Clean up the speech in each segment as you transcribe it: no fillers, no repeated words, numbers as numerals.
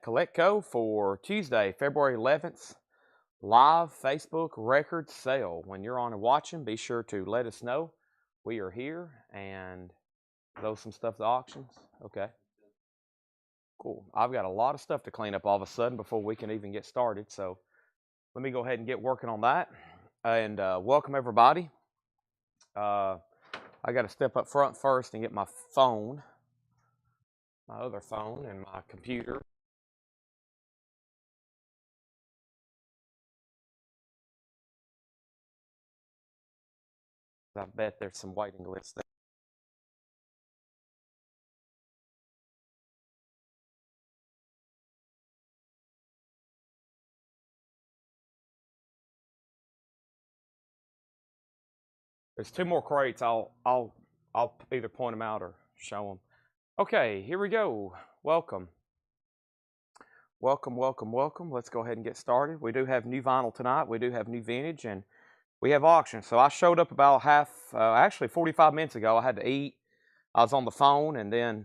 CollectCo for Tuesday, February 11th, live Facebook record sale. When you're on and watching, be sure to let us know. We are here and throw some stuff to auctions. Okay. Cool. I've got a lot of stuff to clean up all of a sudden before we can even get started. So let me go ahead and get working on that. And welcome everybody. I got to step up front first and get my phone, my other phone, and my computer. I bet there's some waiting lists there. There's two more crates. I'll either point them out or show them. Okay, here we go. Welcome. Welcome, welcome, welcome. Let's go ahead and get started. We do have new vinyl tonight. We do have new vintage, and we have auctions. So I showed up about actually 45 minutes ago. I had to eat. I was on the phone, and then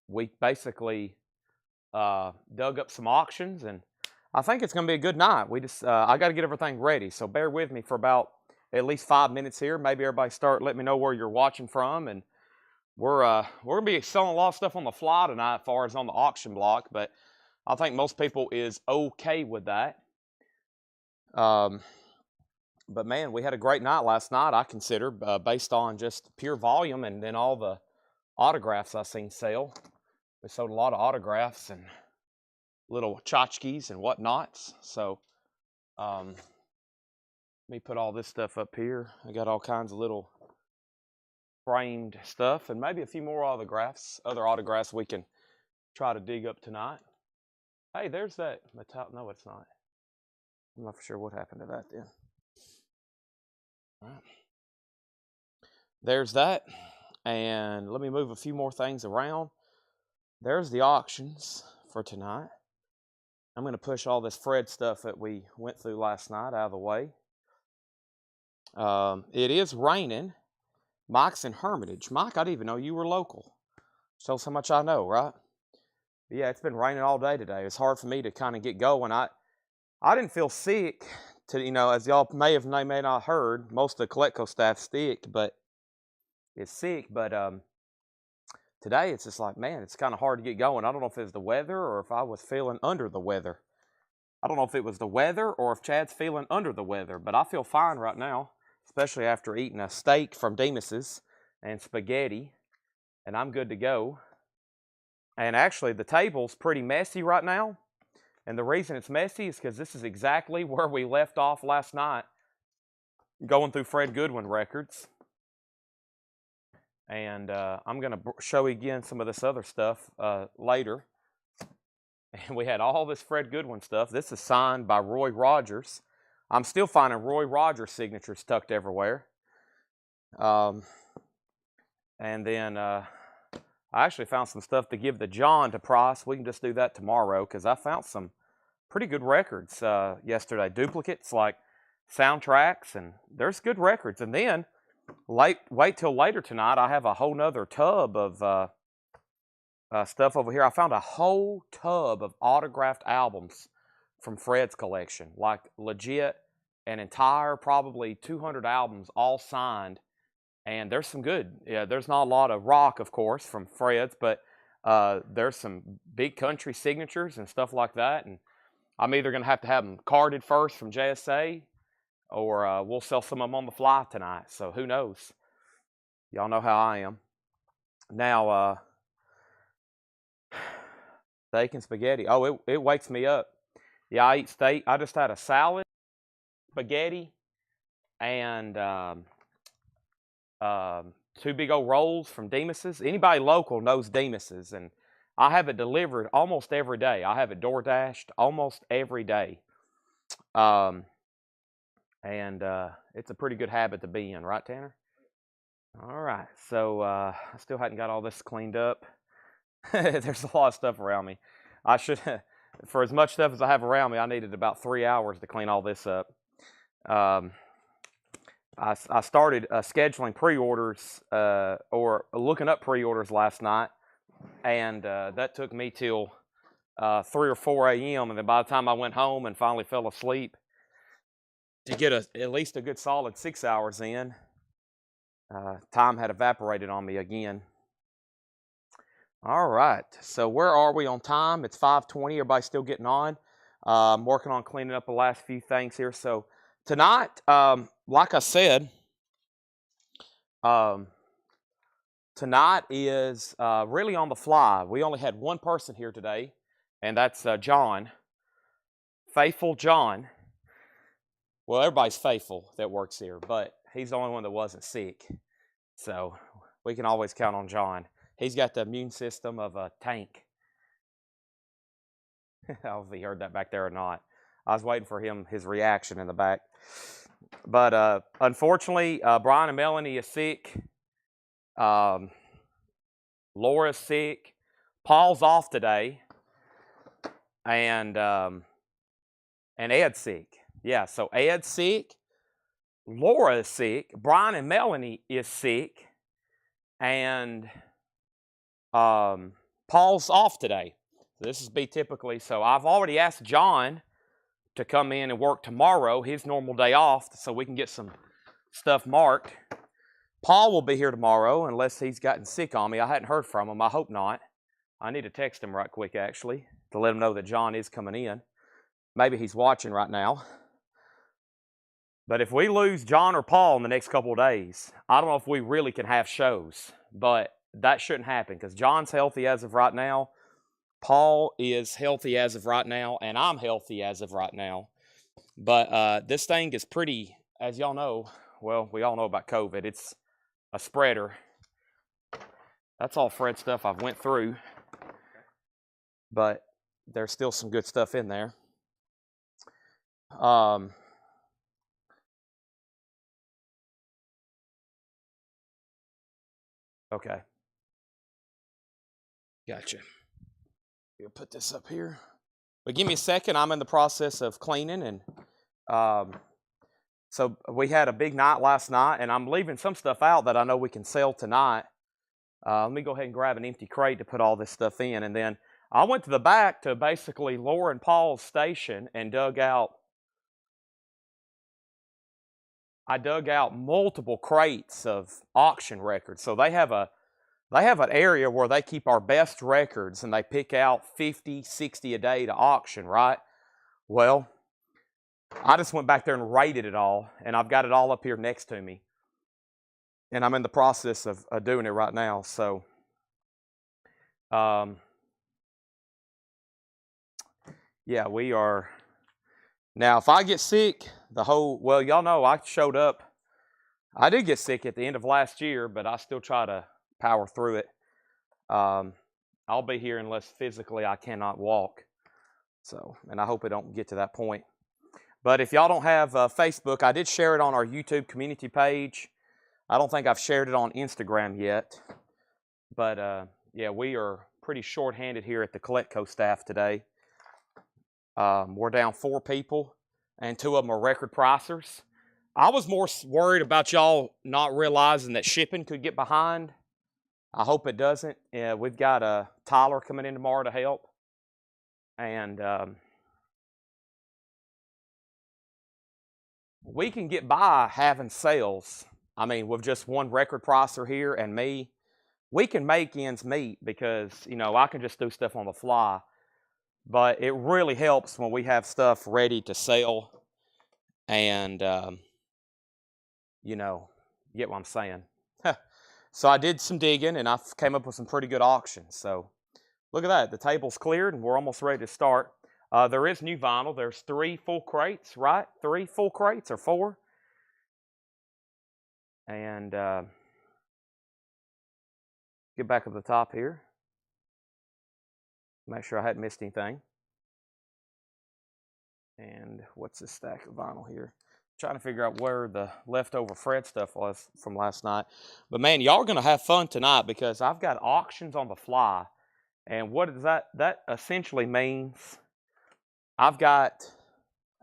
we basically dug up some auctions, and I think it's going to be a good night. I got to get everything ready, so bear with me for about at least 5 minutes here. Maybe everybody let me know where you're watching from, and we're going to be selling a lot of stuff on the fly tonight as far as on the auction block, but I think most people is okay with that. But man, we had a great night last night, I consider, based on just pure volume and then all the autographs I seen sell. We sold a lot of autographs and little tchotchkes and whatnots. So let me put all this stuff up here. I got all kinds of little framed stuff and maybe a few more other autographs we can try to dig up tonight. Hey, there's that metal. No, it's not. I'm not for sure what happened to that then. All right. There's that. And let me move a few more things around. There's the auctions for tonight. I'm going to push all this Fred stuff that we went through last night out of the way. It is raining. Mike's in Hermitage. Mike, I didn't even know you were local. Shows how much I know, right? But yeah, it's been raining all day today. It's hard for me to kind of get going. I didn't feel sick, as y'all may not heard. Most of the CollectCo staff's sick, but today it's just like, man, it's kind of hard to get going. I don't know if it's the weather or if I was feeling under the weather. I don't know if it was the weather or if Chad's feeling under the weather, but I feel fine right now, especially after eating a steak from Demas's and spaghetti, and I'm good to go. And actually, the table's pretty messy right now, and the reason it's messy is because this is exactly where we left off last night, going through Fred Goodwin records. And I'm going to show you again some of this other stuff later. And we had all this Fred Goodwin stuff. This is signed by Roy Rogers. I'm still finding Roy Rogers signatures tucked everywhere. And then I actually found some stuff to give to John to price. We can just do that tomorrow because I found some pretty good records yesterday. Duplicates like soundtracks, and there's good records. And then wait till later tonight. I have a whole nother tub of stuff over here. I found a whole tub of autographed albums from Fred's collection, like legit an entire probably 200 albums, all signed. And there's some good. Yeah, there's not a lot of rock, of course, from Fred's, but there's some big country signatures and stuff like that. And I'm either going to have them carded first from JSA, or we'll sell some of them on the fly tonight. So who knows? Y'all know how I am. Now, steak and spaghetti. Oh, it wakes me up. Yeah, I eat steak. I just had a salad, spaghetti, and 2 big old rolls from Demas's. Anybody local knows Demas's, and I have it delivered almost every day. I have it door dashed almost every day. And it's a pretty good habit to be in, right, Tanner? All right, so I still hadn't got all this cleaned up. There's a lot of stuff around me. I should, for as much stuff as I have around me, I needed about 3 hours to clean all this up. I started scheduling pre-orders or looking up pre-orders last night, and that took me till 3 or 4 a.m. And then by the time I went home and finally fell asleep, to get at least a good solid 6 hours in, time had evaporated on me again. All right, so where are we on time? It's 5:20. Everybody's still getting on. I'm working on cleaning up the last few things here. So tonight, like I said, tonight is really on the fly. We only had one person here today, and that's John, faithful John. Well, everybody's faithful that works here, but he's the only one that wasn't sick. So we can always count on John. He's got the immune system of a tank. I don't know if he heard that back there or not. I was waiting for his reaction in the back. But unfortunately, Brian and Melanie is sick. Laura's sick. Paul's off today. And Ed's sick. Yeah, so Ed's sick. Laura is sick. Brian and Melanie is sick. And Paul's off today. This is be typically, so I've already asked John to come in and work tomorrow, his normal day off, so we can get some stuff marked. Paul will be here tomorrow unless he's gotten sick on me. I hadn't heard from him. I hope not. I need to text him right quick, actually, to let him know that John is coming in. Maybe he's watching right now. But if we lose John or Paul in the next couple of days, I don't know if we really can have shows. But that shouldn't happen because John's healthy as of right now. Paul is healthy as of right now, and I'm healthy as of right now. But this thing is pretty, as y'all know, well, we all know about COVID. It's a spreader. That's all Fred stuff I've went through. But there's still some good stuff in there. Okay. Gotcha. We'll put this up here. But give me a second. I'm in the process of cleaning. And so we had a big night last night. And I'm leaving some stuff out that I know we can sell tonight. Let me go ahead and grab an empty crate to put all this stuff in. And then I went to the back to basically Laura and Paul's station and dug out multiple crates of auction records. So they have an area where they keep our best records, and they pick out 50, 60 a day to auction, right? Well, I just went back there and rated it all, and I've got it all up here next to me. And I'm in the process of doing it right now. So, yeah, we are. Now, if I get sick, well, y'all know I showed up. I did get sick at the end of last year, but I still try to power through it. I'll be here unless physically I cannot walk. So, and I hope it don't get to that point. But if y'all don't have Facebook, I did share it on our YouTube community page. I don't think I've shared it on Instagram yet. But, yeah, we are pretty short-handed here at the Coletco staff today. We're down 4 people, and 2 of them are record pricers. I was more worried about y'all not realizing that shipping could get behind. I hope it doesn't. We've got Tyler coming in tomorrow to help. And we can get by having sales. I mean, with just one record pricer here and me, we can make ends meet because, you know, I can just do stuff on the fly. But it really helps when we have stuff ready to sell. And, you know, you get what I'm saying. So I did some digging, and I came up with some pretty good auctions. So look at that. The table's cleared, and we're almost ready to start. There is new vinyl. There's 3 full crates, right? 3 full crates or 4. And get back up the top here. Make sure I hadn't missed anything. And what's this stack of vinyl here? Trying to figure out where the leftover Fred stuff was from last night. But man, y'all are going to have fun tonight because I've got auctions on the fly. And what does that essentially means? I've got,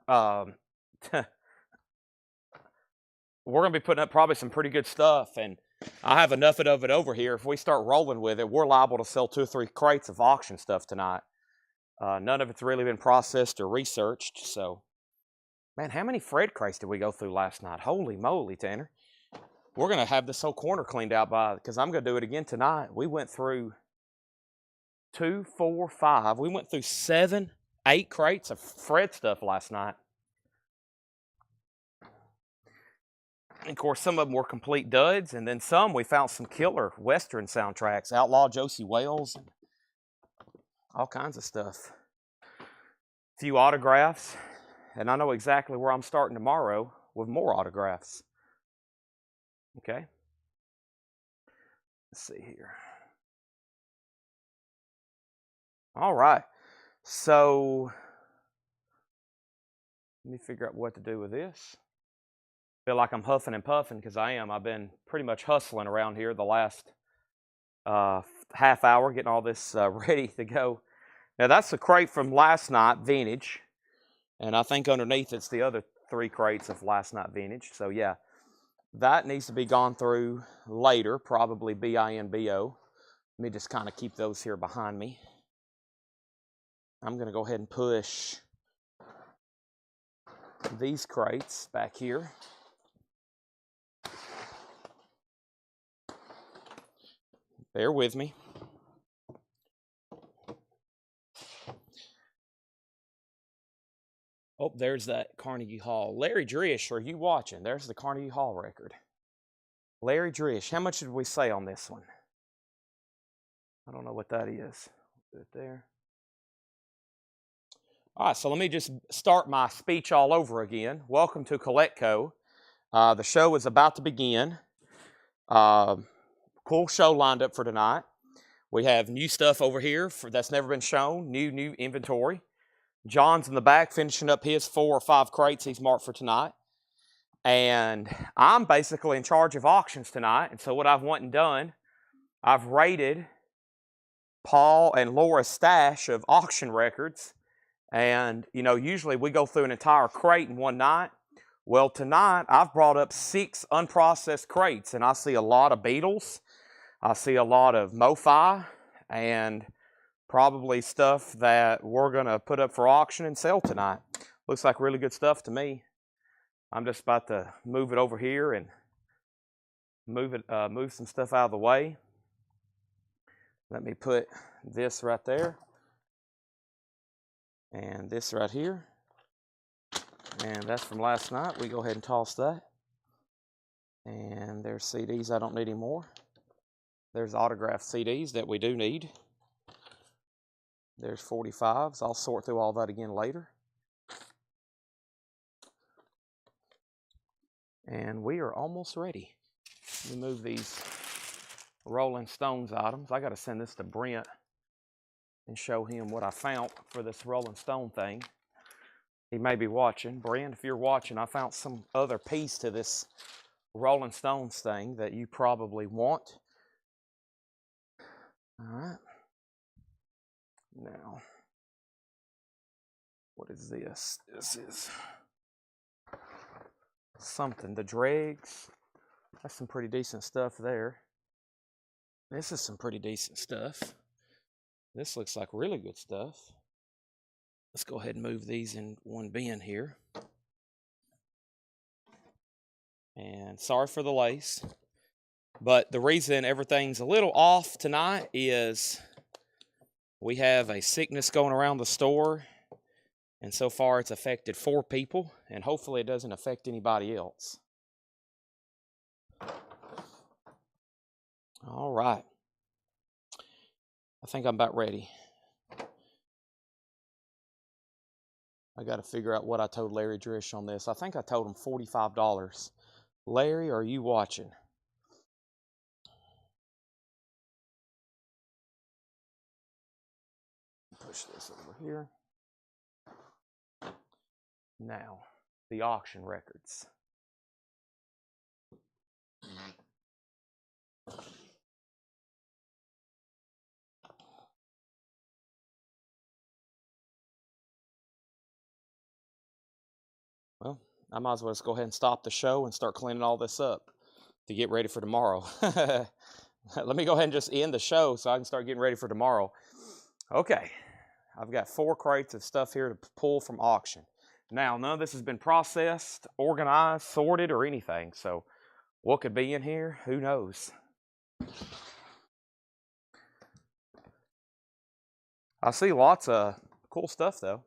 we're going to be putting up probably some pretty good stuff. And I have enough of it over here. If we start rolling with it, we're liable to sell 2 or 3 crates of auction stuff tonight. None of it's really been processed or researched. So, man, how many Fred crates did we go through last night? Holy moly, Tanner. We're going to have this whole corner cleaned out because I'm going to do it again tonight. We went through 2, 4, 5. We went through 7, 8 crates of Fred stuff last night. And of course, some of them were complete duds, and then some we found some killer Western soundtracks, Outlaw Josie Wales, and all kinds of stuff. A few autographs, and I know exactly where I'm starting tomorrow with more autographs. Okay. Let's see here. All right. So, let me figure out what to do with this. Feel like I'm huffing and puffing because I am. I've been pretty much hustling around here the last half hour getting all this ready to go. Now, that's the crate from last night, vintage. And I think underneath it's the other 3 crates of last night vintage. So, yeah, that needs to be gone through later, probably BINBO. Let me just kind of keep those here behind me. I'm going to go ahead and push these crates back here. Bear with me. Oh, there's that Carnegie Hall. Larry Drish, are you watching? There's the Carnegie Hall record. Larry Drish, how much did we say on this one? I don't know what that is. Put it there. All right, so let me just start my speech all over again. Welcome to Collectco. The show is about to begin. Cool show lined up for tonight. We have new stuff over here that's never been shown, new inventory. John's in the back finishing up his 4 or 5 crates he's marked for tonight. And I'm basically in charge of auctions tonight. And so what I've went and done, I've rated Paul and Laura's stash of auction records. And, you know, usually we go through an entire crate in one night. Well, tonight I've brought up 6 unprocessed crates, and I see a lot of Beatles. I see a lot of MoFi, and probably stuff that we're going to put up for auction and sell tonight. Looks like really good stuff to me. I'm just about to move it over here and move some stuff out of the way. Let me put this right there. And this right here. And that's from last night. We go ahead and toss that. And there's CDs I don't need anymore. There's autographed CDs that we do need. There's 45s. I'll sort through all that again later. And we are almost ready. Let me move these Rolling Stones items. I got to send this to Brent and show him what I found for this Rolling Stone thing. He may be watching. Brent, if you're watching, I found some other piece to this Rolling Stones thing that you probably want. All right. Now, what is this? This is something. The Dregs. That's some pretty decent stuff there. This is some pretty decent stuff. This looks like really good stuff. Let's go ahead and move these in one bin here. And sorry for the lace. But the reason everything's a little off tonight is we have a sickness going around the store. And so far it's affected 4 people. And hopefully it doesn't affect anybody else. All right. I think I'm about ready. I got to figure out what I told Larry Drish on this. I think I told him $45. Larry, are you watching? Push this over here. Now, the auction records. Well, I might as well just go ahead and stop the show and start cleaning all this up. to get ready for tomorrow. Let me go ahead and just end the show so I can start getting ready for tomorrow. Okay, I've got 4 crates of stuff here to pull from auction. Now, none of this has been processed, organized, sorted, or anything. So what could be in here? Who knows? I see lots of cool stuff, though.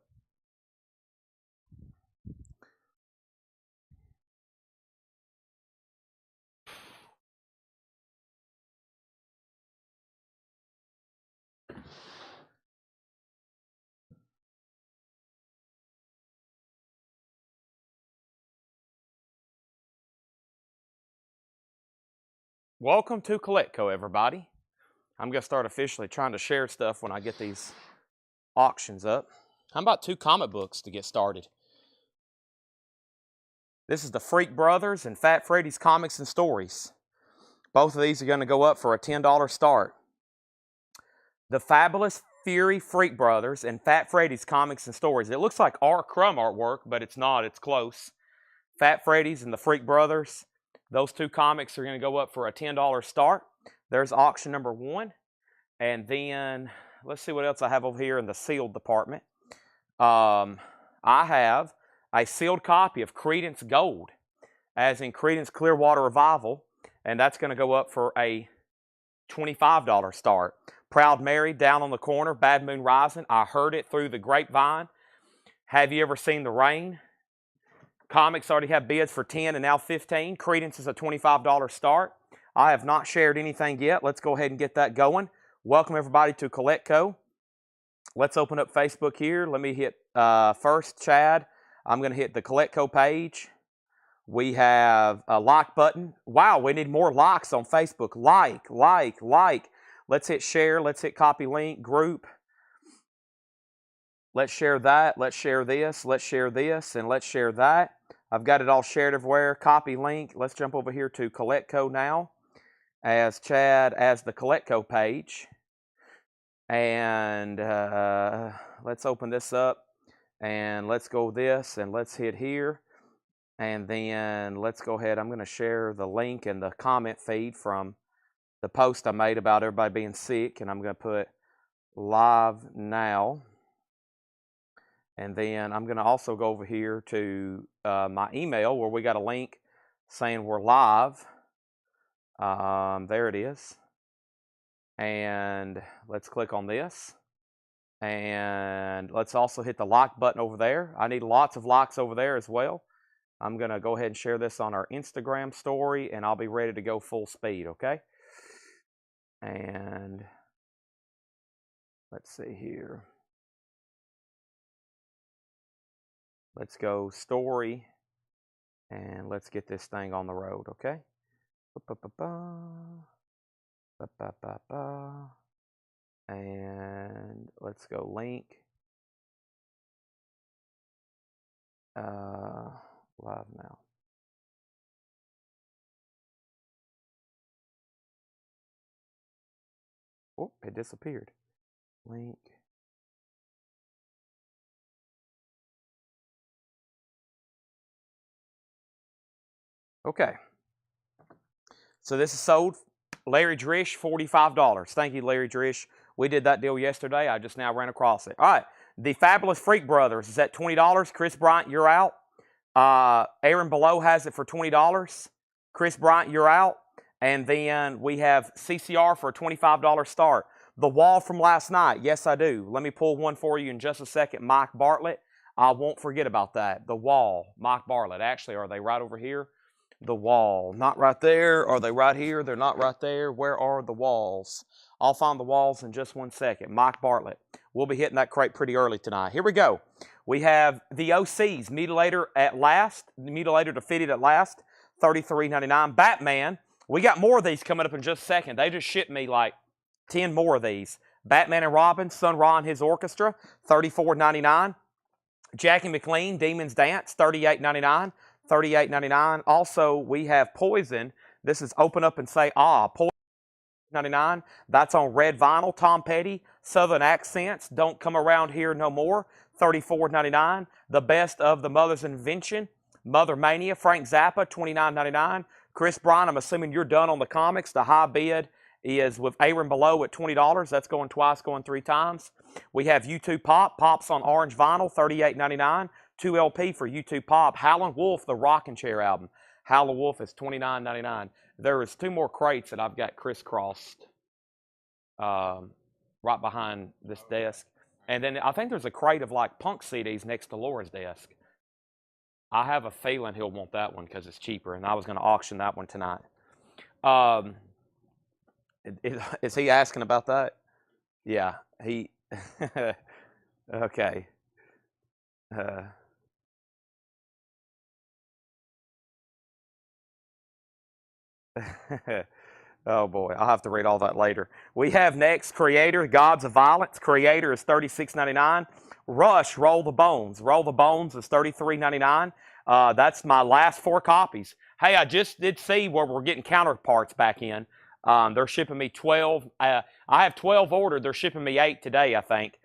Welcome to CollectCo, everybody. I'm going to start officially trying to share stuff when I get these auctions up. How about 2 comic books to get started? This is the Freak Brothers and Fat Freddy's Comics and Stories. Both of these are going to go up for a $10 start. The Fabulous Fury Freak Brothers and Fat Freddy's Comics and Stories. It looks like R. Crumb artwork, but it's not. It's close. Fat Freddy's and the Freak Brothers. Those 2 comics are going to go up for a $10 start. There's auction number 1. And then, let's see what else I have over here in the sealed department. I have a sealed copy of Creedence Gold, as in Creedence Clearwater Revival. And that's going to go up for a $25 start. Proud Mary, Down on the Corner, Bad Moon Rising. I heard it through the grapevine. Have you ever seen the rain? Comics already have bids for $10 and now $15. Creedence is a $25 start. I have not shared anything yet. Let's go ahead and get that going. Welcome everybody to CollectCo. Let's open up Facebook here. Let me hit first, Chad. I'm going to hit the CollectCo page. We have a like button. Wow, we need more likes on Facebook. Like. Let's hit share. Let's hit copy link, group. Let's share that. Let's share this. Let's share this. And let's share that. I've got it all shared everywhere. Copy link. Let's jump over here to CollectCo now. As Chad, as the CollectCo page. And let's open this up. And let's go this. And let's hit here. And then let's go ahead. I'm going to share the link and the comment feed from the post I made about everybody being sick. And I'm going to put live now. And then I'm going to also go over here to my email where we got a link saying we're live. There it is. And let's click on this. And let's also hit the like button over there. I need lots of likes over there as well. I'm going to go ahead and share this on our Instagram story, and I'll be ready to go full speed, okay? And let's see here. Let's go story, and let's get this thing on the road, okay? And let's go link. Live now. Oh, it disappeared. Link. Okay. So this is sold. Larry Drish, $45. Thank you, Larry Drish. We did that deal yesterday. I just now ran across it. All right. The Fabulous Freak Brothers is at $20. Chris Bryant, you're out. Aaron Below has it for $20. Chris Bryant, you're out. And then we have CCR for a $25 start. The Wall from last night. Yes, I do. Let me pull one for you in just a second. Mike Bartlett. I won't forget about that. The Wall. Mike Bartlett. Actually, are they right over here? The Wall. Not right there. Are they right here? They're not right there. Where are the walls? I'll find the walls in just 1 second. Mike Bartlett. We'll be hitting that crate pretty early tonight. Here we go. We have the OCs. Mutilator at last. Mutilator defeated at last. $33.99. Batman. We got more of these coming up in just a second. They just shipped me like 10 more of these. Batman and Robin. Sun Ra and his orchestra. $34.99. Jackie McLean. Demon's Dance. $38.99. $38.99. Also, we have Poison. This is Open Up and Say Ah. Poison. $99. That's on red vinyl. Tom Petty, Southern Accents, Don't Come Around Here No More, $34.99. The Best of the Mother's Invention, Mother Mania, Frank Zappa, $29.99. Chris Bryan, I'm assuming you're done on the comics. The high bid is with Aaron Below at $20. That's going twice, going 3 times. We have U2 Pop. Pop's on orange vinyl, $38.99. 2 LP for U2 Pop. Howlin' Wolf, the Rockin' Chair album. Howlin' Wolf is $29.99. There is 2 more crates that I've got crisscrossed right behind this desk. And then I think there's a crate of like punk CDs next to Laura's desk. I have a feeling he'll want that one because it's cheaper, and I was going to auction that one tonight. Is he asking about that? Yeah, he. Okay. Oh boy, I'll have to read all that later. We have next Creator, Gods of Violence. Creator is $36.99. Rush, Roll the Bones. Roll the Bones is $33.99. That's my last 4 copies. Hey, I just did see where we're getting counterparts back in. They're shipping me 12. I have 12 ordered. They're shipping me 8 today, I think.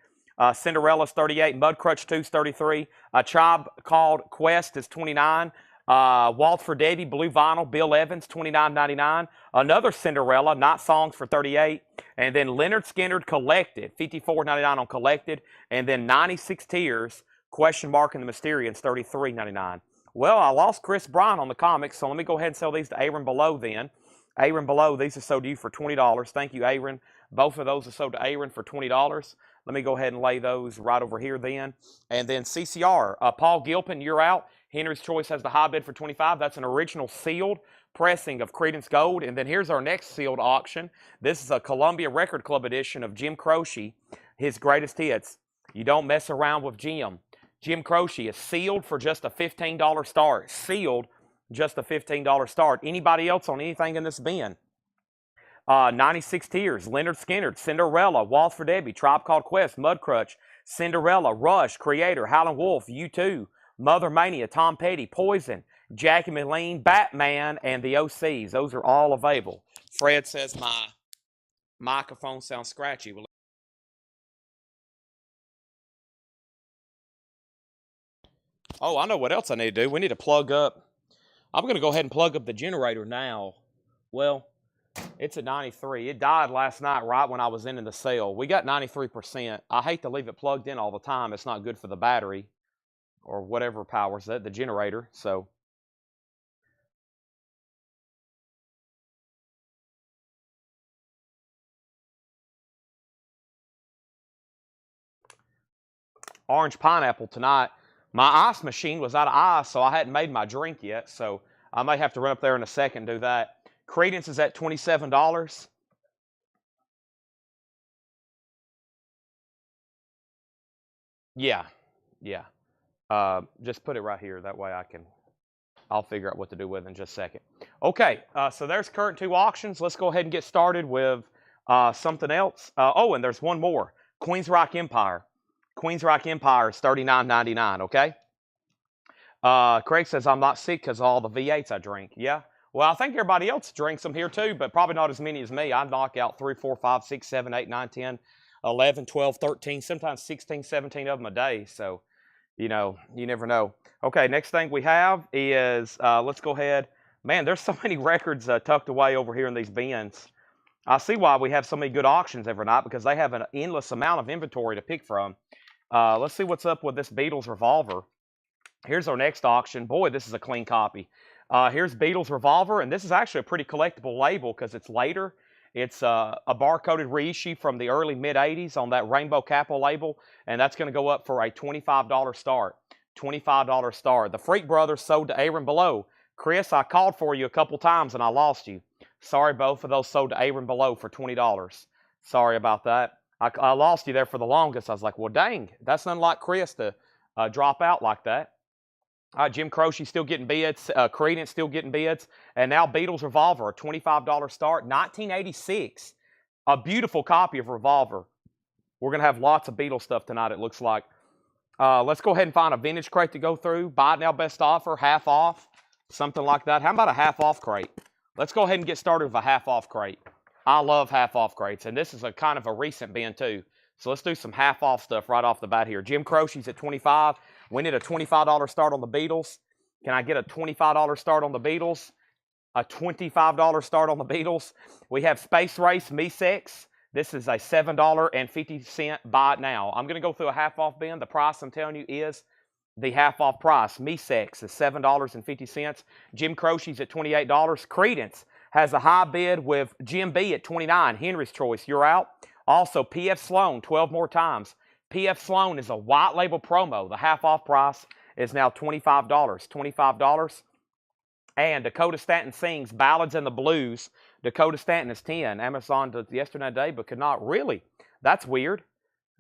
Cinderella's 38. Mudcrutch 2's 33. A Tribe Called Quest is 29. Waltz for Debbie, Blue Vinyl, Bill Evans, $29.99. Another Cinderella, Not Songs for $38. And then Leonard Skinner Collected, $54.99 on Collected. And then 96 Tears, Question Mark and the Mysterians, $33.99. Well, I lost Chris Bryan on the comics, so let me go ahead and sell these to Aaron Below then. Aaron Below, these are sold to you for $20. Thank you, Aaron. Both of those are sold to Aaron for $20. Let me go ahead and lay those right over here then. And then CCR, Paul Gilpin, you're out. Henry's Choice has the high bid for $25. That's an original sealed pressing of Creedence Gold. And then here's our next sealed auction. This is a Columbia Record Club edition of Jim Croce, his greatest hits. You don't mess around with Jim. Jim Croce is sealed for just a $15 start. Sealed, just a $15 start. Anybody else on anything in this bin? 96 Tears, Leonard Skinner, Cinderella, Waltz for Debbie, Tribe Called Quest, Mudcrutch, Cinderella, Rush, Creator, Howlin' Wolf, U2, Mother Mania, Tom Petty, Poison, Jackie McLean, Batman, and the OCs. Those are all available. Fred says my microphone sounds scratchy. Oh, I know what else I need to do. We need to plug up. I'm going to go ahead and plug up the generator now. Well, it's at 93. It died last night right when I was in the cell. We got 93%. I hate to leave it plugged in all the time. It's not good for the battery or whatever powers that, the generator. So orange pineapple tonight. My ice machine was out of ice, so I hadn't made my drink yet. So I may have to run up there in a second and do that. Creedence is at $27. Yeah. Just put it right here. That way I'll figure out what to do with it in just a second. Okay, so there's current 2 auctions. Let's go ahead and get started with something else. Oh, and there's one more. Queensryche Empire. Queensryche Empire is $39.99, okay? Craig says, I'm not sick because of all the V8s I drink. Yeah. Well, I think everybody else drinks them here too, but probably not as many as me. I knock out 3, 4, 5, 6, 7, 8, 9, 10, 11, 12, 13, sometimes 16, 17 of them a day. So, you know, you never know. Okay, next thing we have is, let's go ahead. Man, there's so many records tucked away over here in these bins. I see why we have so many good auctions every night, because they have an endless amount of inventory to pick from. Let's see what's up with this Beatles Revolver. Here's our next auction. Boy, this is a clean copy. Here's Beatles Revolver, and this is actually a pretty collectible label because it's later. It's a barcoded reissue from the early mid-'80s on that Rainbow Capo label, and that's going to go up for a $25 start. $25 start. The Freak Brothers sold to Aaron Below. Chris, I called for you a couple times and I lost you. Sorry, both of those sold to Aaron Below for $20. Sorry about that. I lost you there for the longest. I was like, well, dang, that's nothing like Chris to drop out like that. Jim Croce still getting bids. Creedence still getting bids. And now Beatles Revolver, a $25 start. 1986. A beautiful copy of Revolver. We're going to have lots of Beatles stuff tonight, it looks like. Let's go ahead and find a vintage crate to go through. Buy it now, best offer, half off, something like that. How about a half off crate? Let's go ahead and get started with a half off crate. I love half off crates, and this is a kind of a recent bin too. So let's do some half off stuff right off the bat here. Jim Croce's at $25. We need a $25 start on the Beatles. Can I get a $25 start on the Beatles? a $25 start on the Beatles. We have Space Race Me-Sex. This is a $7.50 buy it now. I'm going to go through a half off bin. The price I'm telling you is the half off price. Me-Sex is $7.50. Jim Croce's at $28. Creedence has a high bid with Jim B at $29. Henry's Choice, you're out. Also, P.F. Sloan, 12 more times. P.F. Sloan is a white label promo. The half off price is now $25. $25. And Dakota Stanton sings Ballads and the Blues. Dakota Stanton is 10. Amazon did yesterday today, but could not. Really? That's weird.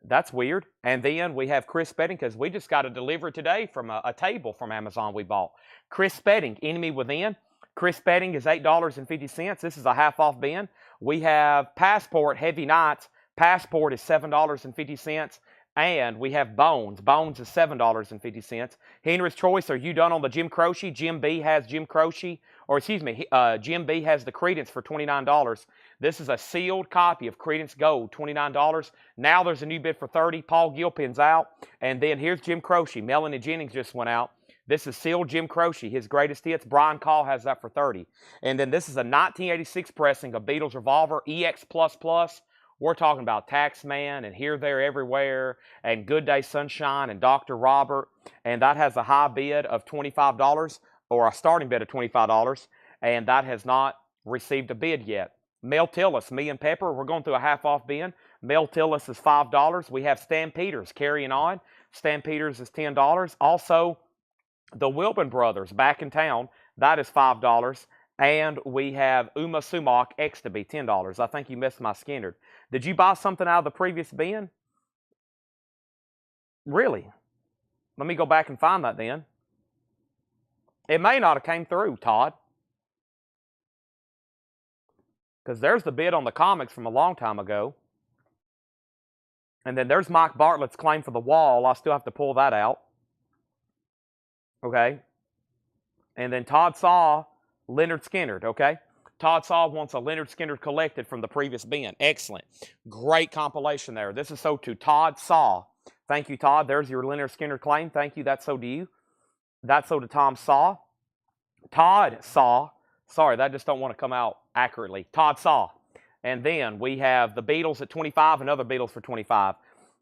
That's weird. And then we have Chris Spedding, because we just got a delivery today from a table from Amazon we bought. Chris Spedding, Enemy Within. Chris Spedding is $8.50. This is a half off bin. We have Passport, Heavy Nights. Passport is $7.50. And we have Bones. Bones is $7.50. Henry's Choice, are you done on the Jim Croce? Jim B has Jim Croce, or excuse me, Jim B has the Creedence for $29. This is a sealed copy of Creedence Gold, $29. Now there's a new bid for $30. Paul Gilpin's out. And then here's Jim Croce. Melanie Jennings just went out. This is sealed Jim Croce, his greatest hits. Brian Call has that for $30. And then this is a 1986 pressing of Beatles Revolver EX++. We're talking about Taxman and Here, There, Everywhere and Good Day Sunshine and Dr. Robert. And that has a high bid of $25 or a starting bid of $25. And that has not received a bid yet. Mel Tillis, Me and Pepper, we're going through a half off bin. Mel Tillis is $5. We have Stan Peters, Carrying On. Stan Peters is $10. Also, the Wilburn Brothers, Back in Town, that is $5. And we have Uma Sumac, X to be $10. I think you missed my Skinner. Did you buy something out of the previous bin? Really? Let me go back and find that then. It may not have came through, Todd. Because there's the bid on the comics from a long time ago. And then there's Mike Bartlett's claim for The Wall. I still have to pull that out. Okay. And then Todd saw Leonard Skinner, okay? Todd Saw wants a Leonard Skinner collected from the previous bin. Excellent. Great compilation there. This is so to Todd Saw. Thank you, Todd. There's your Leonard Skinner claim. Thank you. That's so to you. That's so to Tom Saw. Todd Saw. Sorry, that just don't want to come out accurately. Todd Saw. And then we have the Beatles at 25, another Beatles for 25.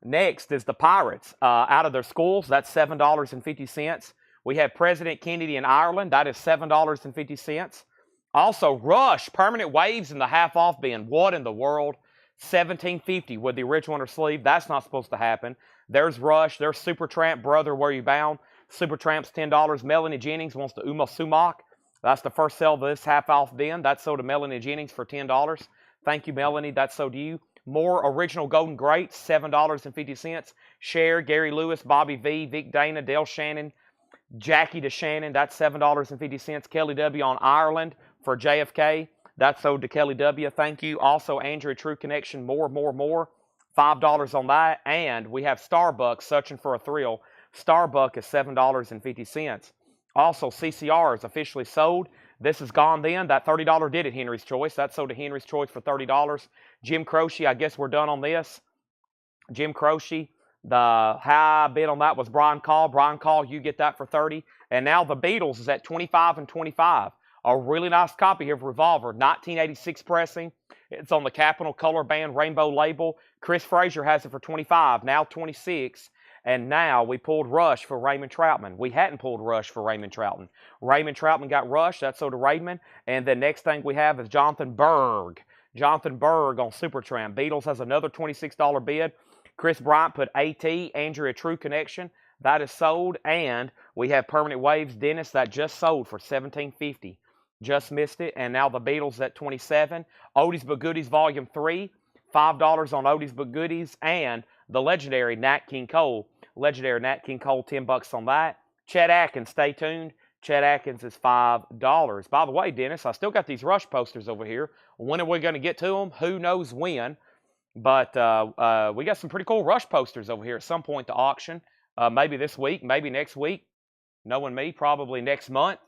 Next is the Pirates out of their schools. That's $7.50. We have President Kennedy in Ireland. That is $7.50. Also, Rush, Permanent Waves in the half-off bin. What in the world? $17.50 with the original under sleeve. That's not supposed to happen. There's Rush. There's Supertramp, Brother, Where You Bound. Supertramp's $10. Melanie Jennings wants the Uma Sumac. That's the first sale of this half-off bin. That's sold to Melanie Jennings for $10. Thank you, Melanie. That's sold to you. More original Golden Greats, $7.50. Cher, Gary Lewis, Bobby V, Vic Dana, Dale Shannon, Jackie DeShannon, that's $7.50. Kelly W. on Ireland for JFK. That's sold to Kelly W. Thank you. Also, Andrea True Connection, more. $5 on that. And we have Starbucks, Searching for a Thrill. Starbucks is $7.50. Also, CCR is officially sold. This is gone then. That $30 did it, Henry's Choice. That's sold to Henry's Choice for $30. Jim Croce, I guess we're done on this. Jim Croce. The high bid on that was Brian Call. Brian Call, you get that for $30. And now the Beatles is at 25 and 25. A really nice copy here of Revolver, 1986 pressing. It's on the Capitol Color Band Rainbow label. Chris Frazier has it for 25, now 26. And now we pulled Rush for Raymond Troutman. We hadn't pulled Rush for Raymond Troutman. Raymond Troutman got Rush. That's so to Raymond. And the next thing we have is Jonathan Berg. Jonathan Berg on Supertramp. Beatles has another $26 bid. Chris Bryant put AT, Andrea True Connection. That is sold. And we have Permanent Waves, Dennis, that just sold for $17.50. Just missed it. And now the Beatles at 27. Oldies But Goodies Volume 3. $5 on Oldies But Goodies. And the legendary Nat King Cole. Legendary Nat King Cole, $10 on that. Chet Atkins, stay tuned. Chet Atkins is $5. By the way, Dennis, I still got these Rush posters over here. When are we going to get to them? Who knows when? But we got some pretty cool Rush posters over here at some point to auction. Maybe this week, maybe next week. Knowing me, probably next month.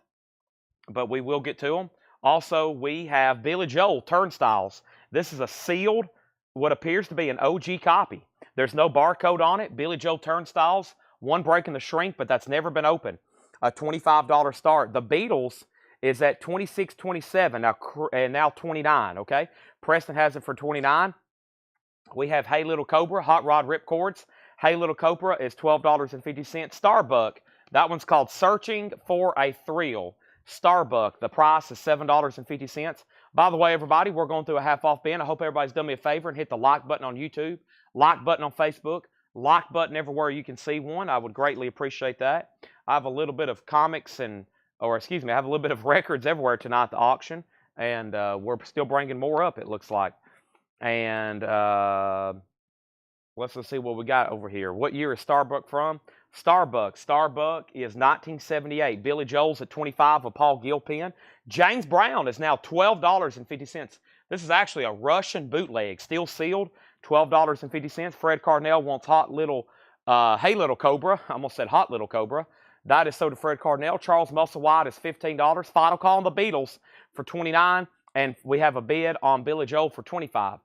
But we will get to them. Also, we have Billy Joel, Turnstiles. This is a sealed, what appears to be an OG copy. There's no barcode on it. Billy Joel Turnstiles. One break in the shrink, but that's never been opened. A $25 start. The Beatles is at 26.27 now, and now 29. Okay, Preston has it for 29. We have Hey Little Cobra Hot Rod Ripcords. Hey Little Cobra is $12.50. Starbuck, that one's called Searching for a Thrill. Starbuck, the price is $7.50. By the way, everybody, we're going through a half-off bin. I hope everybody's done me a favor and hit the like button on YouTube, like button on Facebook, like button everywhere you can see one. I would greatly appreciate that. I have a little bit of comics I have a little bit of records everywhere tonight at the auction, and we're still bringing more up, it looks like. And let's see what we got over here. What year is Starbuck from? Starbuck is 1978. Billy Joel's at 25 with Paul Gilpin. James Brown is now $12.50. This is actually a Russian bootleg, steel sealed, $12.50. Fred Cardinal wants Hey Little Cobra. I almost said Hot Little Cobra. That is so to Fred Cardinal. Charles Musselwhite is $15. Final call on the Beatles for $29. And we have a bid on Billy Joel for $25.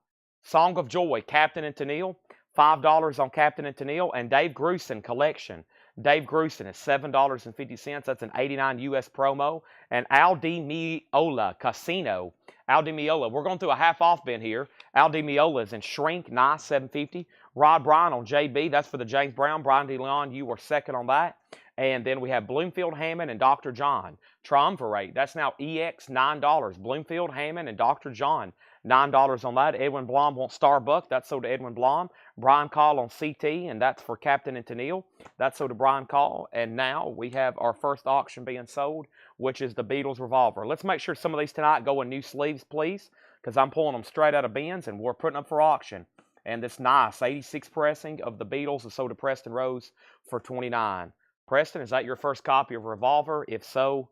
Song of Joy, Captain and Tennille, $5 on Captain and Tennille, and Dave Grusin Collection. Dave Grusin is $7.50. That's an 89 US promo. And Al Di Meola Casino. Al Di Meola. We're going through a half-off bin here. Al Di Meola is in Shrink, nice, $7.50. Rod Bryan on JB. That's for the James Brown. Brian DeLeon, you were second on that. And then we have Bloomfield Hammond and Dr. John. Triumvirate. That's now EX, $9. Bloomfield Hammond and Dr. John. $9 on that. Edwin Blom wants Starbuck. That's sold to Edwin Blom. Brian Call on CT, and that's for Captain and Tennille. That's sold to Brian Call. And now we have our first auction being sold, which is the Beatles Revolver. Let's make sure some of these tonight go in new sleeves, please, because I'm pulling them straight out of bins, and we're putting them for auction. And this nice 86 pressing of the Beatles is sold to Preston Rose for $29. Preston, is that your first copy of Revolver? If so,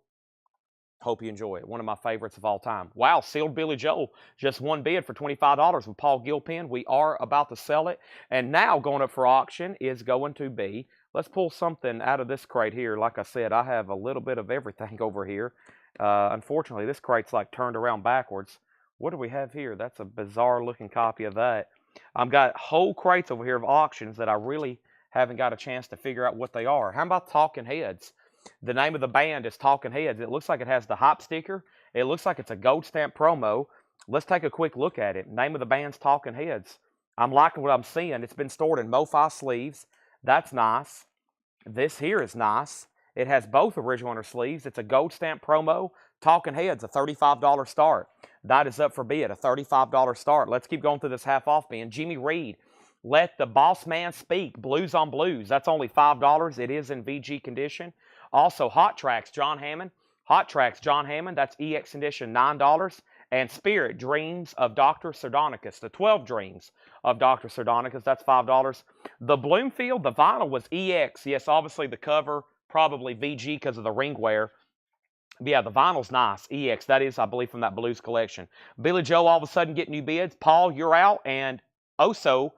hope you enjoy it. One of my favorites of all time. Wow, sealed Billy Joel. Just one bid for $25 with Paul Gilpin. We are about to sell it. And now going up for auction is going to be, let's pull something out of this crate here. Like I said, I have a little bit of everything over here. Unfortunately, this crate's like turned around backwards. What do we have here? That's a bizarre looking copy of that. I've got whole crates over here of auctions that I really haven't got a chance to figure out what they are. How about Talking Heads? The name of the band is Talking Heads. It looks like it has the hop sticker. It looks like it's a gold stamp promo. Let's take a quick look at it. Name of the band's Talking Heads. I'm liking what I'm seeing. It's been stored in MoFi sleeves. That's nice. This here is nice. It has both original inner sleeves. It's a gold stamp promo. Talking Heads, a $35 start. That is up for bid, a $35 start. Let's keep going through this half off bin. Jimmy Reed, Let the Boss Man Speak, Blues on Blues. That's only $5. It is in VG condition. Also, Hot Tracks, John Hammond. Hot Tracks, John Hammond. That's EX edition, $9. And Spirit, Dreams of Dr. Sardonicus. The 12 Dreams of Dr. Sardonicus. That's $5. The Bloomfield, the vinyl was EX. Yes, obviously the cover, probably VG because of the ring wear. Yeah, the vinyl's nice. EX, that is, I believe, from that Blues collection. Billy Joe all of a sudden getting new bids. Paul, you're out. And Oso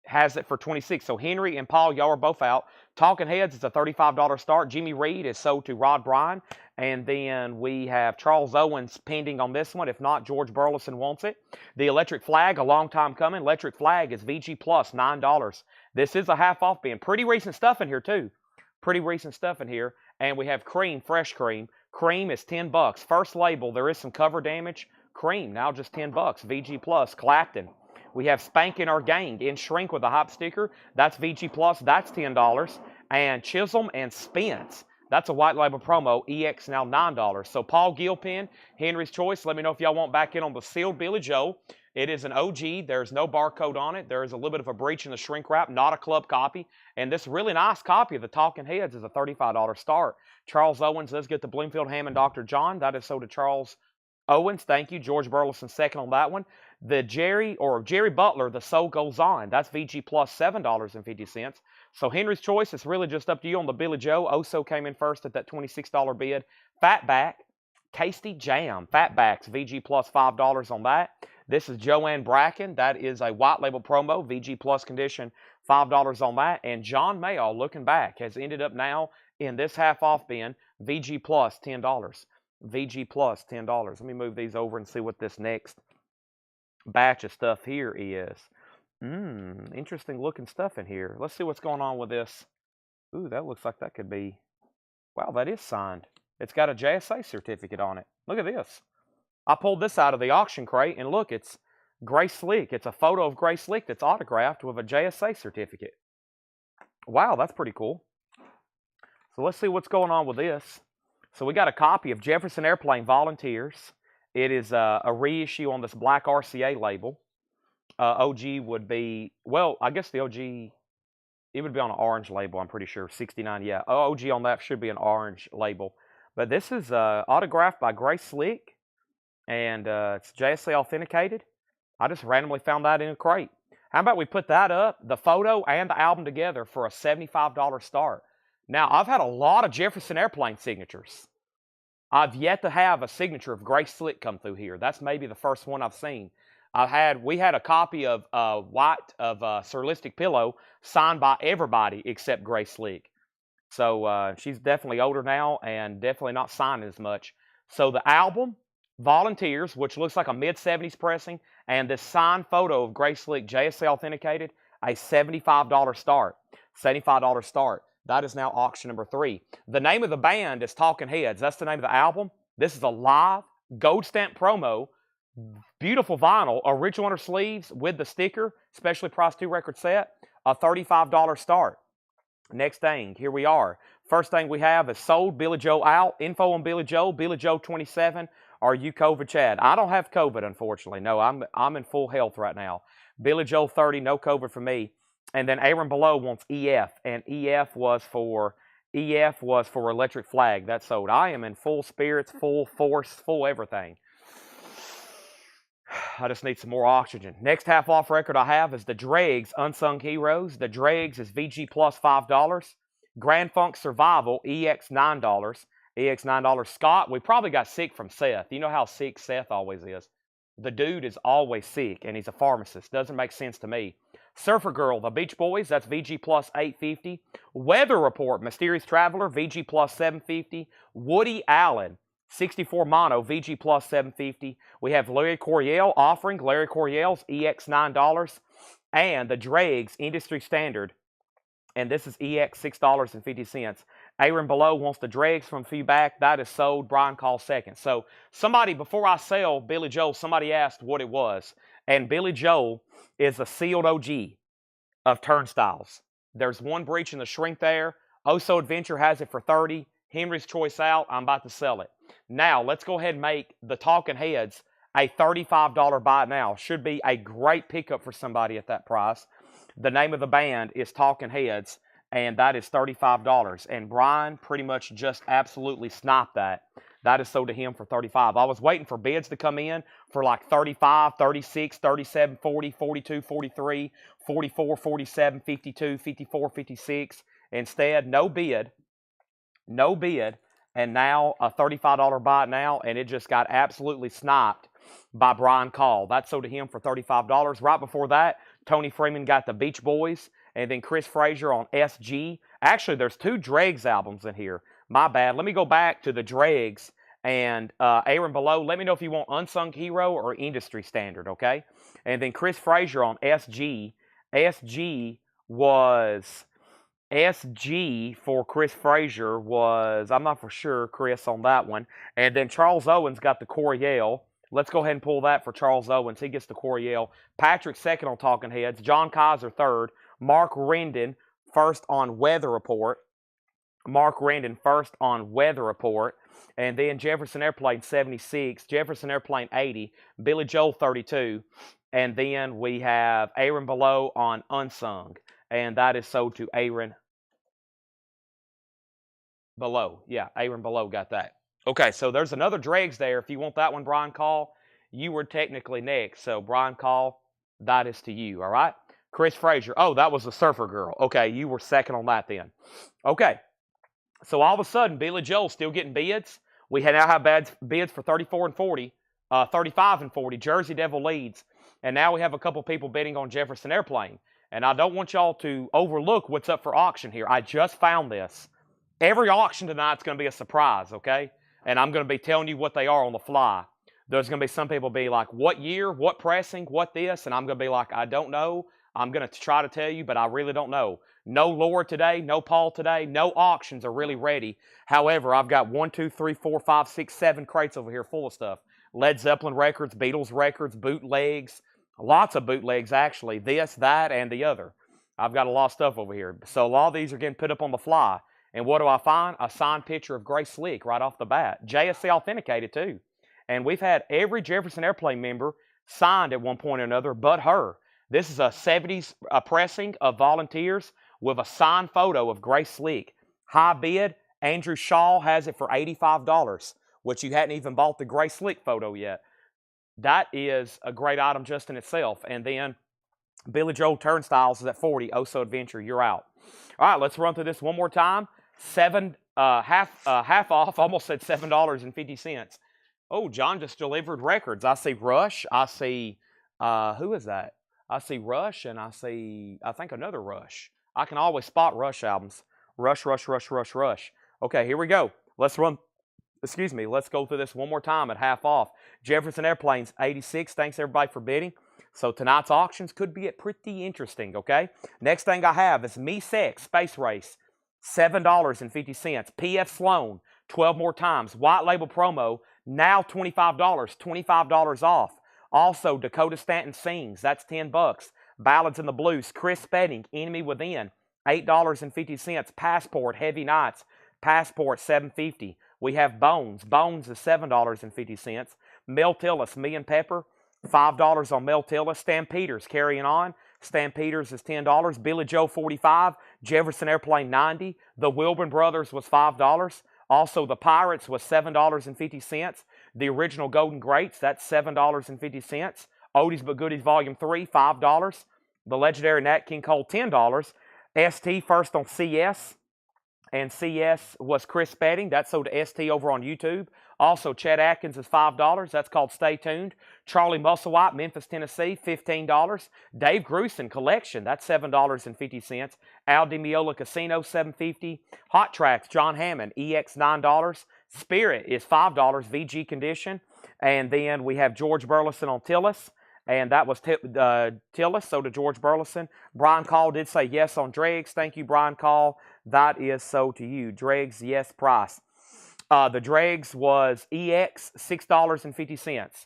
has it for $26. So Henry and Paul, y'all are both out. Talking Heads is a $35 start. Jimmy Reed is sold to Rod Bryan. And then we have Charles Owens pending on this one. If not, George Burleson wants it. The Electric Flag, a long time coming. Electric Flag is VG Plus, $9. This is a half off bin. Pretty recent stuff in here, too. Pretty recent stuff in here. And we have Cream, Fresh Cream. Cream is $10. First label, there is some cover damage. Cream, now just $10. VG Plus, Clapton. We have Spankin' Our Gang in Shrink with a hop sticker. That's VG Plus. That's $10. And Chisholm and Spence. That's a white label promo. EX now $9. So Paul Gilpin, Henry's Choice. Let me know if y'all want back in on the sealed Billy Joe. It is an OG. There's no barcode on it. There is a little bit of a breach in the shrink wrap, not a club copy. And this really nice copy of the Talking Heads is a $35 start. Charles Owens does get the Bloomfield Hammond Dr. John. That is sold to Charles Owens. Thank you. George Burleson second on that one. The Jerry Butler, The Soul Goes On. That's VG Plus, $7.50. So Henry's Choice, it's really just up to you on the Billy Joe. Oso came in first at that $26 bid. Fatback, Tasty Jam. Fatbacks, VG Plus, $5 on that. This is Joanne Bracken. That is a white label promo, VG Plus condition, $5 on that. And John Mayall, looking back, has ended up now in this half off bin, VG Plus, $10. VG Plus, $10. Let me move these over and see what this next batch of stuff here is. Interesting looking stuff in here. Let's see what's going on with this. Ooh, that looks like that could be, wow, that is signed. It's got a JSA certificate on it. Look at this. I pulled this out of the auction crate, and look, it's Grace Slick. It's a photo of Grace Slick that's autographed with a JSA certificate. Wow, that's pretty cool. So let's see what's going on with this. So we got a copy of Jefferson Airplane Volunteers. It is a reissue on this black RCA label. OG would be, well, I guess the OG, it would be on an orange label, I'm pretty sure. 69, yeah. OG on that should be an orange label. But this is autographed by Grace Slick, and it's JSA authenticated. I just randomly found that in a crate. How about we put that up, the photo and the album together, for a $75 start? Now, I've had a lot of Jefferson Airplane signatures. I've yet to have a signature of Grace Slick come through here. That's maybe the first one I've seen. We had a copy of Sir Listic Pillow signed by everybody except Grace Slick. So she's definitely older now and definitely not signing as much. So the album, Volunteers, which looks like a mid-70s pressing, and this signed photo of Grace Slick JSA authenticated, a $75 start. $75 start. That is now auction number 3. The name of the band is Talking Heads. That's the name of the album. This is a live gold stamp promo. Beautiful vinyl, original inner sleeves with the sticker, specially priced 2-record set, a $35 start. Next thing, here we are. First thing we have is sold, Billy Joe out. Info on Billy Joe 27. Are you COVID, Chad? I don't have COVID, unfortunately. No, I'm in full health right now. Billy Joe 30, no COVID for me. And then Aaron Below wants EF, and EF was for Electric Flag. That's sold. I am in full spirits, full force, full everything. I just need some more oxygen. Next half off record I have is the Dregs Unsung Heroes. The Dregs is VG plus $5. Grand Funk Survival EX $9. EX $9. Scott, we probably got sick from Seth. You know how sick Seth always is. The dude is always sick, and he's a pharmacist. Doesn't make sense to me. Surfer Girl, the Beach Boys, that's VG plus $850. Weather Report, Mysterious Traveler, VG plus $750. Woody Allen, 64 mono, VG plus $750. We have Larry Coryell offering Larry Coryell's EX $9. And the Dregs Industry Standard, and this is EX $6.50. Aaron Below wants the Dregs from feedback. That is sold. Brian calls second. So somebody, before I sell Billy Joel, somebody asked what it was. And Billy Joel is a sealed OG of Turnstiles. There's one breach in the shrink there. Oso Adventure has it for $30. Henry's Choice out. I'm about to sell it. Now, let's go ahead and make the Talking Heads a $35 buy now. Should be a great pickup for somebody at that price. The name of the band is Talking Heads, and that is $35. And Brian pretty much just absolutely sniped that. That is sold to him for $35. I was waiting for bids to come in for like $35, $36, $37, $40, $42, $43, $44, $47, $52, $54, $56. Instead, no bid. No bid. And now a $35 buy now, and it just got absolutely sniped by Brian Call. That sold to him for $35. Right before that, Tony Freeman got the Beach Boys, and then Chris Frazier on SG. Actually, there's 2 Dregs albums in here. My bad. Let me go back to the Dregs and Aaron Below. Let me know if you want Unsung Hero or Industry Standard, okay? And then Chris Frazier on SG. SG for Chris Frazier was, I'm not for sure, Chris, on that one. And then Charles Owens got the Coryell. Let's go ahead and pull that for Charles Owens. He gets the Coryell. Patrick second on Talking Heads. John Kaiser third. Mark Rendon first on Weather Report. Mark Rendon first on Weather Report. And then Jefferson Airplane 76. Jefferson Airplane 80. Billy Joel 32. And then we have Aaron Below on Unsung. And that is sold to Aaron Below. Yeah, Aaron Below got that. Okay, so there's another Dregs there. If you want that one, Brian Call, you were technically next. So, Brian Call, that is to you, all right? Chris Frazier. Oh, that was the Surfer Girl. Okay, you were second on that then. Okay, so all of a sudden, Billy Joel still getting bids. We now have bids for 34 and 40, 35 and 40. Jersey Devil leads. And now we have a couple people bidding on Jefferson Airplane. And I don't want y'all to overlook what's up for auction here. I just found this. Every auction tonight's going to be a surprise, okay? And I'm going to be telling you what they are on the fly. There's going to be some people be like, what year, what pressing, what this? And I'm going to be like, I don't know. I'm going to try to tell you, but I really don't know. No Lord today, no Paul today, no auctions are really ready. However, I've got 1, 2, 3, 4, 5, 6, 7 crates over here full of stuff. Led Zeppelin records, Beatles records, bootlegs, lots of bootlegs actually. This, that, and the other. I've got a lot of stuff over here. So a lot of these are getting put up on the fly. And what do I find? A signed picture of Grace Slick right off the bat. JSC authenticated too. And we've had every Jefferson Airplane member signed at one point or another but her. This is a 70s pressing of Volunteers with a signed photo of Grace Slick. High bid, Andrew Shaw has it for $85, which you hadn't even bought the Grace Slick photo yet. That is a great item just in itself. And then Billy Joel Turnstiles is at 40. Oh So Adventure, you're out. All right, let's run through this one more time. Half off, almost said $7.50. Oh, John just delivered records. I see Rush. I see, who is that? I see Rush, and I think another Rush. I can always spot Rush albums. Rush, Rush, Rush, Rush, Rush. Okay, here we go. Let's go through this one more time at half off. Jefferson Airplanes, 86. Thanks, everybody, for bidding. So tonight's auctions could be pretty interesting, okay? Next thing I have is Me-Sex Space Race, $7.50. P.F. Sloan, 12 more times. White Label promo, now $25, $25 off. Also, Dakota Stanton Sings, that's $10. Ballads in the Blues, Chris Spedding, Enemy Within, $8.50. Passport, Heavy Nights, Passport, $7.50. We have Bones. Bones is $7.50. Mel Tillis, Me and Pepper, $5 on Mel Tillis. Stampeders, Carrying On. Stampeders is $10. Billy Joe, $45. Jefferson Airplane, $90. The Wilburn Brothers was $5. Also, the Pirates was $7.50. The Original Golden Greats, that's $7.50. Oldies But Goodies Volume 3, $5. The Legendary Nat King Cole, $10. ST first on CS. And CS was Chris Spedding. That sold to ST over on YouTube. Also, Chet Atkins is $5. That's called Stay Tuned. Charlie Musselwhite, Memphis, Tennessee, $15. Dave Grusin Collection, that's $7.50. Al Di Meola Casino, $7.50. Hot Tracks, John Hammond, EX, $9. Spirit is $5, VG Condition. And then we have George Burleson on Tillis. And that was Tillis, so to George Burleson. Brian Call did say yes on Dregs. Thank you, Brian Call. That is so to you. Dregs, yes, price. The Dregs was EX, $6.50.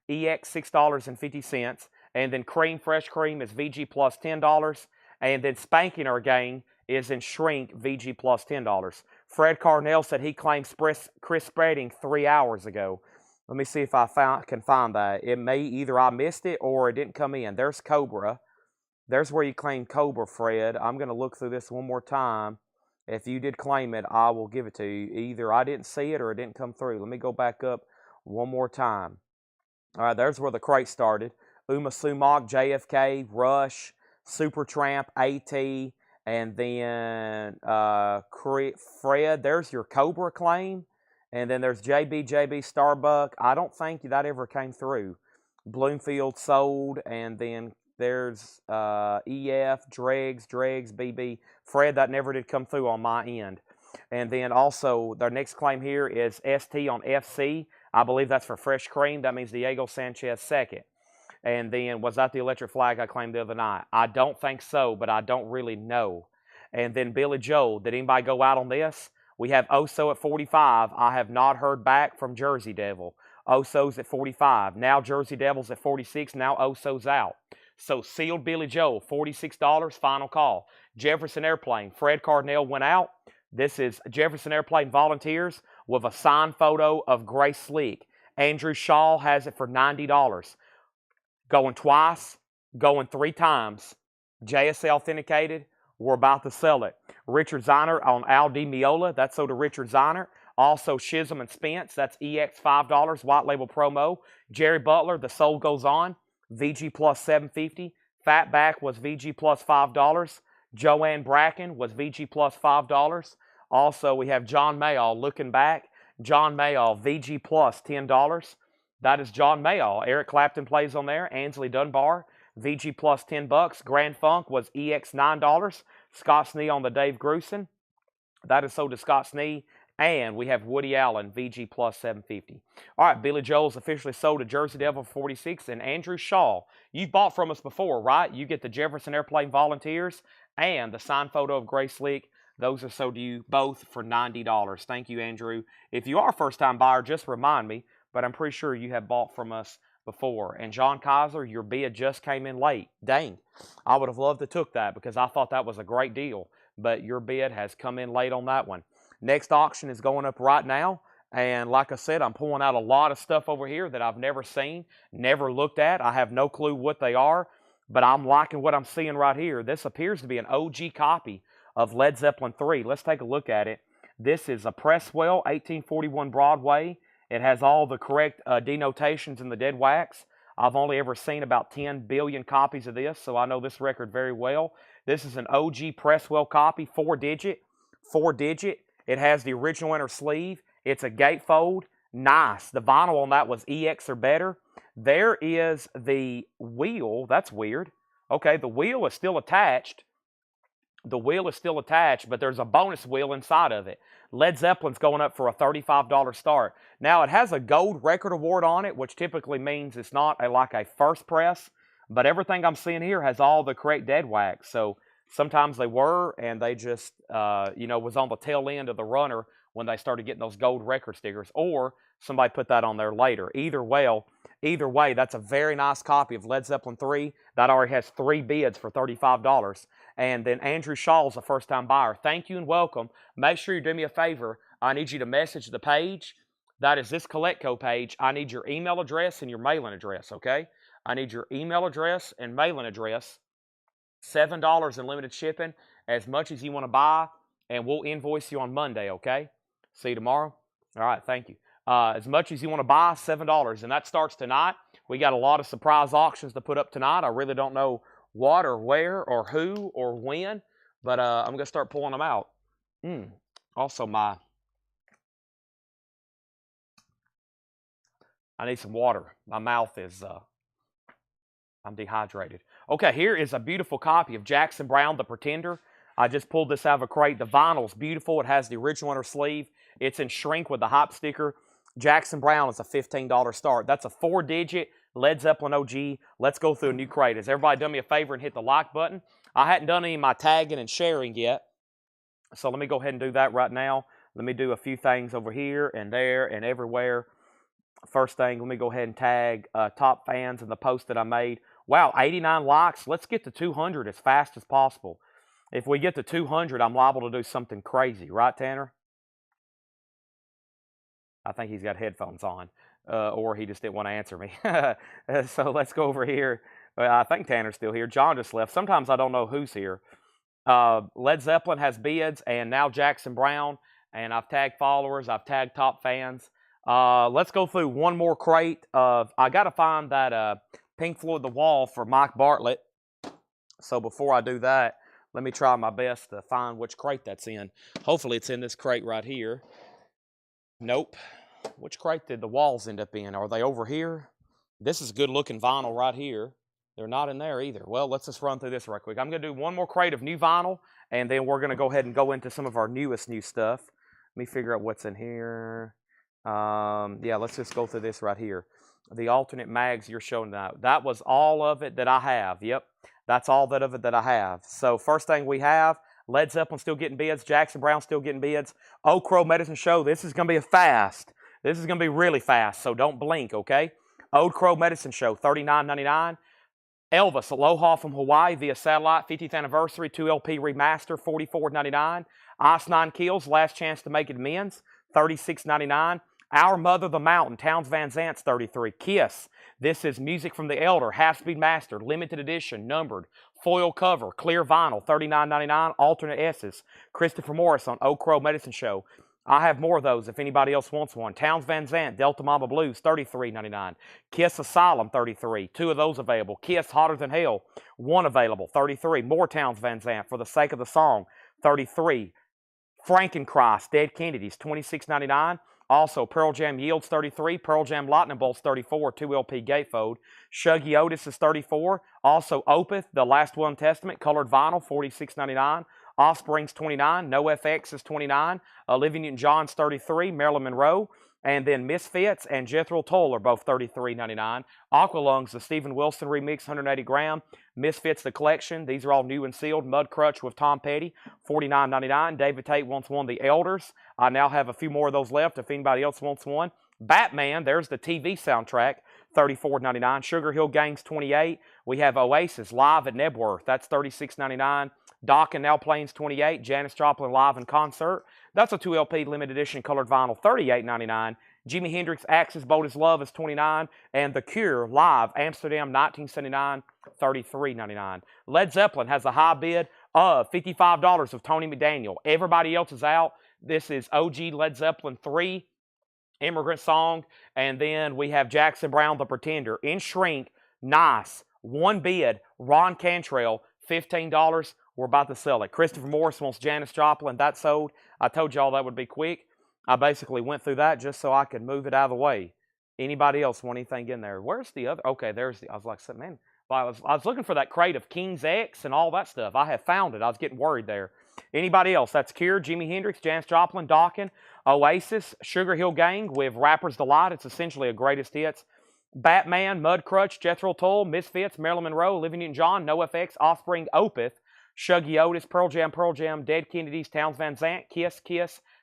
EX, $6.50. And then Cream, Fresh Cream is VG plus $10. And then Spanking Her Gang is in Shrink, VG plus $10. Fred Carnell said he claimed Chris Spedding 3 hours ago. Let me see if I can find that. It may either I missed it or it didn't come in. There's Cobra. There's where you claimed Cobra, Fred. I'm going to look through this one more time. If you did claim it, I will give it to you. Either I didn't see it or it didn't come through. Let me go back up one more time. All right, there's where the crate started. Uma Sumac, JFK, Rush, Supertramp, AT, and then Fred. There's your Cobra claim. And then there's JB Starbuck. I don't think that ever came through. Bloomfield sold. And then there's EF, Dregs, BB. Fred, that never did come through on my end. And then also, their next claim here is ST on FC. I believe that's for Fresh Cream. That means Diego Sanchez second. And then, was that the Electric Flag I claimed the other night? I don't think so, but I don't really know. And then Billy Joel. Did anybody go out on this? We have Oso at 45. I have not heard back from Jersey Devil. Oso's at 45. Now Jersey Devil's at 46. Now Oso's out. So sealed Billy Joel, $46, final call. Jefferson Airplane, Fred Cardinale went out. This is Jefferson Airplane Volunteers with a signed photo of Grace Slick. Andrew Shaw has it for $90. Going twice, going 3 times. JSA authenticated. We're about to sell it. Richard Ziner on Al Di Meola. That's sold to Richard Ziner. Also, Chisholm and Spence. That's EX, $5. White Label promo. Jerry Butler, The Soul Goes On. VG plus $7.50. Fatback was VG plus $5. Joanne Bracken was VG plus $5. Also, we have John Mayall, Looking Back. John Mayall, VG plus $10. That is John Mayall. Eric Clapton plays on there. Ansley Dunbar, VG plus $10. Grand Funk was EX $9. Scott Snee on the Dave Grusin. That is sold to Scott Snee. And we have Woody Allen, VG plus $7.50. All right, Billy Joel's officially sold to Jersey Devil for $46. And Andrew Shaw, you've bought from us before, right? You get the Jefferson Airplane Volunteers and the signed photo of Grace Leak. Those are sold to you both for $90. Thank you, Andrew. If you are a first-time buyer, just remind me, but I'm pretty sure you have bought from us before. And John Kaiser, your bid just came in late. Dang, I would have loved to took that because I thought that was a great deal, but your bid has come in late on that one. Next auction is going up right now. And like I said, I'm pulling out a lot of stuff over here that I've never seen, never looked at. I have no clue what they are, but I'm liking what I'm seeing right here. This appears to be an OG copy of Led Zeppelin 3. Let's take a look at it. This is a Presswell 1841 Broadway. It has all the correct denotations in the dead wax. I've only ever seen about 10 billion copies of this, so I know this record very well. This is an OG Presswell copy, 4-digit. It has the original inner sleeve. It's a gatefold. Nice. The vinyl on that was EX or better. There is the wheel. That's weird. Okay, the wheel is still attached. But there's a bonus wheel inside of it. Led Zeppelin's going up for a $35 start. Now, it has a gold record award on it, which typically means it's not like a first press, but everything I'm seeing here has all the correct dead wax. So sometimes they were, and they just, was on the tail end of the runner when they started getting those gold record stickers, or somebody put that on there later. Either way, that's a very nice copy of Led Zeppelin 3. That already has 3 bids for $35. And then Andrew Shaw's a first-time buyer. Thank you and welcome. Make sure you do me a favor. I need you to message the page. That is this Coletco page. I need your email address and your mailing address, okay? I need your email address and mailing address. $7 in limited shipping, as much as you want to buy, and we'll invoice you on Monday, okay? See you tomorrow. All right, thank you. As much as you want to buy, $7, and that starts tonight. We got a lot of surprise auctions to put up tonight. I really don't know what or where or who or when, but I'm going to start pulling them out. Also, I need some water. My mouth is, I'm dehydrated. Okay, here is a beautiful copy of Jackson Browne, The Pretender. I just pulled this out of a crate. The vinyl's beautiful. It has the original inner sleeve. It's in shrink with the hype sticker. Jackson Browne is a $15 start. That's a 4-digit Led Zeppelin OG. Let's go through a new crate. Has everybody done me a favor and hit the like button? I hadn't done any of my tagging and sharing yet, so let me go ahead and do that right now. Let me do a few things over here and there and everywhere. First thing, let me go ahead and tag top fans in the post that I made. Wow, 89 likes. Let's get to 200 as fast as possible. If we get to 200, I'm liable to do something crazy. Right, Tanner? I think he's got headphones on, or he just didn't want to answer me. So let's go over here. I think Tanner's still here. John just left. Sometimes I don't know who's here. Led Zeppelin has bids, and now Jackson Browne. And I've tagged followers. I've tagged top fans. Let's go through one more crate of, I got to find that Pink Floyd The Wall for Mike Bartlett. So before I do that, let me try my best to find which crate that's in. Hopefully it's in this crate right here. Nope. Which crate did the walls end up in? Are they over here? This is good looking vinyl right here. They're not in there either. Well, let's just run through this right quick. I'm going to do one more crate of new vinyl, and then we're going to go ahead and go into some of our newest new stuff. Let me figure out what's in here. Yeah, let's just go through this right here. The alternate mags you're showing now. That was all of it that I have. Yep, that's all of it that I have. So first thing we have, Led Zeppelin still getting bids. Jackson Browne still getting bids. Oak Crow Medicine Show. This is going to be fast. This is going to be really fast, so don't blink, okay? Oak Crow Medicine Show, $39.99. Elvis, Aloha from Hawaii via satellite, 50th anniversary, 2LP remaster, $44.99. Ice Nine Kills, last chance to make it amends, $36.99. Our Mother the Mountain, Townes Van Zant's $33. Kiss, this is Music from the Elder, half-speed master, limited edition, numbered, foil cover, clear vinyl, $39.99. Alternate S's, Christopher Morris on Oak Crow Medicine Show. I have more of those if anybody else wants one. Townes Van Zant, Delta Mama Blues, $33.99. Kiss Asylum, $33. 2 of those available. Kiss Hotter Than Hell, 1 available, $33. More Townes Van Zant, For the Sake of the Song, $33. Frankenchrist, Dead Kennedys, $26.99. Also, Pearl Jam Yields, $33. Pearl Jam Lightning Bolts, $34. 2LP Gatefold. Shuggy Otis is $34. Also, Opeth, The Last Will and Testament, colored vinyl, $46.99. Offspring's $29. NoFX is $29. Olivia Newton-John's $33. Marilyn Monroe. And then Misfits and Jethro Tull are both $33.99. Aqualungs, the Stephen Wilson remix, 180 gram. Misfits, the collection. These are all new and sealed. Mud Crutch with Tom Petty, $49.99. David Tate wants one. The Elders. I now have a few more of those left if anybody else wants one. Batman, there's the TV soundtrack, $34.99. Sugar Hill Gang's $28. We have Oasis live at Nebworth. That's $36.99. Dokken Now Playing's $28. Janis Joplin live in concert. That's a 2 LP limited edition colored vinyl, $38.99. Jimi Hendrix Axis Bold as Love is $29. And The Cure live Amsterdam 1979, $33.99. Led Zeppelin has a high bid of $55 of Tony McDaniel. Everybody else is out. This is OG Led Zeppelin 3. Immigrant Song, and then we have Jackson Browne, The Pretender. In shrink, nice. One bid, Ron Cantrell, $15. We're about to sell it. Christopher Morris wants Janis Joplin. That sold. I told y'all that would be quick. I basically went through that just so I could move it out of the way. Anybody else want anything in there? Where's the other? Okay, there's the. I was like, man, I was looking for that crate of King's X and all that stuff. I have found it. I was getting worried there. Anybody else? That's Cure, Jimi Hendrix, Janis Joplin, Dokken, Oasis, Sugar Hill Gang with Rapper's Delight. It's essentially a greatest hits. Batman, Mudcrutch, Jethro Tull, Misfits, Marilyn Monroe, Olivia Newton-John, NoFX, Offspring, Opeth, Shuggy Otis, Pearl Jam, Dead Kennedys, Townes Van Zandt, Kiss,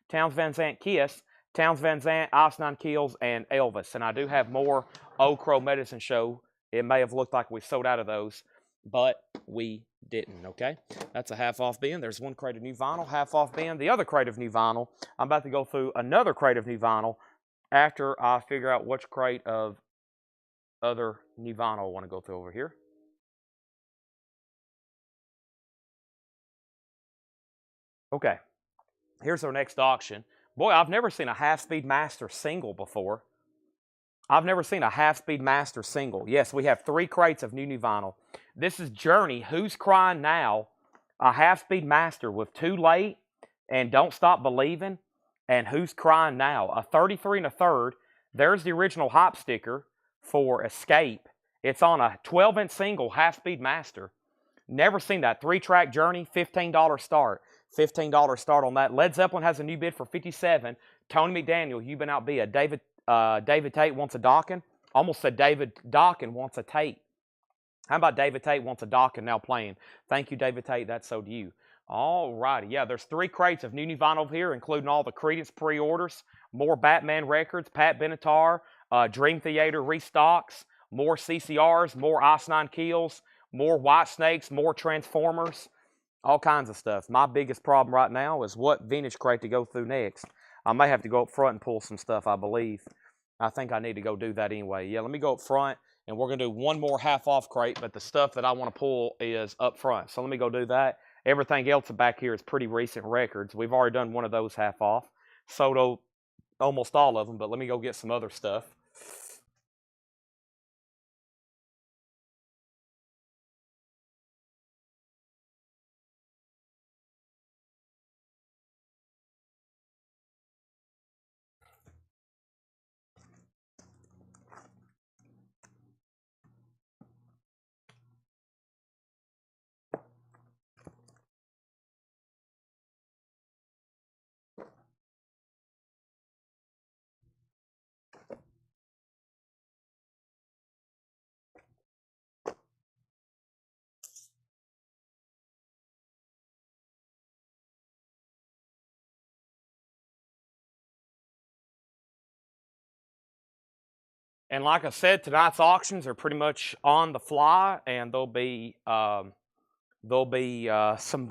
Townes Van Zandt, Kiss, Townes Van Zandt, Ice Nine Kills, and Elvis. And I do have more Old Crow Medicine Show. It may have looked like we sold out of those, but we didn't, okay? That's a half-off bin. There's one crate of new vinyl, half-off bin. The other crate of new vinyl, I'm about to go through another crate of new vinyl after I figure out which crate of other new vinyl I want to go through over here. Okay, here's our next auction. Boy, I've never seen a half-speed master single before. I've never seen a half-speed master single. Yes, we have 3 crates of new vinyl. This is Journey, Who's Crying Now, a half-speed master with Too Late and Don't Stop Believing and Who's Crying Now, a 33 1/3. There's the original hop sticker for Escape. It's on a 12-inch single half-speed master. Never seen that. 3-track Journey, $15 start. $15 start on that. Led Zeppelin has a new bid for $57. Tony McDaniel, you've been outbid. David Tate wants a Dokken. Almost said David Dokken wants a Tate. How about David Tate wants a Dokken Now Playing? Thank you, David Tate. That's so to you. All righty. Yeah, there's 3 crates of new vinyl over here, including all the Creedence pre-orders, more Batman records, Pat Benatar, Dream Theater restocks, more CCRs, more Ice Nine Kills, more White Snakes, more Transformers, all kinds of stuff. My biggest problem right now is what vintage crate to go through next. I may have to go up front and pull some stuff, I believe. I think I need to go do that anyway. Yeah, let me go up front, and we're going to do one more half-off crate, but the stuff that I want to pull is up front. So let me go do that. Everything else back here is pretty recent records. We've already done one of those half-off. Sold almost all of them, but let me go get some other stuff. And like I said, tonight's auctions are pretty much on the fly, and there'll be probably some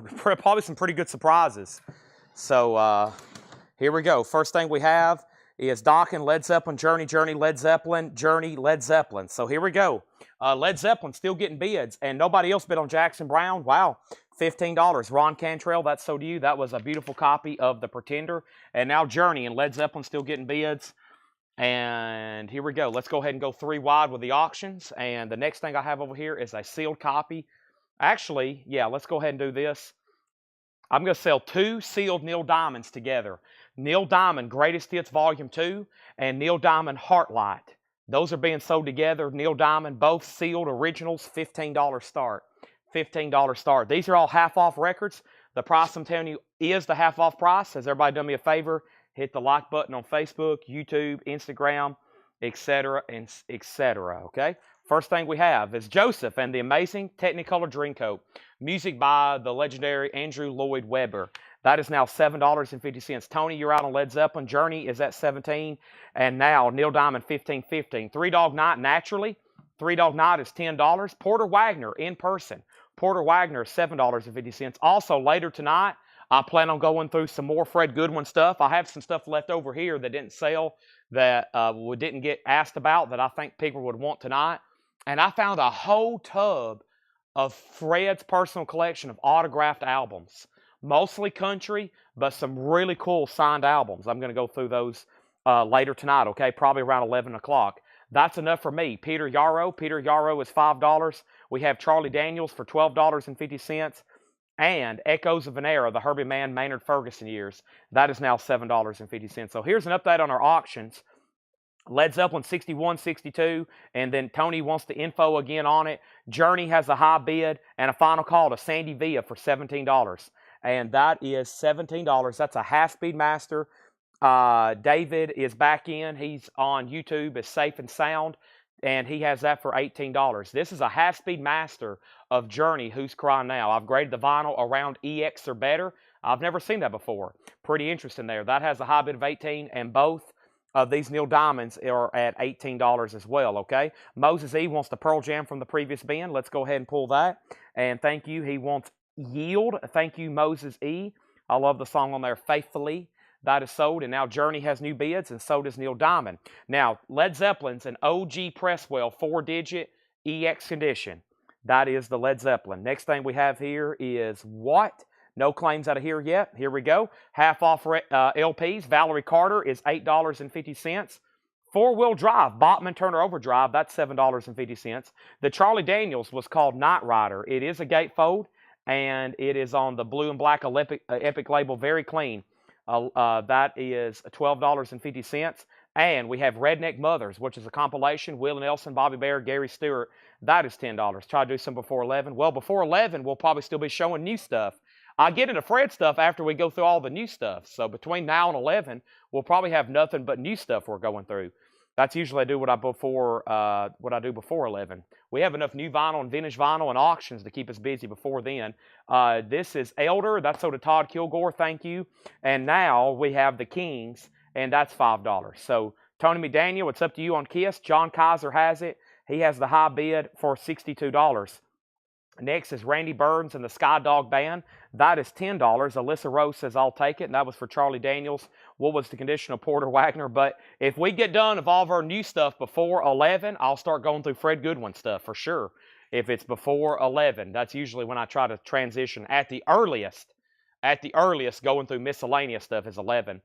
pretty good surprises. So here we go. First thing we have is Dokken, Led Zeppelin, Journey, Led Zeppelin, Journey, Led Zeppelin. So here we go. Led Zeppelin still getting bids, and nobody else bid on Jackson Browne. Wow, $15. Ron Cantrell, that's so to you. That was a beautiful copy of The Pretender. And now Journey and Led Zeppelin still getting bids. And here we go. Let's go ahead and go 3 wide with the auctions. And the next thing I have over here is a sealed copy. Actually, yeah, let's go ahead and do this. I'm going to sell 2 sealed Neil Diamonds together. Neil Diamond Greatest Hits Volume 2 and Neil Diamond Heartlight. Those are being sold together. Neil Diamond, both sealed originals, $15 start. $15 start. These are all half-off records. The price I'm telling you is the half-off price. Has everybody done me a favor? Hit the like button on Facebook, YouTube, Instagram, etc., and etc. Okay. First thing we have is Joseph and the Amazing Technicolor Dreamcoat. Music by the legendary Andrew Lloyd Webber. That is now $7.50. Tony, you're out on Led Zeppelin. Journey is at $17. And now Neil Diamond, $15.15. Three Dog Night, naturally. Three Dog Night is $10. Porter Wagoner in person. Porter Wagoner is $7.50. Also, later tonight, I plan on going through some more Fred Goodwin stuff. I have some stuff left over here that didn't sell, that we didn't get asked about, that I think people would want tonight. And I found a whole tub of Fred's personal collection of autographed albums. Mostly country, but some really cool signed albums. I'm going to go through those later tonight, okay? Probably around 11 o'clock. That's enough for me. Peter Yarrow. Peter Yarrow is $5. We have Charlie Daniels for $12.50. And Echoes of an Era, the Herbie Mann, Maynard Ferguson years. That is now $7.50. So here's an update on our auctions. Led Zeppelin 61, 62, and then Tony wants the info again on it. Journey has a high bid and a final call to Sandy Villa for $17. And that is $17. That's a half-speed master. David is back in. He's on YouTube as Safe and Sound, and he has that for $18. This is a half-speed master of Journey, Who's Crying Now. I've graded the vinyl around EX or better. I've never seen that before. Pretty interesting there. That has a high bid of $18, and both of these Neil Diamonds are at $18 as well, okay? Moses E. wants the Pearl Jam from the previous bin. Let's go ahead and pull that. And thank you. He wants Yield. Thank you, Moses E. I love the song on there, Faithfully. That is sold, and now Journey has new bids, and so does Neil Diamond. Now, Led Zeppelin's an OG Presswell 4-digit EX condition. That is the Led Zeppelin. Next thing we have here is what? No claims out of here yet. Here we go. Half off LPs. Valerie Carter is $8.50. Four-wheel drive. Bachman Turner Overdrive. That's $7.50. The Charlie Daniels was called Night Rider. It is a gatefold, and it is on the blue and black Epic label. Very clean. That is $12.50. And we have Redneck Mothers, which is a compilation. Willie Nelson, Bobby Bear, Gary Stewart. That is $10. Try to do some before 11. Well, before 11, we'll probably still be showing new stuff. I get into Fred stuff after we go through all the new stuff. So between now and 11, we'll probably have nothing but new stuff we're going through. That's usually what I do before 11. We have enough new vinyl and vintage vinyl and auctions to keep us busy before then. This is Elder. That's sold to Todd Kilgore. Thank you. And now we have the Kings, and that's $5. So Tony McDaniel, it's up to you on Kiss. John Kaiser has it. He has the high bid for $62. Next is Randy Burns and the Sky Dog Band. That is $10. Alyssa Rose says, I'll take it. And that was for Charlie Daniels. What was the condition of Porter Wagoner? But if we get done with all of our new stuff before 11, I'll start going through Fred Goodwin stuff for sure. If it's before 11, that's usually when I try to transition. At the earliest, going through miscellaneous stuff is 11.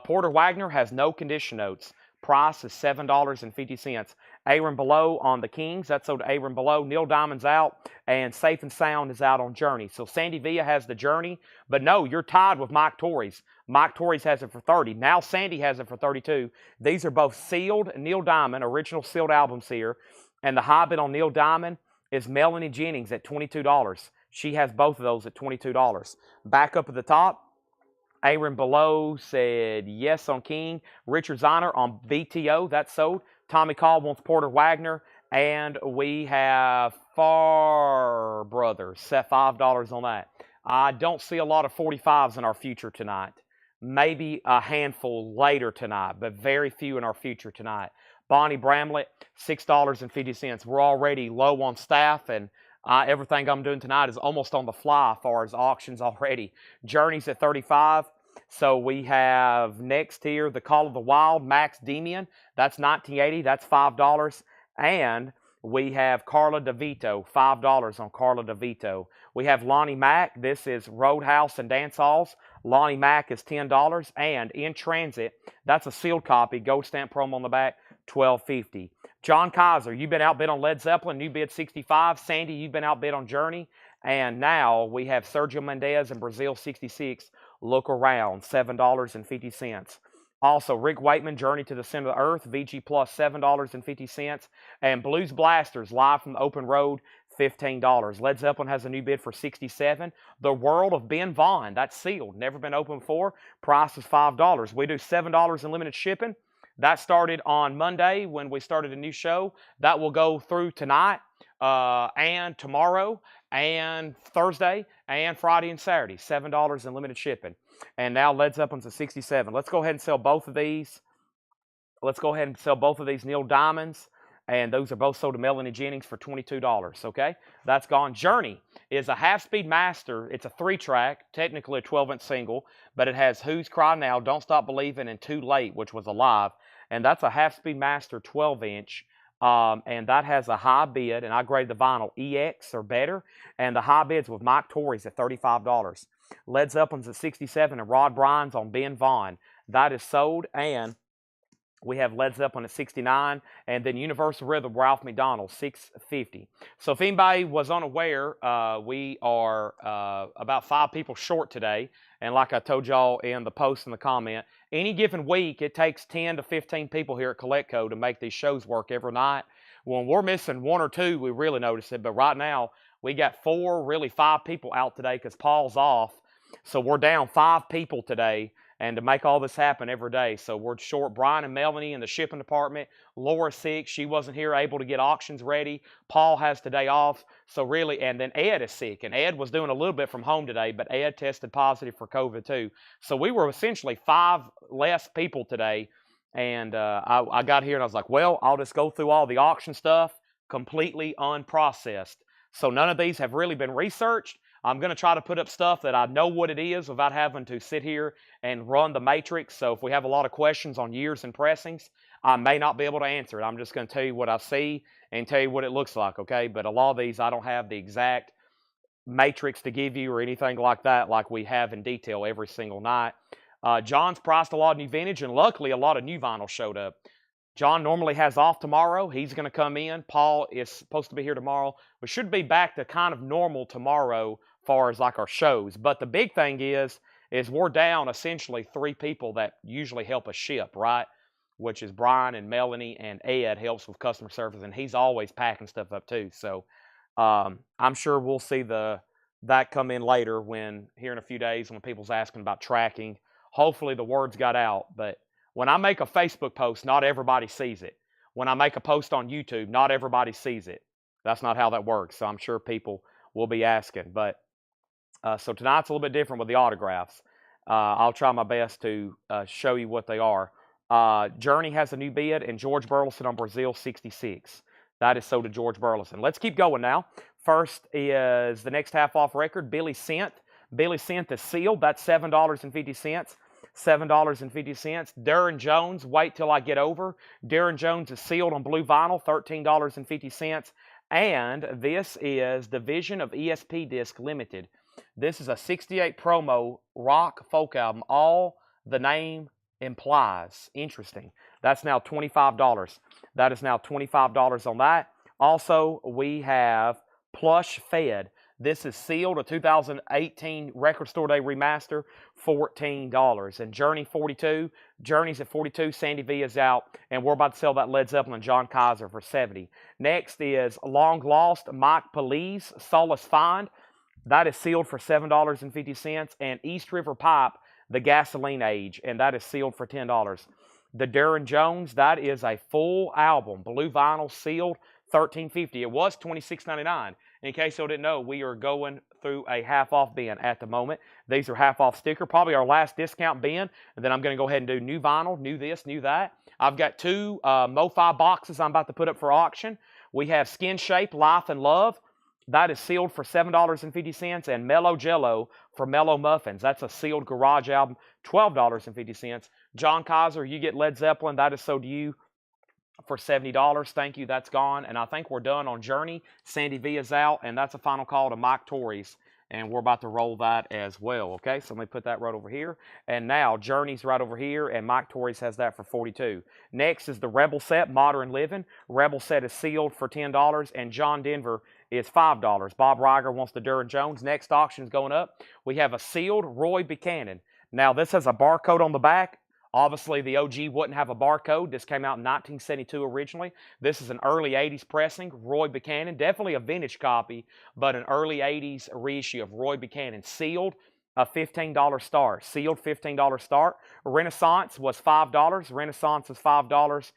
Porter Wagoner has no condition notes. Price is $7.50. Aaron Below on the Kings. That's sold to Aaron Below. Neil Diamond's out. And Safe and Sound is out on Journey. So Sandy Villa has the Journey. But no, you're tied with Mike Torres. Mike Torres has it for $30. Now Sandy has it for $32. These are both sealed Neil Diamond, original sealed albums here. And the high bid on Neil Diamond is Melanie Jennings at $22. She has both of those at $22. Back up at the top, Aaron Below said yes on King. Richard Ziner on BTO. That's sold. Tommy Call wants Porter Wagoner. And we have Far Brothers. Set $5 on that. I don't see a lot of 45s in our future tonight. Maybe a handful later tonight, but very few in our future tonight. Bonnie Bramlett, $6.50. We're already low on staff, and everything I'm doing tonight is almost on the fly as far as auctions already. Journey's at $35. So we have next here the Call of the Wild, Max Demian. That's $19.80. That's $5. And we have Carla DeVito, $5 on Carla DeVito. We have Lonnie Mack. This is Roadhouse and Dance Halls. Lonnie Mack is $10. And In Transit, that's a sealed copy. Gold stamp promo on the back, $12.50. John Kaiser, you've been outbid on Led Zeppelin. New bid $65. Sandy, you've been outbid on Journey. And now we have Sergio Mendes and Brazil 66. Look Around, $7.50. Also, Rick Wakeman, Journey to the Center of the Earth, VG Plus, $7.50. And Blues Blasters, live from the open road, $15. Led Zeppelin has a new bid for $67. The World of Ben Vaughn, that's sealed, never been opened before. Price is $5. We do $7 in limited shipping. That started on Monday when we started a new show. That will go through tonight and tomorrow and Thursday and Friday and Saturday. $7 in limited shipping. And now Led Zeppelin's at $67. Let's go ahead and sell both of these. Let's go ahead and sell both of these Neil Diamonds. And those are both sold to Melanie Jennings for $22, okay? That's gone. Journey is a half-speed master. It's a 3-track, technically a 12-inch single, but it has Who's Cry Now, Don't Stop Believing, and Too Late, which was alive. And that's a half-speed master 12-inch, and that has a high bid, and I grade the vinyl EX or better, and the high bids with Mike Torrey's at $35. Led Zeppelin's at $67, and Rod Bryan's on Ben Vaughn. That is sold, and we have Led Zeppelin at $69, and then Universal Rhythm, Ralph McDonald, $650. So if anybody was unaware, we are about 5 people short today. And like I told y'all in the post and the comment, any given week, it takes 10 to 15 people here at CollectCo to make these shows work every night. When we're missing 1 or 2, we really notice it. But right now, we got 4, really 5 people out today because Paul's off. So we're down 5 people today. And to make all this happen every day. So we're short Brian and Melanie in the shipping department. Laura's sick. She wasn't here able to get auctions ready. Paul has today off. So really, and then Ed is sick. And Ed was doing a little bit from home today, but Ed tested positive for COVID too. So we were essentially 5 less people today. And I got here and I was like, well, I'll just go through all the auction stuff completely unprocessed. So none of these have really been researched. I'm going to try to put up stuff that I know what it is without having to sit here and run the matrix. So if we have a lot of questions on years and pressings, I may not be able to answer it. I'm just going to tell you what I see and tell you what it looks like, okay? But a lot of these, I don't have the exact matrix to give you or anything like that like we have in detail every single night. John's priced a lot of new vintage, and luckily a lot of new vinyl showed up. John normally has off tomorrow. He's going to come in. Paul is supposed to be here tomorrow. We should be back to kind of normal tomorrow as far as like our shows. But the big thing is we're down essentially 3 people that usually help us ship, right? Which is Brian and Melanie, and Ed helps with customer service, and he's always packing stuff up too. So I'm sure we'll see that come in later when here in a few days when people's asking about tracking. Hopefully the word's got out, but when I make a Facebook post, not everybody sees it. When I make a post on YouTube, not everybody sees it. That's not how that works. So I'm sure people will be asking. But so tonight's a little bit different with the autographs. I'll try my best to show you what they are. Journey has a new bid, and George Burleson on Brazil 66. That is sold to George Burleson. Let's keep going now. First is the next half off record, Billy Synth. Billy Synth is sealed. That's $7.50. $7.50. Darren Jones, Wait Till I Get Over. Darren Jones is sealed on blue vinyl, $13.50. And this is Division of ESP Disc Limited. This is a 68 promo rock folk album. All the name implies. Interesting. That's now $25. That is now $25 on that. Also, we have Plush Fed. This is sealed, a 2018 Record Store Day remaster, $14. And Journey 42, Journey's at 42, Sandy V is out, and we're about to sell that Led Zeppelin John Kaiser for $70. Next is Long Lost Mike Police, Solace Find. That is sealed for $7.50. And East River Pipe, The Gasoline Age, and that is sealed for $10. The Darren Jones, that is a full album, blue vinyl, sealed, $13.50. It was $26.99. In case you didn't know, we are going through a half-off bin at the moment. These are half-off sticker, probably our last discount bin. And then I'm going to go ahead and do new vinyl, new this, new that. I've got 2 MoFi boxes I'm about to put up for auction. We have Skin Shape, Life and Love. That is sealed for $7.50. And Mellow Jello for Mellow Muffins. That's a sealed garage album, $12.50. John Kaiser, you get Led Zeppelin. That is sold to you for $70. Thank you. That's gone. And I think we're done on Journey. Sandy V is out, and that's a final call to Mike Torrey's. And we're about to roll that as well. Okay, so let me put that right over here. And now Journey's right over here, and Mike Torrey's has that for $42. Next is the Rebel Set, Modern Living. Rebel Set is sealed for $10, and John Denver is $5. Bob Riger wants the Darren Jones. Next auction's going up. We have a sealed Roy Buchanan. Now, this has a barcode on the back. Obviously, the OG wouldn't have a barcode. This came out in 1972 originally. This is an early 80s pressing. Roy Buchanan, definitely a vintage copy, but an early 80s reissue of Roy Buchanan. Sealed, a $15 start. Sealed, $15 start. Renaissance was $5. Renaissance was $5.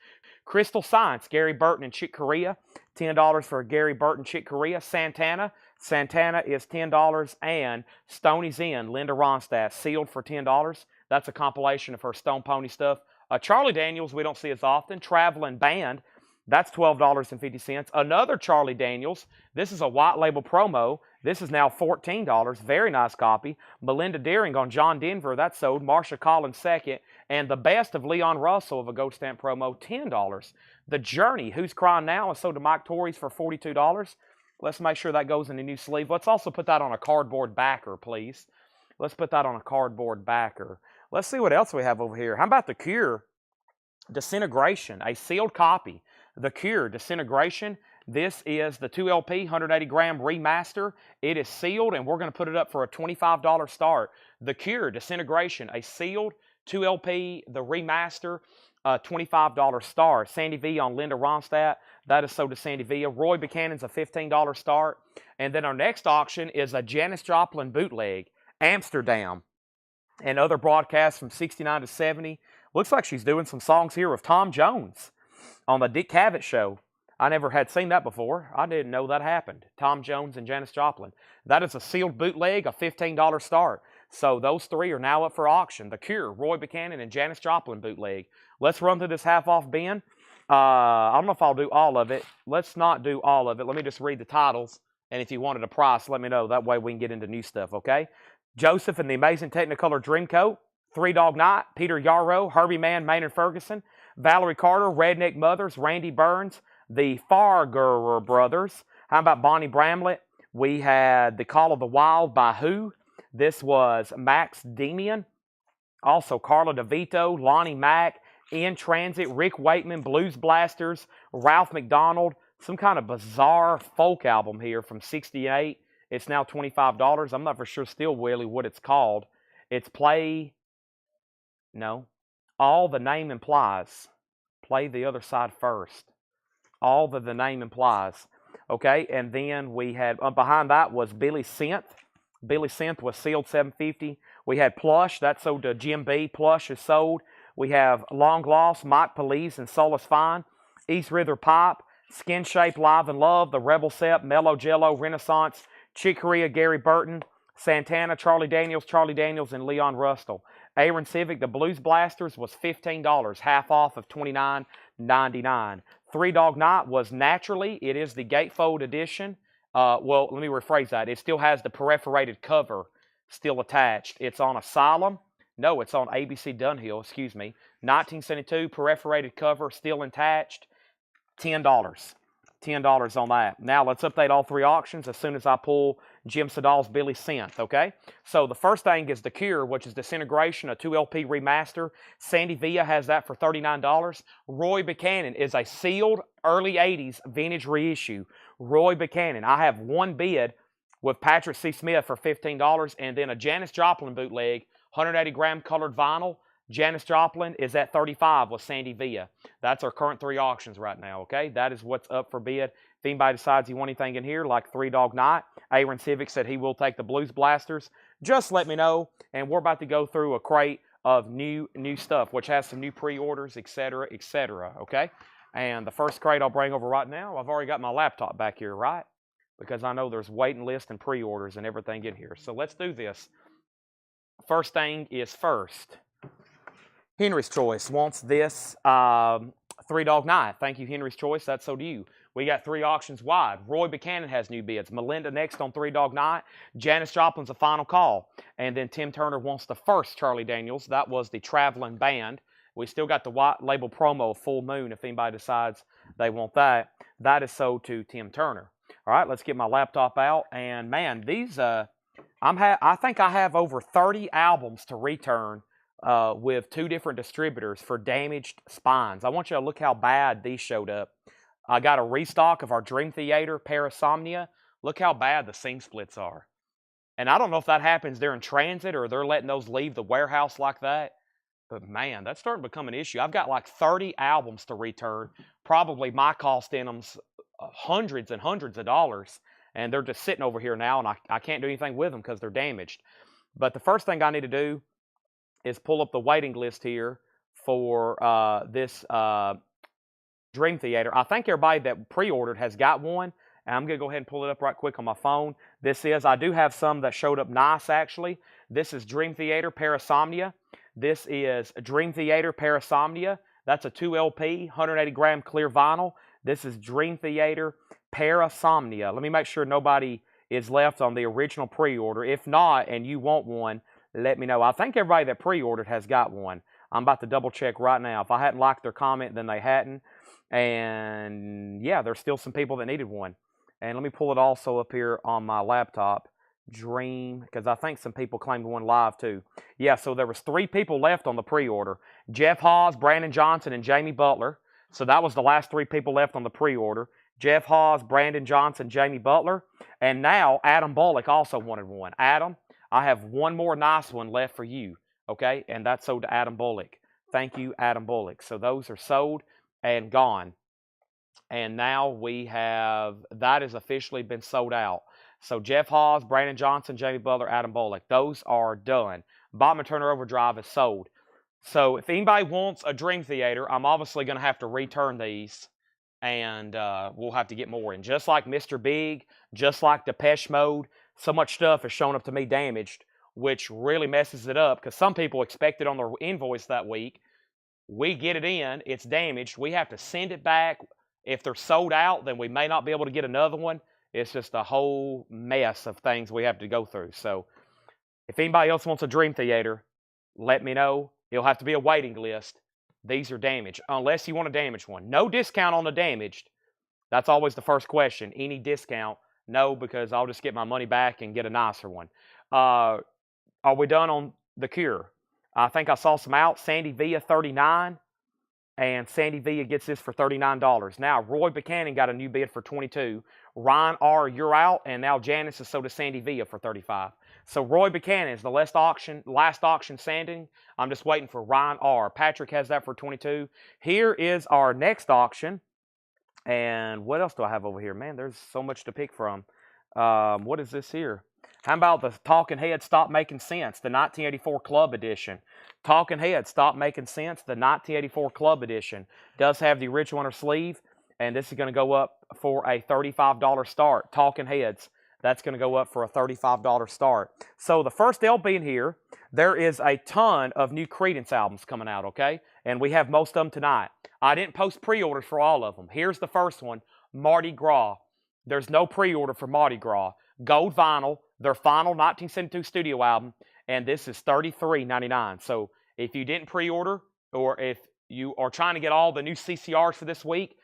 Crystal Science, Gary Burton and Chick Corea, $10 for Gary Burton, Chick Corea. Santana, Santana is $10. And Stoney's Inn, Linda Ronstadt, sealed for $10. That's a compilation of her Stone Pony stuff. Charlie Daniels, we don't see as often. Traveling Band, that's $12.50. Another Charlie Daniels, this is a white label promo. This is now $14. Very nice copy. Melinda Deering on John Denver, that's sold. Marsha Collins second. And the best of Leon Russell of a Gold Stamp promo, $10. The Journey, Who's Crying Now, is sold to Mike Torres for $42. Let's make sure that goes in a new sleeve. Let's also put that on a cardboard backer, please. Let's put that on a cardboard backer. Let's see what else we have over here. How about The Cure, Disintegration, a sealed copy. The Cure, Disintegration. This is the 2LP 180-gram remaster. It is sealed, and we're going to put it up for a $25 start. The Cure, Disintegration, a sealed 2LP, the remaster, $25 start. Sandy V on Linda Ronstadt. That is sold to Sandy V. Roy Buchanan's a $15 start. And then our next auction is a Janis Joplin bootleg, Amsterdam, and other broadcasts from 69 to 70. Looks like she's doing some songs here with Tom Jones on the Dick Cavett show. I never had seen that before. I didn't know that happened. Tom Jones and Janis Joplin. That is a sealed bootleg, a $15 start. So those three are now up for auction. The Cure, Roy Buchanan, and Janis Joplin bootleg. Let's run through this half-off bin. I don't know if I'll do all of it. Let's not do all of it. Let me just read the titles. And if you wanted a price, let me know. That way we can get into new stuff, okay? Joseph and the Amazing Technicolor Dreamcoat. Three Dog Night, Peter Yarrow, Herbie Mann, Maynard Ferguson, Valerie Carter, Redneck Mothers, Randy Burns, the Farger Brothers. How about Bonnie Bramlett? We had The Call of the Wild by Who? This was Max Demian. Also Carla DeVito, Lonnie Mack, In Transit, Rick Wakeman, Blues Blasters, Ralph McDonald. Some kind of bizarre folk album here from '68. It's now $25. I'm not for sure still really what it's called. It's All the Name Implies. Play the Other Side First. All that the name implies. Okay, and then we had, behind that was Billy Synth. Billy Synth was sealed $7.50. We had Plush, that's sold to Jim B. Plush is sold. We have Long Lost, Mike Police, and Solace Fine. East River Pipe, Skin Shape, Live and Love, The Rebel Sep, Mellow Jello, Renaissance, Chick Corea, Gary Burton, Santana, Charlie Daniels, and Leon Russell. Aaron Civic, The Blues Blasters was $15, half off of $29.99. Three Dog Night was Naturally. It is the gatefold edition. Well, let me rephrase that. It still has the perforated cover still attached. It's on Asylum. No, it's on ABC Dunhill, excuse me. 1972, perforated cover, still attached. $10. $10 on that. Now, let's update all three auctions as soon as I pull Jim Sedal's Billy Synth, okay? So, the first thing is The Cure, which is Disintegration, a 2LP remaster. Sandy Villa has that for $39. Roy Buchanan is a sealed early 80s vintage reissue. Roy Buchanan. I have one bid with Patrick C. Smith for $15, and then a Janis Joplin bootleg, 180-gram colored vinyl. Janis Joplin is at $35 with Sandy Villa. That's our current three auctions right now, okay? That is what's up for bid. If anybody decides you want anything in here, like Three Dog Night, Aaron Civic said he will take the Blues Blasters. Just let me know, and we're about to go through a crate of new stuff, which has some new pre-orders, etc., okay? And the first crate I'll bring over right now, I've already got my laptop back here, right? Because I know there's waiting list and pre-orders and everything in here. So let's do this. First thing is first. Henry's Choice wants this Three Dog Night. Thank you, Henry's Choice. That's so do you. We got three auctions wide. Roy Buchanan has new bids. Melinda next on Three Dog Night. Janis Joplin's a final call. And then Tim Turner wants the first Charlie Daniels. That was the Traveling Band. We still got the white label promo Full Moon if anybody decides they want that. That is sold to Tim Turner. All right, let's get my laptop out. And man, these I think I have over 30 albums to return with two different distributors for damaged spines. I want you to look how bad these showed up. I got a restock of our Dream Theater Parasomnia. Look how bad the seam splits are. And I don't know if that happens during transit or they're letting those leave the warehouse like that. But man, that's starting to become an issue. I've got like 30 albums to return. Probably my cost in them's hundreds and hundreds of dollars. And they're just sitting over here now, and I can't do anything with them because they're damaged. But the first thing I need to do is pull up the waiting list here for this Dream Theater. I think everybody that pre-ordered has got one. And I'm going to go ahead and pull it up right quick on my phone. I do have some that showed up nice, actually. This is Dream Theater Parasomnia. This is Dream Theater Parasomnia. That's a 2 LP, 180 gram clear vinyl. This is Dream Theater Parasomnia. Let me make sure nobody is left on the original pre-order. If not, and you want one, let me know. I think everybody that pre-ordered has got one. I'm about to double check right now. If I hadn't liked their comment, then they hadn't. And yeah, there's still some people that needed one. And let me pull it also up here on my laptop. Dream, because I think some people claimed one live too. Yeah, so there was 3 people left on the pre-order. Jeff Hawes, Brandon Johnson, and Jamie Butler. So that was the last 3 people left on the pre-order. Jeff Hawes, Brandon Johnson, Jamie Butler. And now Adam Bullock also wanted one. Adam, I have one more nice one left for you. Okay, and that's sold to Adam Bullock. Thank you, Adam Bullock. So those are sold and gone. And now we have, that has officially been sold out. So Jeff Hawes, Brandon Johnson, Jamie Butler, Adam Bullock, those are done. Bachman Turner Overdrive is sold. So if anybody wants a Dream Theater, I'm obviously going to have to return these. And we'll have to get more. And just like Mr. Big, just like Depeche Mode, so much stuff has shown up to me damaged, which really messes it up because some people expect it on their invoice that week. We get it in, it's damaged. We have to send it back. If they're sold out, then we may not be able to get another one. It's just a whole mess of things we have to go through. So if anybody else wants a Dream Theater, let me know. It'll have to be a waiting list. These are damaged, unless you want a damaged one. No discount on the damaged. That's always the first question. Any discount? No, because I'll just get my money back and get a nicer one. Are we done on The Cure? I think I saw some out. Sandy Villa, $39. And Sandy Villa gets this for $39. Now, Roy Buchanan got a new bid for $22. Ryan R., you're out. And now Janice has sold to Sandy Villa for $35. So Roy Buchanan is the last auction standing. I'm just waiting for Ryan R. Patrick has that for $22. Here is our next auction. And what else do I have over here? Man, there's so much to pick from. What is this here? How about the Talking Heads Stop Making Sense, the 1984 Club Edition? Talking Heads Stop Making Sense, the 1984 Club Edition. Does have the original on her sleeve, and this is going to go up for a $35 start. Talking Heads, that's going to go up for a $35 start. So the first LP in here, there is a ton of new Creedence albums coming out, okay? And we have most of them tonight. I didn't post pre-orders for all of them. Here's the first one, Mardi Gras. There's no pre-order for Mardi Gras. Gold vinyl, their final 1972 studio album, and this is $33.99. So if you didn't pre-order, or if you are trying to get all the new CCRs for this week,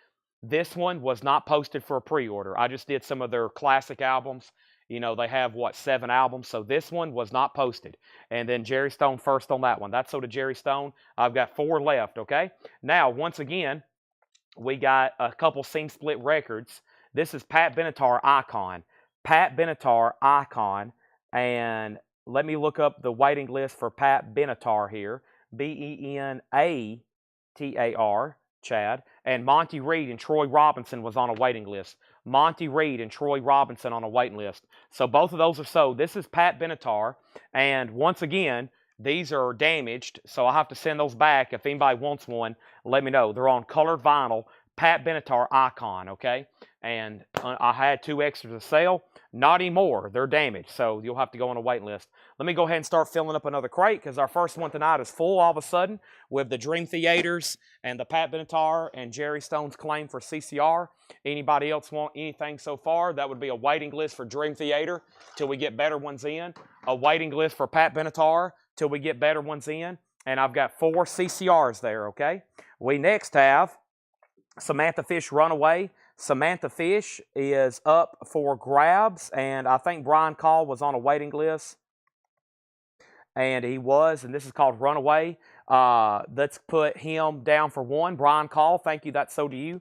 this one was not posted for a pre-order. I just did some of their classic albums. You know, they have, 7 albums, so this one was not posted. And then Jerry Stone first on that one. That's sold to Jerry Stone. I've got 4 left, okay? Now, once again, we got a couple Scene Split records. This is Pat Benatar Icon. Pat Benatar Icon, and let me look up the waiting list for Pat Benatar here. Benatar, Chad. And Monty Reed and Troy Robinson was on a waiting list. Monty Reed and Troy Robinson on a waiting list. So both of those are sold. This is Pat Benatar, and once again, these are damaged, so I'll have to send those back. If anybody wants one, let me know. They're on colored vinyl. Pat Benatar Icon, okay? And I had 2 extras to sell. Not anymore. They're damaged, so you'll have to go on a waiting list. Let me go ahead and start filling up another crate because our first one tonight is full all of a sudden with the Dream Theaters and the Pat Benatar and Jerry Stone's claim for CCR. Anybody else want anything so far? That would be a waiting list for Dream Theater till we get better ones in. A waiting list for Pat Benatar till we get better ones in. And I've got 4 CCRs there, okay? We next have Samantha Fish Runaway. Samantha Fish is up for grabs, and I think Brian Call was on a waiting list, and he was, and this is called Runaway. Let's put him down for 1. Brian Call, thank you, that's so to you,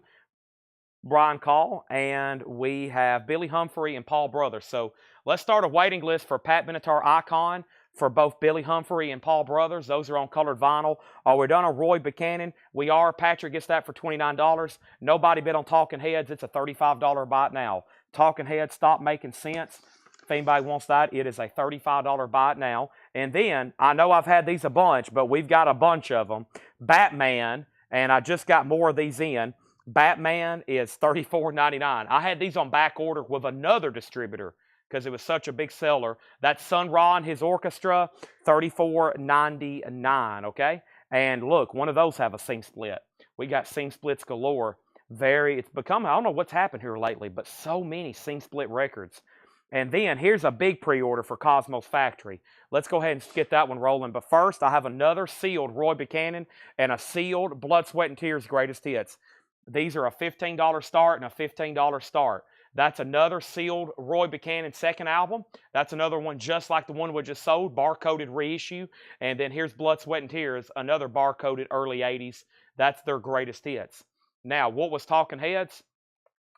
Brian Call. And we have Billy Humphrey and Paul Brothers. So let's start a waiting list for Pat Benatar Icon for both Billy Humphrey and Paul Brothers. Those are on colored vinyl. Are we done on Roy Buchanan? We are. Patrick gets that for $29. Nobody bid on Talking Heads. It's a $35 buy it now. Talking Heads, stop making sense. If anybody wants that, it is a $35 buy it now. And then, I know I've had these a bunch, but we've got a bunch of them. Batman, and I just got more of these in. Batman is $34.99. I had these on back order with another distributor because it was such a big seller. That's Sun Ra and his orchestra, $34.99, okay? And look, one of those have a seam split. We got seam splits galore. It's become, I don't know what's happened here lately, but so many seam split records. And then here's a big pre-order for Cosmos Factory. Let's go ahead and get that one rolling. But first, I have another sealed Roy Buchanan and a sealed Blood, Sweat, and Tears Greatest Hits. These are a $15 start and a $15 start. That's another sealed Roy Buchanan second album. That's another one just like the one we just sold, barcoded reissue. And then here's Blood, Sweat, and Tears, another barcoded early 80s. That's their greatest hits. Now, what was Talking Heads?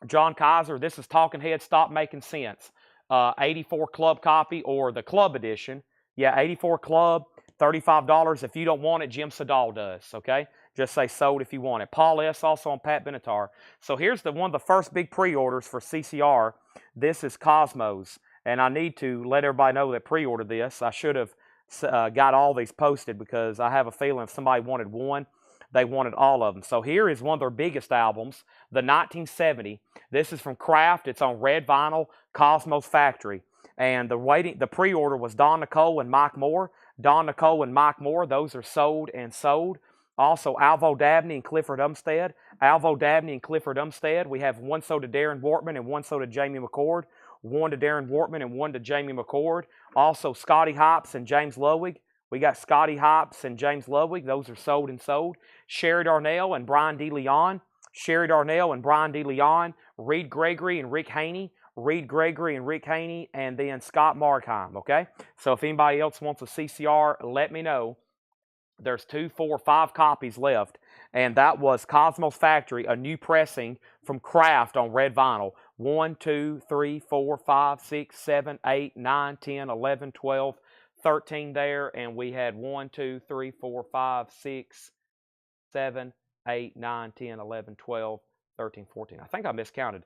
John Kaiser, this is Talking Heads, Stop Making Sense. 84 Club copy or the Club edition. Yeah, 84 Club, $35. If you don't want it, Jim Sedal does, okay? Just say sold if you want it. Paul S. also on Pat Benatar. So here's one of the first big pre-orders for CCR. This is Cosmos. And I need to let everybody know that pre-ordered this. I should have got all these posted because I have a feeling if somebody wanted one, they wanted all of them. So here is one of their biggest albums, the 1970. This is from Kraft. It's on red vinyl, Cosmos Factory. And the pre-order was Don Nicole and Mike Moore. Don Nicole and Mike Moore, those are sold and sold. Also, Alvo Dabney and Clifford Umstead. Alvo Dabney and Clifford Umstead. We have one sold to Darren Wortman and one sold to Jamie McCord. One to Darren Wortman and one to Jamie McCord. Also, Scotty Hops and James Ludwig. We got Scotty Hops and James Ludwig. Those are sold and sold. Sherry Darnell and Brian DeLeon. Sherry Darnell and Brian DeLeon. Reed Gregory and Rick Haney. Reed Gregory and Rick Haney. And then Scott Markheim, okay? So if anybody else wants a CCR, let me know. There's 2, 4, 5 copies left. And that was Cosmos Factory, a new pressing from Kraft on red vinyl. 1, 2, 3, 4, 5, 6, 7, 8, 9, 10, 11, 12, 13 there. And we had 1, 2, 3, 4, 5, 6, 7, 8, 9, 10, 11, 12, 13, 14. I think I miscounted.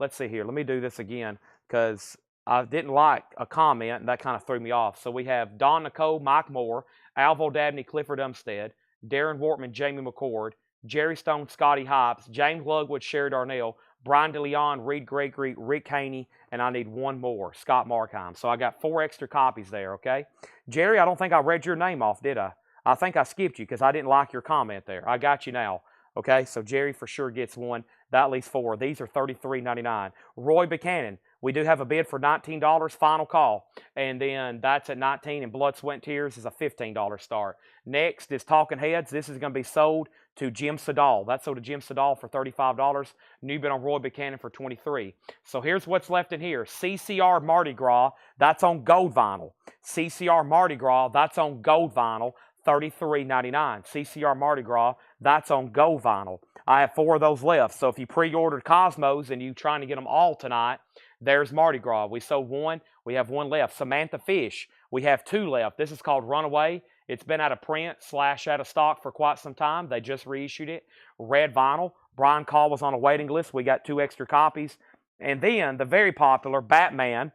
Let's see here. Let me do this again because I didn't like a comment, and that kind of threw me off. So we have Don Nicole, Mike Moore, Alvo Dabney, Clifford Umstead, Darren Wortman, Jamie McCord, Jerry Stone, Scotty Hops, James Ludwig, Sherry Darnell, Brian DeLeon, Reed Gregory, Rick Haney, and I need one more, Scott Markheim. So I got 4 extra copies there, okay? Jerry, I don't think I read your name off, did I? I think I skipped you because I didn't like your comment there. I got you now. Okay, so Jerry for sure gets one. That leaves 4. These are $33.99. Roy Buchanan, we do have a bid for $19, final call. And then that's at $19, and Blood, Sweat, and Tears is a $15 start. Next is Talking Heads. This is going to be sold to Jim Sedal. That's sold to Jim Sedal for $35. New bid on Roy Buchanan for $23. So here's what's left in here. CCR Mardi Gras, that's on gold vinyl. CCR Mardi Gras, that's on gold vinyl. $33.99. CCR Mardi Gras, that's on gold vinyl. I have 4 of those left. So if you pre-ordered Cosmos and you're trying to get them all tonight, there's Mardi Gras. We sold 1. We have 1 left. Samantha Fish, we have 2 left. This is called Runaway. It's been out of print / out of stock for quite some time. They just reissued it. Red vinyl. Brian Call was on a waiting list. We got 2 extra copies. And then the very popular Batman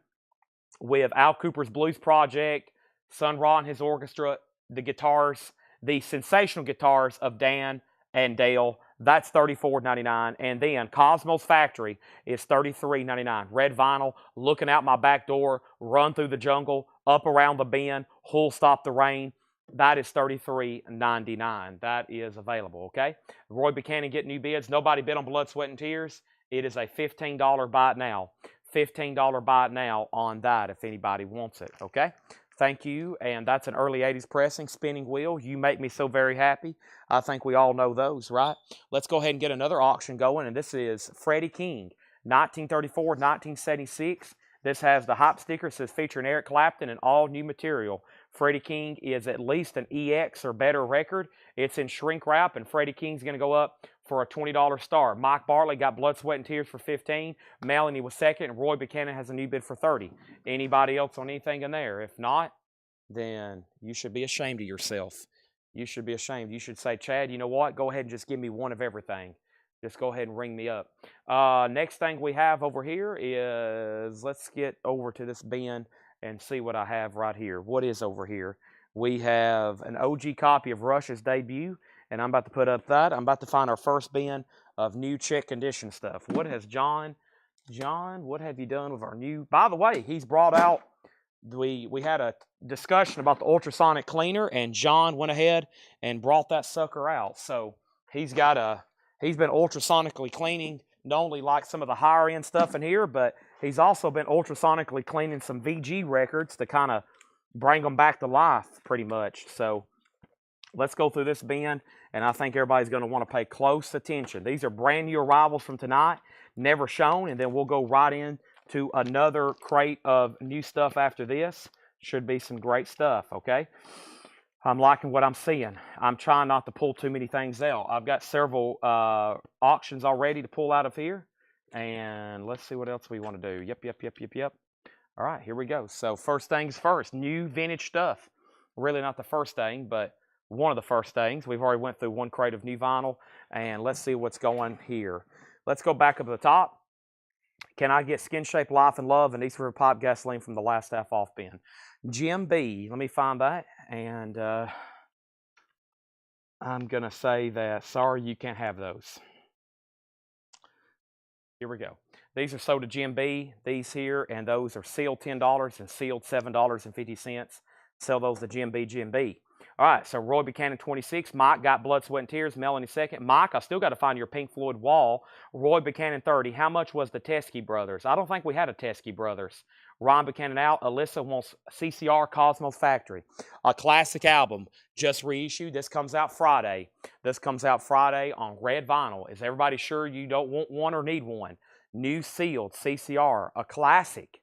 with Al Cooper's Blues Project, Sun Ra and his orchestra, the guitars, the sensational guitars of Dan and Dale, that's $34.99. And then Cosmos Factory is $33.99. Red vinyl, looking out my back door, run through the jungle, up around the bend, Hull Stop the Rain. That is $33.99. That is available, okay? Roy Buchanan get new bids. Nobody bid on Blood, Sweat, and Tears. It is a $15 buy it now. $15 buy it now on that if anybody wants it, okay? Thank you, and that's an early 80s pressing, Spinning Wheel. You Make Me So Very Happy. I think we all know those, right? Let's go ahead and get another auction going, and this is Freddie King, 1934, 1976. This has the hop sticker. It says featuring Eric Clapton and all new material. Freddie King is at least an EX or better record. It's in shrink wrap, and Freddie King's going to go up for a $20 start. Mike Bartley got Blood, Sweat, and Tears for $15. Melanie was second, and Roy Buchanan has a new bid for $30. Anybody else on anything in there? If not, then you should be ashamed of yourself. You should be ashamed. You should say, Chad, you know what? Go ahead and just give me one of everything. Just go ahead and ring me up. Next thing we have over here is, let's get over to this bin and see what I have right here. What is over here? We have an OG copy of Rush's debut, and I'm about to put up that. I'm about to find our first bin of new check condition stuff. What has John, what have you done with our new, by the way, he's brought out, we had a discussion about the ultrasonic cleaner, and John went ahead and brought that sucker out. So he's been ultrasonically cleaning not only like some of the higher end stuff in here, but he's also been ultrasonically cleaning some VG records to kind of bring them back to life pretty much. So let's go through this bin, and I think everybody's going to want to pay close attention. These are brand new arrivals from tonight, never shown, and then we'll go right in to another crate of new stuff after this. Should be some great stuff, okay? I'm liking what I'm seeing. I'm trying not to pull too many things out. I've got several auctions already to pull out of here. And let's see what else we want to do. Yep. All right, here we go. So first things first, new vintage stuff. Really not the first thing, but one of the first things. We've already went through one crate of new vinyl, and let's see what's going here. Let's go back up to the top. Can I get Skin Shape Life and Love and East River Pipe Gasoline from the last half off bin? Jim B, let me find that, and I'm going to say that, sorry, you can't have those. Here we go. These are sold to Jim B, these here, and those are sealed $10 and sealed $7.50. Sell those to Jim B. All right, so Roy Buchanan, 26. Mike got Blood, Sweat, and Tears. Melanie, 2nd. Mike, I still got to find your Pink Floyd wall. Roy Buchanan, 30. How much was the Teskey Brothers? I don't think we had a Teskey Brothers. Ron Buchanan out. Alyssa wants CCR Cosmos Factory. A classic album, just reissued. This comes out Friday. On red vinyl. Is everybody sure you don't want one or need one? New sealed CCR. A classic.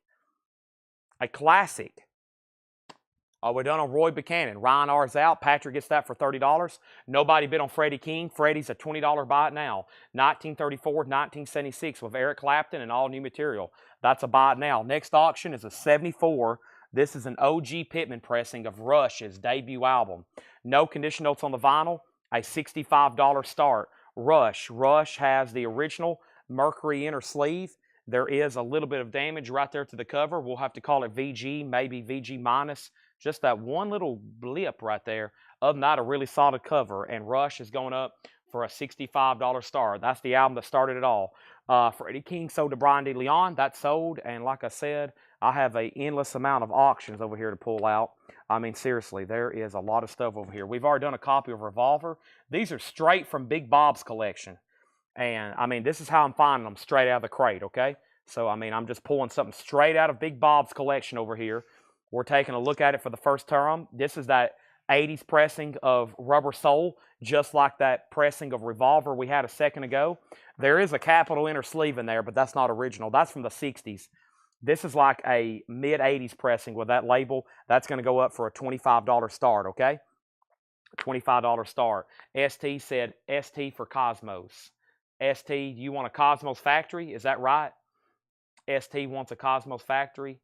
We're done on Roy Buchanan. Ryan R's out. Patrick gets that for $30. Nobody bid on Freddie King. Freddie's a $20 buy it now. 1934, 1976 with Eric Clapton and all new material. That's a buy it now. Next auction is a 74. This is an OG Pittman pressing of Rush's debut album. No condition notes on the vinyl. A $65 start. Rush has the original Mercury inner sleeve. There is a little bit of damage right there to the cover. We'll have to call it VG, maybe VG minus. Just that one little blip right there. Other than that, a really solid cover. And Rush is going up for a $65 star. That's the album that started it all. Freddie King sold to Brian DeLeon. That sold. And like I said, I have an endless amount of auctions over here to pull out. I mean, seriously, there is a lot of stuff over here. We've already done a copy of Revolver. These are straight from Big Bob's collection. And, I mean, this is how I'm finding them, straight out of the crate, okay? So, I mean, I'm just pulling something straight out of Big Bob's collection over here. We're taking a look at it for the first time. This is that 80s pressing of Rubber Soul, just like that pressing of Revolver we had a second ago. There is a Capitol inner sleeve in there, but that's not original. That's from the 60s. This is like a mid-80s pressing with that label. That's going to go up for a $25 start, okay? $25 start. ST said ST for Cosmos. ST, you want a Cosmos Factory? Is that right? ST wants a Cosmos Factory.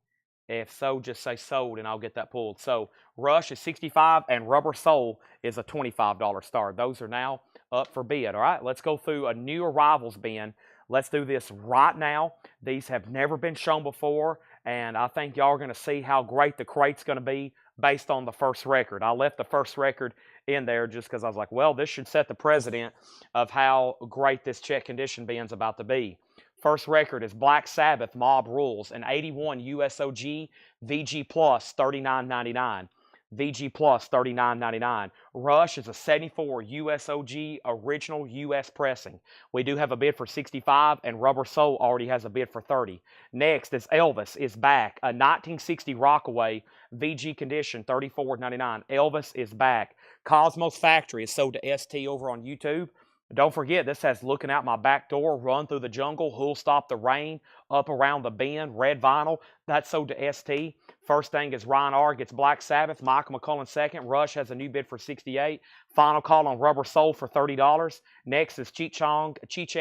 If so, just say sold and I'll get that pulled. So Rush is $65 and Rubber Soul is a $25 star. Those are now up for bid. All right, let's go through a new arrivals bin. Let's do this right now. These have never been shown before, and I think y'all are going to see how great the crate's going to be based on the first record. I left the first record in there just because I was like, well, this should set the precedent of how great this check condition bin's about to be. First record is Black Sabbath, Mob Rules, an 81 USOG VG Plus, $39.99. VG Plus, $39.99. Rush is a 74 USOG original US pressing. We do have a bid for $65, and Rubber Soul already has a bid for $30. Next is Elvis is back, a 1960 Rockaway VG condition, $34.99. Elvis is back. Cosmos Factory is sold to ST over on YouTube. Don't forget, this has Looking Out My Back Door, Run Through the Jungle, Who'll Stop the Rain, Up Around the Bend, red vinyl. That's sold to ST First thing is Ryan R. gets Black Sabbath. Michael McCullen second. Rush has a new bid for $68. Final call on Rubber Soul for $30. Next is Cheech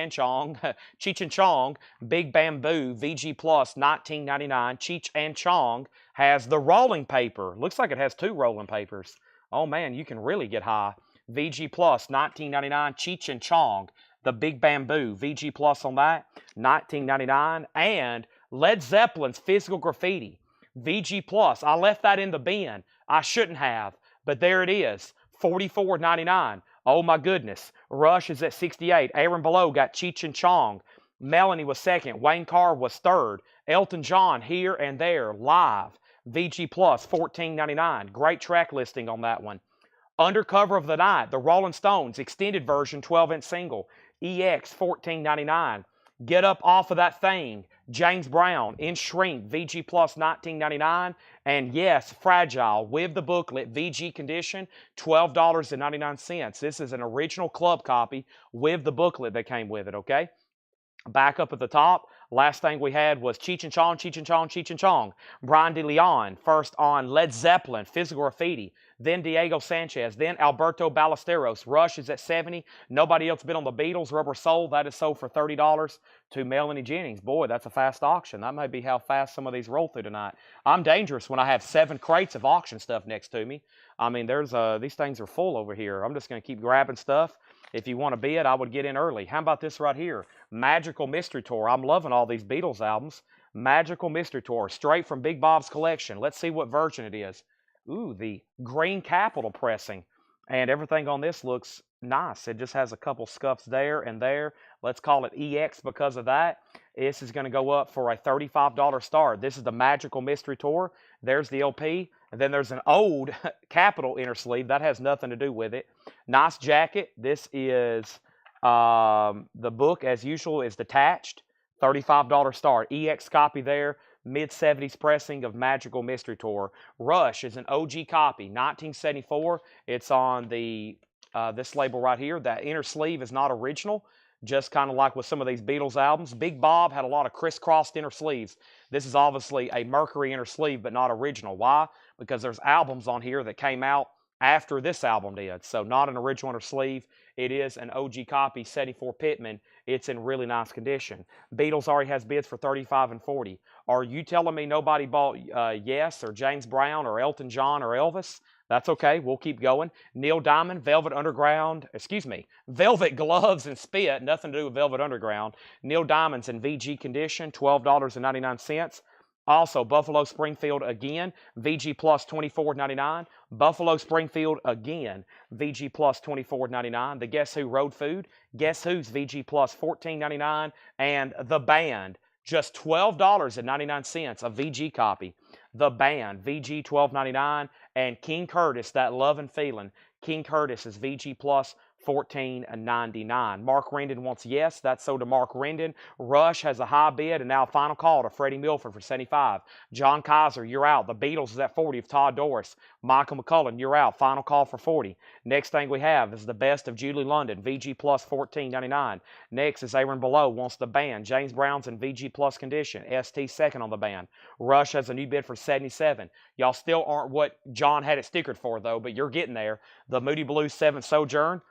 and Chong, Big Bamboo, VG Plus, $19.99. Cheech and Chong has the rolling paper. Looks like it has 2 rolling papers. Oh man, you can really get high. VG Plus, $19.99. Cheech and Chong, the Big Bamboo, VG Plus on that, $19.99. And Led Zeppelin's Physical Graffiti, VG Plus. I left that in the bin. I shouldn't have, but there it is, $44.99. Oh my goodness. Rush is at $68. Aaron Below got Cheech and Chong. Melanie was second. Wayne Carr was third. Elton John, Here and There, live. VG Plus, $14.99. Great track listing on that one. Undercover of the Night, the Rolling Stones, extended version, 12-inch single. EX, $14.99. Get Up Off of That Thing, James Brown, in Shrink, VG Plus, $19.99. And yes, Fragile, with the booklet, VG condition, $12.99. This is an original club copy with the booklet that came with it, okay? Back up at the top, last thing we had was Cheech and Chong, Cheech and Chong, Cheech and Chong. Brian DeLeon, first on Led Zeppelin, Physical Graffiti. Then Diego Sanchez. Then Alberto Ballesteros. Rush is at $70. Nobody else bid on the Beatles. Rubber Soul, that is sold for $30 to Melanie Jennings. Boy, that's a fast auction. That may be how fast some of these roll through tonight. I'm dangerous when I have 7 crates of auction stuff next to me. I mean, these things are full over here. I'm just going to keep grabbing stuff. If you want to bid, I would get in early. How about this right here? Magical Mystery Tour. I'm loving all these Beatles albums. Magical Mystery Tour, straight from Big Bob's collection. Let's see what version it is. Ooh, the green capital pressing. And everything on this looks nice. It just has a couple scuffs there and there. Let's call it EX because of that. This is going to go up for a $35 start. This is the Magical Mystery Tour. There's the LP. And then there's an old Capital inner sleeve. That has nothing to do with it. Nice jacket. This is the book, as usual, is detached. $35 start. EX copy there. Mid-70s pressing of Magical Mystery Tour. Rush is an OG copy. 1974. It's on the this label right here. That inner sleeve is not original. Just kind of like with some of these Beatles albums. Big Bob had a lot of crisscrossed inner sleeves. This is obviously a Mercury inner sleeve, but not original. Why? Because there's albums on here that came out after this album did. So not an original inner sleeve. It is an OG copy, 74 Pittman. It's in really nice condition. Beatles already has bids for $35 and $40. Are you telling me nobody bought Yes or James Brown or Elton John or Elvis? That's okay. We'll keep going. Neil Diamond, Velvet Gloves and Spit. Nothing to do with Velvet Underground. Neil Diamond's in VG condition, $12.99. Also, Buffalo Springfield again, VG Plus $24.99. Buffalo Springfield again, VG Plus $24.99. The Guess Who Road Food, Guess Who's VG Plus $14.99. And The Band, just $12.99, a VG copy. The Band, VG $12.99. And King Curtis, That Love and Feeling. King Curtis is VG Plus $14.99. Mark Rendon wants Yes. That's sold to Mark Rendon. Rush has a high bid, and now final call to Freddie Milford for $75. John Kaiser, you're out. The Beatles is at $40 of Todd Doris. Michael McCullen, you're out. Final call for $40. Next thing we have is The Best of Julie London, VG Plus $14.99. Next is Aaron Below wants The Band. James Brown's in VG Plus condition. ST second on The Band. Rush has a new bid for $77. Y'all still aren't what John had it stickered for, though, but you're getting there. The Moody Blues 7 Sojourn.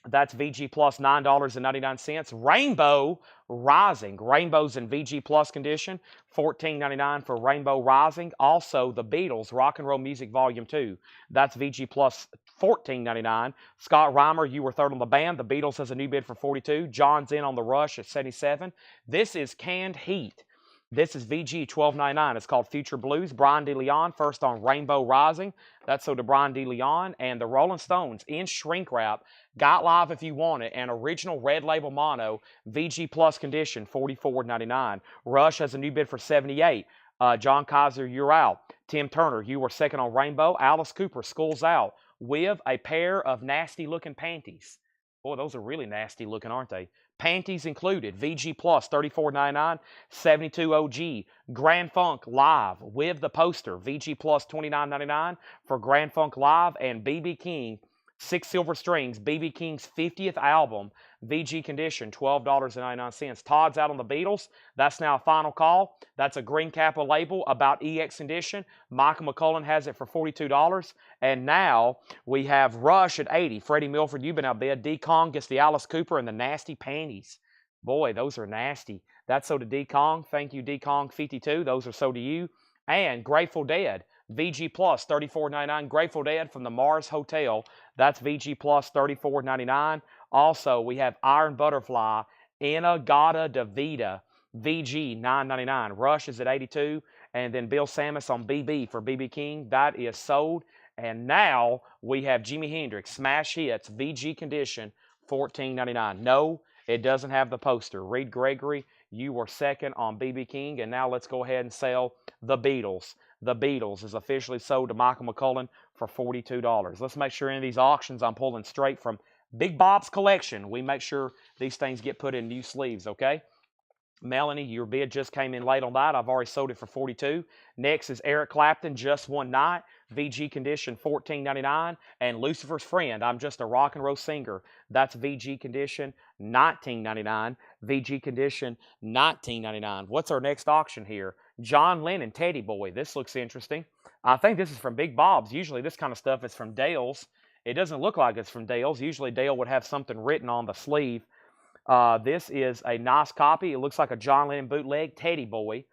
That's VG Plus $9.99. Rainbow Rising. Rainbow's in VG Plus condition. $14.99 for Rainbow Rising. Also, the Beatles Rock and Roll Music Volume 2. That's VG Plus $14.99. Scott Reimer, you were third on The Band. The Beatles has a new bid for $42. John's in on the Rush at $77. This is Canned Heat. This is VG $12.99. It's called Future Blues. Brian DeLeon first on Rainbow Rising. That's so to Brian DeLeon. And the Rolling Stones in shrink wrap. Got Live If You Want It. And original red label mono. VG Plus condition, $44.99. Rush has a new bid for $78. John Kaiser, you're out. Tim Turner, you were second on Rainbow. Alice Cooper, School's out with a pair of nasty looking panties. Boy, those are really nasty looking, aren't they? Panties included. VG Plus $34.99. 72 OG. Grand Funk Live with the poster. VG Plus $29.99 for Grand Funk Live. And BB King 6 Silver Strings, B.B. King's 50th album, VG condition, $12.99. Todd's out on the Beatles. That's now a final call. That's a green Kappa label about EX condition. Michael McCullen has it for $42. And now we have Rush at 80. Freddie Milford, you've been out there. D. Kong gets the Alice Cooper and the Nasty Panties. Boy, those are nasty. That's so to D. Kong. Thank you, D. Kong 52. Those are so to you. And Grateful Dead, VG Plus, $34.99. Grateful Dead from the Mars Hotel. That's VG Plus, $34.99. Also, we have Iron Butterfly, Inagata Davida, VG, $9.99. Rush is at 82. And then Bill Samus on BB for BB King. That is sold. And now we have Jimi Hendrix, Smash Hits, VG condition, $14.99. No, it doesn't have the poster. Reed Gregory, you were second on BB King. And now let's go ahead and sell the Beatles. The Beatles is officially sold to Michael McCullen for $42. Let's make sure any of these auctions I'm pulling straight from Big Bob's collection. We make sure these things get put in new sleeves, okay? Melanie, your bid just came in late on that. I've already sold it for $42. Next is Eric Clapton, Just One Night, VG condition, $14.99. And Lucifer's Friend, I'm Just a Rock and Roll Singer. That's VG condition, $19.99. VG condition, $19.99. What's our next auction here? John Lennon, Teddy Boy. This looks interesting. I think this is from Big Bob's. Usually this kind of stuff is from Dale's. It doesn't look like it's from Dale's. Usually Dale would have something written on the sleeve. This is a nice copy. It looks like a John Lennon bootleg, Teddy Boy.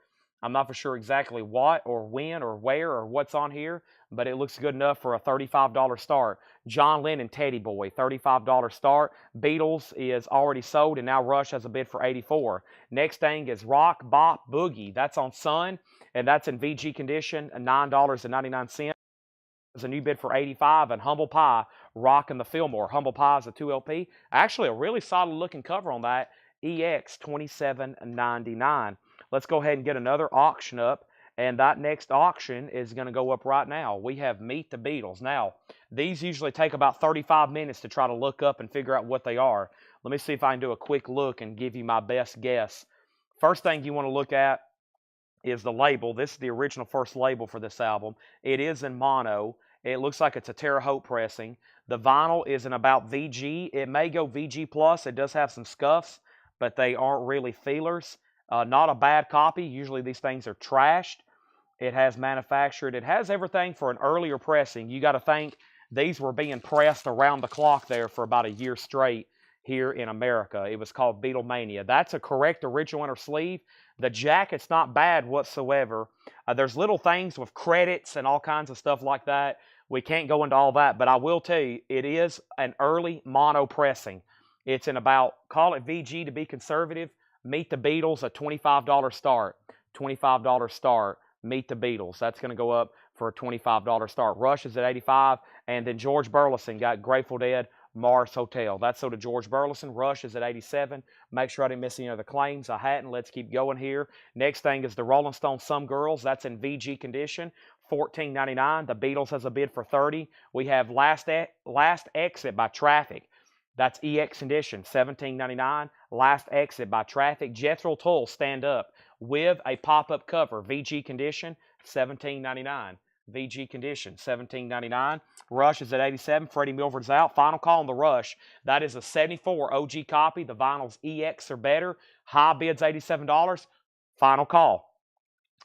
I'm not for sure exactly what or when or where or what's on here, but it looks good enough for a $35 start. John Lennon, Teddy Boy, $35 start. Beatles is already sold, and now Rush has a bid for $84. Next thing is Rock Bop Boogie. That's on Sun, and that's in VG condition, $9.99. There's a new bid for $85, and Humble Pie, Rock and the Fillmore. Humble Pie is a 2LP. Actually, a really solid looking cover on that. EX $27.99. Let's go ahead and get another auction up, and that next auction is going to go up right now. We have Meet the Beatles. Now, these usually take about 35 minutes to try to look up and figure out what they are. Let me see if I can do a quick look and give you my best guess. First thing you want to look at is the label. This is the original first label for this album. It is in mono. It looks like it's a Terre Haute pressing. The vinyl is in about VG. It may go VG plus. It does have some scuffs, but they aren't really feelers. Not a bad copy. Usually these things are trashed. It has manufactured. It has everything for an earlier pressing. You got to think these were being pressed around the clock there for about a year straight here in America. It was called Beatlemania. That's a correct original inner sleeve. The jacket's not bad whatsoever. There's little things with credits and all kinds of stuff like that. We can't go into all that, but I will tell you, it is an early mono pressing. It's in about, call it VG to be conservative. Meet the Beatles, a $25 start. $25 start. Meet the Beatles. That's going to go up for a $25 start. Rush is at 85, and then George Burleson got Grateful Dead, Mars Hotel. That's so to George Burleson. Rush is at 87. Make sure I didn't miss any other claims. I hadn't. Let's keep going here. Next thing is the Rolling Stone Some Girls. That's in VG condition. $14.99. The Beatles has a bid for $30. We have Last Exit by Traffic. That's EX condition, $17.99. Last Exit by Traffic. Jethro Tull, Stand Up, with a pop-up cover. VG condition, $17.99. VG condition, $17.99. Rush is at 87. Freddie Milford's out. Final call on the Rush. That is a 74 OG copy. The vinyls EX or better. High bid's $87. Final call.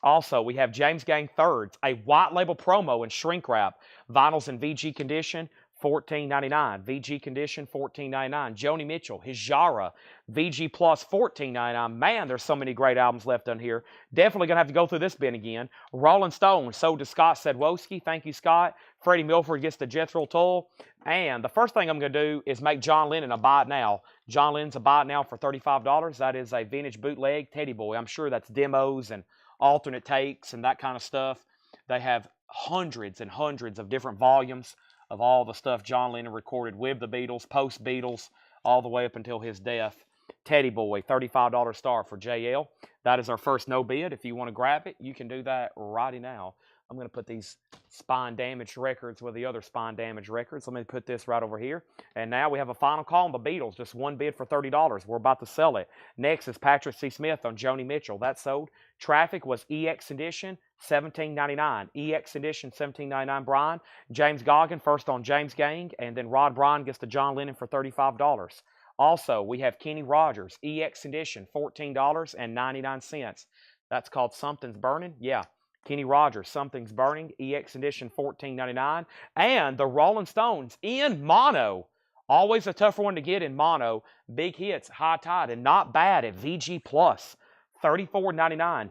Also, we have James Gang Thirds, a white label promo in shrink wrap. Vinyls in VG condition, $14.99. VG condition, $14.99. Joni Mitchell, his Jara, VG plus, $14.99. Man, there's so many great albums left on here. Definitely going to have to go through this bin again. Rolling Stone, so does Scott Sedwowski. Thank you, Scott. Freddie Milford gets the Jethro Tull. And the first thing I'm going to do is make John Lennon a buy it now. John Lennon's a buy it now for $35. That is a vintage bootleg Teddy Boy. I'm sure that's demos and alternate takes and that kind of stuff. They have hundreds and hundreds of different volumes of all the stuff John Lennon recorded with the Beatles, post-Beatles, all the way up until his death. Teddy Boy, $35 star for JL. That is our first no bid. If you want to grab it, you can do that righty now. I'm going to put these spine damage records with the other spine damage records. Let me put this right over here. And now we have a final call on the Beatles. Just one bid for $30. We're about to sell it. Next is Patrick C. Smith on Joni Mitchell. That sold. Traffic was EX edition, $17.99. EX Edition, $17.99. Brian. James Goggin, first on James Gang. And then Rod Bryan gets the John Lennon for $35. Also, we have Kenny Rogers, EX Edition, $14.99. That's called Something's Burning. Yeah. Kenny Rogers, Something's Burning, EX Edition, $14.99. And the Rolling Stones in mono. Always a tougher one to get in mono. Big hits, High Tide, and not bad at VG Plus, $34.99.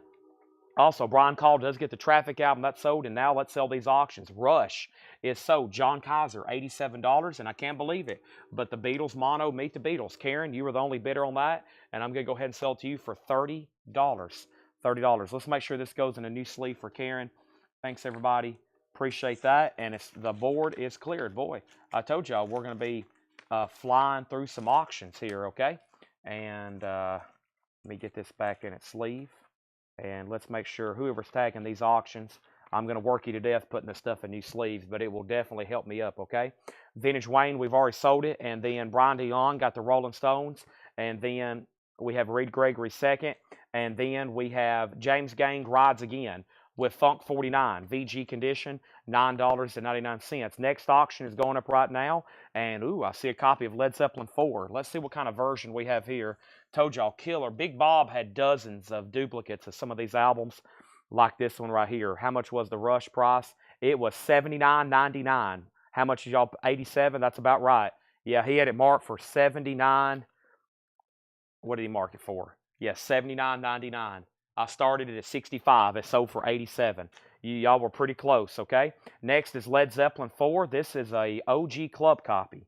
Also, Brian Call does get the Traffic album. That's sold, and now let's sell these auctions. Rush is sold. John Kaiser, $87, and I can't believe it. But the Beatles mono, Meet the Beatles. Karen, you were the only bidder on that, and I'm going to go ahead and sell it to you for $30. $30. Let's make sure this goes in a new sleeve for Karen. Thanks, everybody. Appreciate that. And the board is cleared. Boy, I told y'all we're going to be flying through some auctions here, okay? And let me get this back in its sleeve. And let's make sure whoever's tagging these auctions, I'm going to work you to death putting this stuff in new sleeves, but it will definitely help me up, okay? Vintage Wayne, we've already sold it. And then Brian DeYoung got the Rolling Stones. And then we have Reed Gregory second. And then we have James Gang Rides Again with Funk 49, VG condition, $9.99. Next auction is going up right now. And, ooh, I see a copy of Led Zeppelin 4. Let's see what kind of version we have here. Told y'all, killer. Big Bob had dozens of duplicates of some of these albums, like this one right here. How much was the Rush price? It was $79.99. How much is y'all? 87. That's about right. Yeah, he had it marked for 79. What did he mark it for? Yeah, $79.99. I started it at 65. It sold for 87. Y'all were pretty close, okay? Next is Led Zeppelin 4. This is a OG club copy.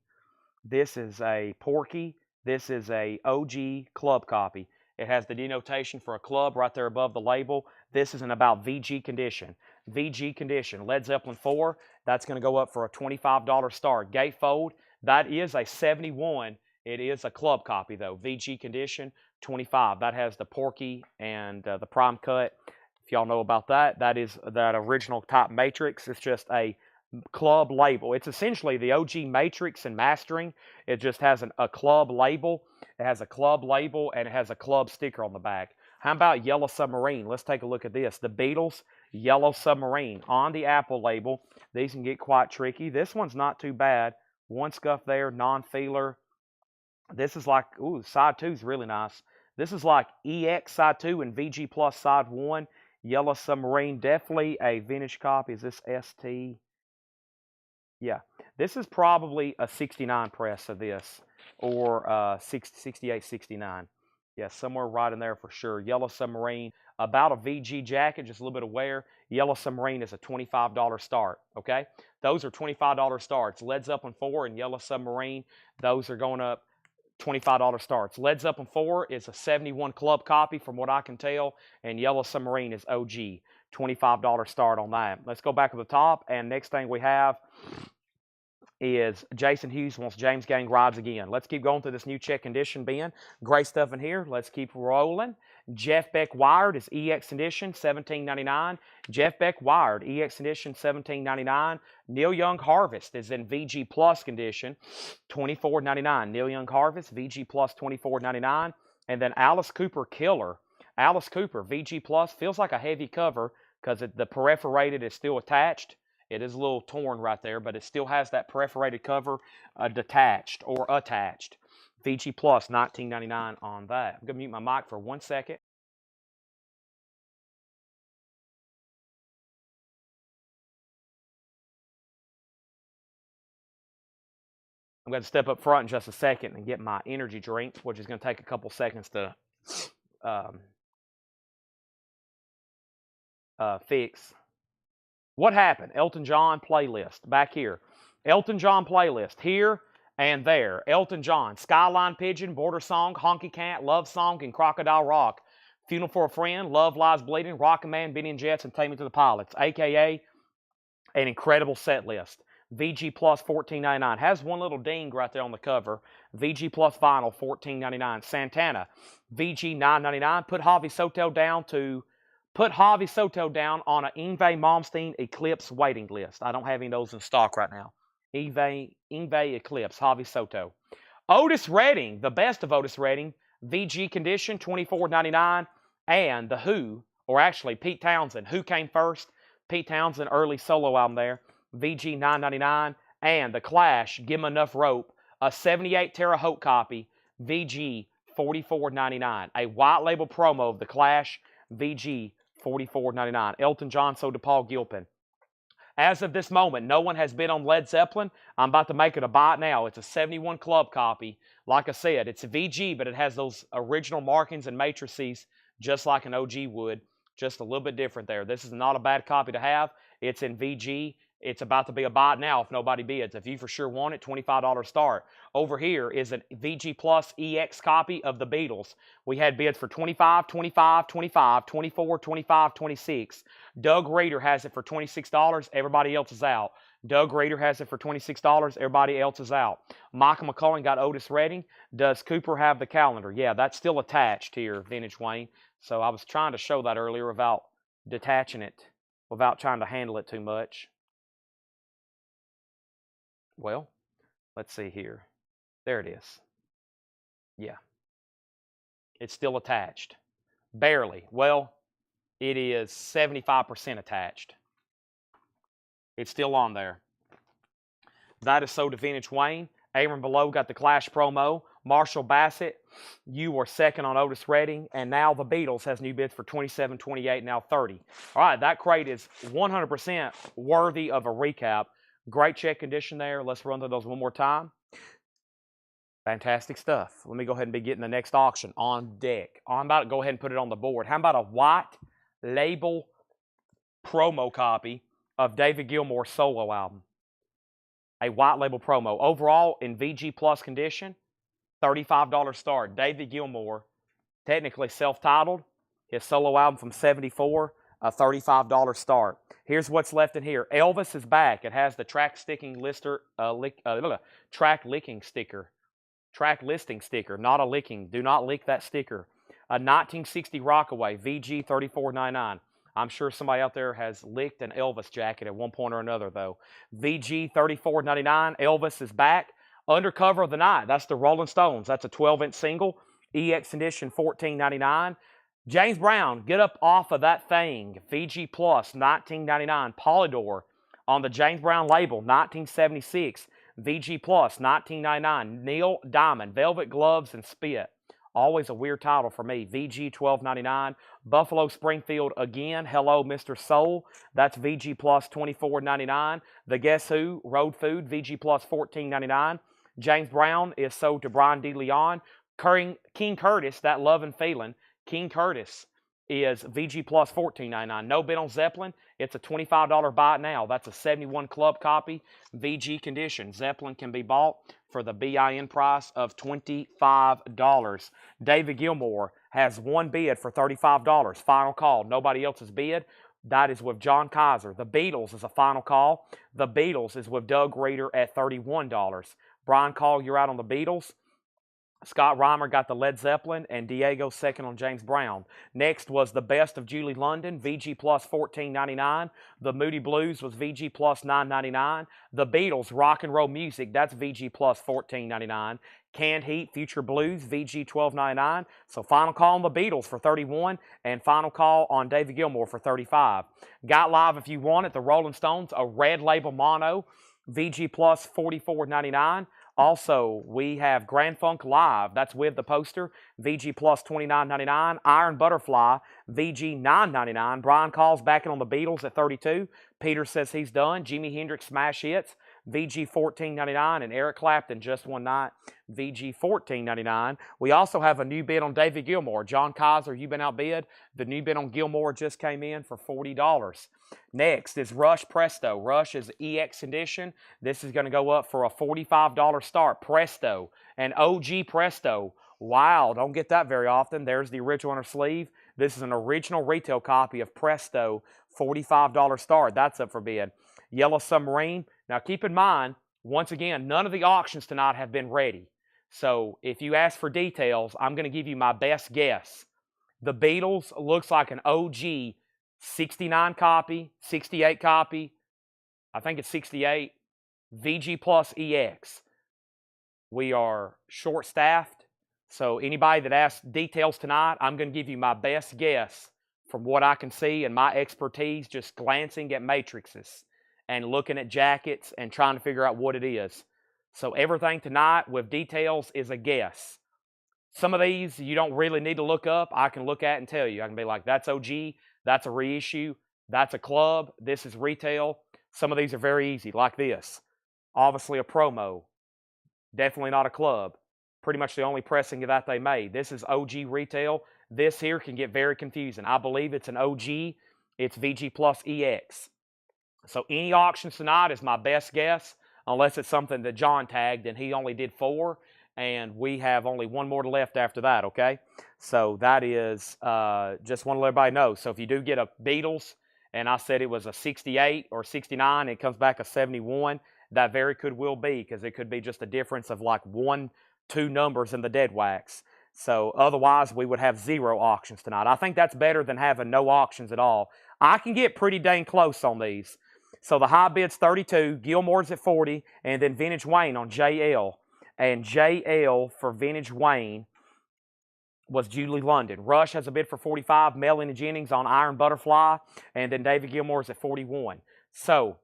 This is a Porky. This is a OG club copy. It has the denotation for a club right there above the label. This is in about VG condition. VG condition. Led Zeppelin 4. That's going to go up for a $25 start. Gatefold. That is a 71. It is a club copy, though. VG condition, $25. That has the Porky and the Prime Cut. If y'all know about that, that is that original type Matrix. It's just a club label. It's essentially the OG Matrix and mastering. It just has a club label. It has a club label, and it has a club sticker on the back. How about Yellow Submarine? Let's take a look at this. The Beatles, Yellow Submarine on the Apple label. These can get quite tricky. This one's not too bad. One scuff there, non-feeler. This is like, ooh, side 2 is really nice. This is like EX side 2 and VG Plus side 1. Yellow Submarine, definitely a vintage copy. Is this ST? Yeah. This is probably a 69 press of this, or 68, 69. Yeah, somewhere right in there for sure. Yellow Submarine, about a VG jacket, just a little bit of wear. Yellow Submarine is a $25 start, okay? Those are $25 starts. Led Zeppelin 4 and Yellow Submarine, those are going up $25 starts. Led Zeppelin 4 is a 71 club copy from what I can tell, and Yellow Submarine is OG. $25 start on that. Let's go back to the top, and next thing we have is Jason Hughes wants James Gang Rides Again. Let's keep going through this new check condition bin. Great stuff in here. Let's keep rolling. Jeff Beck Wired is EX Edition, $17.99. Jeff Beck Wired, EX Edition, $17.99. Neil Young Harvest is in VG Plus condition, $24.99. Neil Young Harvest, VG Plus, $24.99. And then Alice Cooper Killer. Alice Cooper, VG Plus, feels like a heavy cover because the perforated is still attached. It is a little torn right there, but it still has that perforated cover detached or attached. VG Plus, $19.99 on that. I'm going to mute my mic for 1 second. I'm going to step up front in just a second and get my energy drink, which is going to take a couple seconds to fix. What happened? Elton John playlist back here. Elton John playlist here and there. Elton John, Skyline Pigeon, Border Song, Honky Cat, Love Song, and Crocodile Rock. Funeral for a Friend, Love Lies Bleeding, Rocket Man, Benny and Jets, and Take Me to the Pilots, a.k.a. an incredible set list. VG Plus, $14.99. Has one little ding right there on the cover. VG Plus vinyl, $14.99. Santana, VG, $9.99. Put Javi Soto down on an Yngwie Malmsteen Eclipse waiting list. I don't have any of those in stock right now. Yngwie Eclipse, Javi Soto. Otis Redding, the best of Otis Redding, VG condition, $24.99. And The Who, or actually Pete Townsend. Who came first? Pete Townsend, early solo album there. VG $9.99. And The Clash, Give 'Em Enough Rope, a 78 Terre Haute copy, VG $44.99. A white label promo of The Clash, VG $44.99. Elton John sold to Paul Gilpin. As of this moment, no one has bid on Led Zeppelin. I'm about to make it a buy now. It's a 71 club copy. Like I said, it's a VG, but it has those original markings and matrices just like an OG would. Just a little bit different there. This is not a bad copy to have. It's in VG. It's about to be a buy now if nobody bids. If you for sure want it, $25 start. Over here is a VG Plus EX copy of the Beatles. We had bids for $25, $25, $25, $24, $25, $26. Doug Reeder has it for $26. Everybody else is out. Doug Reeder has it for $26. Everybody else is out. Michael McCullen got Otis Redding. Does Cooper have the calendar? Yeah, that's still attached here, Vintage Wayne. So I was trying to show that earlier without detaching it, without trying to handle it too much. Well, let's see here. There it is. Yeah. It's still attached. Barely. Well, it is 75% attached. It's still on there. That is sold to Vintage Wayne. Aaron Below got the Clash promo. Marshall Bassett, you were second on Otis Redding. And now the Beatles has new bids for $27, $28, now $30. All right, that crate is 100% worthy of a recap. Great check condition there. Let's run through those one more time. Fantastic stuff. Let me go ahead and be getting the next auction on deck. I'm about to go ahead and put it on the board. How about a white label promo copy of David Gilmour's solo album? A white label promo. Overall, in VG Plus condition, $35 start. David Gilmour, technically self-titled. His solo album from '74, a $35 start. Here's what's left in here. Elvis is back. It has the track listing sticker. Track listing sticker, not a licking. Do not lick that sticker. A 1960 Rockaway, VG $34.99. I'm sure somebody out there has licked an Elvis jacket at one point or another, though. VG $34.99. Elvis is back. Undercover of the Night. That's the Rolling Stones. That's a 12-inch single. EX edition $14.99. James Brown, get up off of that thing. VG Plus $19.99. Polydor on the James Brown label, 1976. VG Plus $19.99. Neil Diamond, Velvet Gloves and Spit. Always a weird title for me. VG $12.99. Buffalo Springfield again. Hello, Mr. Soul. That's VG Plus $24.99. The Guess Who, Road Food, VG Plus $14.99. James Brown is sold to Brian DeLeon. King Curtis, That Love and Feeling. King Curtis is VG Plus $14.99. No bid on Zeppelin. It's a $25 buy now. That's a 71 club copy. VG condition. Zeppelin can be bought for the BIN price of $25. David Gilmour has one bid for $35. Final call. Nobody else has bid. That is with John Kaiser. The Beatles is a final call. The Beatles is with Doug Reeder at $31. Brian Call, you're out on the Beatles. Scott Reimer got the Led Zeppelin, and Diego second on James Brown. Next was The Best of Julie London, VG Plus $14.99. The Moody Blues was VG Plus $9.99. The Beatles, Rock and Roll Music, that's VG Plus $14.99. Canned Heat, Future Blues, VG $12.99. So final call on the Beatles for $31, and final call on David Gilmour for $35. Got Live if you want it, the Rolling Stones, a red label mono, VG Plus $44.99. Also, we have Grand Funk Live. That's with the poster. VG Plus $29.99. Iron Butterfly, VG $9.99. Brian Calls back in on the Beatles at $32. Peter says he's done. Jimi Hendrix Smash Hits, VG $14.99. And Eric Clapton, Just One Night, VG $14.99. We also have a new bid on David Gilmour. John Kaiser, you've been outbid. The new bid on Gilmour just came in for $40. Next is Rush Presto. Rush is EX edition. This is going to go up for a $45 start. Presto, an OG Presto. Wow, don't get that very often. There's the original on her sleeve. This is an original retail copy of Presto, $45 start. That's up for bid. Yellow Submarine. Now keep in mind, once again, none of the auctions tonight have been ready. So if you ask for details, I'm going to give you my best guess. The Beatles looks like an OG 69 copy, 68 copy. I think it's 68. VG Plus EX. We are short-staffed. So anybody that asks details tonight, I'm going to give you my best guess from what I can see and my expertise, just glancing at matrices and looking at jackets and trying to figure out what it is. So everything tonight with details is a guess. Some of these you don't really need to look up. I can look at and tell you. I can be like, that's OG, that's a reissue, that's a club, this is retail. Some of these are very easy, like this. Obviously a promo. Definitely not a club. Pretty much the only pressing of that they made. This is OG retail. This here can get very confusing. I believe it's an OG. It's VG Plus EX. So any auctions tonight is my best guess, unless it's something that John tagged and he only did 4, and we have only 1 more left after that, okay? So that is, just want to let everybody know. So if you do get a Beatles, and I said it was a 68 or 69, it comes back a 71, that very could will be, because it could be just a difference of like 1, 2 numbers in the dead wax. So otherwise, we would have 0 auctions tonight. I think that's better than having no auctions at all. I can get pretty dang close on these. So the high bid's 32, Gilmore's at 40, and then Vintage Wayne on JL. And JL for Vintage Wayne was Julie London. Rush has a bid for 45, Melanie Jennings on Iron Butterfly, and then David Gilmore's at 41. So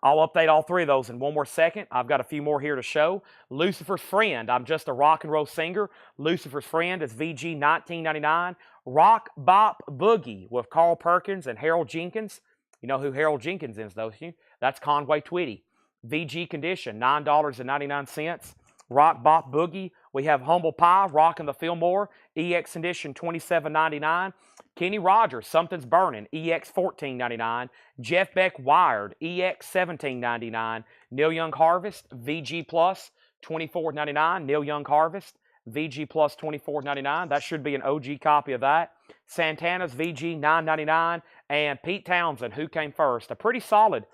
I'll update all 3 of those in 1 more second. I've got a few more here to show. Lucifer's Friend. I'm just a rock and roll singer. Lucifer's Friend is VG $19.99. Rock Bop Boogie with Carl Perkins and Harold Jenkins. You know who Harold Jenkins is, don't you? That's Conway Twitty. VG Condition, $9.99. Rock Bop Boogie. We have Humble Pie, Rockin' the Fillmore, EX Condition, $27.99. Kenny Rogers, Something's Burning, EX $14.99. Jeff Beck Wired, EX $17.99. Neil Young Harvest, VG Plus, $24.99. Neil Young Harvest, VG Plus $24.99. That should be an OG copy of that. Santana's VG $9.99. And Pete Townsend, Who Came First. A pretty solid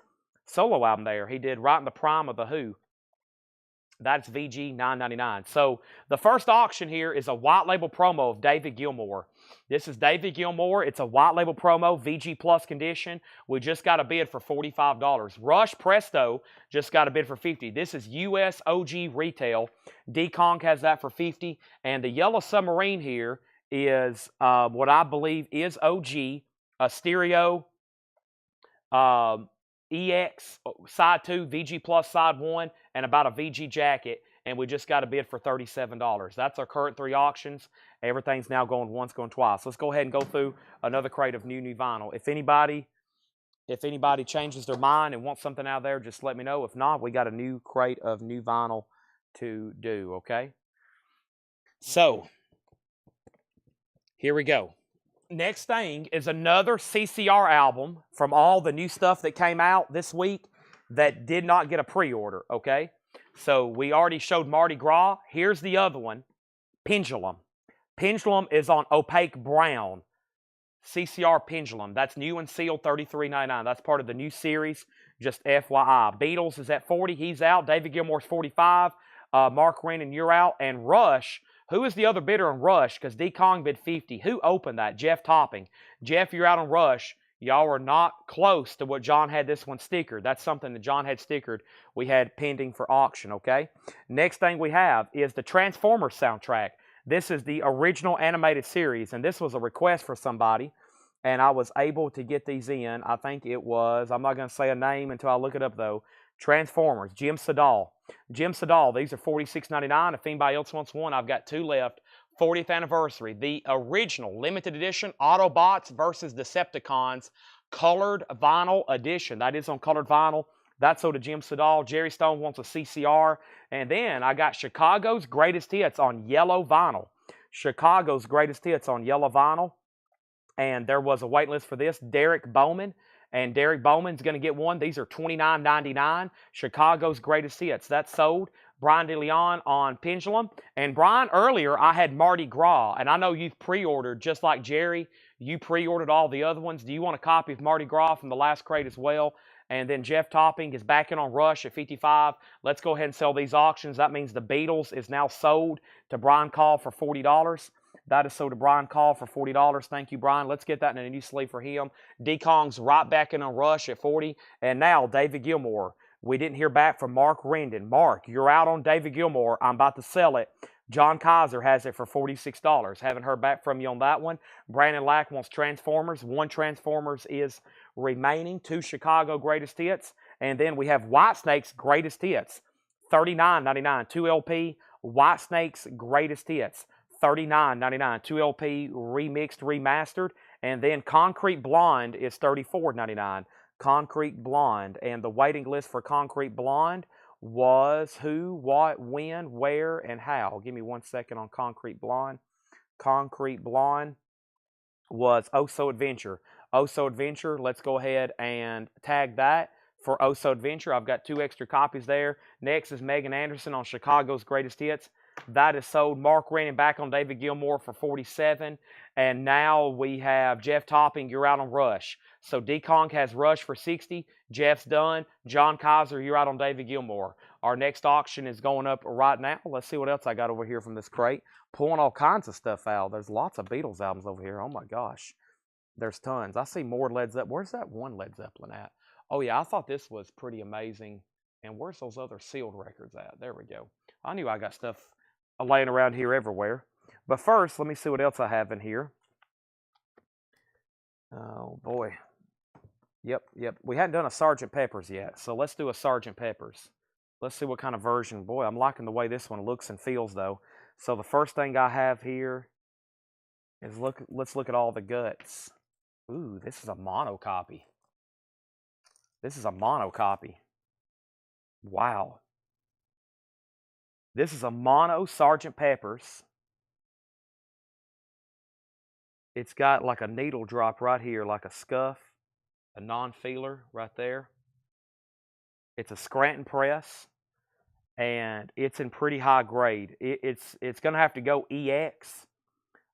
solo album there. He did right in the prime of the Who. That's VG $9.99. So the first auction here is a white label promo of David Gilmour. This is David Gilmour. It's a white label promo, VG Plus condition. We just got a bid for $45. Rush Presto just got a bid for $50. This is US OG retail. D-Kong has that for $50. And the Yellow Submarine here is what I believe is OG, a stereo EX side 2, VG Plus side 1, and about a VG jacket, and we just got a bid for $37. That's our current 3 auctions. Everything's now going once, going twice. Let's go ahead and go through another crate of new vinyl. If anybody changes their mind and wants something out there, just let me know. If not, we got a new crate of new vinyl to do, okay? So, here we go. Next thing is another CCR album from all the new stuff that came out this week that did not get a pre-order, okay? So we already showed Mardi Gras. Here's the other one, Pendulum. Pendulum is on opaque brown. CCR Pendulum. That's new and sealed, $33.99. That's part of the new series, just FYI. Beatles is at 40. He's out. David Gilmour's 45. Mark Rennan, you're out. And Rush. Who is the other bidder on Rush? Because D-Kong bid 50. Who opened that? Jeff Topping. Jeff, you're out on Rush. Y'all are not close to what John had this one stickered. That's something that John had stickered. We had pending for auction, okay? Next thing we have is the Transformers soundtrack. This is the original animated series, and this was a request for somebody, and I was able to get these in. I think it was, I'm not going to say a name until I look it up, though. Transformers, Jim Sedal. Jim Sedal, these are $46.99. If anybody else wants one, I've got 2 left. 40th anniversary. The original limited edition Autobots versus Decepticons colored vinyl edition. That is on colored vinyl. That's sold to Jim Sedal. Jerry Stone wants a CCR. And then I got Chicago's Greatest Hits on yellow vinyl. Chicago's Greatest Hits on yellow vinyl. And there was a wait list for this. Derek Bowman. And Derek Bowman's going to get one. These are $29.99. Chicago's Greatest Hits. That's sold. Brian DeLeon on Pendulum. And Brian, earlier I had Mardi Gras. And I know you've pre-ordered, just like Jerry. You pre-ordered all the other ones. Do you want a copy of Mardi Gras from the last crate as well? And then Jeff Topping is back in on Rush at 55. Let's go ahead and sell these auctions. That means the Beatles is now sold to Brian Call for $40. That is sold to Brian Call for $40. Thank you, Brian. Let's get that in a new sleeve for him. D-Kong's right back in on Rush at 40. And now David Gilmour. We didn't hear back from Mark Rendon. Mark, you're out on David Gilmour. I'm about to sell it. John Kaiser has it for $46. Haven't heard back from you on that one. Brandon Lack wants Transformers. 1 Transformers is remaining. 2 Chicago Greatest Hits. And then we have Whitesnake's Greatest Hits. $39.99. 2 LP Whitesnake's Greatest Hits. $39.99. 2 LP remixed, remastered. And then Concrete Blonde is $34.99. Concrete Blonde. And the waiting list for Concrete Blonde was who, what, when, where, and how. Give me 1 second on Concrete Blonde. Concrete Blonde was Oh So Adventure. Oh So Adventure, let's go ahead and tag that for Oh So Adventure. I've got 2 extra copies there. Next is Megan Anderson on Chicago's Greatest Hits. That is sold. Mark Rennie back on David Gilmour for $47. And now we have Jeff Topping, you're out on Rush. So D-Kong has Rush for $60. Jeff's done. John Kaiser, you're out on David Gilmour. Our next auction is going up right now. Let's see what else I got over here from this crate. Pulling all kinds of stuff out. There's lots of Beatles albums over here. Oh my gosh. There's tons. I see more Led Zeppelin. Where's that one Led Zeppelin at? Oh yeah, I thought this was pretty amazing. And where's those other sealed records at? There we go. I knew I got stuff laying around here everywhere. But first, let me see what else I have in here. Oh boy. Yep. We hadn't done a Sgt. Pepper's yet, so let's do a Sgt. Pepper's. Let's see what kind of version. Boy, I'm liking the way this one looks and feels, though. So the first thing I have here is let's look at all the guts. Ooh, this is a mono copy. This is a mono copy. Wow. This is a mono Sgt. Pepper's. It's got like a needle drop right here, like a scuff, a non-feeler right there. It's a Scranton press, and it's in pretty high grade. It's going to have to go EX.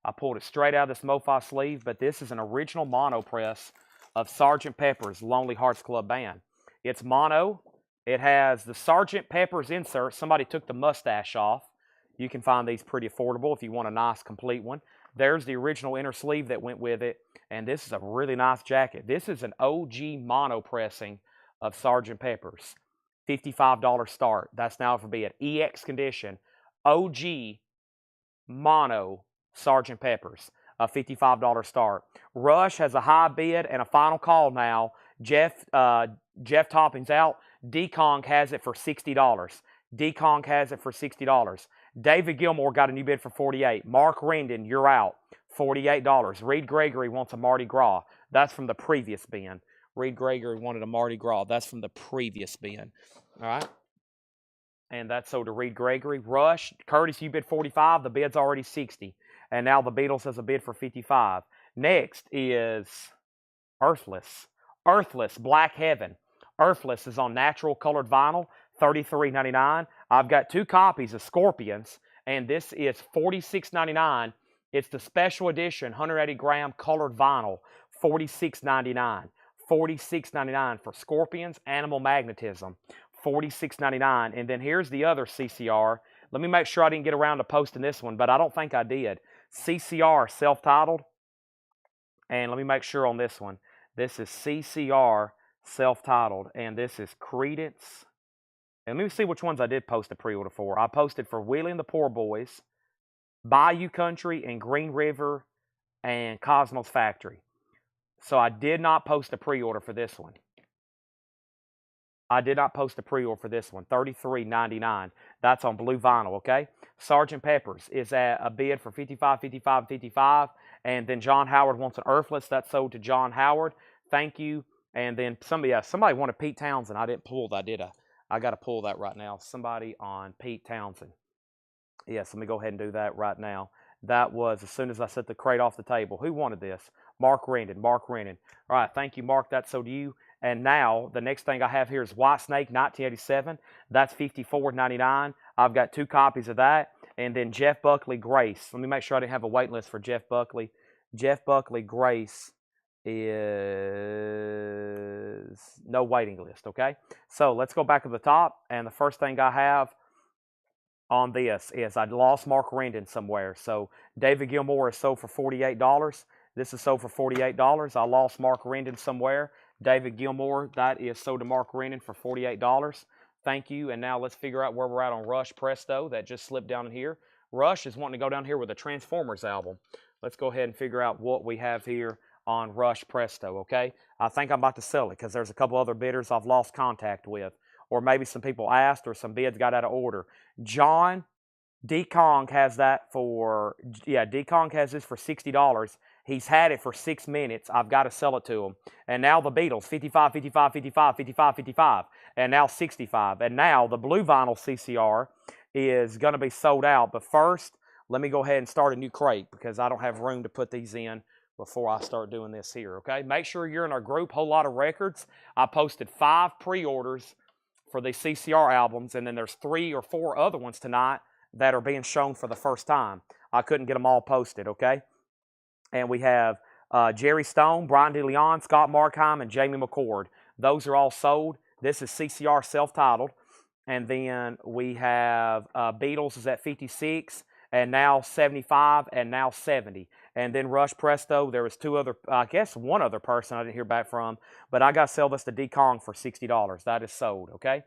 I pulled it straight out of this MoFi sleeve, but this is an original mono press of Sgt. Pepper's Lonely Hearts Club Band. It's mono. It has the Sgt. Pepper's insert. Somebody took the mustache off. You can find these pretty affordable if you want a nice, complete one. There's the original inner sleeve that went with it, and this is a really nice jacket. This is an OG mono pressing of Sgt. Pepper's. $55 start. That's now for being EX condition. OG mono Sgt. Pepper's. A $55 start. Rush has a high bid and a final call now. Jeff Topping's out. D-Kong has it for $60. D-Kong has it for $60. David Gilmour got a new bid for $48. Mark Rendon, you're out. $48. Reed Gregory wants a Mardi Gras. That's from the previous bin. Reed Gregory wanted a Mardi Gras. That's from the previous bin. All right. And that's sold to Reed Gregory. Rush, Curtis, you bid $45. The bid's already $60. And now the Beatles has a bid for $55. Next is Earthless. Earthless, Black Heaven. Earthless is on natural colored vinyl, $33.99. I've got 2 copies of Scorpions, and this is $46.99. It's the special edition 180-gram colored vinyl, $46.99. $46.99 for Scorpions, Animal Magnetism, $46.99. And then here's the other CCR. Let me make sure I didn't get around to posting this one, but I don't think I did. CCR, self-titled. And let me make sure on this one. This is CCR, self-titled, and this is Credence. And let me see which ones I did post a pre-order for. I posted for Wheeling the Poor Boys, Bayou Country, and Green River, and Cosmos Factory. So I did not post a pre-order for this one. I did not post a pre-order for this one. $33.99. That's on blue vinyl, okay? Sgt. Pepper's is at a bid for $55, $55, $55. And then John Howard wants an Earthless. That's sold to John Howard. Thank you. And then somebody wanted Pete Townsend. I didn't pull that, did I? I got to pull that right now. Somebody on Pete Townsend. Yes, let me go ahead and do that right now. That was as soon as I set the crate off the table. Who wanted this? Mark Rendon. Mark Rendon. All right, thank you, Mark. That's sold to you. And now, the next thing I have here is Whitesnake 1987. That's $54.99. I've got 2 copies of that. And then Jeff Buckley Grace. Let me make sure I didn't have a wait list for Jeff Buckley. Jeff Buckley Grace is no waiting list, okay? So let's go back to the top. And the first thing I have on this is I lost Mark Rendon somewhere. So David Gilmour is sold for $48. This is sold for $48. I lost Mark Rendon somewhere. David Gilmour, that is sold to Mark Rendon for $48. Thank you. And now let's figure out where we're at on Rush Presto. That just slipped down in here. Rush is wanting to go down here with a Transformers album. Let's go ahead and figure out what we have here on Rush Presto, okay? I think I'm about to sell it because there's a couple other bidders I've lost contact with. Or maybe some people asked or some bids got out of order. John D. Kong has that for, yeah, D. Kong has this for $60. He's had it for 6 minutes. I've got to sell it to him. And now the Beatles, 55, 55, 55, 55, 55, and now 65. And now the blue vinyl CCR is going to be sold out. But first, let me go ahead and start a new crate because I don't have room to put these in before I start doing this here, okay? Make sure you're in our group, Whole Lot of Records. I posted 5 pre-orders for the CCR albums, and then there's 3 or 4 other ones tonight that are being shown for the first time. I couldn't get them all posted, okay? And we have Jerry Stone, Brian DeLeon, Scott Markheim, and Jamie McCord. Those are all sold. This is CCR self-titled. And then we have Beatles is at 56, and now 75, and now 70. And then Rush Presto, there was 2 other, I guess one other person I didn't hear back from, but I got to sell this to D. Kong for $60. That is sold, okay?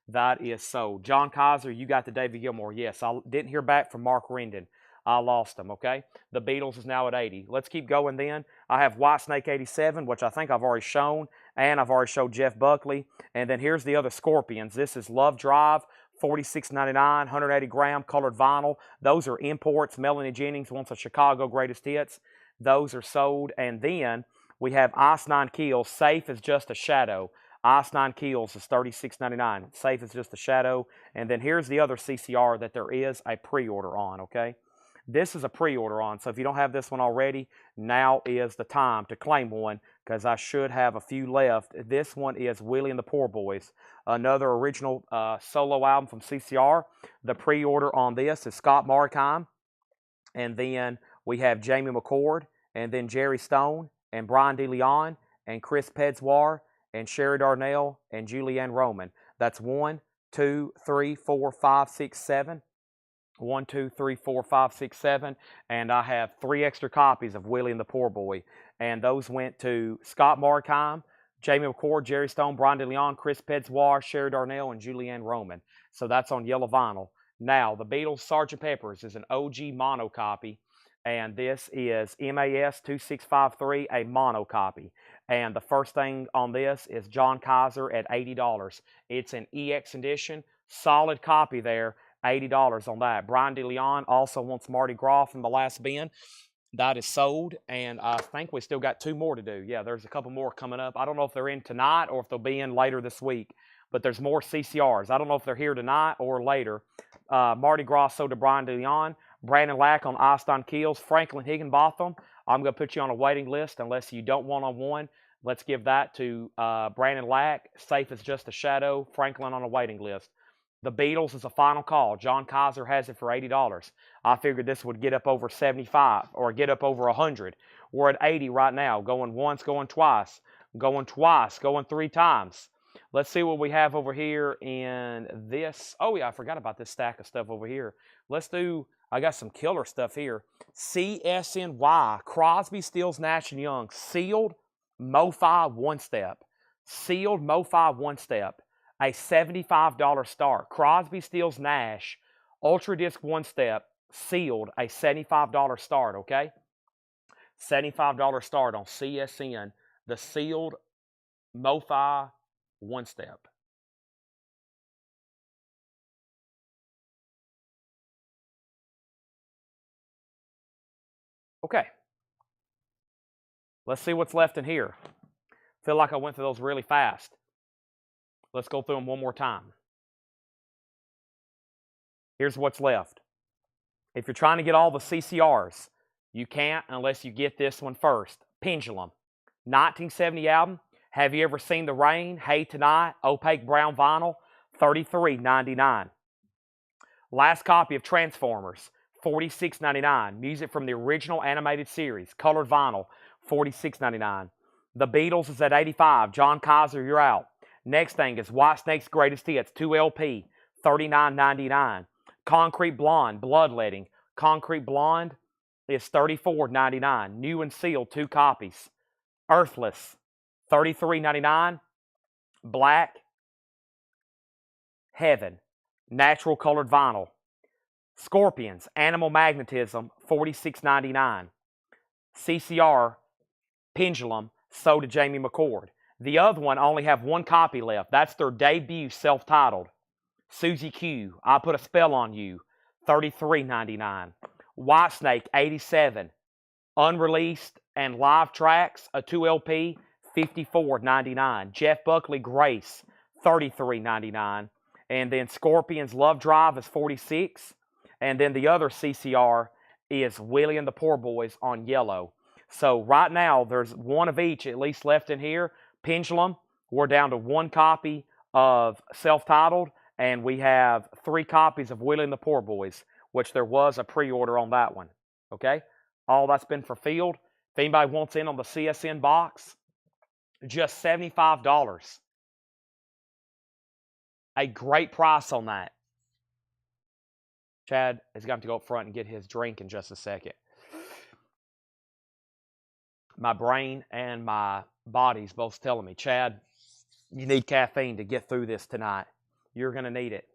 That is sold. John Kaiser, you got the David Gilmour. Yes, I didn't hear back from Mark Rendon. I lost them, okay? The Beatles is now at 80. Let's keep going then. I have Whitesnake 87, which I think I've already shown, and I've already showed Jeff Buckley. And then here's the other Scorpions. This is Love Drive, $46.99, 180 gram colored vinyl. Those are imports. Melanie Jennings wants a Chicago Greatest Hits. Those are sold. And then we have Ice Nine Kills, Safe as Just a Shadow. Ice Nine Kills is $36.99. Safe as Just a Shadow. And then here's the other CCR that there is a pre-order on, okay? This is a pre-order on, so if you don't have this one already, now is the time to claim one because I should have a few left. This one is Willie and the Poor Boys, another original solo album from CCR. The pre-order on this is Scott Markheim, and then we have Jamie McCord, and then Jerry Stone, and Brian DeLeon, and Chris Pedzwar, and Sherry Darnell, and Julianne Roman. That's 1, 2, 3, 4, 5, 6, 7. 1, 2, 3, 4, 5, 6, 7, and I have 3 extra copies of Willie and the Poor Boy, and those went to Scott Markheim, Jamie McCord, Jerry Stone, Brian DeLeon, Chris Pedzwar, Sherry Darnell, and Julianne Roman. So that's on yellow vinyl. Now, the Beatles Sgt. Pepper's is an OG mono copy, and this is MAS 2653, a mono copy. And the first thing on this is John Kaiser at $80. It's an EX edition, solid copy there. $80 on that. Brian DeLeon also wants Mardi Gras from the last bin. That is sold, and I think we still got 2 more to do. Yeah, there's a couple more coming up. I don't know if they're in tonight or if they'll be in later this week, but there's more CCRs. I don't know if they're here tonight or later. Mardi Gras sold to Brian DeLeon. Brandon Lack on Ice Nine Kills. Franklin Higginbotham, I'm going to put you on a waiting list unless you don't one-on-one. Let's give that to Brandon Lack. Safe as Just a Shadow. Franklin on a waiting list. The Beatles is a final call. John Kaiser has it for $80. I figured this would get up over 75 or get up over 100. We're at 80 right now. Going once, going twice, going 3 times. Let's see what we have over here in this. Oh, yeah, I forgot about this stack of stuff over here. Let's do, I got some killer stuff here. CSNY, Crosby, Stills, Nash & Young, sealed MoFi one-step. Sealed MoFi one-step. A $75 start. Crosby, Stills, Nash, Ultra Disc one-step, sealed, a $75 start, okay? $75 start on CSN, the sealed MoFi one-step. Okay. Let's see what's left in here. Feel like I went through those really fast. Let's go through them one more time. Here's what's left. If you're trying to get all the CCRs, you can't unless you get this one first. Pendulum. 1970 album. Have you ever seen the rain? Hey Tonight. Opaque brown vinyl. $33.99. Last copy of Transformers. $46.99. Music from the original animated series. Colored vinyl. $46.99. The Beatles is at $85. John Kaiser, you're out. Next thing is Whitesnake's Greatest Hits, 2 LP, $39.99. Concrete Blonde, Bloodletting. Concrete Blonde is $34.99. New and sealed, 2 copies. Earthless, $33.99. Black Heaven, natural colored vinyl, Scorpions, Animal Magnetism, $46.99. CCR, Pendulum, sold to Jamie McCord. The other one only have one copy left. That's their debut self-titled. Susie Q, I Put a Spell on You, $33.99. Whitesnake, 87. Unreleased and live tracks, a 2LP, $54.99. Jeff Buckley, Grace, $33.99. And then Scorpions Love Drive is $46. And then the other CCR is Willie and the Poor Boys on yellow. So right now, there's one of each at least left in here. Pendulum, we're down to one copy of self-titled, and we have 3 copies of Willie and the Poor Boys, which there was a pre-order on that one. Okay? All that's been fulfilled. If anybody wants in on the CSN box, just $75. A great price on that. Chad is going to go up front and get his drink in just a second. My brain and my body's both telling me, Chad, you need caffeine to get through this tonight. You're going to need it.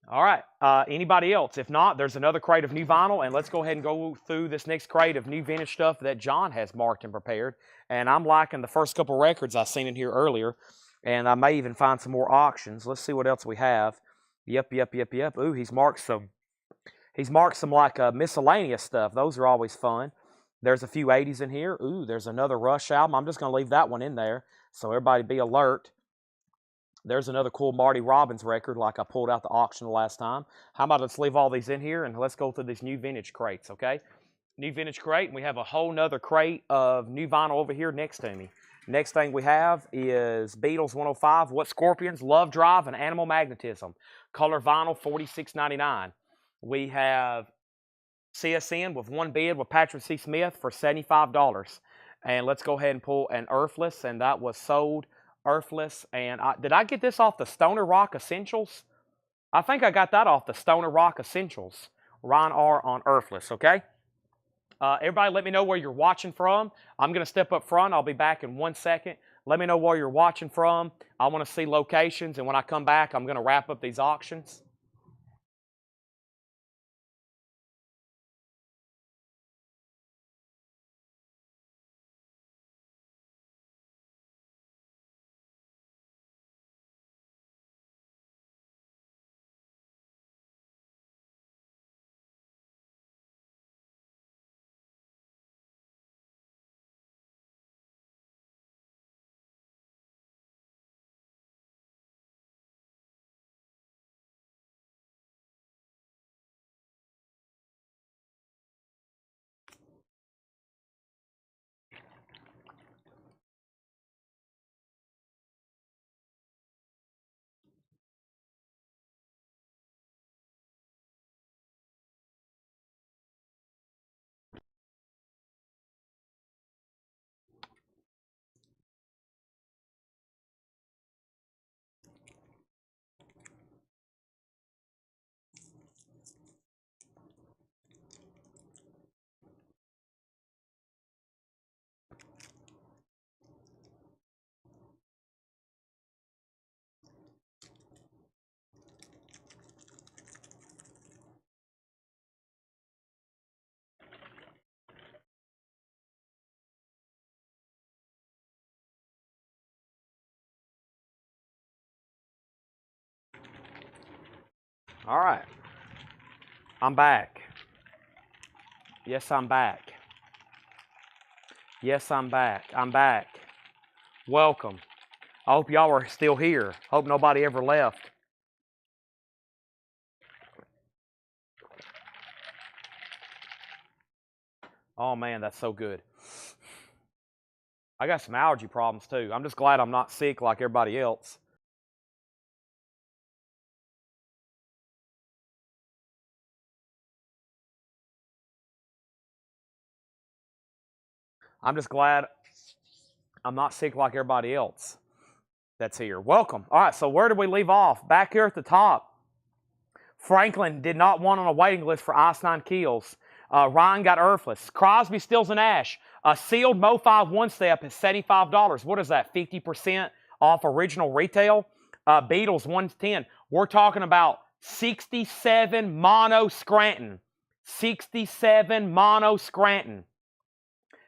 All right. Anybody else? If not, there's another crate of new vinyl, and let's go ahead and go through this next crate of new vintage stuff that John has marked and prepared. And I'm liking the first couple records I seen in here earlier, and I may even find some more auctions. Let's see what else we have. Yep. Ooh, he's marked some like miscellaneous stuff. Those are always fun. There's a few 80s in here. Ooh, there's another Rush album. I'm just going to leave that one in there so everybody be alert. There's another cool Marty Robbins record like I pulled out the auction last time. How about let's leave all these in here and let's go through these new vintage crates, okay? New vintage crate, and we have a whole nother crate of new vinyl over here next to me. Next thing we have is Beatles 105, What Scorpions, Love Drive, and Animal Magnetism. Color vinyl, $46.99. We have CSN with one bid with Patrick C. Smith for $75. And let's go ahead and pull an Earthless, and that was sold Earthless. And did I get this off the Stoner Rock Essentials? I think I got that off the Stoner Rock Essentials. Ron R. on Earthless, okay? Everybody let me know where you're watching from. I'm going to step up front. I'll be back in 1 second. Let me know where you're watching from. I want to see locations, and when I come back, I'm going to wrap up these auctions. All right. I'm back. Yes, I'm back. Yes, I'm back. I'm back. Welcome. I hope y'all are still here. Hope nobody ever left. Oh, man, that's so good. I got some allergy problems, too. I'm just glad I'm not sick like everybody else. I'm just glad I'm not sick like everybody else that's here. Welcome. All right, so where did we leave off? Back here at the top. Franklin did not want on a waiting list for Ice Nine Kills. Ryan got Earthless. Crosby, Stills, and Ash. A sealed Mo 5 one-step is $75. What is that, 50% off original retail? Beatles 110. We're talking about 67 Mono Scranton. 67 Mono Scranton.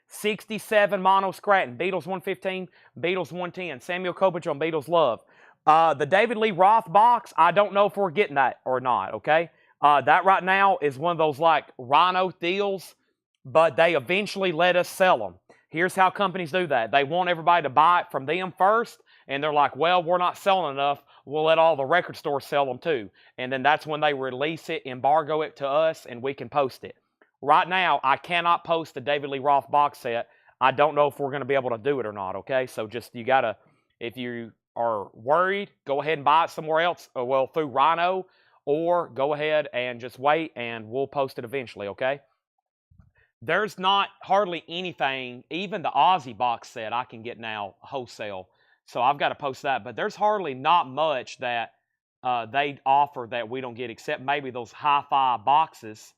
67 Mono Scranton. Beatles 115, Beatles 110. Samuel Kopech on Beatles Love. The David Lee Roth box, I don't know if we're getting that or not, okay? That right now is one of those like Rhino deals, but they eventually let us sell them. Here's how companies do that. They want everybody to buy it from them first, and they're like, well, we're not selling enough. We'll let all the record stores sell them too. And then that's when they release it, embargo it to us, and we can post it. Right now, I cannot post the David Lee Roth box set. I don't know if we're going to be able to do it or not, okay? So just, you got to, if you are worried, go ahead and buy it somewhere else, well, through Rhino, or go ahead and just wait, and we'll post it eventually, okay? There's not hardly anything, even the Ozzy box set I can get now wholesale. So I've got to post that. But there's hardly not much that they offer that we don't get, except maybe those hi-fi boxes.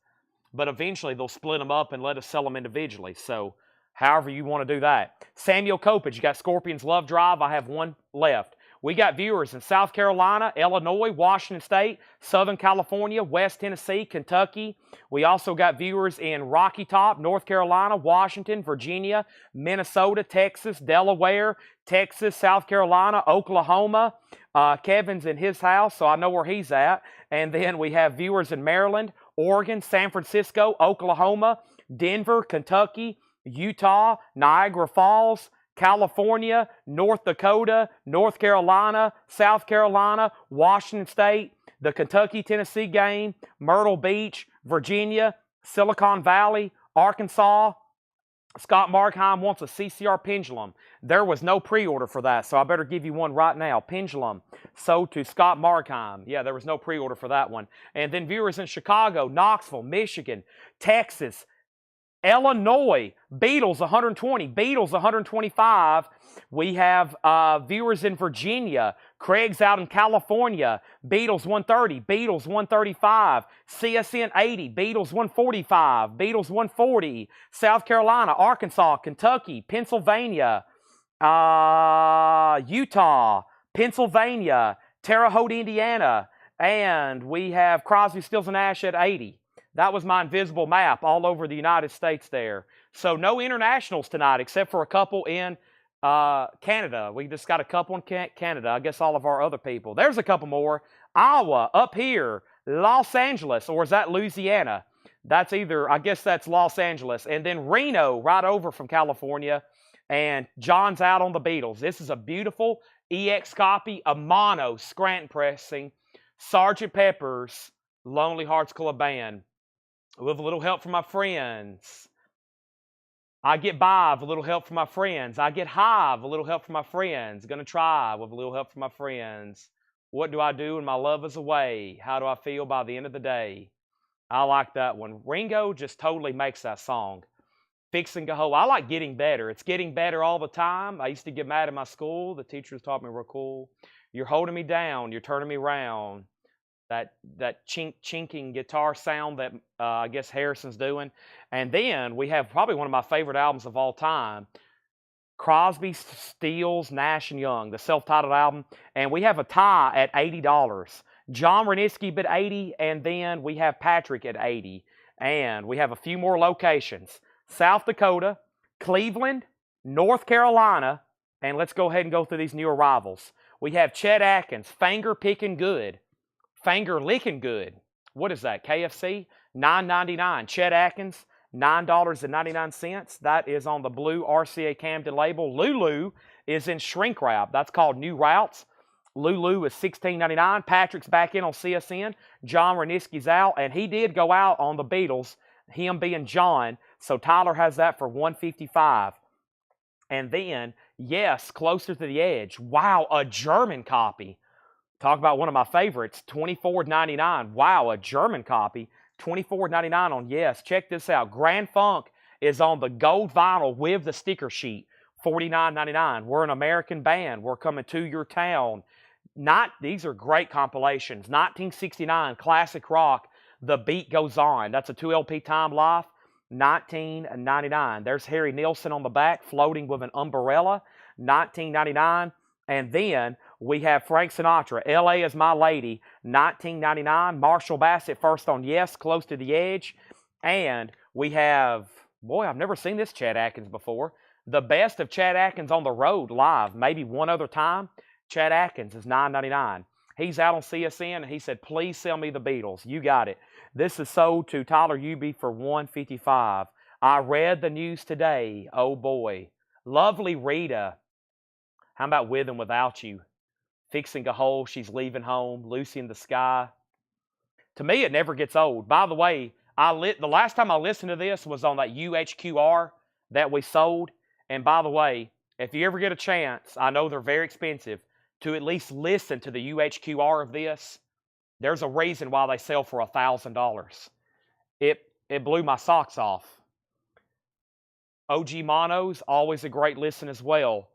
But eventually they'll split them up and let us sell them individually. So however you want to do that. Samuel Kopech, you got Scorpions Love Drive. I have one left. We got viewers in South Carolina, Illinois, Washington State, Southern California, West Tennessee, Kentucky. We also got viewers in Rocky Top, North Carolina, Washington, Virginia, Minnesota, Texas, Delaware, Texas, South Carolina, Oklahoma. Kevin's in his house, so I know where he's at. And then we have viewers in Maryland, Oregon, San Francisco, Oklahoma, Denver, Kentucky, Utah, Niagara Falls, California, North Dakota, North Carolina, South Carolina, Washington State, the Kentucky-Tennessee game, Myrtle Beach, Virginia, Silicon Valley, Arkansas. Scott Markheim wants a CCR pendulum. There was no pre-order for that, so I better give you one right now. Pendulum sold to Scott Markheim. Yeah, there was no pre-order for that one. And then viewers in Chicago, Knoxville, Michigan, Texas, Illinois, Beatles 120, Beatles 125. We have viewers in Virginia. Craig's out in California. Beatles 130, Beatles 135, CSN 80, Beatles 145, Beatles 140, South Carolina, Arkansas, Kentucky, Pennsylvania, Utah, Pennsylvania, Terre Haute, Indiana, and we have Crosby, Stills, and Nash at 80. That was my invisible map all over the United States there. So no internationals tonight except for a couple in Canada. We just got a couple in Canada. I guess all of our other people. There's a couple more. Iowa, up here. Los Angeles, or is that Louisiana? That's either, I guess that's Los Angeles. And then Reno, right over from California. And John's out on the Beatles. This is a beautiful EX copy, a mono Scranton pressing, Sgt. Pepper's Lonely Hearts Club Band. With a little help from my friends. I get by with a little help from my friends. I get high with a little help from my friends. Gonna try with a little help from my friends. What do I do when my love is away? How do I feel by the end of the day? I like that one. Ringo just totally makes that song. Fixing to Go. I like Getting Better. It's getting better all the time. I used to get mad at my school. The teachers taught me real cool. You're holding me down. You're turning me round. That chinking guitar sound that I guess Harrison's doing. And then we have probably one of my favorite albums of all time, Crosby, Stills, Nash & Young, the self-titled album. And we have a tie at $80. John Reniski bid 80, and then we have Patrick at 80. And we have a few more locations. South Dakota, Cleveland, North Carolina, and let's go ahead and go through these new arrivals. We have Chet Atkins, Finger Picking Good. Finger Licking Good. What is that? KFC? $9.99. Chet Atkins, $9.99. That is on the blue RCA Camden label. Lulu is in shrink wrap. That's called New Routes. Lulu is $16.99. Patrick's back in on CSN. John Reniski's out, and he did go out on the Beatles, him being John. So Tyler has that for $155. And then, yes, Closer to the Edge. Wow, a German copy. Talk about one of my favorites, $24.99. Wow, a German copy, $24.99 on Yes. Check this out. Grand Funk is on the gold vinyl with the sticker sheet, $49.99. We're an American band. We're coming to your town. These are great compilations. 1969, classic rock, The Beat Goes On. That's a 2LP Time Life, $19.99. There's Harry Nilsson on the back, Floating with an Umbrella, $19.99. And then We have Frank Sinatra, L.A. is My Lady, 1999. Marshall Bassett, First on Yes, Close to the Edge. And we have, boy, I've never seen this Chet Atkins before. The Best of Chet Atkins on the Road live, maybe one other time. Chet Atkins is $9.99. He's out on CSN, and he said, please sell me the Beatles. You got it. This is sold to Tyler Uby for $155. I read the news today. Oh, boy. Lovely Rita. How about With and Without You? Fixing a Hole, She's Leaving Home, Lucy in the Sky. To me, it never gets old. By the way, the last time I listened to this was on that UHQR that we sold. And by the way, if you ever get a chance, I know they're very expensive, to at least listen to the UHQR of this, there's a reason why they sell for $1,000. It blew my socks off. OG Monos, always a great listen as well.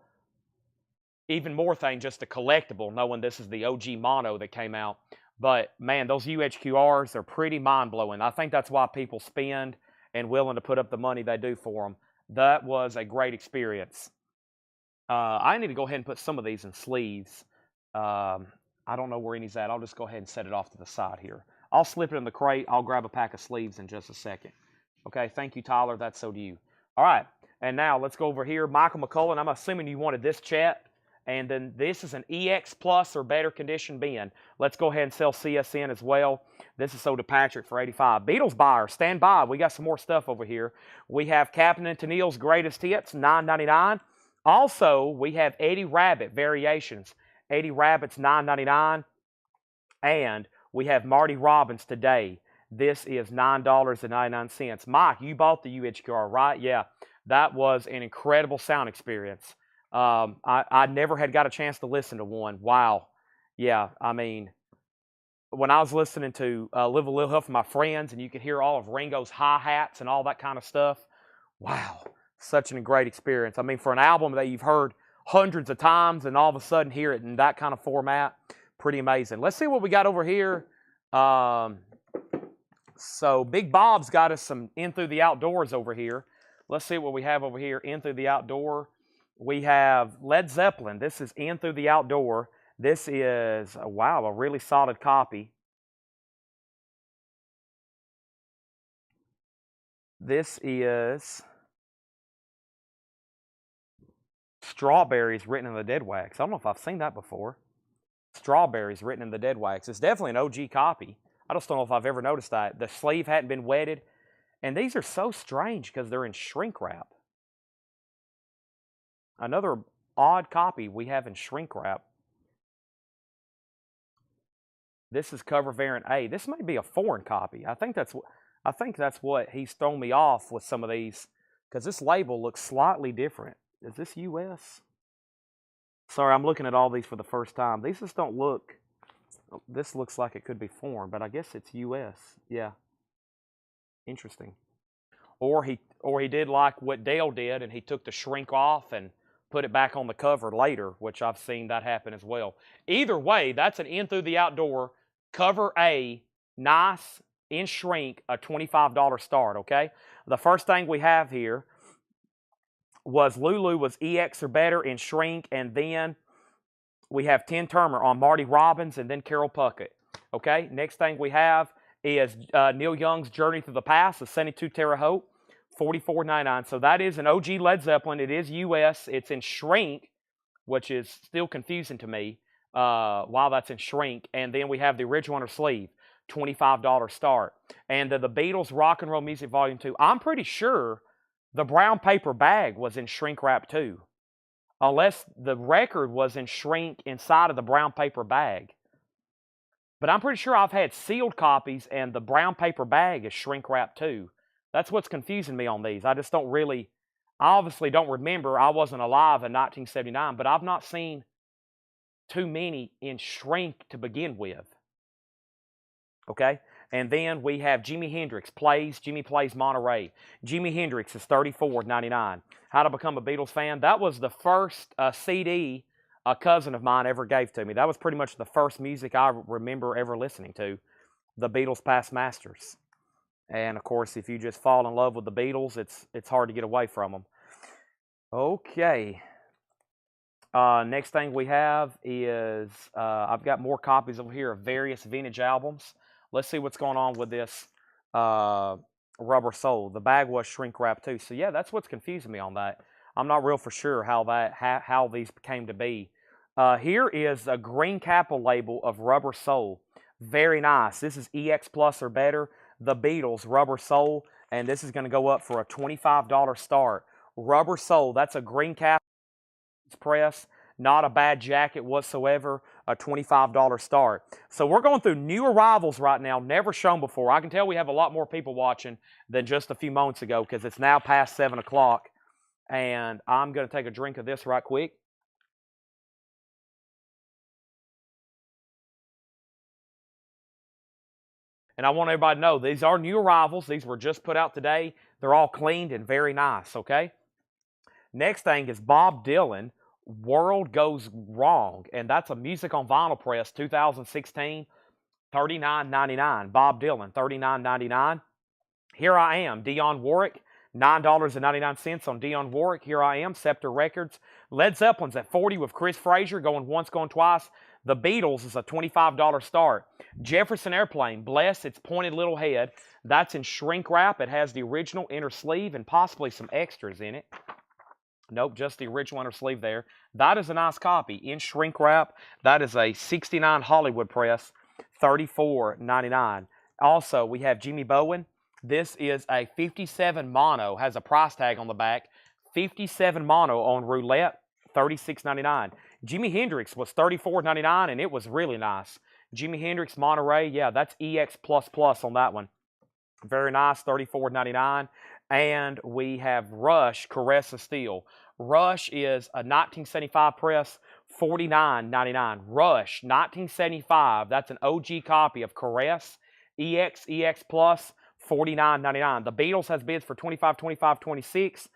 Even more thing, just a collectible, knowing this is the OG Mono that came out. But, man, those UHQRs are pretty mind-blowing. I think that's why people spend and willing to put up the money they do for them. That was a great experience. I need to go ahead and put some of these in sleeves. I don't know where any's at. I'll just go ahead and set it off to the side here. I'll slip it in the crate. I'll grab a pack of sleeves in just a second. Okay, thank you, Tyler. That's so to you. All right, and now let's go over here. Michael McCullen, I'm assuming you wanted this Chet. And then this is an EX Plus or better condition bin. Let's go ahead and sell CSN as well. This is sold to Patrick for $85. Beatles buyer, stand by. We got some more stuff over here. We have Captain and Tennille's Greatest Hits, $9.99. Also, we have Eddie Rabbitt variations. Eddie Rabbitt's $9.99. And we have Marty Robbins Today. This is $9.99. Mike, you bought the UHQR, right? Yeah, that was an incredible sound experience. I never had got a chance to listen to one. Wow. Yeah, I mean, when I was listening to Live a Little Huff with my friends, and you could hear all of Ringo's hi-hats and all that kind of stuff, wow, such a great experience. I mean, for an album that you've heard hundreds of times and all of a sudden hear it in that kind of format, pretty amazing. Let's see what we got over here. So Big Bob's got us some In Through the Outdoors over here. Let's see what we have over here, In Through the Outdoor. We have Led Zeppelin. This is In Through the Outdoor. This is, wow, a really solid copy. This is Strawberries Written in the Dead Wax. I don't know if I've seen that before. Strawberries Written in the Dead Wax. It's definitely an OG copy. I just don't know if I've ever noticed that. The sleeve hadn't been wetted. And these are so strange because they're in shrink wrap. Another odd copy we have in shrink wrap. This is cover variant A. This may be a foreign copy. I think that's what he's thrown me off with some of these, because this label looks slightly different. Is this US? Sorry, I'm looking at all these for the first time. These just don't look. This looks like it could be foreign, but I guess it's US. Yeah. Interesting. Or he did like what Dale did, and he took the shrink off and put it back on the cover later, which I've seen that happen as well. Either way, that's an In Through the Outdoor cover A, nice in shrink, a $25 start, okay? The first thing we have here was Lulu was EX or better in shrink, and then we have Tin Turner on Marty Robbins and then Carol Puckett, okay? Next thing we have is Neil Young's Journey Through the Past, the 72 Terre Haute. $44.99. So that is an OG Led Zeppelin. It is US. It's in shrink, which is still confusing to me while that's in shrink. And then we have the original on her sleeve, $25 start. And the Beatles Rock and Roll Music Volume 2. I'm pretty sure the brown paper bag was in shrink wrap too, unless the record was in shrink inside of the brown paper bag. But I'm pretty sure I've had sealed copies and the brown paper bag is shrink wrap too. That's what's confusing me on these. I just don't really, I obviously don't remember. I wasn't alive in 1979, but I've not seen too many in shrink to begin with. Okay? And then we have Jimi Hendrix Jimmy Plays Monterey. Jimi Hendrix is $34.99. How to Become a Beatles Fan. That was the first CD a cousin of mine ever gave to me. That was pretty much the first music I remember ever listening to. The Beatles Past Masters. And, of course, if you just fall in love with the Beatles, it's hard to get away from them. Okay. Next thing we have is I've got more copies over here of various vintage albums. Let's see what's going on with this Rubber Soul. The bag was shrink wrapped too. So yeah, that's what's confusing me on that. I'm not real for sure how these came to be. Here is a green capital label of Rubber Soul. Very nice. This is EX Plus or better. The Beatles Rubber Soul, and this is going to go up for a $25 start. Rubber Soul. That's a green cap press. Not a bad jacket whatsoever. A $25 start. So we're going through new arrivals right now, never shown before. I can tell we have a lot more people watching than just a few moments ago because it's now past 7 o'clock. And I'm going to take a drink of this right quick. And I want everybody to know these are new arrivals. These were just put out today. They're all cleaned and very nice, okay? Next thing is Bob Dylan, World Goes Wrong. And that's a music on vinyl press, 2016, $39.99. Bob Dylan, $39.99. Here I Am, Dionne Warwick, $9.99 on Dionne Warwick. Here I Am, Scepter Records. Led Zeppelin's at $40 with Chris Frazier, going once, going twice. The Beatles is a $25 start. Jefferson Airplane, Bless Its Pointed Little Head. That's in shrink wrap. It has the original inner sleeve and possibly some extras in it. Nope, just the original inner sleeve there. That is a nice copy in shrink wrap. That is a '69 Hollywood press, $34.99. Also, we have Jimmy Bowen. This is a 57 mono, has a price tag on the back. 57 mono on roulette, $36.99. Jimi Hendrix was $34.99, and it was really nice. Jimi Hendrix Monterey, yeah, that's EX++ on that one. Very nice, $34.99. And we have Rush Caress of Steel. Rush is a 1975 press, $49.99. Rush, 1975, that's an OG copy of Caress, EX+, $49.99. The Beatles has bids for $25, $25, $26.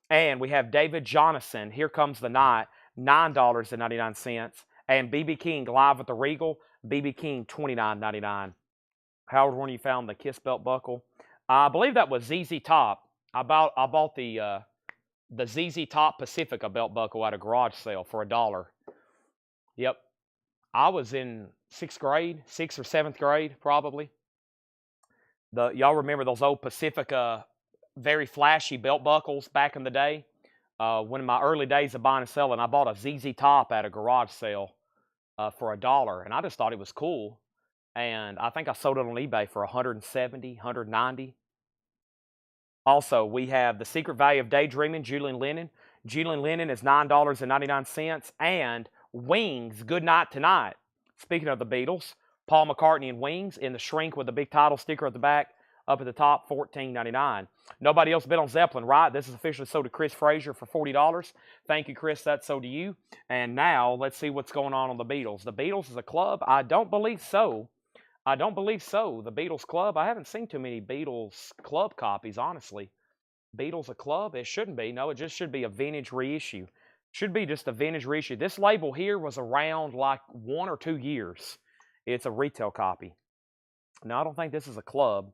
And we have David Jonasson, Here Comes the Night, $9.99. And B.B. King, Live at the Regal, B.B. King, $29.99. Howard, when you found the Kiss belt buckle? I believe that was ZZ Top. I bought the ZZ Top Pacifica belt buckle at a garage sale for $1. Yep. I was in 6th grade, 6th or 7th grade, probably. Y'all remember those old Pacifica, very flashy belt buckles back in the day? One of my early days of buying and selling, I bought a ZZ Top at a garage sale for $1, and I just thought it was cool. And I think I sold it on eBay for $170, $190. Also, we have The Secret Value of Daydreaming, Julian Lennon. Julian Lennon is $9.99. And Wings, Good Night Tonight. Speaking of the Beatles, Paul McCartney and Wings in the shrink with the big title sticker at the back, up at the top, $14.99. Nobody else bid on Zeppelin, right? This is officially sold to Chris Frazier for $40. Thank you, Chris. That's sold to you. And now, let's see what's going on the Beatles. The Beatles is a club? I don't believe so. I don't believe so. The Beatles Club, I haven't seen too many Beatles Club copies, honestly. Beatles a club? It shouldn't be. No, it just should be a vintage reissue. Should be just a vintage reissue. This label here was around like 1 or 2 years. It's a retail copy. No, I don't think this is a club.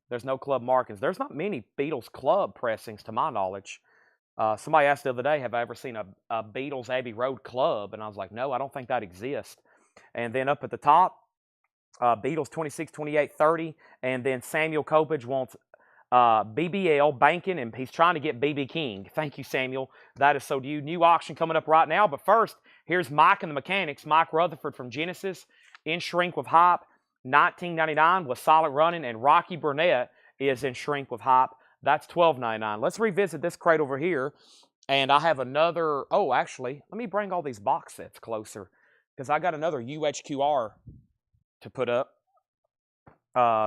There's no club markings. There's not many Beatles Club pressings to my knowledge. Somebody asked the other day, have I ever seen a Beatles Abbey Road Club? And I was like, no, I don't think that exists. And then up at the top, Beatles 26, 28, 30, and then Samuel Copage wants BBL banking, and he's trying to get BB King. Thank you, Samuel. That is so to you. New auction coming up right now. But first, here's Mike and the Mechanics. Mike Rutherford from Genesis in shrink with hype, $19.99 with solid running, and Rocky Burnett is in shrink with hype. That's $12.99. Let's revisit this crate over here, and I have another. Oh, actually, let me bring all these box sets closer because I got another UHQR to put up.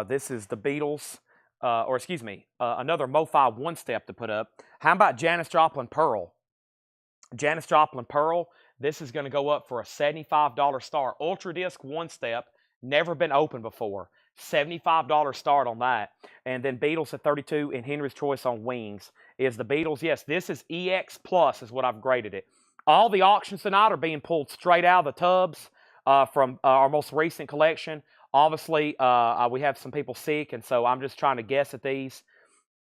This is the Beatles, another MoFi one-step to put up. How about Janis Joplin Pearl? Janis Joplin Pearl, this is going to go up for a $75 start. Ultra Disc one-step, never been opened before. $75 start on that. And then Beatles at 32 and Henry's Choice on Wings. Is the Beatles, yes, this is EX Plus is what I've graded it. All the auctions tonight are being pulled straight out of the tubs. From our most recent collection. Obviously, we have some people sick, and so I'm just trying to guess at these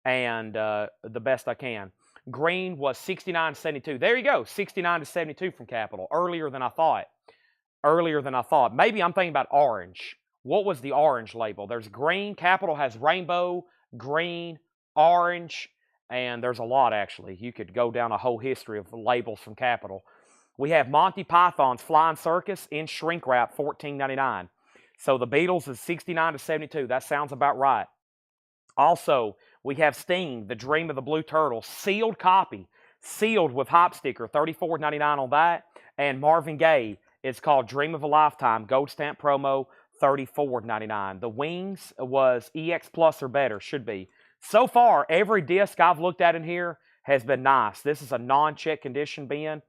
and the best I can. Green was 69 to 72. There you go, 69 to 72 from Capital. Earlier than I thought. Earlier than I thought. Maybe I'm thinking about orange. What was the orange label? There's green. Capital has rainbow, green, orange, and there's a lot actually. You could go down a whole history of labels from Capital. We have Monty Python's Flying Circus in shrink wrap, $14.99. So the Beatles is 69 to 72. That sounds about right. Also, we have Sting, The Dream of the Blue Turtle, sealed copy, sealed with hop sticker, $34.99 on that. And Marvin Gaye, it's called Dream of a Lifetime, gold stamp promo, $34.99. The Wings was EX Plus or better, should be. So far, every disc I've looked at in here has been nice. This is a non-check condition bin.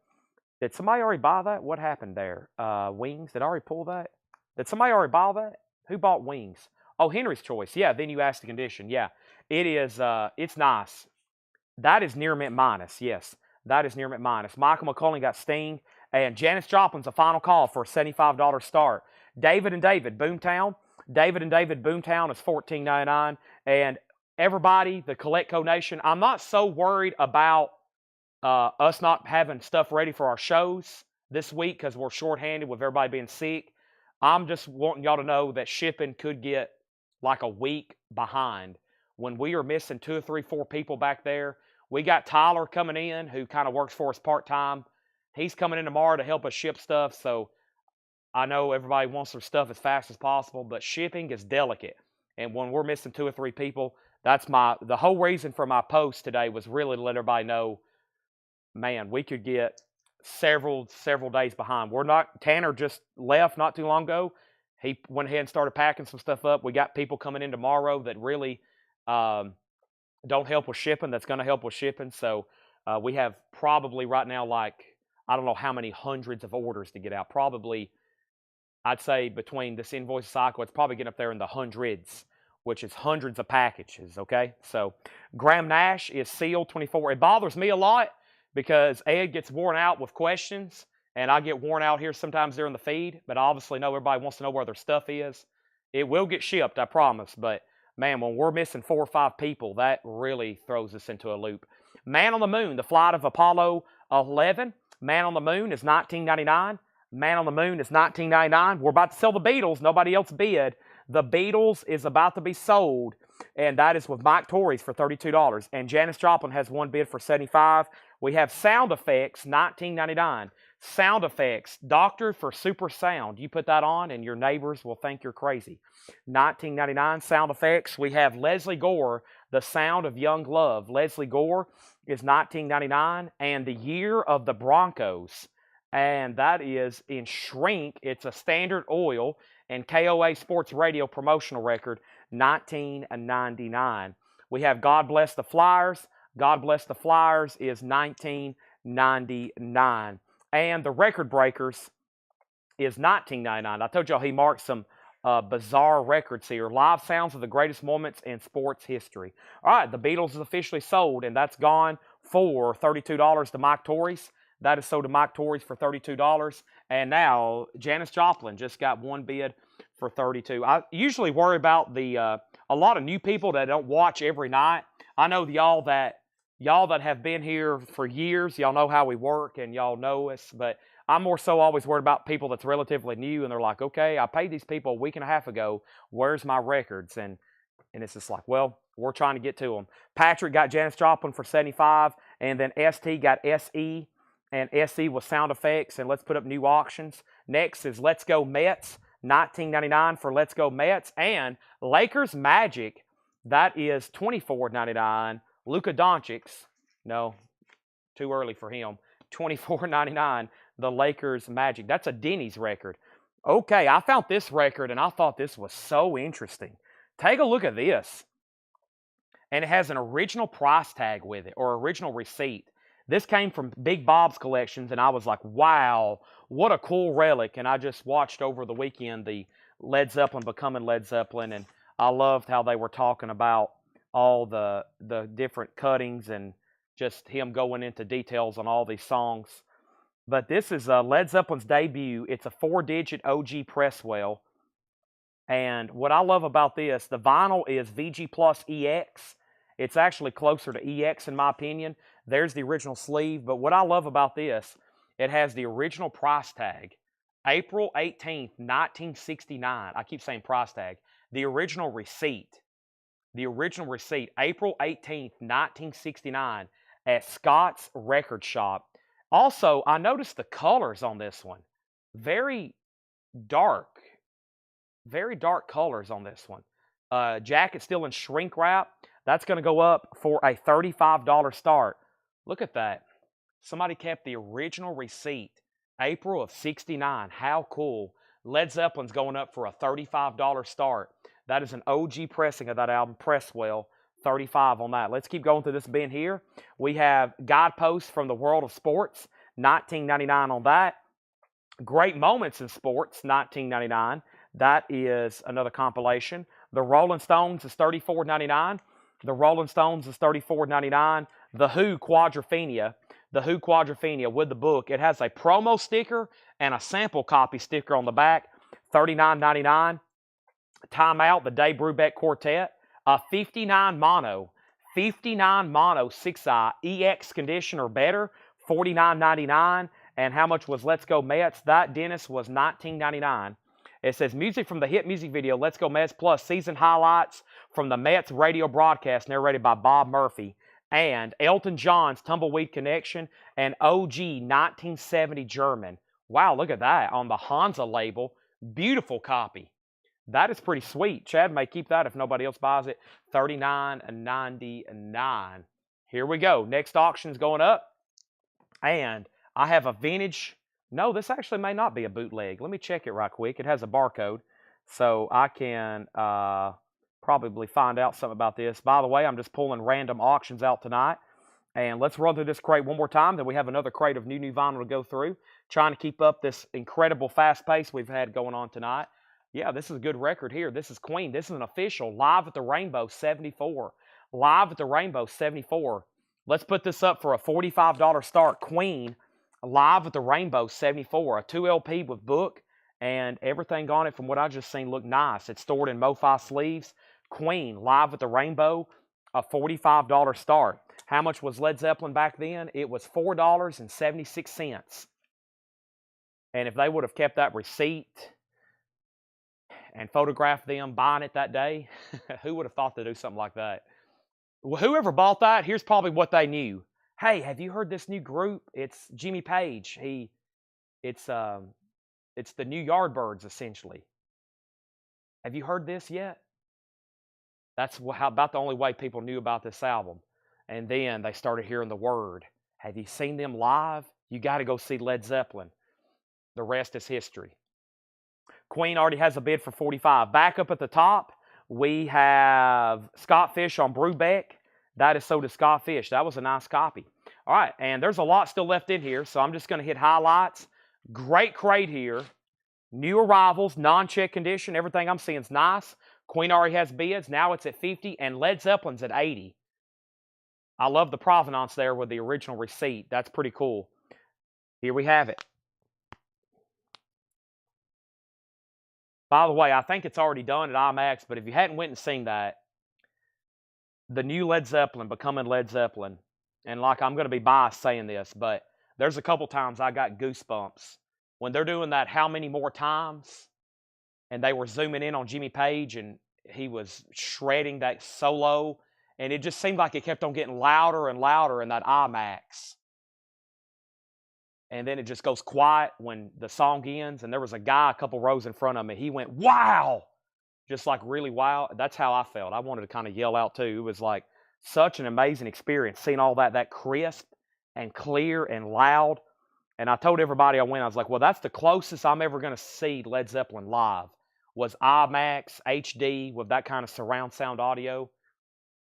Did somebody already buy that? What happened there? Wings, did I already pull that? Did somebody already buy that? Who bought Wings? Oh, Henry's Choice. Yeah, then you asked the condition. Yeah, it is, it's nice. That is near mint minus, yes. That is near mint minus. Michael McCullen got Sting, and Janis Joplin's a final call for a $75 start. David and David, Boomtown. David and David, Boomtown is $14.99. And everybody, the Collectco Nation, I'm not so worried about us not having stuff ready for our shows this week because we're shorthanded with everybody being sick. I'm just wanting y'all to know that shipping could get like a week behind. When we are missing 2 or 3, 4 people back there, we got Tyler coming in who kind of works for us part-time. He's coming in tomorrow to help us ship stuff, so I know everybody wants their stuff as fast as possible, but shipping is delicate. And when we're missing 2 or 3 people, that's the whole reason for my post today was really to let everybody know, man, we could get several days behind. Tanner just left not too long ago. He went ahead and started packing some stuff up. We got people coming in tomorrow that really don't help with shipping. That's going to help with shipping. So we have probably right now, like, I don't know how many hundreds of orders to get out. Probably, I'd say between this invoice cycle, it's probably getting up there in the hundreds, which is hundreds of packages, okay? So Graham Nash is sealed 24. It bothers me a lot because Ed gets worn out with questions, and I get worn out here sometimes during the feed, but I obviously know everybody wants to know where their stuff is. It will get shipped, I promise, but man, when we're missing 4 or 5 people, that really throws us into a loop. Man on the Moon, the flight of Apollo 11. Man on the Moon is $19.99. Man on the Moon is $19.99. We're about to sell the Beatles. Nobody else bid. The Beatles is about to be sold, and that is with Mike Torres for $32. And Janis Joplin has one bid for $75. We have Sound Effects, $19.99. Sound Effects, Doctor for Super Sound. You put that on, and your neighbors will think you're crazy. $19.99. Sound Effects. We have Leslie Gore, The Sound of Young Love. Leslie Gore is $19.99. And The Year of the Broncos. And that is in shrink. It's a standard oil and KOA Sports Radio promotional record, $19.99. We have God Bless the Flyers. God Bless the Flyers is $19.99. And the Record Breakers is $19.99. I told y'all he marked some bizarre records here. Live sounds of the greatest moments in sports history. All right, the Beatles is officially sold, and that's gone for $32 to Mike Torres. That is sold to Mike Torres for $32. And now Janis Joplin just got one bid for $32. I usually worry about a lot of new people that don't watch every night. I know y'all that have been here for years, y'all know how we work and y'all know us, but I'm more so always worried about people that's relatively new and they're like, okay, I paid these people a week and a half ago. Where's my records? And it's just like, well, we're trying to get to them. Patrick got Janis Joplin for $75, and then ST got SE, and SE was Sound Effects, and let's put up new auctions. Next is Let's Go Mets, $19.99 for Let's Go Mets, and Lakers Magic, that is $24.99. Luka Doncic's, no, too early for him, $24.99, the Lakers Magic. That's a Denny's record. Okay, I found this record, and I thought this was so interesting. Take a look at this. And it has an original price tag with it, or original receipt. This came from Big Bob's Collections, and I was like, wow, what a cool relic. And I just watched over the weekend the Led Zeppelin becoming Led Zeppelin, and I loved how they were talking about all the different cuttings and just him going into details on all these songs. But this is Led Zeppelin's debut. It's a 4-digit OG Presswell. And what I love about this, the vinyl is VG Plus EX. It's actually closer to EX in my opinion. There's the original sleeve. But what I love about this, it has the original price tag. April 18th, 1969. I keep saying price tag. The original receipt. The original receipt. April 18th, 1969 at Scott's Record Shop. Also, I noticed the colors on this one. Very dark. Very dark colors on this one. Jacket still in shrink wrap. That's going to go up for a $35 start. Look at that. Somebody kept the original receipt. April of 69. How cool. Led Zeppelin's going up for a $35 start. That is an OG pressing of that album. Pressed well. 35 on that. Let's keep going through this bin here. We have Guideposts from the World of Sports. 1999 on that. Great Moments in Sports. 1999. That is another compilation. The Rolling Stones is $34.99. The Rolling Stones is $34.99. The Who Quadrophenia. The Who Quadrophenia with the book. It has a promo sticker and a sample copy sticker on the back. $39.99. Time Out, the Dave Brubeck Quartet. A 59 mono 6i EX condition or better. $49.99. And how much was Let's Go Mets? That, Dennis, was $19.99. It says music from the hit music video Let's Go Mets plus season highlights from the Mets radio broadcast narrated by Bob Murphy, and Elton John's Tumbleweed Connection and OG 1970 German. Wow, look at that on the Hansa label. Beautiful copy. That is pretty sweet. Chad may keep that if nobody else buys it. $39.99. Here we go. Next auction's going up. And I have a vintage. No, this actually may not be a bootleg. Let me check it right quick. It has a barcode, so I can probably find out something about this. By the way, I'm just pulling random auctions out tonight. And let's run through this crate one more time. Then we have another crate of new vinyl to go through. Trying to keep up this incredible fast pace we've had going on tonight. Yeah, this is a good record here. This is Queen. This is an official Live at the Rainbow 74. Live at the Rainbow 74. Let's put this up for a $45 start. Queen. Live at the Rainbow 74, a 2 LP with book, and everything on it from what I just seen looked nice. It's stored in MoFi sleeves. Queen, Live at the Rainbow, a $45 start. How much was Led Zeppelin back then? It was $4.76. And if they would have kept that receipt and photographed them buying it that day, who would have thought to do something like that? Well, whoever bought that, here's probably what they knew. Hey, have you heard this new group? It's Jimmy Page. It's the new Yardbirds, essentially. Have you heard this yet? That's about the only way people knew about this album. And then they started hearing the word. Have you seen them live? You got to go see Led Zeppelin. The rest is history. Queen already has a bid for $45. Back up at the top, we have Scott Fish on Brubeck. That is so does Scott Fish. That was a nice copy. All right, and there's a lot still left in here, so I'm just going to hit highlights. Great crate here. New arrivals, non-check condition. Everything I'm seeing is nice. Queen already has bids. Now it's at 50, and Led Zeppelin's at 80. I love the provenance there with the original receipt. That's pretty cool. Here we have it. By the way, I think it's already done at IMAX, but if you hadn't went and seen that, the new Led Zeppelin, Becoming Led Zeppelin, and like I'm going to be biased saying this, but there's a couple times I got goosebumps. When they're doing that How Many More Times, and they were zooming in on Jimmy Page, and he was shredding that solo, and it just seemed like it kept on getting louder and louder in that IMAX. And then it just goes quiet when the song ends, and there was a guy a couple rows in front of me. He went, wow! Just like really wow. That's how I felt. I wanted to kind of yell out too. It was like such an amazing experience, seeing all that crisp and clear and loud. And I told everybody I went, I was like, well, that's the closest I'm ever going to see Led Zeppelin live, was IMAX, HD, with that kind of surround sound audio.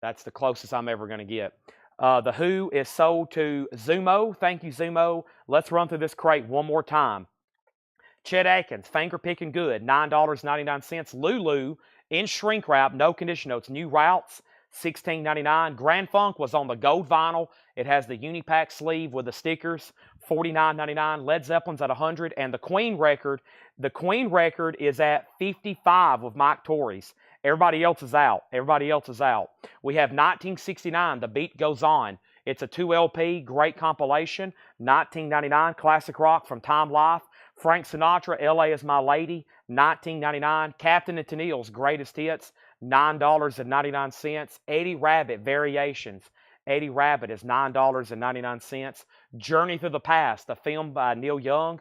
That's the closest I'm ever going to get. The Who is sold to Zumo. Thank you, Zumo. Let's run through this crate one more time. Chet Atkins, Finger Picking Good, $9.99. Lulu, in shrink wrap, no condition notes. New Routes, $16.99. Grand Funk was on the gold vinyl. It has the Unipack sleeve with the stickers, $49.99. Led Zeppelin's at $100. And the Queen record is at $55 with Mike Torres. Everybody else is out. We have 1969, The Beat Goes On. It's a 2 LP, great compilation. 1999, classic rock from Time Life. Frank Sinatra, LA is My Lady. 1999, Captain and Tennille's Greatest Hits. $9.99. Eddie Rabbit Variations. Eddie Rabbit is $9.99. Journey Through the Past, a film by Neil Young.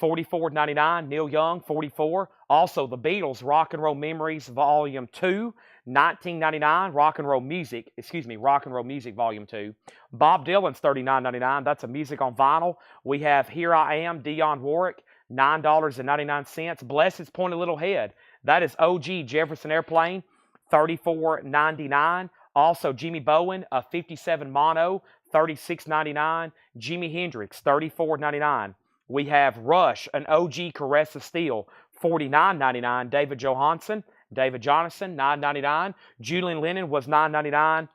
$44.99. Neil Young, 44. Also, The Beatles, Rock and Roll Memories, Volume 2, 1999. Rock and Roll Music, Rock and Roll Music, Volume 2. Bob Dylan's $39.99. That's a music on vinyl. We have Here I Am, Dionne Warwick, $9.99. Blessed's Pointed Little Head. That is OG Jefferson Airplane, $34.99. Also, Jimmy Bowen, a 57 mono, $36.99. Jimi Hendrix, $34.99. We have Rush, an OG Caress of Steel, $49.99. David Johansen, $9.99. Julian Lennon was $9.99.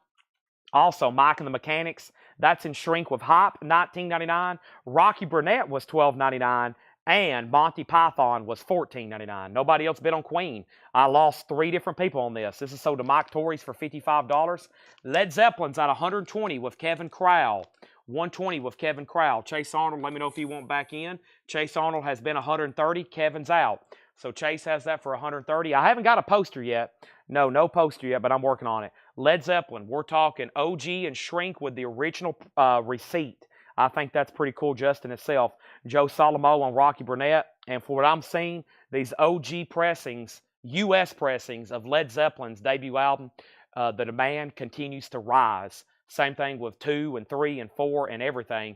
Also, Mike and the Mechanics, that's in Shrink with Hop, $19.99. Rocky Burnett was $12.99. And Monty Python was $14.99. Nobody else bid on Queen. I lost 3 different people on this. This is sold to Mike Torres for $55. Led Zeppelin's at $120 with Kevin Crowell. $120 with Kevin Crowell. Chase Arnold, let me know if you want back in. Chase Arnold has been $130. Kevin's out. So Chase has that for $130. I haven't got a poster yet. No poster yet, but I'm working on it. Led Zeppelin, we're talking OG and Shrink with the original receipt. I think that's pretty cool just in itself. Joe Solomo on Rocky Burnett. And for what I'm seeing, these OG pressings, U.S. pressings of Led Zeppelin's debut album, the demand continues to rise. Same thing with 2 and 3 and 4 and everything.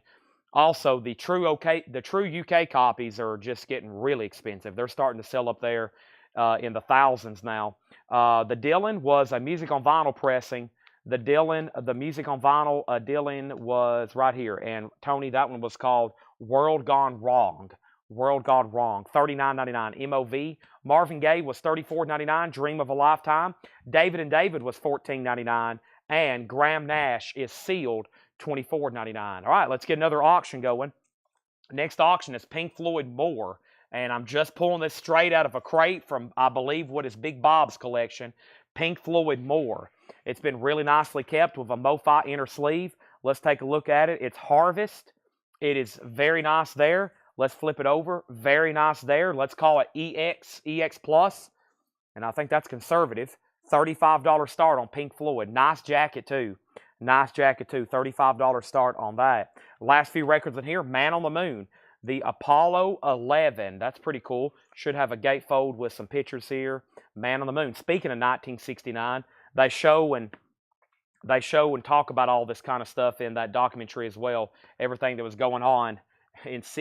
Also, the true UK copies are just getting really expensive. They're starting to sell up there in the thousands now. The Dylan was a music on vinyl pressing. The music on vinyl, Dylan was right here. And Tony, that one was called World Gone Wrong. World Gone Wrong, $39.99. MOV. Marvin Gaye was $34.99. Dream of a Lifetime. David and David was $14.99. And Graham Nash is Sealed, $24.99. All right, let's get another auction going. Next auction is Pink Floyd More. And I'm just pulling this straight out of a crate from, I believe, what is Big Bob's collection. Pink Floyd More. It's been really nicely kept with a MoFi inner sleeve. Let's take a look at it. It's Harvest. It is very nice there. Let's flip it over. Very nice there. Let's call it EX Plus. And I think that's conservative. $35 start on Pink Floyd. Nice jacket, too. $35 start on that. Last few records in here. Man on the Moon. The Apollo 11. That's pretty cool. Should have a gatefold with some pictures here. Man on the Moon. Speaking of 1969, they show and talk about all this kind of stuff in that documentary as well. Everything that was going on.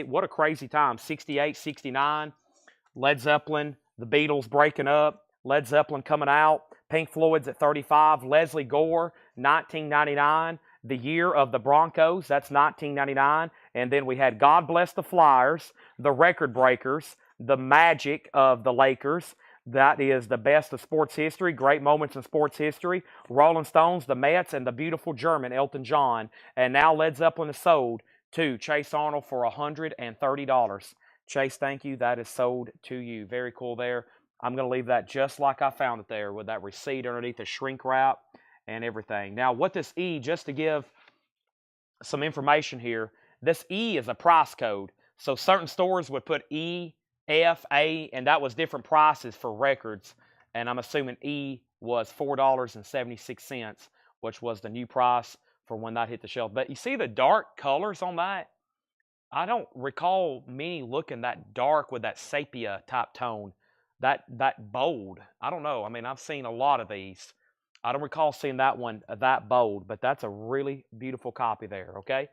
What a crazy time. 68, 69. Led Zeppelin. The Beatles breaking up. Led Zeppelin coming out. Pink Floyd's at 35. Leslie Gore, 1999. The Year of the Broncos, that's 1999. And then we had God Bless the Flyers, the Record Breakers, the Magic of the Lakers. That is the best of sports history, great moments in sports history. Rolling Stones, the Mets, and the beautiful German Elton John. And now Led Zeppelin is sold to Chase Arnold for $130. Chase, thank you. That is sold to you. Very cool there. I'm going to leave that just like I found it there with that receipt underneath the shrink wrap and everything. Now, what this E, just to give some information here, this E is a price code. So certain stores would put E, F, A, and that was different prices for records. And I'm assuming E was $4.76, which was the new price for when that hit the shelf. But you see the dark colors on that? I don't recall many looking that dark with that sepia type tone. That bold. I don't know. I mean, I've seen a lot of these. I don't recall seeing that one that bold, but that's a really beautiful copy there, okay?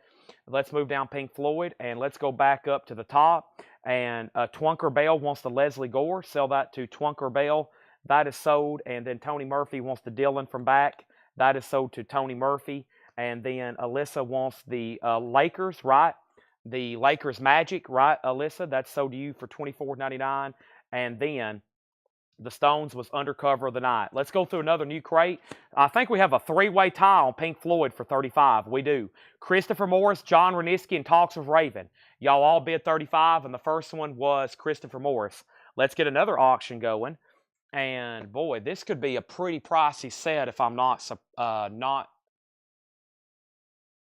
Let's move down Pink Floyd, and let's go back up to the top. And Twunker Bell wants the Leslie Gore. Sell that to Twunker Bell. That is sold. And then Tony Murphy wants the Dylan from back. That is sold to Tony Murphy. And then Alyssa wants the Lakers, right? The Lakers Magic, right, Alyssa? That's sold to you for $24.99. And then the Stones was Undercover of the Night. Let's go through another new crate. I think we have a 3-way tie on Pink Floyd for $35. We do. Christopher Morris, John Reniski, and Talks of Raven. Y'all all bid $35, and the first one was Christopher Morris. Let's get another auction going. And boy, this could be a pretty pricey set if I'm not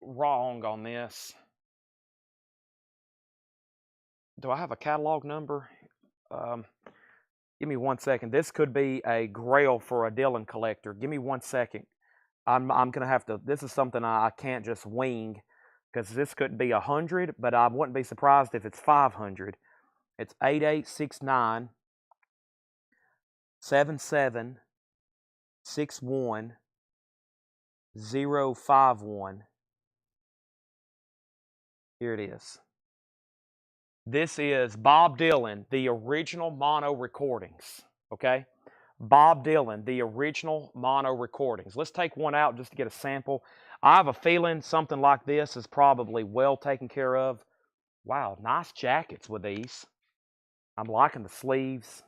wrong on this. Do I have a catalog number? Give me 1 second. This could be a grail for a Dylan collector. Give me 1 second. I'm gonna have to. This is something I can't just wing, because this could be 100, but I wouldn't be surprised if it's 500. It's 8869 7761 051. Here it is. This is Bob Dylan, the original mono recordings. Okay? Bob Dylan, the original mono recordings. Let's take one out just to get a sample. I have a feeling something like this is probably well taken care of. Wow, nice jackets with these. I'm liking the sleeves.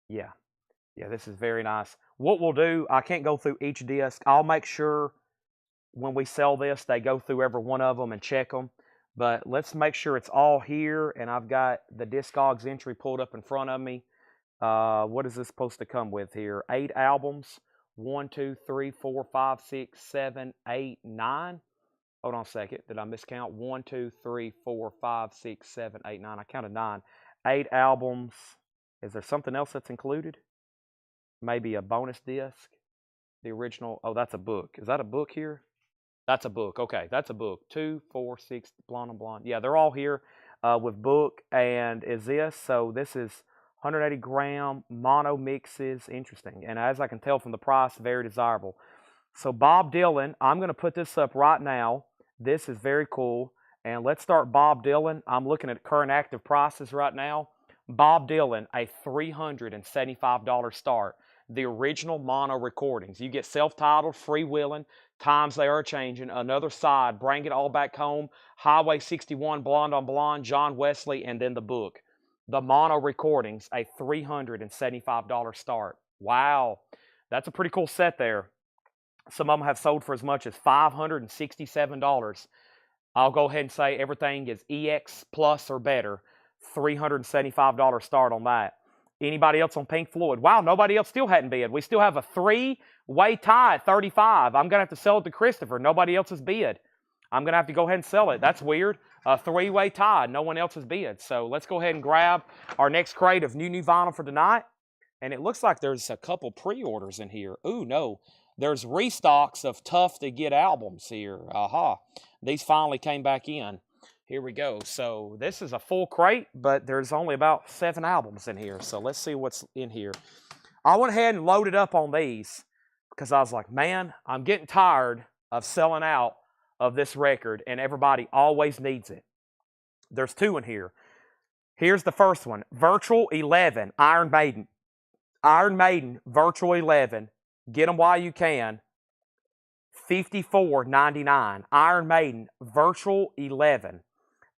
Yeah, this is very nice. What we'll do, I can't go through each disc. I'll make sure when we sell this, they go through every one of them and check them. But let's make sure it's all here, and I've got the Discogs entry pulled up in front of me. What is this supposed to come with here? 8 albums. 1, 2, 3, 4, 5, 6, 7, 8, 9. Hold on a second. Did I miscount? 1, 2, 3, 4, 5, 6, 7, 8, 9. I counted 9. 8 albums. Is there something else that's included? Maybe a bonus disc? The original. Oh, that's a book. Is that a book here? That's a book. Okay, that's a book. 2, 4, 6, Blonde on Blonde. Yeah, they're all here with book. And is this? So this is 180 gram mono mixes. Interesting. And as I can tell from the price, very desirable. So Bob Dylan, I'm going to put this up right now. This is very cool. And let's start Bob Dylan. I'm looking at current active prices right now. Bob Dylan, a $375 start. The original mono recordings. You get self-titled, freewheeling, Times They Are Changing, Another Side, Bring It All Back Home, Highway 61, Blonde on Blonde, John Wesley, and then the book. The mono recordings, a $375 start. Wow, that's a pretty cool set there. Some of them have sold for as much as $567. I'll go ahead and say everything is EX plus or better. $375 start on that. Anybody else on Pink Floyd? Wow, nobody else still hadn't bid. We still have a 3-way tie at $35. I'm going to have to sell it to Christopher. Nobody else has bid. I'm going to have to go ahead and sell it. That's weird. A 3-way tie. No one else has bid. So let's go ahead and grab our next crate of new vinyl for tonight. And it looks like there's a couple pre-orders in here. Ooh, no. There's restocks of tough-to-get albums here. Aha. These finally came back in. Here we go. So this is a full crate, but there's only about 7 albums in here. So let's see what's in here. I went ahead and loaded up on these because I was like, man, I'm getting tired of selling out of this record, and everybody always needs it. There's 2 in here. Here's the first one. Virtual 11, Iron Maiden. Iron Maiden, Virtual 11. Get them while you can. $54.99. Iron Maiden, Virtual 11.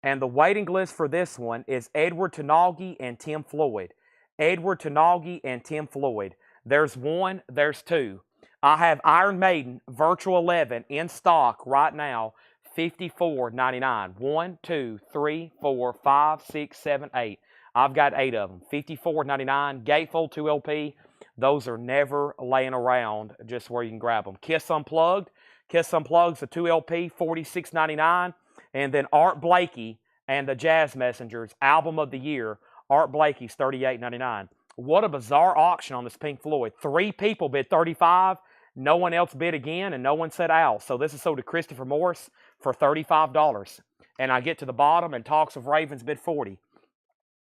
And the waiting list for this one is Edward Tanagi and Tim Floyd. Edward Tanagi and Tim Floyd. There's 1, there's 2. I have Iron Maiden Virtual 11 in stock right now, $54.99. 1, 2, 3, 4, 5, 6, 7, 8. I've got 8 of them. $54.99. Gatefold 2 LP. Those are never laying around just where you can grab them. Kiss Unplugged. Kiss Unplugged's a 2 LP, $46.99. And then Art Blakey and the Jazz Messengers, Album of the Year. Art Blakey's $38.99. What a bizarre auction on this Pink Floyd. 3 people bid $35. No one else bid again, and no one said ow. So this is sold to Christopher Morris for $35. And I get to the bottom, and Talks of Ravens bid $40.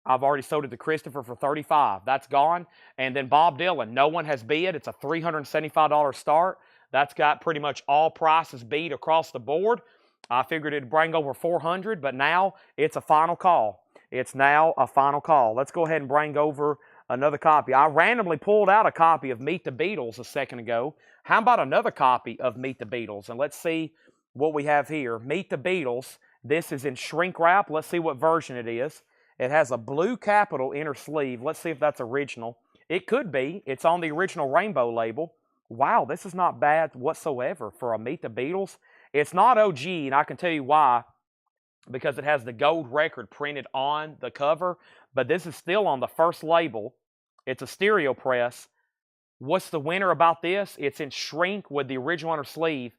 I've already sold it to Christopher for $35. That's gone. And then Bob Dylan, no one has bid. It's a $375 start. That's got pretty much all prices beat across the board. I figured it'd bring over $400, but now it's a final call. It's now a final call. Let's go ahead and bring over another copy. I randomly pulled out a copy of Meet the Beatles a second ago. How about another copy of Meet the Beatles? And let's see what we have here. Meet the Beatles. This is in shrink wrap. Let's see what version it is. It has a blue capital inner sleeve. Let's see if that's original. It could be. It's on the original Rainbow label. Wow, this is not bad whatsoever for a Meet the Beatles. It's not OG, and I can tell you why. Because it has the gold record printed on the cover. But this is still on the first label. It's a stereo press. What's the winner about this? It's in shrink with the original inner sleeve.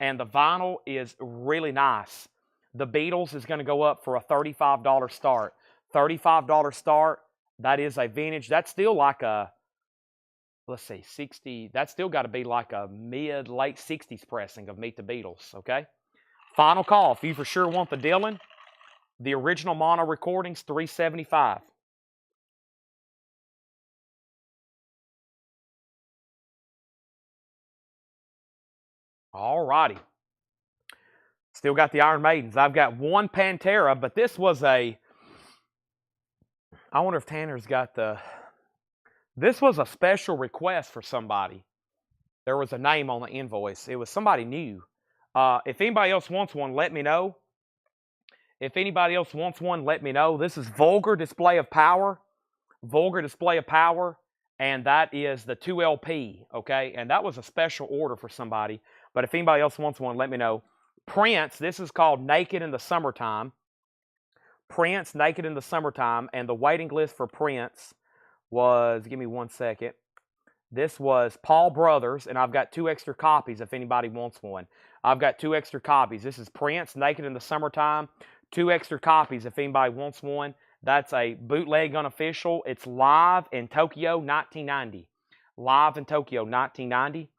and the vinyl is really nice. The Beatles is going to go up for a $35 start. $35 start, that is a vintage. That's still like a, let's see, 60. That's still got to be like a mid-late 60s pressing of Meet the Beatles, okay? Final call. If you for sure want the Dylan, the original mono recordings, $375. All righty. Still got the Iron Maidens. I've got one Pantera, but this was a, I wonder if Tanner's got the, this was a special request for somebody. There was a name on the invoice. It was somebody new. If anybody else wants one, let me know. If anybody else wants one, let me know. This is Vulgar Display of Power. Vulgar Display of Power. And that is the 2LP, okay? And that was a special order for somebody. But if anybody else wants one, let me know. Prince, this is called Naked in the Summertime. Prince, Naked in the Summertime. And the waiting list for Prince was, give me 1 second. This was Paul Brothers, and I've got 2 extra copies if anybody wants one. I've got 2 extra copies. This is Prince, Naked in the Summertime. 2 extra copies if anybody wants one. That's a bootleg unofficial. It's live in Tokyo, 1990. Live in Tokyo, 1990.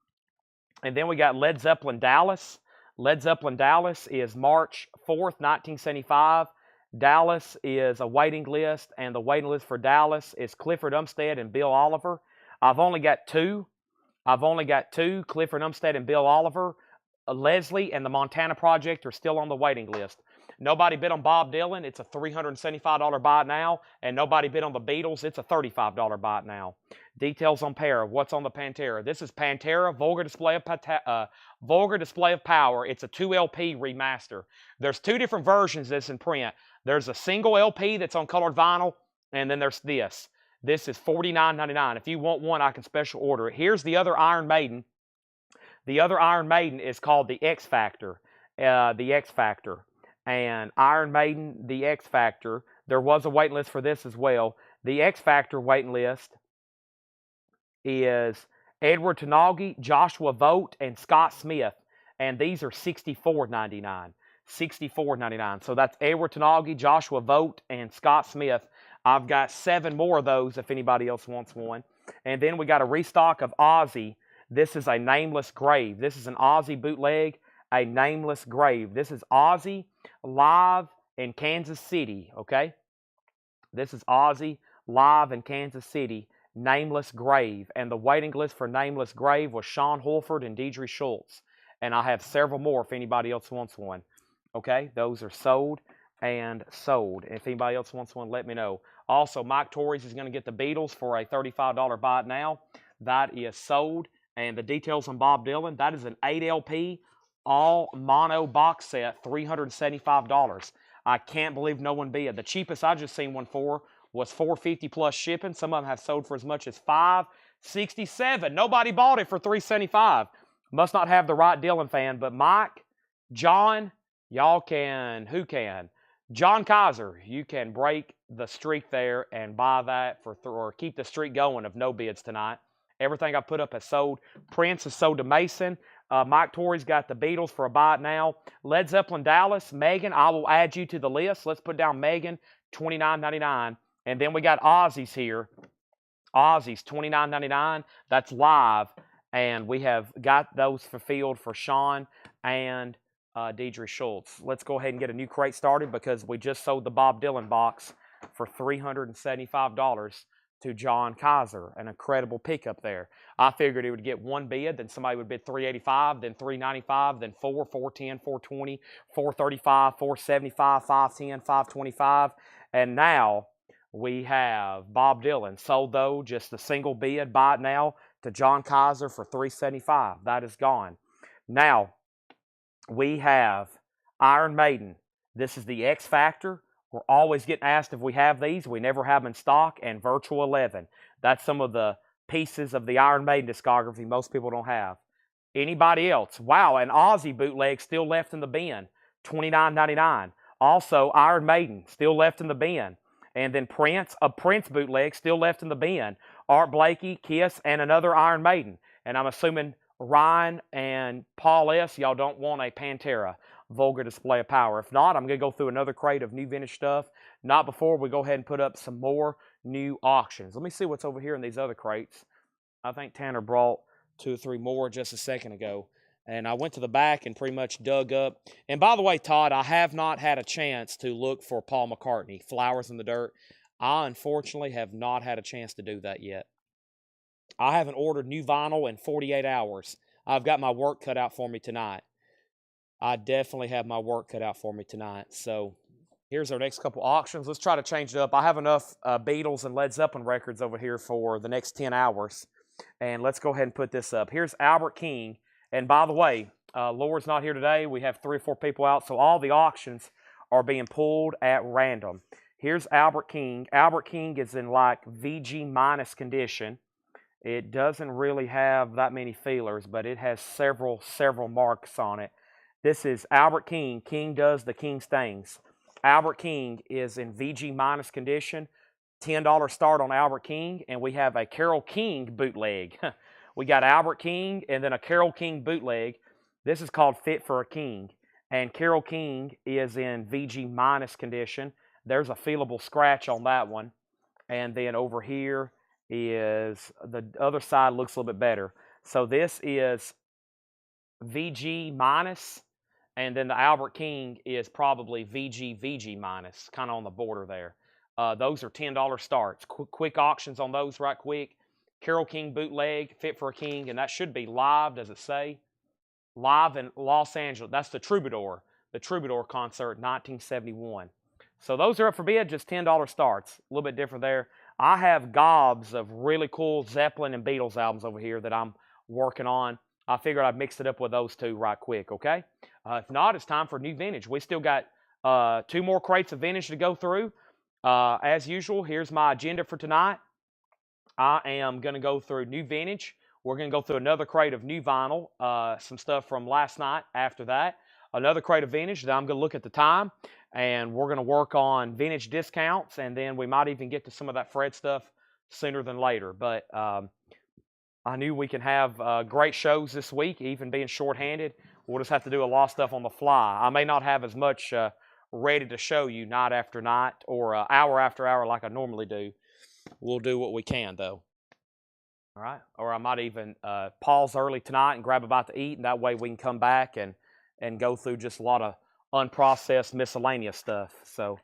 And then we got Led Zeppelin Dallas. Led Zeppelin Dallas is March 4th, 1975. Dallas is a waiting list, and the waiting list for Dallas is Clifford Umstead and Bill Oliver. I've only got 2. Clifford Umstead and Bill Oliver. Leslie and the Montana Project are still on the waiting list. Nobody bid on Bob Dylan. It's a $375 buy it now. And nobody bid on the Beatles. It's a $35 buy it now. Details on pair of what's on the Pantera. This is Pantera, Vulgar Display of Power. It's a 2LP remaster. There's 2 different versions that's in print. There's a single LP that's on colored vinyl, and then there's this. This is $49.99. If you want one, I can special order it. Here's the other Iron Maiden. The other Iron Maiden is called the X Factor. And Iron Maiden, the X Factor, there was a waiting list for this as well. The X Factor waiting list is Edward Tanagi, Joshua Vogt, and Scott Smith. And these are $64.99. $64.99. So that's Edward Tanagi, Joshua Vogt, and Scott Smith. I've got 7 more of those if anybody else wants one. And then we got a restock of Ozzy. This is a Nameless Grave. This is an Ozzy bootleg, a Nameless Grave. This is Ozzy live in Kansas City, okay? This is Ozzy live in Kansas City, Nameless Grave. And the waiting list for Nameless Grave was Sean Holford and Deidre Schultz. And I have several more if anybody else wants one. Okay, those are sold and sold. If anybody else wants one, let me know. Also, Mike Torres is going to get the Beatles for a $35 buy it now. That is sold. And the details on Bob Dylan, that is an 8LP all mono box set, $375. I can't believe no one bid. The cheapest I just seen one for was $450 plus shipping. Some of them have sold for as much as $567. Nobody bought it for $375. Must not have the right Dylan fan. But Mike, John, y'all can, who can? John Kaiser, you can break the streak there and buy that for, or keep the streak going of no bids tonight. Everything I put up has sold. Prince is sold to Mason. Mike Torrey's got the Beatles for a buy it now. Led Zeppelin Dallas. Megan, I will add you to the list. Let's put down Megan, $29.99. And then we got Ozzy's here. Ozzy's, $29.99. That's live. And we have got those fulfilled for Sean and Deidre Schultz. Let's go ahead and get a new crate started because we just sold the Bob Dylan box for $375 to John Kaiser. An incredible pickup there. I figured he would get one bid, then somebody would bid $385, then $395, then $410, $420, $435, $475, $510, $525, and now we have Bob Dylan. Sold though, just a single bid, buy it now, to John Kaiser for $375. That is gone. Now, we have Iron Maiden. This is the X Factor. We're always getting asked if we have these. We never have them in stock. And Virtual 11. That's some of the pieces of the Iron Maiden discography most people don't have. Anybody else? Wow, an Ozzy bootleg still left in the bin. $29.99. Also, Iron Maiden still left in the bin. And then Prince, a Prince bootleg still left in the bin. Art Blakey, Kiss, and another Iron Maiden. And I'm assuming Ryan and Paul S., y'all don't want a Pantera Vulgar Display of Power. If not, I'm going to go through another crate of new vintage stuff. Not before we go ahead and put up some more new auctions. Let me see what's over here in these other crates. I think Tanner brought 2 or 3 more just a second ago. And I went to the back and pretty much dug up. And by the way, Todd, I have not had a chance to look for Paul McCartney, Flowers in the Dirt. I unfortunately have not had a chance to do that yet. I haven't ordered new vinyl in 48 hours. I've got my work cut out for me tonight. I definitely have my work cut out for me tonight. So here's our next couple auctions. Let's try to change it up. I have enough Beatles and Led Zeppelin records over here for the next 10 hours. And let's go ahead and put this up. Here's Albert King. And by the way, Laura's not here today. We have 3 or 4 people out, so all the auctions are being pulled at random. Here's Albert King. Albert King is in like VG minus condition. It doesn't really have that many feelers, but it has several marks on it. This is Albert King. King does the King's things. Albert King is in VG minus condition. $10 start on Albert King, and we have a Carole King bootleg. We got Albert King and then a Carole King bootleg. This is called Fit for a King. And Carole King is in VG minus condition. There's a feelable scratch on that one. And then over here is the other side looks a little bit better. So this is VG minus. And then the Albert King is probably VG minus, kind of on the border there. Those are $10 starts. Quick auctions on those right quick. Carole King bootleg, Fit for a King, and that should be live, does it say? Live in Los Angeles. That's the Troubadour concert, 1971. So those are up for bid, just $10 starts. A little bit different there. I have gobs of really cool Zeppelin and Beatles albums over here that I'm working on. I figured I'd mix it up with those 2 right quick, okay? If not, it's time for new vintage. We still got 2 more crates of vintage to go through. As usual, here's my agenda for tonight. I am going to go through new vintage. We're going to go through another crate of new vinyl, some stuff from last night after that. Another crate of vintage. Then I'm going to look at the time, and we're going to work on vintage discounts, and then we might even get to some of that Fred stuff sooner than later. But I knew we can have great shows this week, even being shorthanded. We'll just have to do a lot of stuff on the fly. I may not have as much ready to show you night after night or hour after hour like I normally do. We'll do what we can, though. All right? Or I might even pause early tonight and grab a bite to eat, and that way we can come back and go through just a lot of unprocessed miscellaneous stuff. So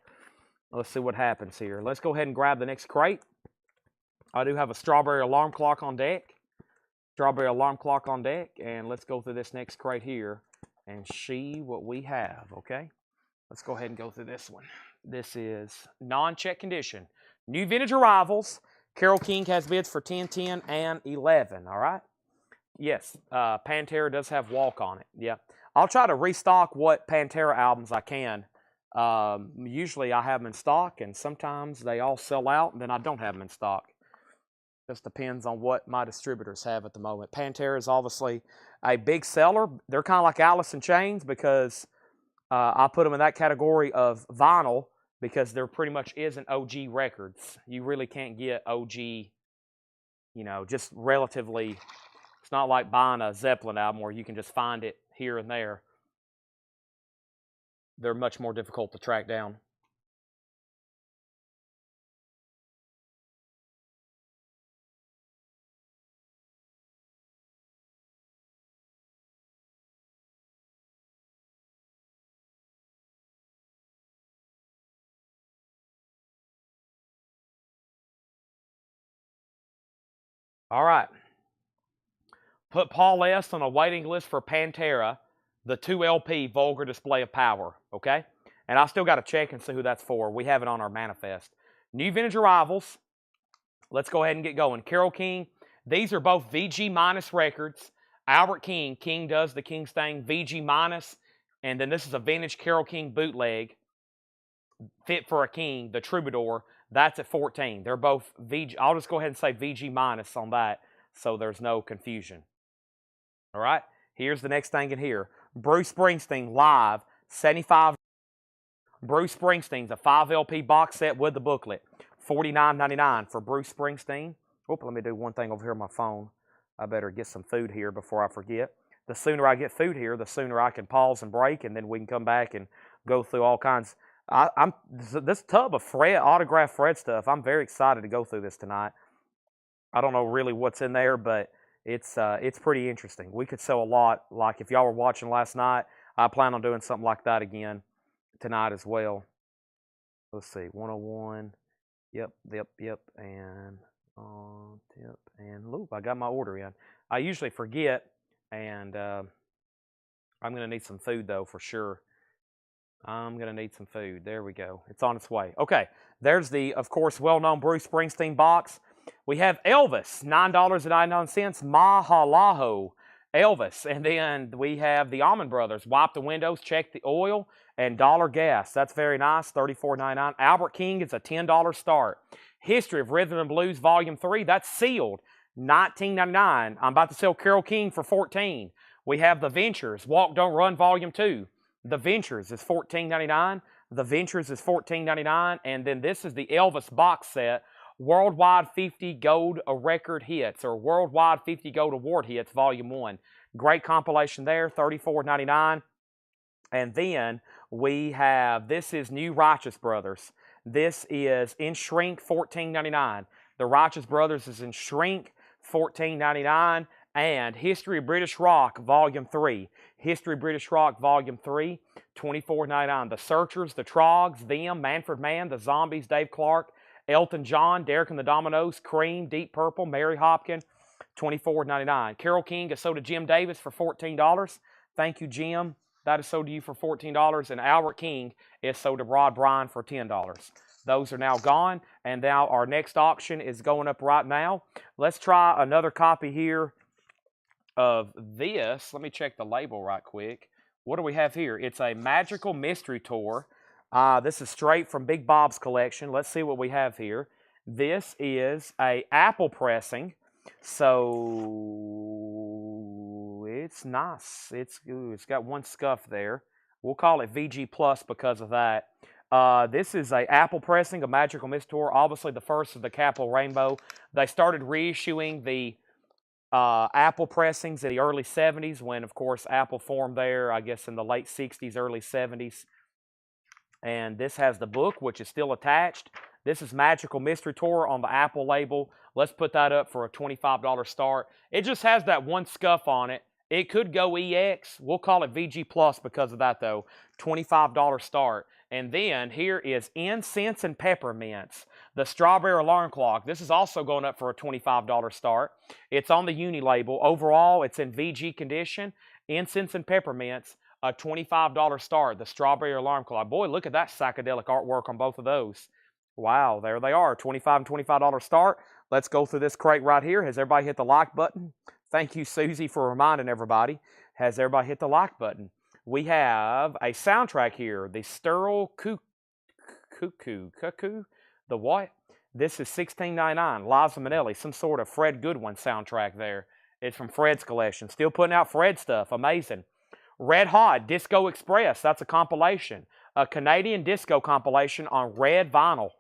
let's see what happens here. Let's go ahead and grab the next crate. I do have a strawberry alarm clock on deck. Strawberry alarm clock on deck, and let's go through this next crate here and see what we have, okay? Let's go ahead and go through this one. This is non-check condition. New vintage arrivals. Carole King has bids for 10, 10, and 11, all right? Yes, Pantera does have Walk on it, yeah. I'll try to restock what Pantera albums I can. Usually I have them in stock, and sometimes they all sell out, and then I don't have them in stock. Just depends on what my distributors have at the moment. Pantera is obviously a big seller. They're kind of like Alice in Chains because I put them in that category of vinyl because there pretty much isn't OG records. You really can't get OG, just relatively. It's not like buying a Zeppelin album where you can just find it here and there. They're much more difficult to track down. All right. Put Paul S. on a waiting list for Pantera, the 2 LP Vulgar Display of Power, okay? And I still got to check and see who that's for. We have it on our manifest. New vintage arrivals. Let's go ahead and get going. Carole King. These are both VG minus records. Albert King. King does the King's thing. VG minus. And then this is a vintage Carole King bootleg. Fit for a King, the Troubadour. That's at 14. They're both VG. I'll just go ahead and say VG minus on that so there's no confusion. All right. Here's the next thing in here. Bruce Springsteen live, 75. Bruce Springsteen's a 5 LP box set with the booklet. $49.99 for Bruce Springsteen. Let me do one thing over here on my phone. I better get some food here before I forget. The sooner I get food here, the sooner I can pause and break, and then we can come back and go through all kinds. I'm this tub of autographed Fred stuff. I'm very excited to go through this tonight. I don't know really what's in there, but it's pretty interesting. We could sell a lot. Like if y'all were watching last night, I plan on doing something like that again tonight as well. Let's see, 101. Yep, and yep, and loop. I got my order in. I usually forget, and I'm gonna need some food though for sure. I'm gonna need some food. There we go. It's on its way. Okay, there's the, of course, well-known Bruce Springsteen box. We have Elvis, $9.99. Mahalaho, Elvis, and then we have the Allman Brothers. Wipe the windows, check the oil, and Dollar Gas. That's very nice. $34.99. Albert King is a $10 start. History of Rhythm and Blues Volume 3. That's sealed. $19.99. I'm about to sell Carole King for $14. We have The Ventures. Walk, Don't Run Volume 2. The Ventures is $14.99. The Ventures is $14.99. And then this is the Elvis box set. Worldwide 50 Gold Record Hits, or Worldwide 50 Gold Award Hits, Volume 1. Great compilation there, $34.99. And then we have, this is New Righteous Brothers. This is in Shrink, $14.99. The Righteous Brothers is in Shrink, $14.99. And History of British Rock, Volume 3. History of British Rock, Volume 3, $24.99. The Searchers, The Trogs, Them, Manfred Mann, The Zombies, Dave Clark, Elton John, Derek and the Dominoes, Cream, Deep Purple, Mary Hopkin, $24.99. Carole King is sold to Jim Davis for $14. Thank you, Jim. That is sold to you for $14. And Albert King is sold to Rod Bryan for $10. Those are now gone. And now our next auction is going up right now. Let's try another copy here of this. Let me check the label right quick. What do we have here? It's a Magical Mystery Tour. This is straight from Big Bob's collection. Let's see what we have here. This is a apple pressing. So it's nice. It's got one scuff there. We'll call it VG Plus because of that. This is a apple pressing, a Magical Mystery Tour. Obviously the first of the Capital Rainbow. They started reissuing the Apple pressings in the early 70s when, of course, Apple formed there, I guess, in the late 60s, early 70s. And this has the book, which is still attached. This is Magical Mystery Tour on the Apple label. Let's put that up for a $25 start. It just has that one scuff on it. It could go EX. We'll call it VG Plus because of that, though. $25 start. And then here is Incense and Peppermints, the Strawberry Alarm Clock. This is also going up for a $25 start. It's on the Uni label. Overall, it's in VG condition. Incense and Peppermints, a $25 start, the Strawberry Alarm Clock. Boy, look at that psychedelic artwork on both of those. Wow, there they are, $25 and $25 start. Let's go through this crate right here. Has everybody hit the like button? Thank you, Susie, for reminding everybody. Has everybody hit the like button? We have a soundtrack here, the Sterile Cuckoo. The what? This is $16.99. Liza Minnelli, some sort of Fred Goodwin soundtrack there. It's from Fred's collection. Still putting out Fred stuff. Amazing. Red Hot, Disco Express. That's a compilation. A Canadian disco compilation on red vinyl.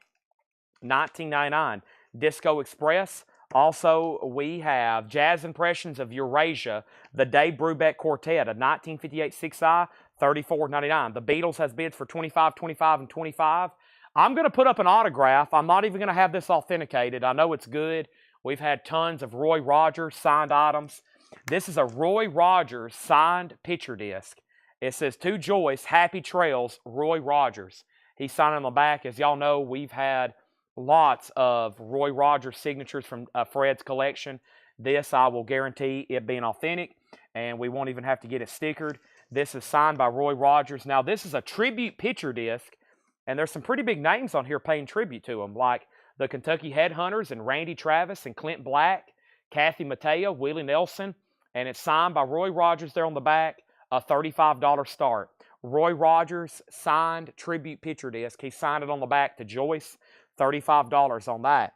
$19.99. Disco Express. Also, we have Jazz Impressions of Eurasia, the Dave Brubeck Quartet, a 1958 6i, $34.99. The Beatles has bids for $25, $25, and $25. I'm going to put up an autograph. I'm not even going to have this authenticated. I know it's good. We've had tons of Roy Rogers signed items. This is a Roy Rogers signed picture disc. It says, "To Joyce, Happy Trails, Roy Rogers." He's signed on the back. As y'all know, we've had lots of Roy Rogers signatures from Fred's collection. This, I will guarantee it being authentic, and we won't even have to get it stickered. This is signed by Roy Rogers. Now, this is a tribute picture disc, and there's some pretty big names on here paying tribute to him, like the Kentucky Headhunters and Randy Travis and Clint Black, Kathy Mattea, Willie Nelson, and it's signed by Roy Rogers there on the back, a $35 start. Roy Rogers signed tribute picture disc. He signed it on the back to Joyce, $35 on that.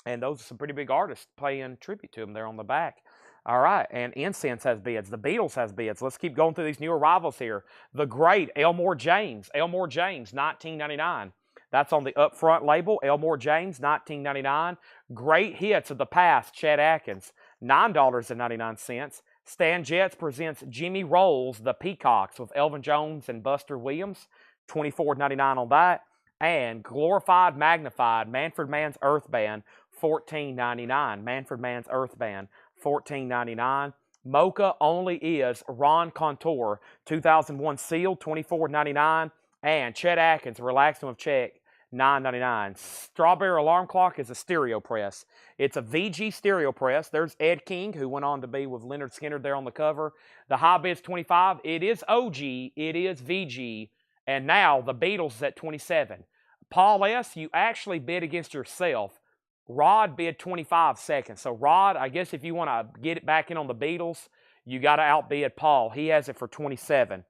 And those are some pretty big artists paying tribute to him there on the back. All right, and Incense has bids. The Beatles has bids. Let's keep going through these new arrivals here. The great Elmore James. Elmore James, $19.99. That's on the upfront label. Elmore James, $19.99. Great Hits of the Past, Chet Atkins, $9.99. Stan Jets presents Jimmy Rolls, The Peacocks with Elvin Jones and Buster Williams, $24.99 on that. And Glorified Magnified, Manfred Mann's Earth Band, $14.99. Manfred Mann's Earth Band, $14.99. Mocha only is Ron Contour, 2001 sealed, $24.99. And Chet Atkins, Relaxing with Chet, $9.99. Strawberry Alarm Clock is a stereo press. It's a VG stereo press. There's Ed King, who went on to be with Leonard Skinner there on the cover. The high bid's $25. It is OG. It is VG. And now the Beatles is at $27. Paul S., you actually bid against yourself. Rod bid 25 seconds. So Rod, I guess if you want to get it back in on the Beatles, you got to outbid Paul. He has it for 27.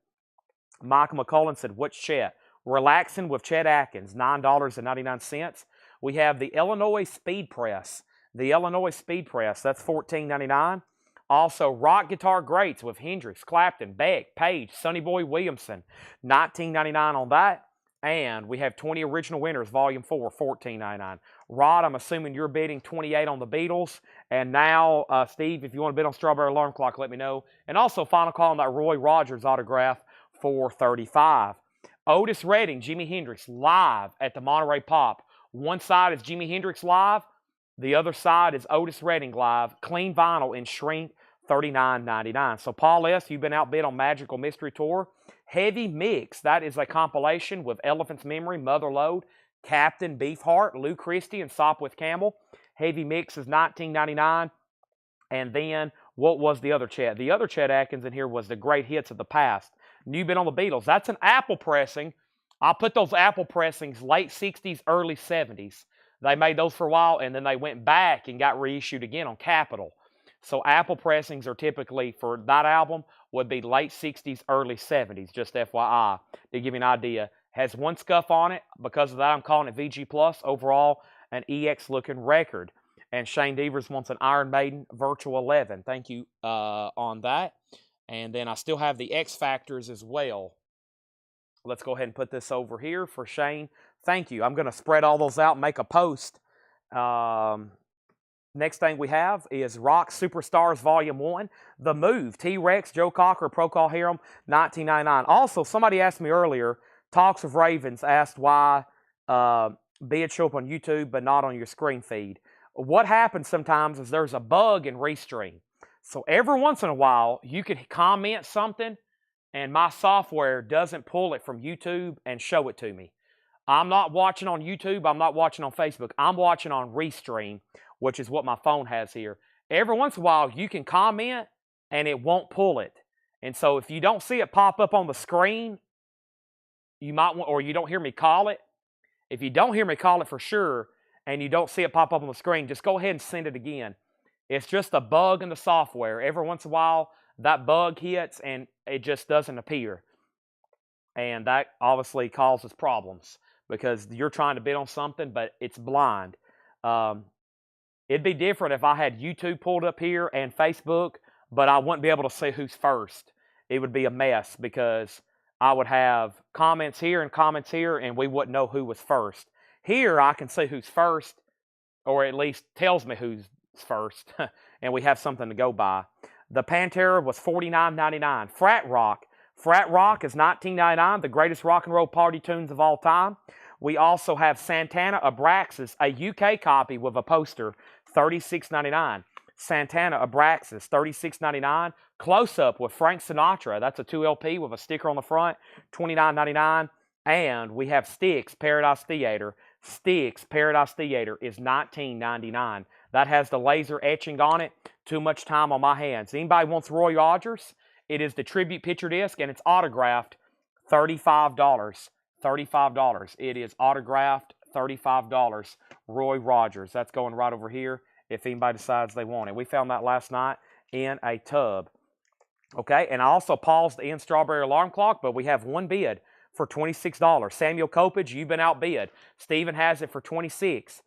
Michael McCullen said, what's Chet? Relaxing with Chet Atkins, $9.99. We have the Illinois Speed Press. The Illinois Speed Press, that's $14.99. Also, Rock Guitar Greats with Hendrix, Clapton, Beck, Page, Sonny Boy Williamson, $19.99 on that. And we have 20 Original Winners, Volume 4, $14.99. Rod, I'm assuming you're bidding 28 on the Beatles. And now, Steve, if you want to bid on Strawberry Alarm Clock, let me know. And also, final call on that Roy Rogers autograph for $35. Otis Redding, Jimi Hendrix, live at the Monterey Pop. One side is Jimi Hendrix live. The other side is Otis Redding live. Clean vinyl in shrink, $39.99. So, Paul S., you've been outbid on Magical Mystery Tour. Heavy Mix, that is a compilation with Elephant's Memory, Mother Lode, Captain Beefheart, Lou Christie, and Sopwith Campbell. Heavy Mix is $19.99. And then, what was the other Chet? The other Chet Atkins in here was the great hits of the past. New bid on the Beatles. That's an Apple pressing. I put those Apple pressings late 60s, early 70s. They made those for a while, and then they went back and got reissued again on Capitol. So Apple pressings are typically, for that album, would be late 60s, early 70s, just FYI, to give you an idea. Has one scuff on it. Because of that, I'm calling it VG+. Overall, an EX-looking record. And Shane Devers wants an Iron Maiden Virtual 11. Thank you on that. And then I still have the X Factors as well. Let's go ahead and put this over here for Shane. Thank you. I'm going to spread all those out and make a post. Next thing we have is Rock Superstars Volume 1. The Move, T-Rex, Joe Cocker, Procol Harum, $19.99. Also, somebody asked me earlier, Talks of Ravens asked why bids show up on YouTube but not on your screen feed. What happens sometimes is there's a bug in Restream. So every once in a while, you could comment something, and my software doesn't pull it from YouTube and show it to me. I'm not watching on YouTube. I'm not watching on Facebook. I'm watching on Restream, which is what my phone has here. Every once in a while, you can comment, and it won't pull it. And so if you don't see it pop up on the screen, you might want, or you don't hear me call it. If you don't hear me call it for sure, and you don't see it pop up on the screen, just go ahead and send it again. It's just a bug in the software. Every once in a while, that bug hits and it just doesn't appear. And that obviously causes problems because you're trying to bid on something, but it's blind. It'd be different if I had YouTube pulled up here and Facebook, but I wouldn't be able to see who's first. It would be a mess because I would have comments here, and we wouldn't know who was first. Here, I can see who's first, or at least tells me who's first, and we have something to go by. The Pantera was $49.99. Frat Rock is $19.99, the greatest rock and roll party tunes of all time. We also have Santana Abraxas, a UK copy with a poster, $36.99. Santana Abraxas, $36.99. Close Up with Frank Sinatra, that's a 2LP with a sticker on the front, $29.99. And we have Styx Paradise Theater. Styx Paradise Theater is $19.99. That has the laser etching on it. Too much time on my hands. Anybody wants Roy Rogers? It is the tribute picture disc, and it's autographed, $35. $35. It is autographed, $35. Roy Rogers. That's going right over here if anybody decides they want it. We found that last night in a tub. Okay, and I also paused in Strawberry Alarm Clock, but we have one bid for $26. Samuel Copage, you've been outbid. Stephen has it for $26.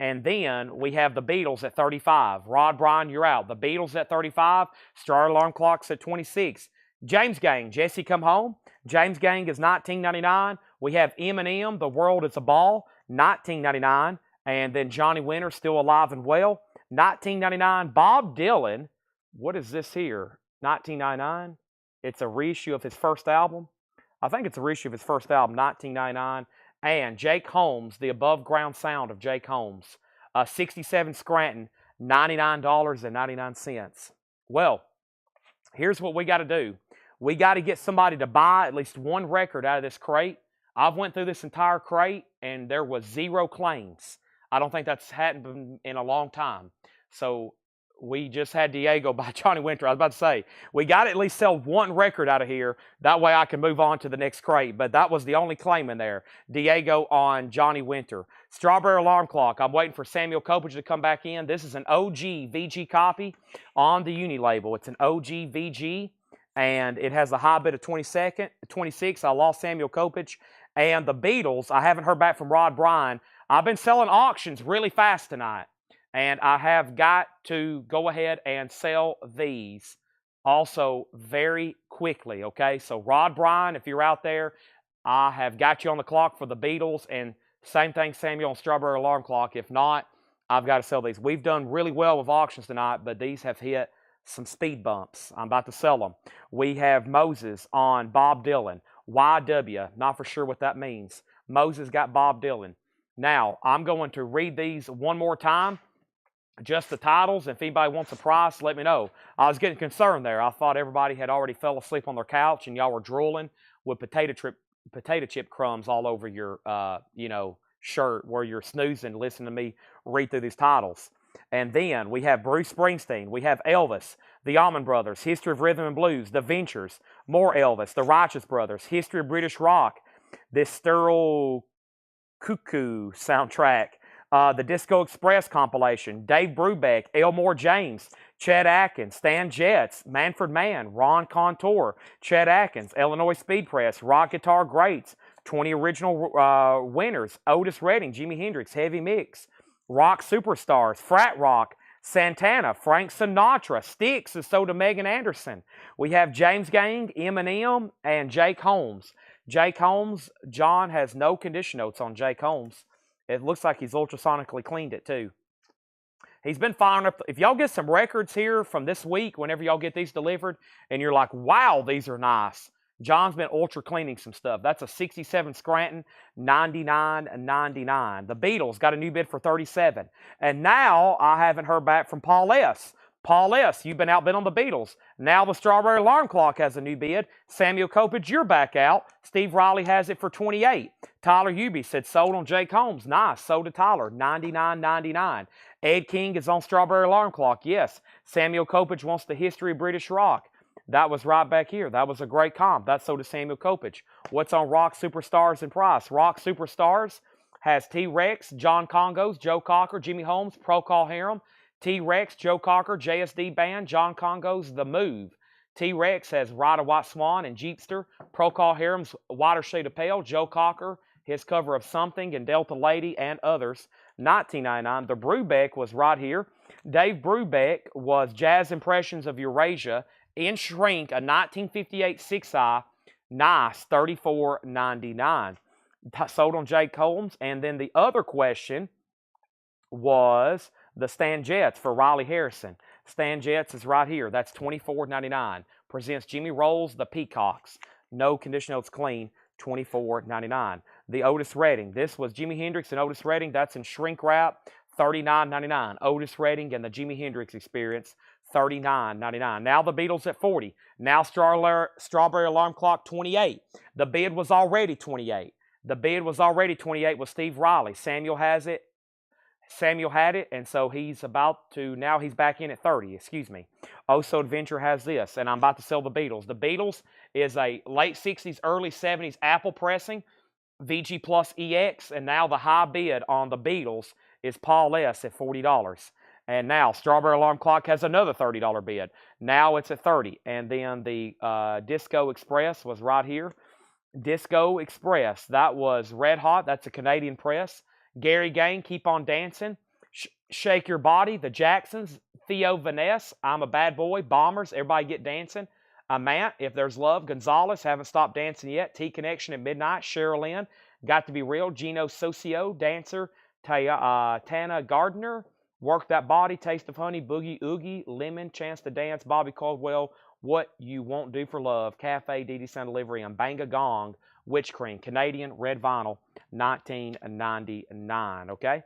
And then we have the Beatles at $35. Rod Bryan, you're out. The Beatles at $35. Strawberry Alarm Clock's at $26. James Gang, Jesse Come Home. James Gang is $19.99. We have Eminem, The World is a Ball, $19.99. And then Johnny Winter, Still Alive and Well. $19.99. Bob Dylan. What is this here? $19.99. It's a reissue of his first album. I think it's a reissue of his first album, $19.99. And Jake Holmes, the above ground sound of Jake Holmes. 67 Scranton, $99.99. Well, here's what we got to do. We got to get somebody to buy at least one record out of this crate. I've went through this entire crate, and there was 0 claims. I don't think that's happened in a long time. So we just had Diego by Johnny Winter. I was about to say, we got to at least sell one record out of here. That way I can move on to the next crate. But that was the only claim in there. Diego on Johnny Winter. Strawberry Alarm Clock. I'm waiting for Samuel Kopech to come back in. This is an OG VG copy on the Uni label. It's an OG VG, and it has a high bid of 26. I lost Samuel Kopech. And the Beatles, I haven't heard back from Rod Bryan. I've been selling auctions really fast tonight. And I have got to go ahead and sell these also very quickly, okay? So Rod Bryan, if you're out there, I have got you on the clock for the Beatles. And same thing, Samuel, on Strawberry Alarm Clock. If not, I've got to sell these. We've done really well with auctions tonight, but these have hit some speed bumps. I'm about to sell them. We have Moses on Bob Dylan. YW, not for sure what that means. Moses got Bob Dylan. Now, I'm going to read these one more time, just the titles, and if anybody wants a price, let me know. I was getting concerned there. I thought everybody had already fell asleep on their couch and y'all were drooling with potato chip crumbs all over your, shirt where you're snoozing, listening to me read through these titles. And then we have Bruce Springsteen. We have Elvis, the Allman Brothers, History of Rhythm and Blues, The Ventures, more Elvis, The Righteous Brothers, History of British Rock, this Sterile Cuckoo soundtrack, the Disco Express compilation, Dave Brubeck, Elmore James, Chet Atkins, Stan Getz, Manfred Mann, Ron Contour, Chet Atkins, Illinois Speed Press, Rock Guitar Greats, 20 original winners, Otis Redding, Jimi Hendrix, Heavy Mix, Rock Superstars, Frat Rock, Santana, Frank Sinatra, Styx, and so to Megan Anderson. We have James Gang, Eminem, and Jake Holmes. Jake Holmes, John has no condition notes on Jake Holmes. It looks like he's ultrasonically cleaned it too. He's been firing up. If y'all get some records here from this week, whenever y'all get these delivered, and you're like, wow, these are nice. John's been ultra cleaning some stuff. That's a 67 Scranton, $99.99. The Beatles got a new bid for $37. And now I haven't heard back from Paul S. Paul S., you've been outbid on the Beatles. Now the Strawberry Alarm Clock has a new bid. Samuel Kopech, you're back out. Steve Riley has it for $28. Tyler Hubie said sold on Jake Holmes. Nice. Sold to Tyler, $99.99. Ed King is on Strawberry Alarm Clock. Yes. Samuel Kopech wants the History of British Rock. That was right back here. That was a great comp. That's sold to Samuel Kopech. What's on Rock Superstars and Price? Rock Superstars has T-Rex, John Congos, Joe Cocker, Jimmy Holmes, Procol Harum, T-Rex, Joe Cocker, JSD Band, John Congos, The Move. T-Rex has Ride a White Swan and Jeepster, Procol Harum's Whiter Shade of Pale, Joe Cocker, his cover of Something and Delta Lady and others. $19.99. The Brubeck was right here. Dave Brubeck was Jazz Impressions of Eurasia in shrink, a 1958 6i, nice, $34.99. Sold on Jake Holmes. And then the other question was the Stan Getz for Riley Harrison. Stan Getz is right here. That's $24.99. Presents Jimmy Rolls, the Peacocks. No condition notes clean, $24.99. The Otis Redding. This was Jimi Hendrix and Otis Redding. That's in shrink wrap, $39.99. Otis Redding and the Jimi Hendrix Experience, $39.99. Now the Beatles at $40. Now Strawberry Alarm Clock, $28. The bid was already $28. The bid was already $28 with Steve Riley. Samuel has it. Samuel had it, and so he's about to, now he's back in at $30, excuse me. Also Adventure has this, and I'm about to sell the Beatles. The Beatles is a late 60s, early 70s Apple pressing, VG Plus EX, and now the high bid on the Beatles is Paul S. at $40. And now Strawberry Alarm Clock has another $30 bid. Now it's at $30. And then the Disco Express was right here. Disco Express, that was Red Hot. That's a Canadian press. Gary Gang, Keep on Dancing. Shake Your Body, the Jacksons. Theo Vaness, I'm a Bad Boy. Bombers, Everybody Get Dancing. Amant, If There's Love. Gonzalez, Haven't Stopped Dancing Yet. T-Connection at Midnight. Cheryl Lynn, Got to Be Real. Gino Socio, Dancer. Tana Gardner. Work That Body, Taste of Honey, Boogie Oogie, Lemon, Chance to Dance, Bobby Caldwell, What You Won't Do for Love, Cafe, Dee Dee Sound Delivery, and Bang a Gong, Witch Cream, Canadian, Red Vinyl, 1999, okay?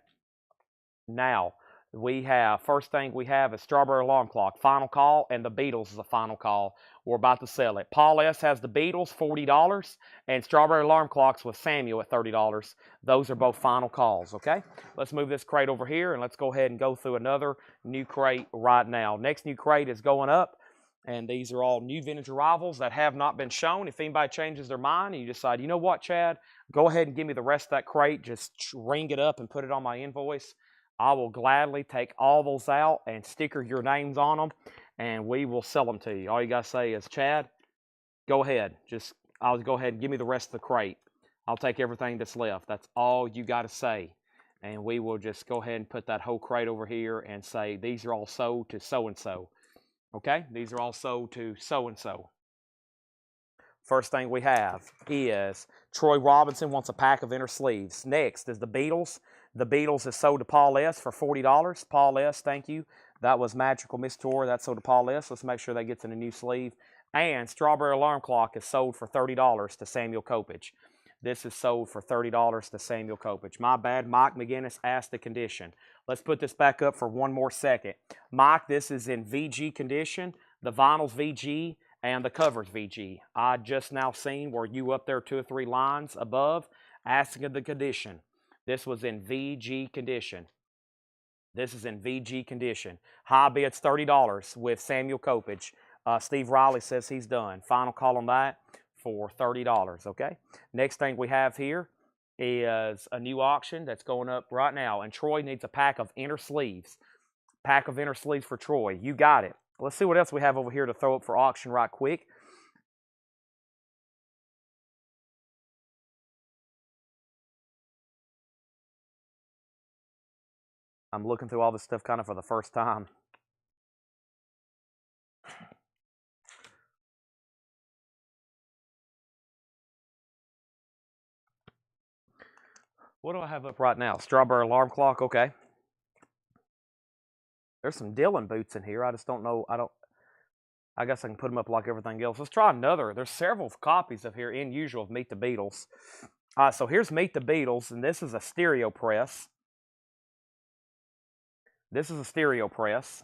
Now, we have, first thing we have is Strawberry Alarm Clock, Final Call, and the Beatles is a final call. We're about to sell it. Paul S. has the Beatles, $40, and Strawberry Alarm Clocks with Samuel at $30. Those are both final calls, okay? Let's move this crate over here, and let's go ahead and go through another new crate right now. Next new crate is going up, and these are all new vintage arrivals that have not been shown. If anybody changes their mind and you decide, you know what, Chad, go ahead and give me the rest of that crate, just ring it up and put it on my invoice. I will gladly take all those out and sticker your names on them, and we will sell them to you. All you got to say is, Chad, go ahead. I'll go ahead and give me the rest of the crate. I'll take everything that's left. That's all you got to say. And we will just go ahead and put that whole crate over here and say, these are all sold to so-and-so. Okay? These are all sold to so-and-so. First thing we have is Troy Robinson wants a pack of inner sleeves. Next is the Beatles. The Beatles is sold to Paul S. for $40. Paul S., thank you. That was Magical Miss Tour. That's sold to Paul S. Let's make sure that gets in a new sleeve. And Strawberry Alarm Clock is sold for $30 to Samuel Kopich. This is sold for $30 to Samuel Kopich. My bad. Mike McGinnis asked the condition. Let's put this back up for one more second. Mike, this is in VG condition. The vinyl's VG and the cover's VG. I just now seen where you up there 2 or 3 lines above asking the condition. This was in VG condition. This is in VG condition. High bid's $30 with Samuel Kopich. Steve Riley says he's done. Final call on that for $30, okay? Next thing we have here is a new auction that's going up right now, and Troy needs a pack of inner sleeves. Pack of inner sleeves for Troy. You got it. Let's see what else we have over here to throw up for auction right quick. I'm looking through all this stuff kind of for the first time. What do I have up right now? Strawberry Alarm Clock, okay. There's some Dylan boots in here. I just don't know. I guess I can put them up like everything else. Let's try another. There's several copies of here in usual of Meet the Beatles. So here's Meet the Beatles, and this is a stereo press. This is a stereo press.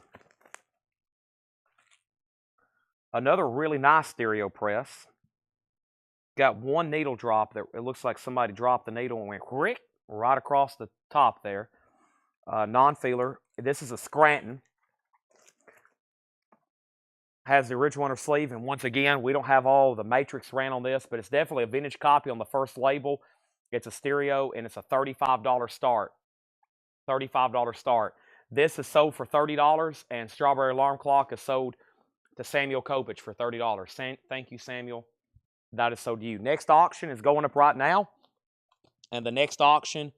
Another really nice stereo press. Got one needle drop that it looks like somebody dropped the needle and went right across the top there. Non-feeler. This is a Scranton. Has the original inner sleeve, and once again, we don't have all the matrix ran on this, but it's definitely a vintage copy on the first label. It's a stereo, and it's a $35 start. $35 start. This is sold for $30, and Strawberry Alarm Clock is sold to Samuel Kopich for $30. Thank you, Samuel. That is sold to you. Next auction is going up right now, and the next auction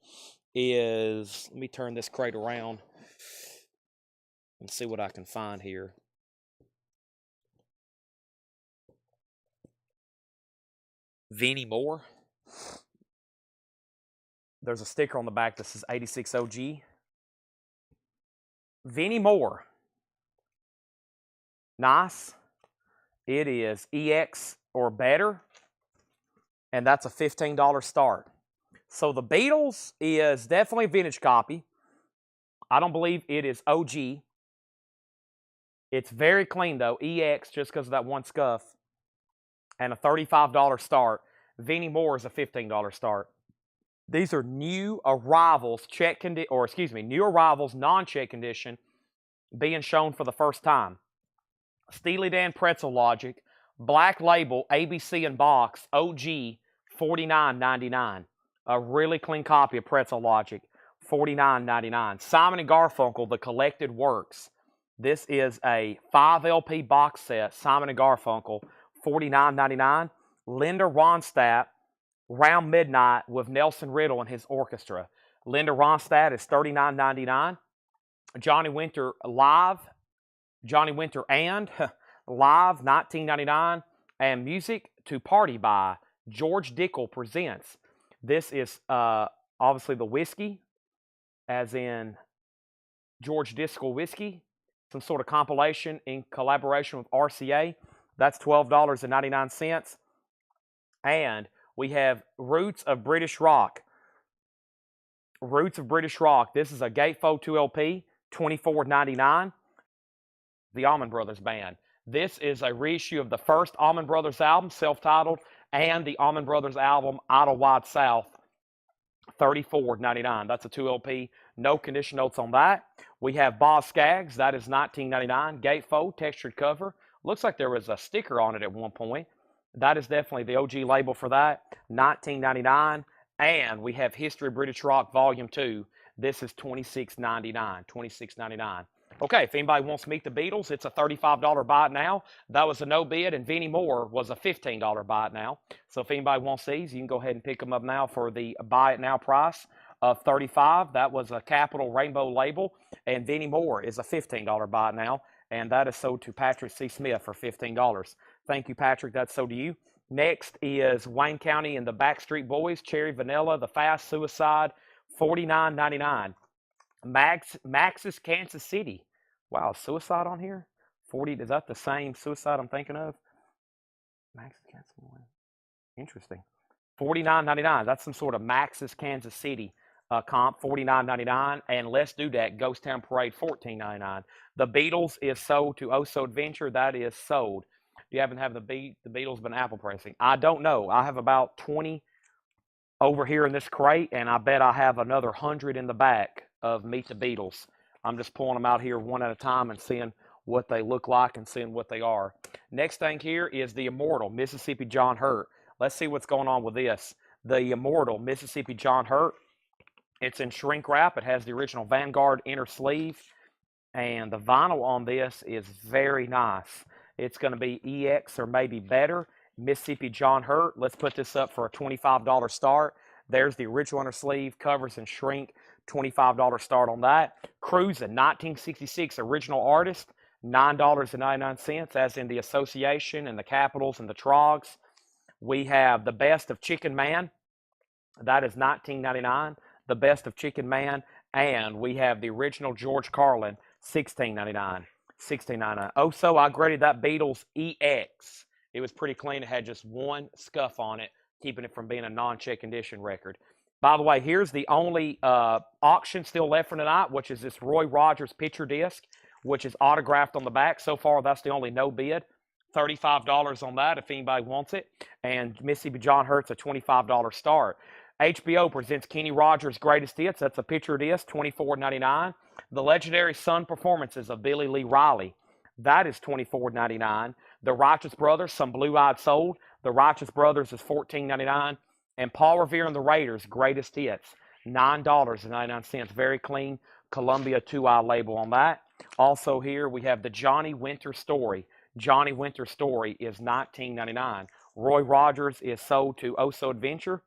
is, let me turn this crate around and see what I can find here. Vinnie Moore. There's a sticker on the back that says 86 OG. Vinnie Moore. Nice. It is EX or better, and that's a $15 start. So the Beatles is definitely a vintage copy. I don't believe it is OG. It's very clean, though. EX, just because of that one scuff. And a $35 start. Vinnie Moore is a $15 start. These are new arrivals, new arrivals, non-check condition, being shown for the first time. Steely Dan Pretzel Logic, Black Label, ABC and Box, OG, $49.99. A really clean copy of Pretzel Logic, $49.99. Simon & Garfunkel, The Collected Works. This is a 5 LP box set, Simon & Garfunkel, $49.99. Linda Ronstadt, Round Midnight with Nelson Riddle and his orchestra. Linda Ronstadt is $39.99. Johnny Winter Live, Johnny Winter and Live, $19.99. And Music to Party by George Dickel presents. This is obviously the whiskey, as in George Driscoll Whiskey, some sort of compilation in collaboration with RCA. That's $12.99. And we have Roots of British Rock. Roots of British Rock. This is a Gatefold 2 LP, $24.99. The Allman Brothers Band. This is a reissue of the first Allman Brothers album, self-titled, and the Allman Brothers album, Idlewild South, $34.99. That's a 2 LP. No condition notes on that. We have Boz Scaggs. That is $19.99. Gatefold, textured cover. Looks like there was a sticker on it at one point. That is definitely the OG label for that. $19.99. And we have History of British Rock Volume 2. This is $26.99. $26.99. Okay, if anybody wants to meet the Beatles, it's a $35 buy it now. That was a no bid, and Vinnie Moore was a $15 buy it now. So if anybody wants these, you can go ahead and pick them up now for the buy it now price of $35. That was a Capitol Rainbow label, and Vinnie Moore is a $15 buy it now, and that is sold to Patrick C. Smith for $15. Thank you, Patrick. That's sold to you. Next is Wayne County and the Backstreet Boys, Cherry Vanilla, The Fast Suicide, $49.99. Max's Kansas City. Wow, Suicide on here? 40, is that the same Suicide I'm thinking of? Max's Kansas City. Interesting. $49.99. That's some sort of Max's Kansas City comp, $49.99. And Let's Do That, Ghost Town Parade, $14.99. The Beatles is sold to Oh So Adventure. That is sold. Do you happen to have the Beatles been Apple pressing? I don't know. I have about 20 over here in this crate, and I bet I have another 100 in the back of Meet the Beatles. I'm just pulling them out here one at a time and seeing what they look like and seeing what they are. Next thing here is the Immortal Mississippi John Hurt. Let's see what's going on with this. The Immortal Mississippi John Hurt. It's in shrink wrap. It has the original Vanguard inner sleeve. And the vinyl on this is very nice. It's going to be EX or maybe better. Mississippi John Hurt. Let's put this up for a $25 start. There's the original inner sleeve, covers and shrink. $25 start on that. Cruising, 1966 original artist, $9.99, as in the Association and the Capitals and the Trogs. We have The Best of Chicken Man. That is $19.99. The Best of Chicken Man. And we have the original George Carlin, $16.99. $16.99. Oh, so I graded that Beatles EX. It was pretty clean. It had just one scuff on it, keeping it from being a non-check condition record. By the way, here's the only auction still left for tonight, which is this Roy Rogers picture disc, which is autographed on the back. So far, that's the only no bid. $35 on that if anybody wants it. And Mississippi John Hurt's a $25 start. HBO presents Kenny Rogers' Greatest Hits. That's a picture disc, $24.99. The Legendary Sun Performances of Billy Lee Riley. That is $24.99. The Righteous Brothers, Some Blue-Eyed Soul. The Righteous Brothers is $14.99. And Paul Revere and the Raiders, Greatest Hits, $9.99. Very clean Columbia 2i label on that. Also here we have the Johnny Winter Story. Johnny Winter Story is $19.99. Roy Rogers is sold to Oh So Adventure.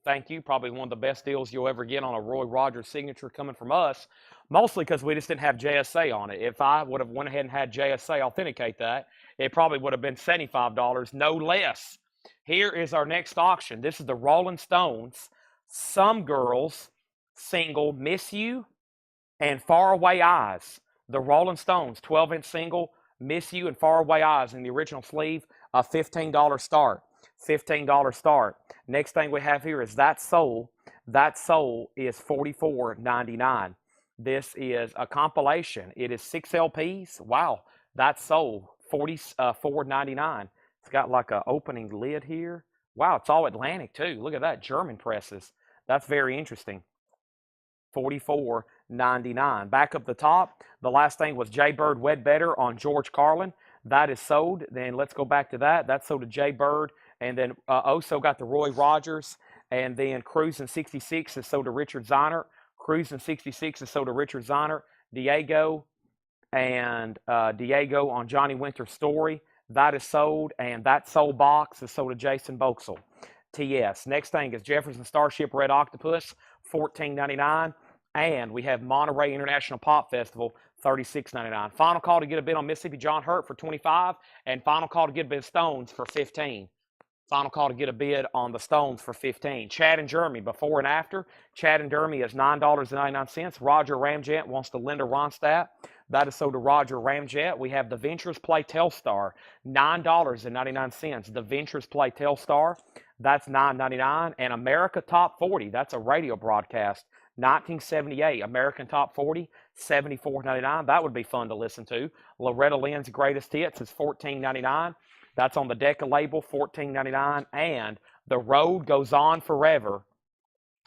Thank you. Probably one of the best deals you'll ever get on a Roy Rogers signature coming from us. Mostly because we just didn't have JSA on it. If I would have went ahead and had JSA authenticate that, it probably would have been $75, no less. Here is our next auction. This is the Rolling Stones, Some Girls single, Miss You, and Faraway Eyes. The Rolling Stones, 12-inch single, Miss You and Faraway Eyes in the original sleeve, a $15 start. $15 start. Next thing we have here is That Soul. That Soul is $44.99. This is a compilation. It is 6 LPs. Wow. That Soul, $44.99. It's got like an opening lid here. Wow, it's all Atlantic too. Look at that, German presses. That's very interesting. $44.99. Back up the top, the last thing was Jay Bird Wed Better on George Carlin. That is sold. Then let's go back to that. That's sold to Jay Bird. And then also got the Roy Rogers. And then Cruising 66 is sold to Richard Ziner. Cruising 66 is sold to Richard Ziner. Diego and Diego on Johnny Winter Story. That is sold, and That Soul box is sold to Jason Boxell. TS. Next thing is Jefferson Starship Red Octopus, $14.99. And we have Monterey International Pop Festival, $36.99. Final call to get a bid on Mississippi John Hurt for $25, and final call to get a bid of Stones for $15. Final call to get a bid on the Stones for 15. Chad and Jeremy, before and after. Chad and Jeremy is $9.99. Roger Ramjet wants the Linda Ronstadt. That is sold to Roger Ramjet. We have the Ventures Play Telstar, $9.99. The Ventures Play Telstar, that's $9.99. And America Top 40, that's a radio broadcast, 1978. American Top 40, $74.99. That would be fun to listen to. Loretta Lynn's Greatest Hits is $14.99. That's on the Decca label, $14.99. And The Road Goes On Forever.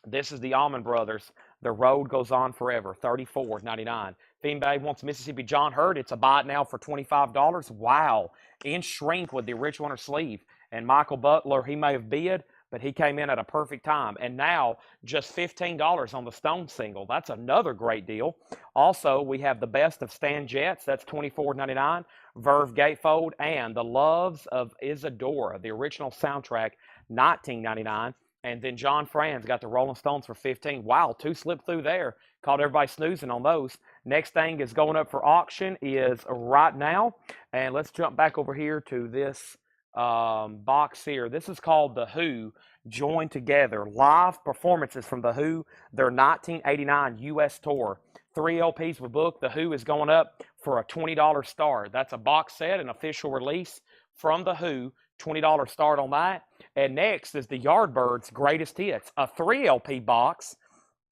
This is the Allman Brothers. The Road Goes On Forever, $34.99. If anybody wants Mississippi John Hurt, it's a buy it now for $25. Wow. In shrink with the original inner sleeve. And Michael Butler, he may have bid, but he came in at a perfect time. And now, just $15 on the Stone single. That's another great deal. Also, we have the Best of Stan Getz. That's $24.99. Verve Gatefold, and The Loves of Isadora, the original soundtrack, $19.99. And then John Franz got the Rolling Stones for $15. Wow, 2 slipped through there. Caught everybody snoozing on those. Next thing is going up for auction is right now. And let's jump back over here to this box here. This is called The Who Joined Together. Live performances from The Who, their 1989 U.S. tour. 3 LPs were booked. The Who is going up for a $20 start. That's a box set, an official release from The Who. $20 start on that. And next is the Yardbirds Greatest Hits, a 3 LP box.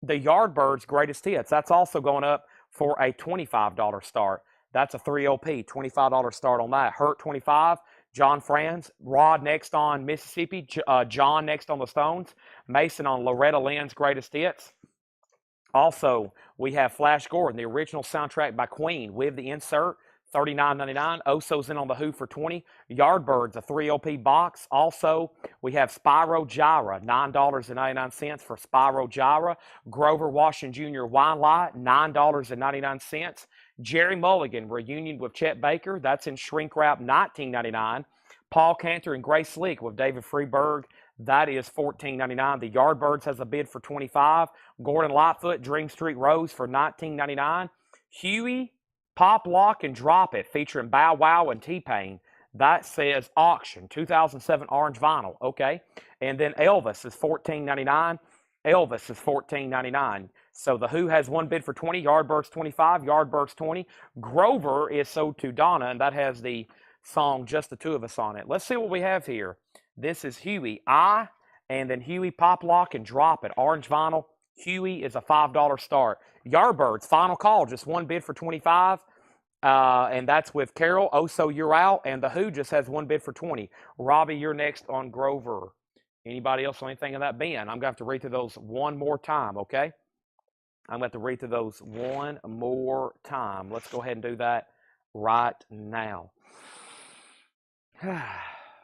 The Yardbirds Greatest Hits. That's also going up for a $25 start. That's a 3 LP, $25 start on that. Hurt 25. John Franz, Rod next on Mississippi, John next on the Stones, Mason on Loretta Lynn's Greatest Hits. Also, we have Flash Gordon, the original soundtrack by Queen with the insert, $39.99. Oso's in on The Who for $20. Yardbirds, a 3 LP box. Also, we have Spyro Gyra, $9.99 for Spyro Gyra. Grover Washington Jr. Wine Light, $9.99. Jerry Mulligan, reunion with Chet Baker. That's in shrink wrap, $19.99. Paul Cantor and Grace Slick with David Freeberg. That is $14.99. The Yardbirds has a bid for $25. Gordon Lightfoot, Dream Street Rose for $19.99. Huey, Pop, Lock, and Drop It, featuring Bow Wow and T-Pain. That says auction, 2007 orange vinyl. Okay. And then Elvis is $14.99. Elvis is $14.99. So The Who has 1 bid for $20. Yardbirds $25. Yardbirds $20. Grover is sold to Donna, and that has the song Just the Two of Us on it. Let's see what we have here. This is Huey, and then Huey, Pop, Lock, and Drop It. Orange vinyl. Huey is a $5 start. Yardbirds, final call, just 1 bid for $25. And that's with Carol. Oso, you're out. And The Who just has 1 bid for $20. Robbie, you're next on Grover. Anybody else on anything of that Ben? I'm going to have to read through those one more time, okay? I'm going to have to read through those one more time. Let's go ahead and do that right now. Let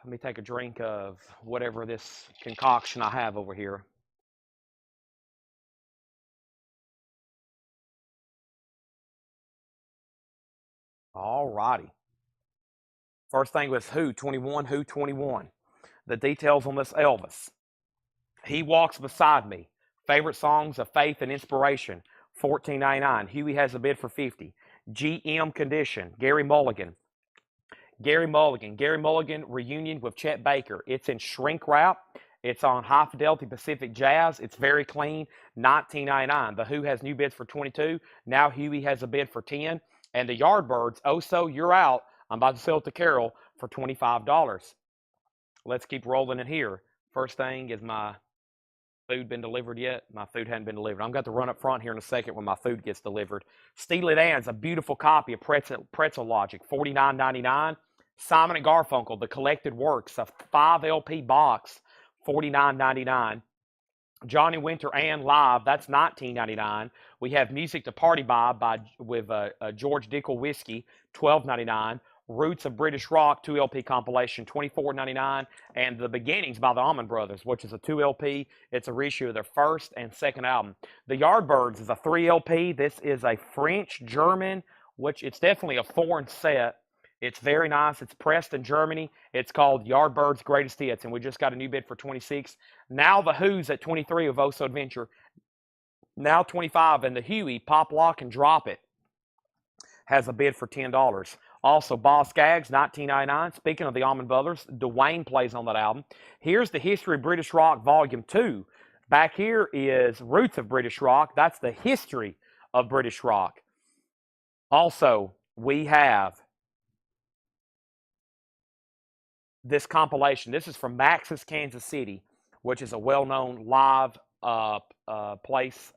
me take a drink of whatever this concoction I have over here. All righty. First thing was Who 21, Who 21. The details on this Elvis. He Walks Beside Me. Favorite songs of faith and inspiration. $14.99. Huey has a bid for $50. GM Condition. Gary Mulligan. Gary Mulligan reunion with Chet Baker. It's in shrink wrap. It's on High Fidelity Pacific Jazz. It's very clean. $19.99. The Who has new bids for $22. Now Huey has a bid for $10. And the Yardbirds, Oso, you're out. I'm about to sell it to Carol for $25. Let's keep rolling in here. First thing, is my food been delivered yet? My food hadn't been delivered. I'm going to run up front here in a second when my food gets delivered. Steely Dan's, a beautiful copy of Pretzel Logic, $49.99. Simon & Garfunkel, The Collected Works, a 5 LP box, $49.99. Johnny Winter and Live, that's $19.99. We have Music to Party By with George Dickel Whiskey, $12.99. Roots of British Rock, 2 LP compilation, $24.99. And The Beginnings by the Allman Brothers, which is a 2 LP. It's a reissue of their first and second album. The Yardbirds is a 3 LP. This is a French-German, which it's definitely a foreign set. It's very nice. It's pressed in Germany. It's called Yardbirds Greatest Hits, and we just got a new bid for $26. Now The Who's at $23 of Oso Adventure. Now $25, and the Huey, Pop, Lock, and Drop It has a bid for $10. Also, Boss Skaggs, 1999. Speaking of the Allman Brothers, Dwayne plays on that album. Here's the History of British Rock, Volume 2. Back here is Roots of British Rock. That's the history of British rock. Also, we have this compilation. This is from Max's Kansas City, which is a well-known live place,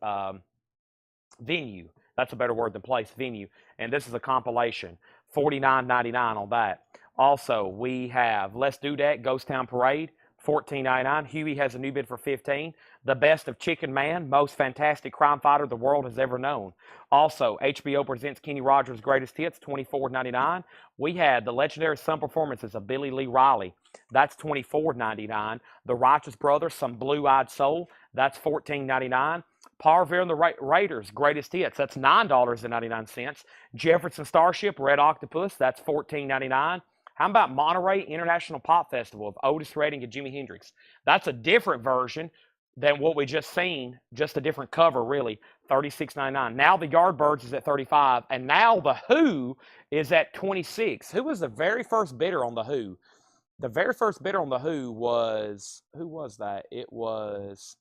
venue. That's a better word than place, venue. And this is a compilation, $49.99 on that. Also, we have Let's Do That, Ghost Town Parade, $14.99. Huey has a new bid for $15. The Best of Chicken Man, most fantastic crime fighter the world has ever known. Also, HBO presents Kenny Rogers' Greatest Hits, $24.99. We had the legendary Sun Performances of Billy Lee Riley. That's $24.99. The Righteous Brothers, Some Blue-Eyed Soul. That's $14.99. Parver and the Raiders, Greatest Hits. That's $9.99. Jefferson Starship, Red Octopus. That's $14.99. How about Monterey International Pop Festival of Otis Redding and Jimi Hendrix? That's a different version than what we just seen, just a different cover, really. $36.99. Now the Yardbirds is at $35, and now the Who is at $26. Who was the very first bidder on the Who? The very first bidder on the Who was, who was that? It was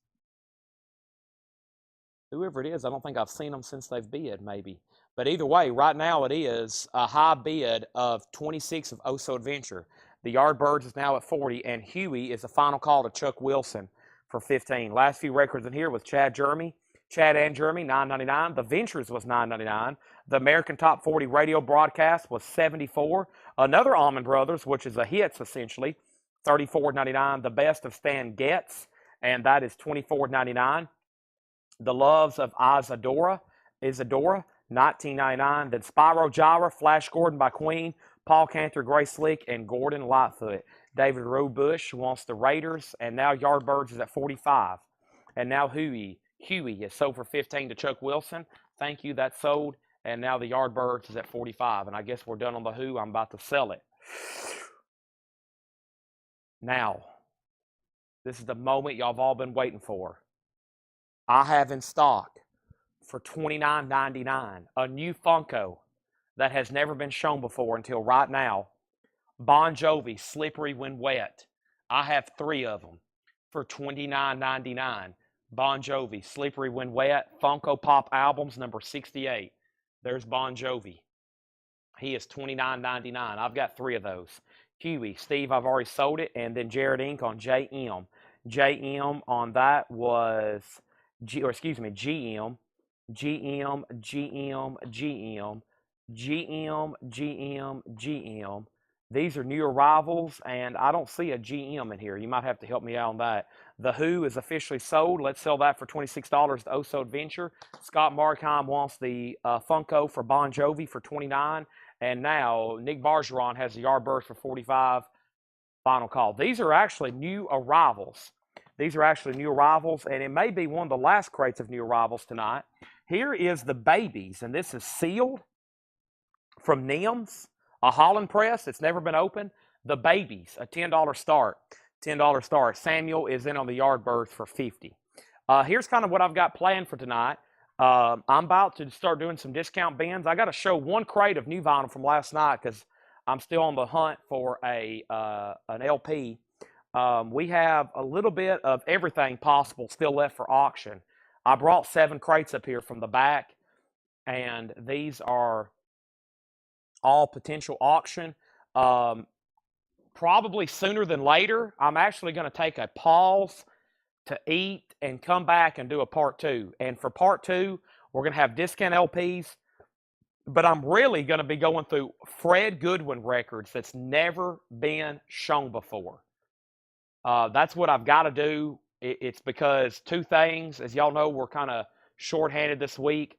whoever it is. I don't think I've seen them since they've bid, maybe. But either way, right now it is a high bid of 26 of Oh So Adventure. The Yardbirds is now at 40, and Huey is the final call to Chuck Wilson for 15. Last few records in here was Chad and Jeremy, $9.99. The Ventures was $9.99. The American Top 40 radio broadcast was $74. Another Allman Brothers, which is a hits essentially, $34.99. The Best of Stan Getz, and that is $24.99. The Loves of Isadora, $19.99. Then Spyro Gyra, Flash Gordon by Queen, Paul Cantor, Grace Slick, and Gordon Lightfoot. David Robush wants the Raiders, and now Yardbirds is at 45. And now Huey is sold for 15 to Chuck Wilson. Thank you, that's sold. And now the Yardbirds is at 45. And I guess we're done on the Who. I'm about to sell it. Now, this is the moment y'all have all been waiting for. I have in stock for $29.99 a new Funko that has never been shown before until right now. Bon Jovi, Slippery When Wet. I have 3 of them for $29.99. Bon Jovi, Slippery When Wet, Funko Pop Albums, number 68. There's Bon Jovi. He is $29.99. I've got 3 of those. Huey, Steve, I've already sold it. And then Jared Inc. on JM. JM on that was, GM. These are new arrivals, and I don't see a GM in here. You might have to help me out on that. The Who is officially sold. Let's sell that for $26 to Oh So Adventure. Scott Markheim wants the Funko for Bon Jovi for $29. And now Nick Bargeron has the Yardbirds for $45. Final call. These are actually new arrivals. And it may be one of the last crates of new arrivals tonight. Here is the Babies, and this is sealed from NIMS, a Holland press. It's never been opened. The Babies, a $10 start. Samuel is in on the Yardbirds for $50. Here's kind of what I've got planned for tonight. I'm about to start doing some discount bins. I got to show one crate of new vinyl from last night because I'm still on the hunt for an LP. We have a little bit of everything possible still left for auction. I brought 7 crates up here from the back, and these are all potential auction. Probably sooner than later, I'm actually going to take a pause to eat and come back and do a part 2. And for part 2, we're going to have discount LPs, but I'm really going to be going through Fred Goodwin records that's never been shown before. That's what I've got to do. It's because 2 things, as y'all know, we're kind of shorthanded this week.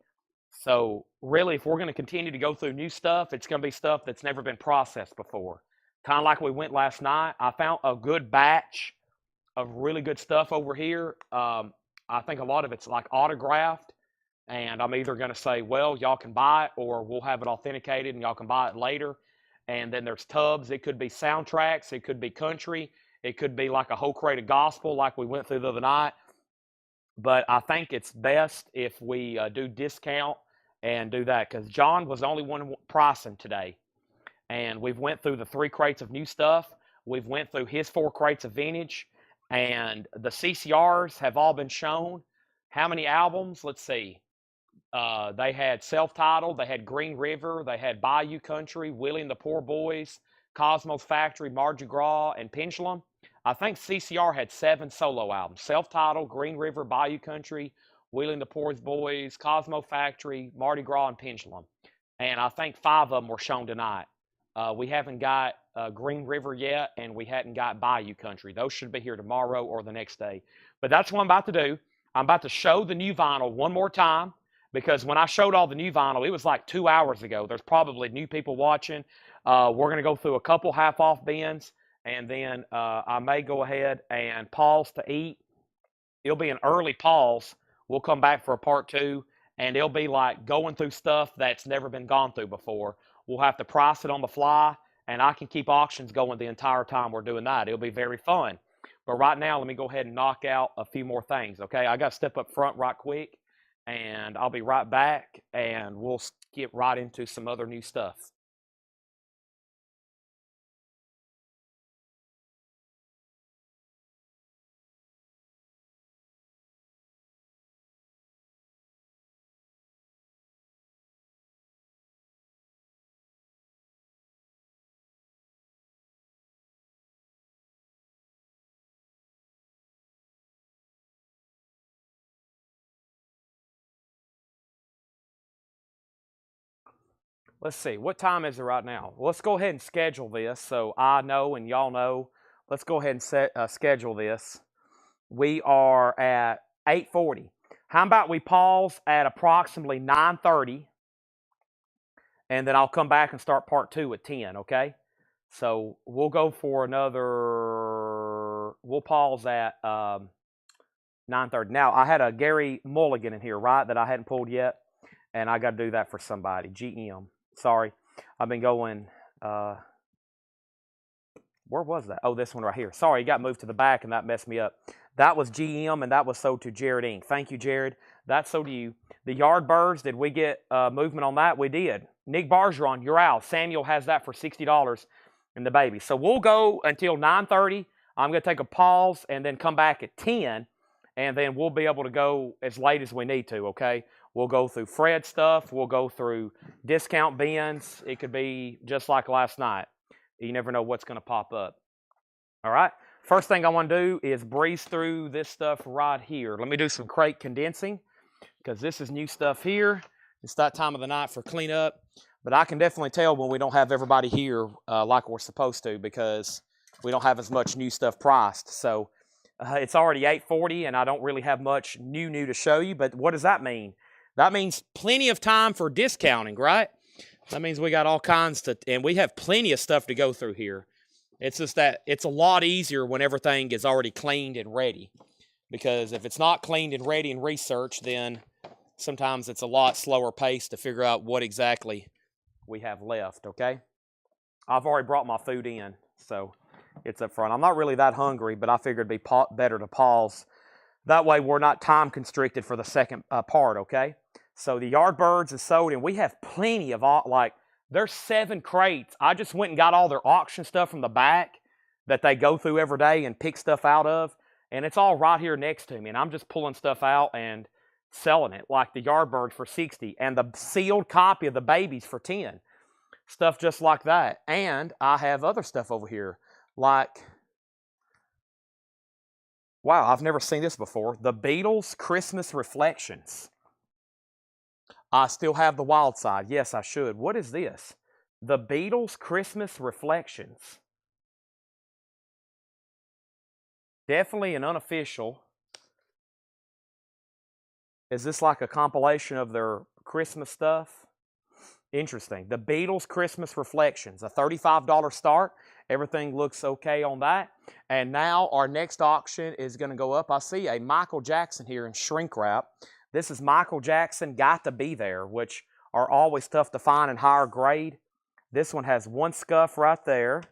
So really, if we're going to continue to go through new stuff, it's going to be stuff that's never been processed before. Kind of like we went last night. I found a good batch of really good stuff over here. I think a lot of it's like autographed, and I'm either going to say, well, y'all can buy it, or we'll have it authenticated and y'all can buy it later. And then there's tubs. It could be soundtracks. It could be country. It could be like a whole crate of gospel like we went through the other night. But I think it's best if we do discount and do that, because John was the only one pricing today. And we've went through the 3 crates of new stuff. We've went through his 4 crates of vintage. And the CCRs have all been shown. How many albums? Let's see. They had self-titled, they had Green River, they had Bayou Country, Willie and the Poor Boys, Cosmos Factory, Mardi Gras, and Pendulum. I think CCR had 7 solo albums. Self-titled, Green River, Bayou Country, Willie and the Poor Boys, Cosmo Factory, Mardi Gras, and Pendulum. And I think 5 of them were shown tonight. We haven't got Green River yet, and we hadn't got Bayou Country. Those should be here tomorrow or the next day. But that's what I'm about to do. I'm about to show the new vinyl one more time, because when I showed all the new vinyl, it was like 2 hours ago. There's probably new people watching. We're going to go through a couple half-off bins, and then I may go ahead and pause to eat. It'll be an early pause. We'll come back for a part 2, and it'll be like going through stuff that's never been gone through before. We'll have to price it on the fly, and I can keep auctions going the entire time we're doing that. It'll be very fun. But right now, let me go ahead and knock out a few more things, okay? I got to step up front right quick, and I'll be right back, and we'll get right into some other new stuff. Let's see, what time is it right now? Let's go ahead and schedule this so I know and y'all know. Let's go ahead and schedule this. We are at 8:40. How about we pause at approximately 9:30, and then I'll come back and start part 2 at 10, okay? So we'll go for we'll pause at 9:30. Now, I had a Gary Mulligan in here, right, that I hadn't pulled yet, and I got to do that for somebody, GM. Sorry, I've been going, where was that? Oh, this one right here. Sorry, it got moved to the back, and that messed me up. That was GM, and that was sold to Jared Inc. Thank you, Jared. That's sold to you. The Yardbirds, did we get movement on that? We did. Nick Bargeron, you're out. Samuel has that for $60 in the baby. So we'll go until 9:30. I'm going to take a pause and then come back at 10, and then we'll be able to go as late as we need to, okay? We'll go through Fred stuff. We'll go through discount bins. It could be just like last night. You never know what's going to pop up. All right? First thing I want to do is breeze through this stuff right here. Let me do some crate condensing, because this is new stuff here. It's that time of the night for cleanup. But I can definitely tell when we don't have everybody here like we're supposed to, because we don't have as much new stuff priced. So it's already 8:40, and I don't really have much new to show you. But what does that mean? That means plenty of time for discounting, right? That means we got all kinds and we have plenty of stuff to go through here. It's just that it's a lot easier when everything is already cleaned and ready. Because if it's not cleaned and ready and researched, then sometimes it's a lot slower pace to figure out what exactly we have left, okay? I've already brought my food in, so it's up front. I'm not really that hungry, but I figured it'd be better to pause. That way we're not time constricted for the second part, okay? So the Yardbirds is sold, and we have plenty of, there's 7 crates. I just went and got all their auction stuff from the back that they go through every day and pick stuff out of, and it's all right here next to me, and I'm just pulling stuff out and selling it, like the Yardbird for $60, and the sealed copy of the babies for $10. Stuff just like that. And I have other stuff over here, like, wow, I've never seen this before. The Beatles Christmas Reflections. I still have the Wild Side. Yes, I should. What is this? The Beatles Christmas Reflections. Definitely an unofficial. Is this like a compilation of their Christmas stuff? Interesting. The Beatles Christmas Reflections. A $35 start. Everything looks okay on that. And now our next auction is going to go up. I see a Michael Jackson here in shrink wrap. This is Michael Jackson Got to Be There, which are always tough to find in higher grade. This one has one scuff right there.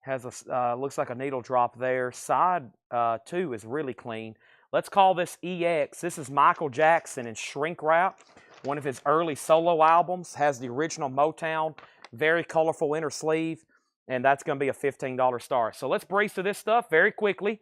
Has a looks like a needle drop there. Side 2 is really clean. Let's call this EX. This is Michael Jackson in shrink wrap. One of his early solo albums. Has the original Motown Very colorful inner sleeve, and that's going to be a $15 start. So let's breeze through this stuff very quickly.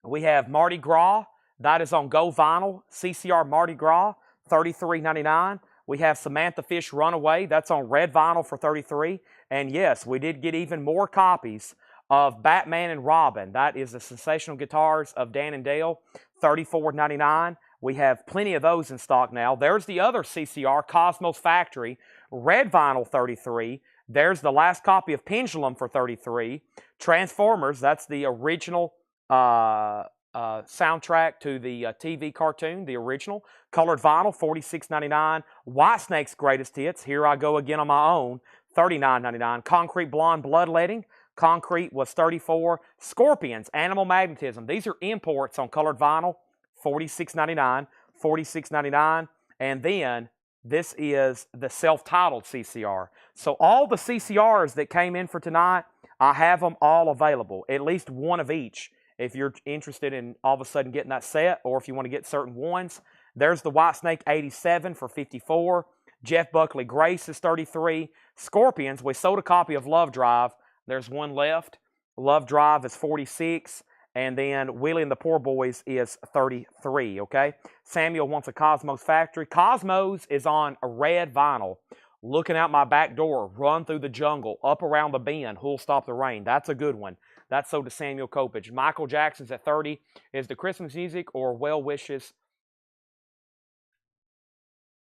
We have Mardi Gras. That is on Go Vinyl. CCR Mardi Gras, $33.99. We have Samantha Fish Runaway. That's on Red Vinyl for $33. And yes, we did get even more copies of Batman and Robin. That is the Sensational Guitars of Dan and Dale, $34.99. We have plenty of those in stock now. There's the other CCR, Cosmos Factory, Red Vinyl, $33. There's the last copy of Pendulum for $33. Transformers, that's the original soundtrack to the TV cartoon, the original. Colored vinyl, $46.99. Whitesnake's Greatest Hits, Here I Go Again on My Own, $39.99. Concrete Blonde Bloodletting, Concrete was $34. Scorpions, Animal Magnetism. These are imports on colored vinyl, $46.99. $46.99. And then this is the self-titled CCR. So all the CCRs that came in for tonight, I have them all available, at least one of each. If you're interested in all of a sudden getting that set, or if you want to get certain ones, there's the Whitesnake 87 for $54. Jeff Buckley Grace is $33. Scorpions, we sold a copy of Love Drive. There's one left. Love Drive is $46. And then Willie and the Poor Boys is $33, okay? Samuel wants a Cosmos Factory. Cosmos is on a red vinyl. Looking out my back door, Run Through the Jungle, Up Around the Bend, Who'll Stop the Rain. That's a good one. That's sold to Samuel Kopich. Michael Jackson's at $30. Is the Christmas music or well wishes?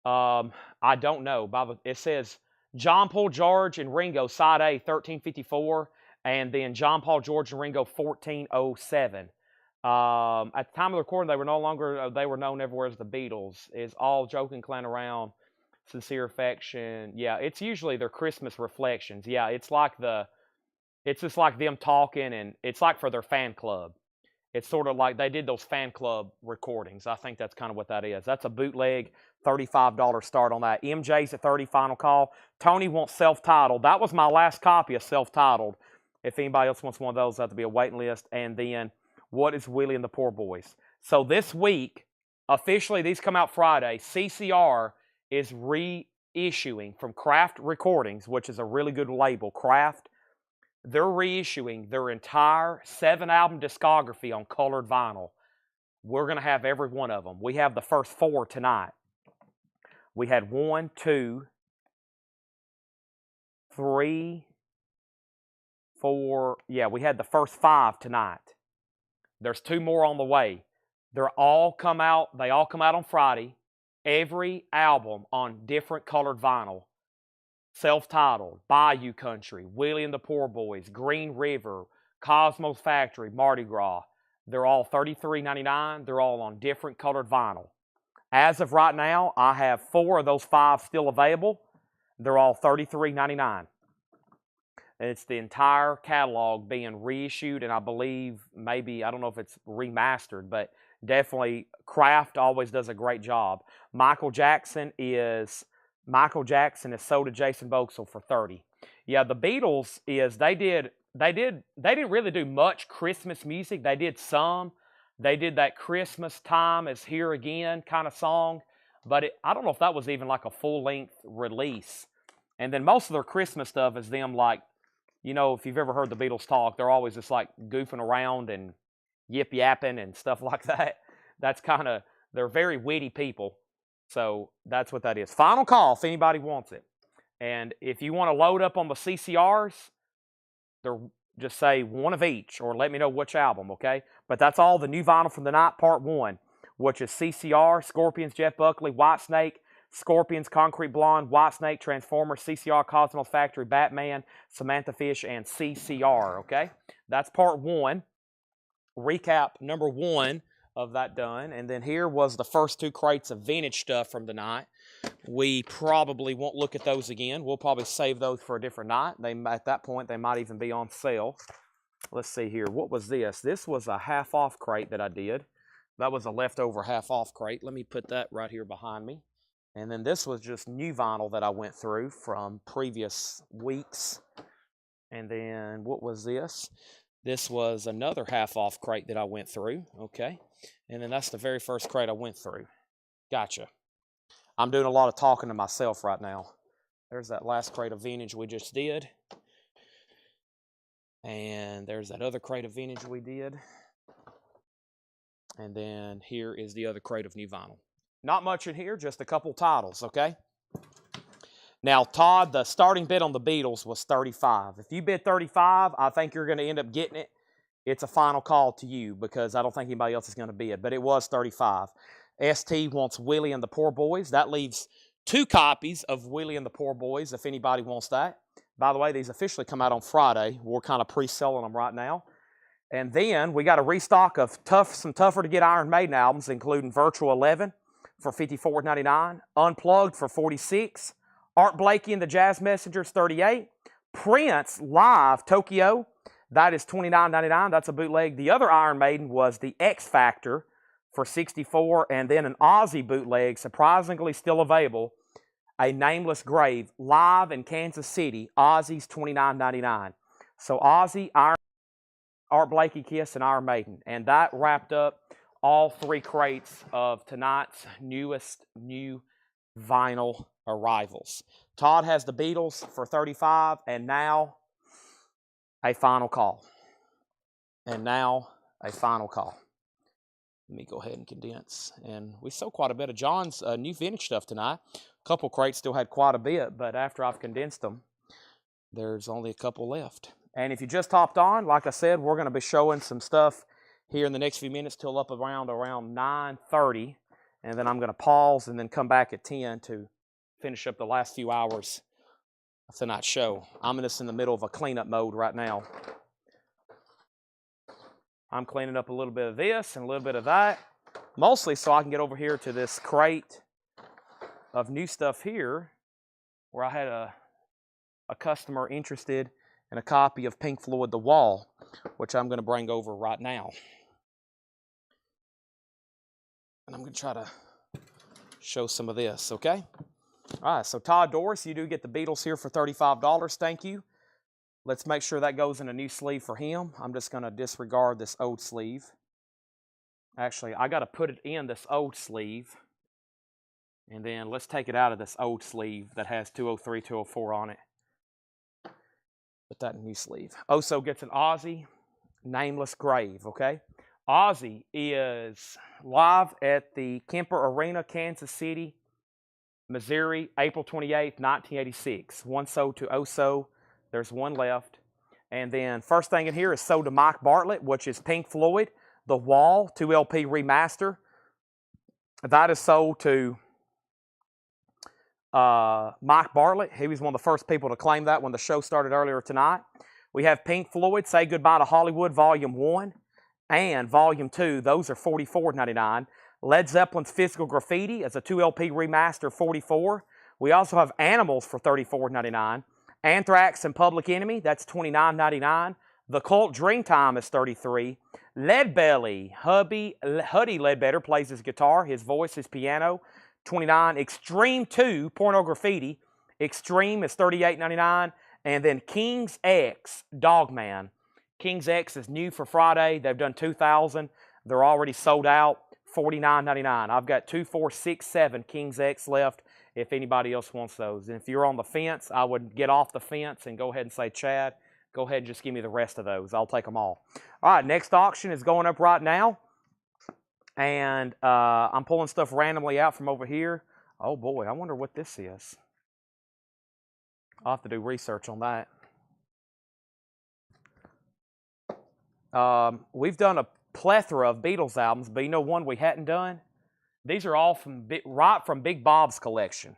I don't know. It says John Paul George and Ringo, side A, 1354. And then John Paul George and Ringo, 1407. At the time of the recording, they were known everywhere as the Beatles. Is All Joking Clan Around, Sincere Affection. Yeah, it's usually their Christmas reflections. Yeah, it's just like them talking, and it's like for their fan club. It's sort of like they did those fan club recordings. I think that's kind of what that is. That's a bootleg, $35 start on that. MJ's at $30, final call. Tony wants self-titled. That was my last copy of self-titled. If anybody else wants one of those, that have to be a waiting list. And then, what is Willie and the Poor Boys? So this week, officially, these come out Friday. CCR is reissuing from Craft Recordings, which is a really good label, Craft. They're reissuing their entire 7-album discography on colored vinyl. We're going to have every one of them. We have the first 4 tonight. We had 1, 2, 3, 4. Yeah, we had the first 5 tonight. There's 2 more on the way. They all come out on Friday. Every album on different colored vinyl. Self-titled, Bayou Country, Willie and the Poor Boys, Green River, Cosmos Factory, Mardi Gras. They're all $33.99. They're all on different colored vinyl. As of right now, I have 4 of those 5 still available. They're all $33.99. It's the entire catalog being reissued, and I believe maybe, I don't know if it's remastered, but definitely Kraft always does a great job. Michael Jackson is sold to Jason Boxell for $30. Yeah, the Beatles they didn't really do much Christmas music. They did some. They did that Christmas Time Is Here Again kind of song, but I don't know if that was even like a full-length release. And then most of their Christmas stuff is them like, you know, if you've ever heard the Beatles talk, they're always just like goofing around and yip-yapping and stuff like that. That's kind of, they're very witty people. So that's what that is. Final call if anybody wants it. And if you want to load up on the CCRs, just say one of each or let me know which album, okay? But that's all the new vinyl from the night, part 1, which is CCR, Scorpions, Jeff Buckley, Whitesnake, Scorpions, Concrete Blonde, Whitesnake, Transformers, CCR, Cosmos Factory, Batman, Samantha Fish, and CCR, okay? That's part 1. Recap number 1 of that done. And then here was the first 2 crates of vintage stuff from the night. We probably won't look at those again. We'll probably save those for a different night. At that point, they might even be on sale. Let's see here. What was this? This was a half-off crate that I did. That was a leftover half-off crate. Let me put that right here behind me. And then this was just new vinyl that I went through from previous weeks. And then what was this? This was another half-off crate that I went through. Okay. And then that's the very first crate I went through. Gotcha. I'm doing a lot of talking to myself right now. There's that last crate of vintage we just did. And there's that other crate of vintage we did. And then here is the other crate of new vinyl. Not much in here, just a couple titles, okay? Now, Todd, the starting bid on the Beatles was $35. If you bid $35, I think you're going to end up getting it. It's a final call to you because I don't think anybody else is going to bid, but it was $35. ST wants Willie and the Poor Boys. That leaves 2 copies of Willie and the Poor Boys if anybody wants that. By the way, these officially come out on Friday. We're kind of pre-selling them right now. And then we got a restock of some tougher to get Iron Maiden albums, including Virtual 11 for $54.99, Unplugged for $46, Art Blakey and the Jazz Messengers $38, Prince Live Tokyo, that is $29.99. That's a bootleg. The other Iron Maiden was the X Factor for $64, and then an Ozzy bootleg, surprisingly still available, a Nameless Grave live in Kansas City. Ozzy's $29.99. So Ozzy, Art Blakey, Kiss, and Iron Maiden. And that wrapped up all 3 crates of tonight's newest new vinyl arrivals. Todd has the Beatles for $35, and now a final call. And now a final call. Let me go ahead and condense. And we sold quite a bit of John's new vintage stuff tonight. A couple crates still had quite a bit, but after I've condensed them, there's only a couple left. And if you just hopped on, like I said, we're going to be showing some stuff here in the next few minutes till up around 9:30. And then I'm going to pause and then come back at 10 to finish up the last few hours of tonight's show. I'm just in the middle of a cleanup mode right now. I'm cleaning up a little bit of this and a little bit of that, mostly so I can get over here to this crate of new stuff here where I had a customer interested in a copy of Pink Floyd The Wall, which I'm going to bring over right now. And I'm going to try to show some of this, okay? All right, so Todd Doris, you do get the Beatles here for $35. Thank you. Let's make sure that goes in a new sleeve for him. I'm just going to disregard this old sleeve. Actually, I got to put it in this old sleeve. And then let's take it out of this old sleeve that has 203, 204 on it. Put that in a new sleeve. Also gets an Ozzy Nameless Grave, okay? Ozzy is live at the Kemper Arena, Kansas City, Missouri, April 28th, 1986. One sold to Oso. There's one left. And then first thing in here is sold to Mike Bartlett, which is Pink Floyd, The Wall, 2 LP remaster. That is sold to Mike Bartlett. He was one of the first people to claim that when the show started earlier tonight. We have Pink Floyd, Say Goodbye to Hollywood, Volume 1 and Volume 2. Those are $44.99. Led Zeppelin's Physical Graffiti as a 2 LP remaster, $44. We also have Animals for $34.99. Anthrax and Public Enemy, that's $29.99. The Cult Dreamtime is $33. Leadbelly, Huddy Ledbetter plays his guitar, his voice, his piano, $29. Extreme 2, Porno Graffiti. Extreme is $38.99. And then King's X, Dogman. King's X is new for Friday. They've done 2,000. They're already sold out, $49.99. I've got 2, 4, 6, 7 King's X left if anybody else wants those. And if you're on the fence, I would get off the fence and go ahead and say, Chad, go ahead and just give me the rest of those. I'll take them all. All right, next auction is going up right now. And I'm pulling stuff randomly out from over here. Oh, boy, I wonder what this is. I'll have to do research on that. We've done a plethora of Beatles albums, but you know one we hadn't done? These are all right from Big Bob's collection.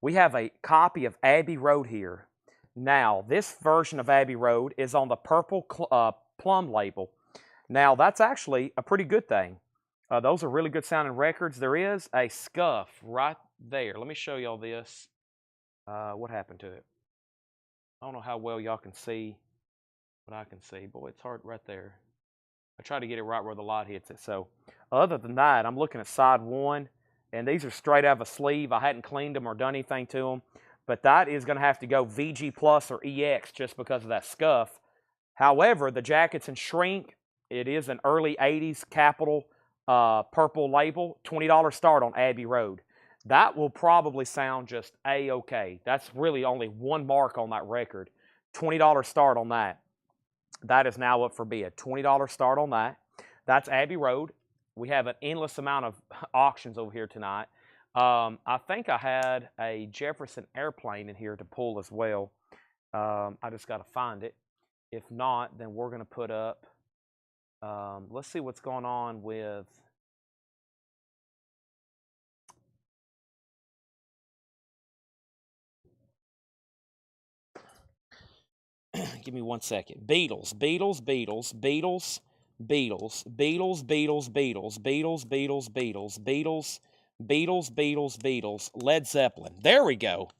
We have a copy of Abbey Road here. Now, this version of Abbey Road is on the Purple Plum label. Now, that's actually a pretty good thing. Those are really good sounding records. There is a scuff right there. Let me show y'all this. What happened to it? I don't know how well y'all can see what I can see. Boy, it's hard right there. I try to get it right where the light hits it. So, other than that, I'm looking at side 1, and these are straight out of a sleeve. I hadn't cleaned them or done anything to them. But that is going to have to go VG Plus or EX just because of that scuff. However, the jacket's in shrink. It is an early 80s Capitol purple label. $20 start on Abbey Road. That will probably sound just A-okay. That's really only one mark on that record. $20 start on that. That is now up for bid. $20 start on that. That's Abbey Road. We have an endless amount of auctions over here tonight. I think I had a Jefferson Airplane in here to pull as well. I just got to find it. If not, then we're going to put up, let's see what's going on with, give me 1 second. Beatles, Beatles, Beatles, Beatles, Beatles, Beatles, Beatles, Beatles, Beatles, Beatles, Beatles, Beatles, Beatles, Beatles, Beatles, Led Zeppelin. There we go.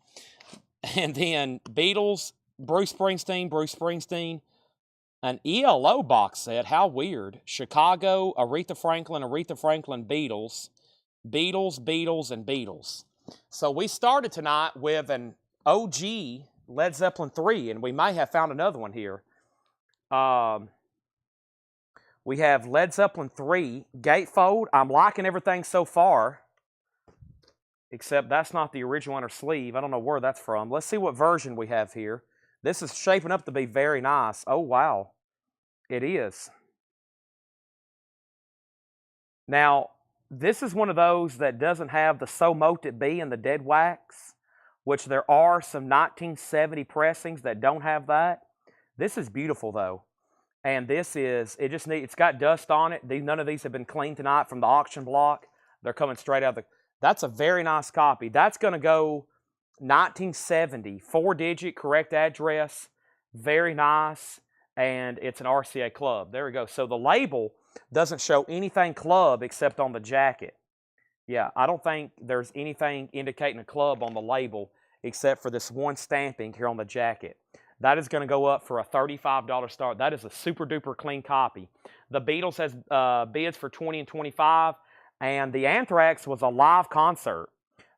And then Beatles, Bruce Springsteen, an ELO box set. How weird. Chicago, Aretha Franklin, Beatles, Beatles, and Beatles. So we started tonight with an OG Led Zeppelin 3, and we may have found another one here. We have Led Zeppelin 3, gatefold. I'm liking everything so far, except that's not the original inner sleeve. I don't know where that's from. Let's see what version we have here. This is shaping up to be very nice. Oh, wow. It is. Now, this is one of those that doesn't have the So Mote It Be and the dead wax, which there are some 1970 pressings that don't have that. This is beautiful, though. And this is, it's got dust on it. None of these have been cleaned tonight from the auction block. They're coming straight out of the, that's a very nice copy. That's going to go 1970, 4-digit, correct address, very nice, and it's an RCA club. There we go. So the label doesn't show anything club except on the jacket. Yeah, I don't think there's anything indicating a club on the label except for this one stamping here on the jacket. That is going to go up for a $35 start. That is a super duper clean copy. The Beatles has bids for $20 and $25, and the Anthrax was a live concert.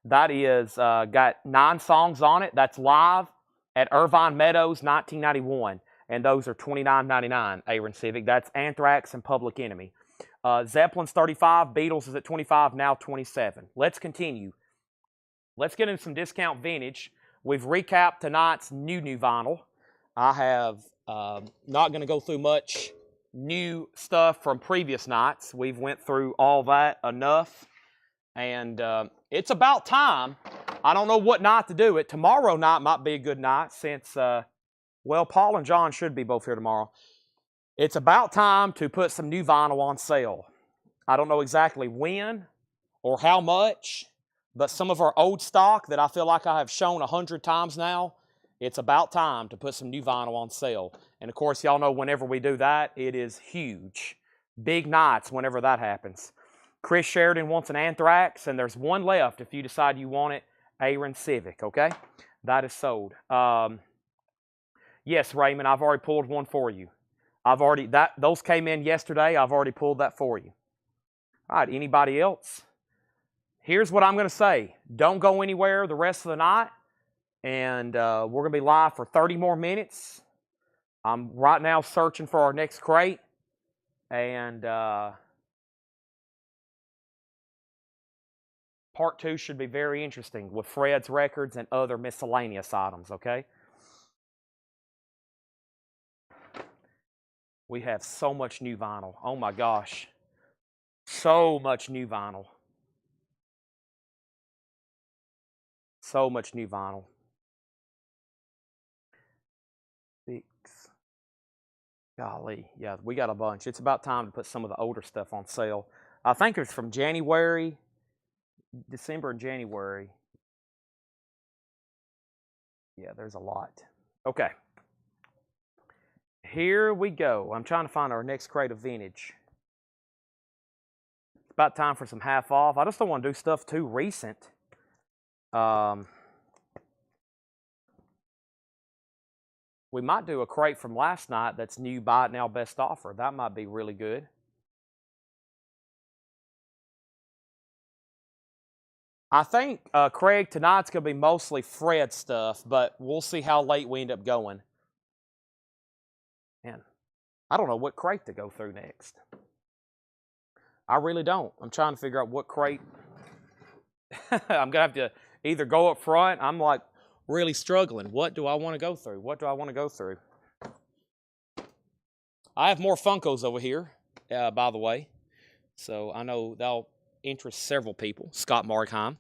That is got 9 songs on it. That's live at Irvine Meadows, 1991, and those are $29.99. Aaron Civic. That's Anthrax and Public Enemy. Zeppelin's 35. Beatles is at 25. Now 27. Let's continue. Let's get into some discount vintage. We've recapped tonight's new vinyl. I have not going to go through much new stuff from previous nights. We've went through all that enough. And it's about time. I don't know what night to do it. Tomorrow night might be a good night since, well, Paul and John should be both here tomorrow. It's about time to put some new vinyl on sale. I don't know exactly when or how much, but some of our old stock that I feel like I have shown 100 times now, it's about time to put some new vinyl on sale. And of course, y'all know whenever we do that, it is huge. Big nights whenever that happens. Chris Sheridan wants an Anthrax, and there's one left if you decide you want it, Aaron Civic, okay? That is sold. Yes, Raymond, I've already pulled one for you. Those came in yesterday. I've already pulled that for you. All right, anybody else? Here's what I'm going to say. Don't go anywhere the rest of the night, and we're going to be live for 30 more minutes. I'm right now searching for our next crate, and part 2 should be very interesting with Fred's records and other miscellaneous items, okay? We have so much new vinyl. Oh my gosh. So much new vinyl. So much new vinyl. 6. Golly. Yeah, we got a bunch. It's about time to put some of the older stuff on sale. I think it's from January, December and January. Yeah, there's a lot. Okay. Here we go. I'm trying to find our next crate of vintage. It's about time for some half off. I just don't want to do stuff too recent. We might do a crate from last night that's new, buy it now, best offer. That might be really good. I think, Craig, tonight's going to be mostly Fred stuff, but we'll see how late we end up going. Man, I don't know what crate to go through next. I really don't. I'm trying to figure out what crate I'm going to have to either go up front. I'm like really struggling. What do I want to go through? What do I want to go through? I have more Funkos over here, by the way. So I know that'll interest several people. Scott Markheim.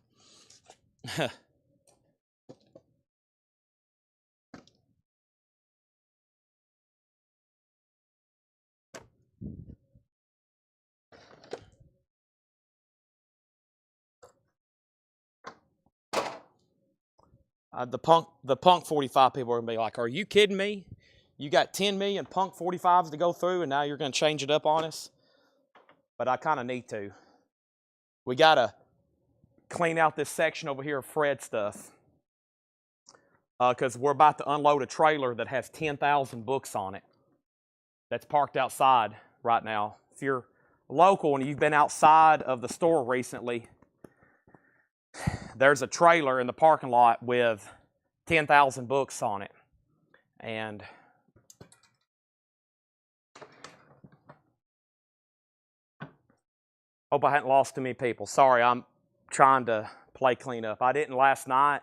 The Punk 45 people are going to be like, are you kidding me? You got 10 million Punk 45s to go through, and now you're going to change it up on us? But I kind of need to. We got to clean out this section over here of Fred stuff. Because we're about to unload a trailer that has 10,000 books on it. That's parked outside right now. If you're local and you've been outside of the store recently, there's a trailer in the parking lot with 10,000 books on it. And hope I hadn't lost too many people. Sorry, I'm trying to play cleanup. I didn't last night,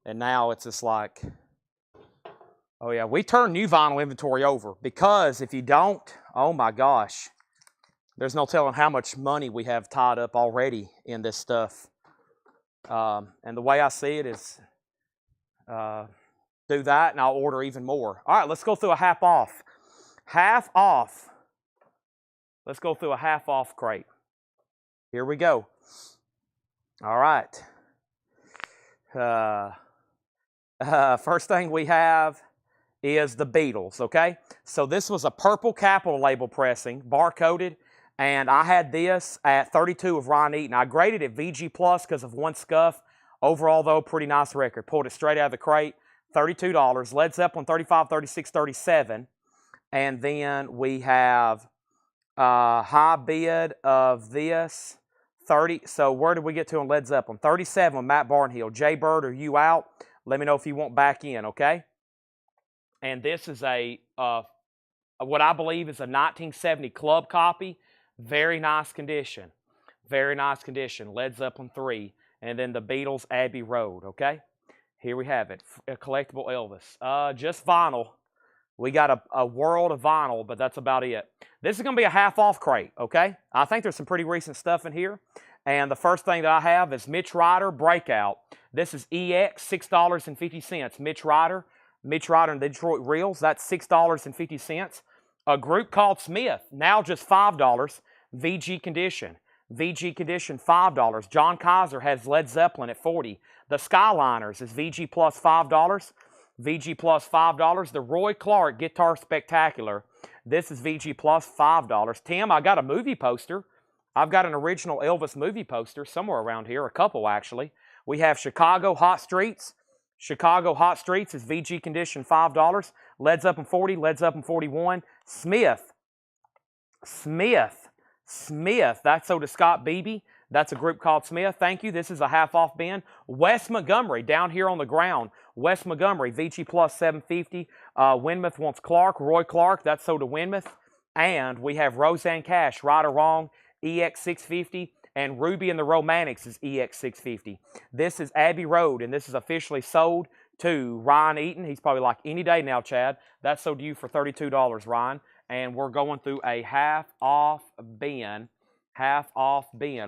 and now it's just like, oh yeah, we turn new vinyl inventory over, because if you don't, oh my gosh, there's no telling how much money we have tied up already in this stuff. And the way I see it is do that and I'll order even more. All right, let's go through a half off. Half off. Let's go through a half off crate. Here we go. All right. First thing we have is the Beatles, okay? So this was a purple Capitol label pressing, bar-coded, and I had this at 32 of Ron Eaton. I graded it VG Plus because of one scuff. Overall, though, pretty nice record. Pulled it straight out of the crate, $32. Led Zeppelin, 35, 36, 37. And then we have high bid of this, 30. So where did we get to on Led Zeppelin? 37 with Matt Barnhill. Jay Bird, are you out? Let me know if you want back in, okay? And this is a what I believe is a 1970 club copy. Very nice condition. Very nice condition. Led Zeppelin 3. And then the Beatles, Abbey Road, okay? Here we have it. A collectible Elvis. Just vinyl. We got a world of vinyl, but that's about it. This is going to be a half-off crate, okay? I think there's some pretty recent stuff in here. And the first thing that I have is Mitch Ryder Breakout. This is EX, $6.50. Mitch Ryder and the Detroit Reels, that's $6.50. A group called Smith, now just $5. VG Condition. VG Condition, $5. John Kaiser has Led Zeppelin at $40. The Skyliners is VG plus $5. VG plus $5. The Roy Clark Guitar Spectacular. This is VG plus $5. Tim, I got a movie poster. I've got an original Elvis movie poster somewhere around here, a couple actually. We have Chicago Hot Streets. Chicago Hot Streets is VG Condition, $5. Led Zeppelin 40, Led Zeppelin 41. Smith, that's so to Scott Beebe. That's a group called Smith. Thank you. This is a half-off bin. Wes Montgomery, down here on the ground. Wes Montgomery, VG plus $7.50. Winmouth wants Clark. Roy Clark, that's so to Winmouth. And we have Roseanne Cash, Right or Wrong, EX 650. And Ruby and the Romantics is EX 650. This is Abbey Road, and this is officially sold to Ryan Eaton. He's probably like, any day now, Chad. That's sold to you for $32, Ryan. And we're going through a half-off bin,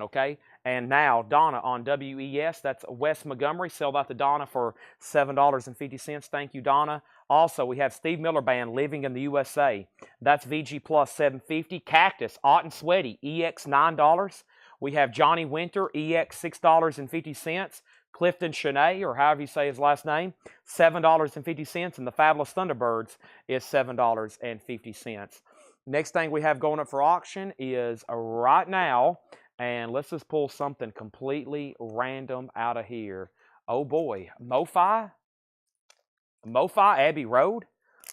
okay? And now, Donna on WES, that's Wes Montgomery. Sell that to Donna for $7.50. Thank you, Donna. Also, we have Steve Miller Band, Living in the USA. That's VG plus $7.50. Cactus, Hot and Sweaty, EX $9. We have Johnny Winter, EX $6.50. Clifton Chene, or however you say his last name, $7.50. And the Fabulous Thunderbirds is $7.50. Next thing we have going up for auction is right now, and let's just pull something completely random out of here. Oh boy, MoFi Abbey Road.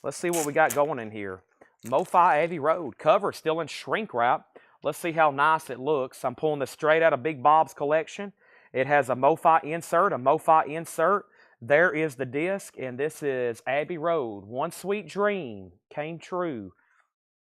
Let's see what we got going in here. MoFi Abbey Road. Cover still in shrink wrap. Let's see how nice it looks. I'm pulling this straight out of Big Bob's collection. It has a MoFi insert, There is the disc, and this is Abbey Road. One Sweet Dream came true.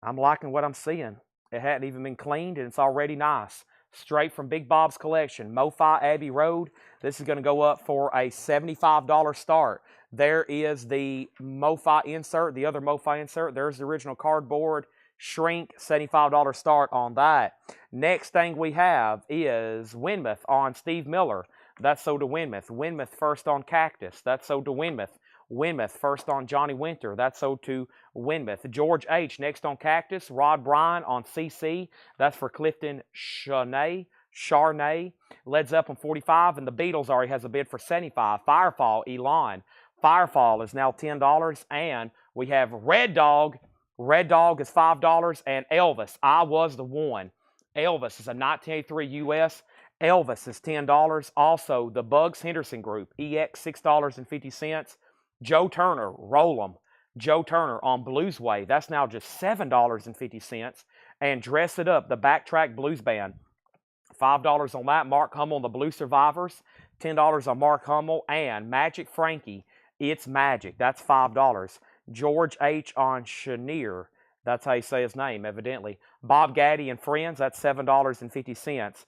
I'm liking what I'm seeing. It hadn't even been cleaned, and it's already nice. straight from Big Bob's collection. MoFi Abbey Road. This is going to go up for a $75 start. There is the MoFi insert, the other MoFi insert. There's the original cardboard shrink, $75 start on that. Next thing we have is Winmouth on Steve Miller. That's sold to Winmouth. Winmouth first on Cactus. That's sold to Winmouth. Winmouth first on Johnny Winter. That's sold to Winmouth. George H. next on Cactus. Rod Bryan on CC. That's for Clifton Charnay. Led Zeppelin 45. And the Beatles already has a bid for 75. Firefall, Elon. Firefall is now $10. And we have Red Dog. Red Dog is $5. And Elvis, I Was the One. Elvis is a 1983 US. Elvis is $10. Also, the Bugs Henderson Group, EX $6.50. Joe Turner, Roll 'em. Joe Turner on Blues Way. That's now just $7.50. And Dress It Up, the Backtrack Blues Band. $5 on that. Mark Hummel on the Blue Survivors. $10 on Mark Hummel. And Magic Frankie, It's Magic. That's $5. George H. on Chenier. That's how you say his name, evidently. Bob Gaddy and Friends, that's $7.50.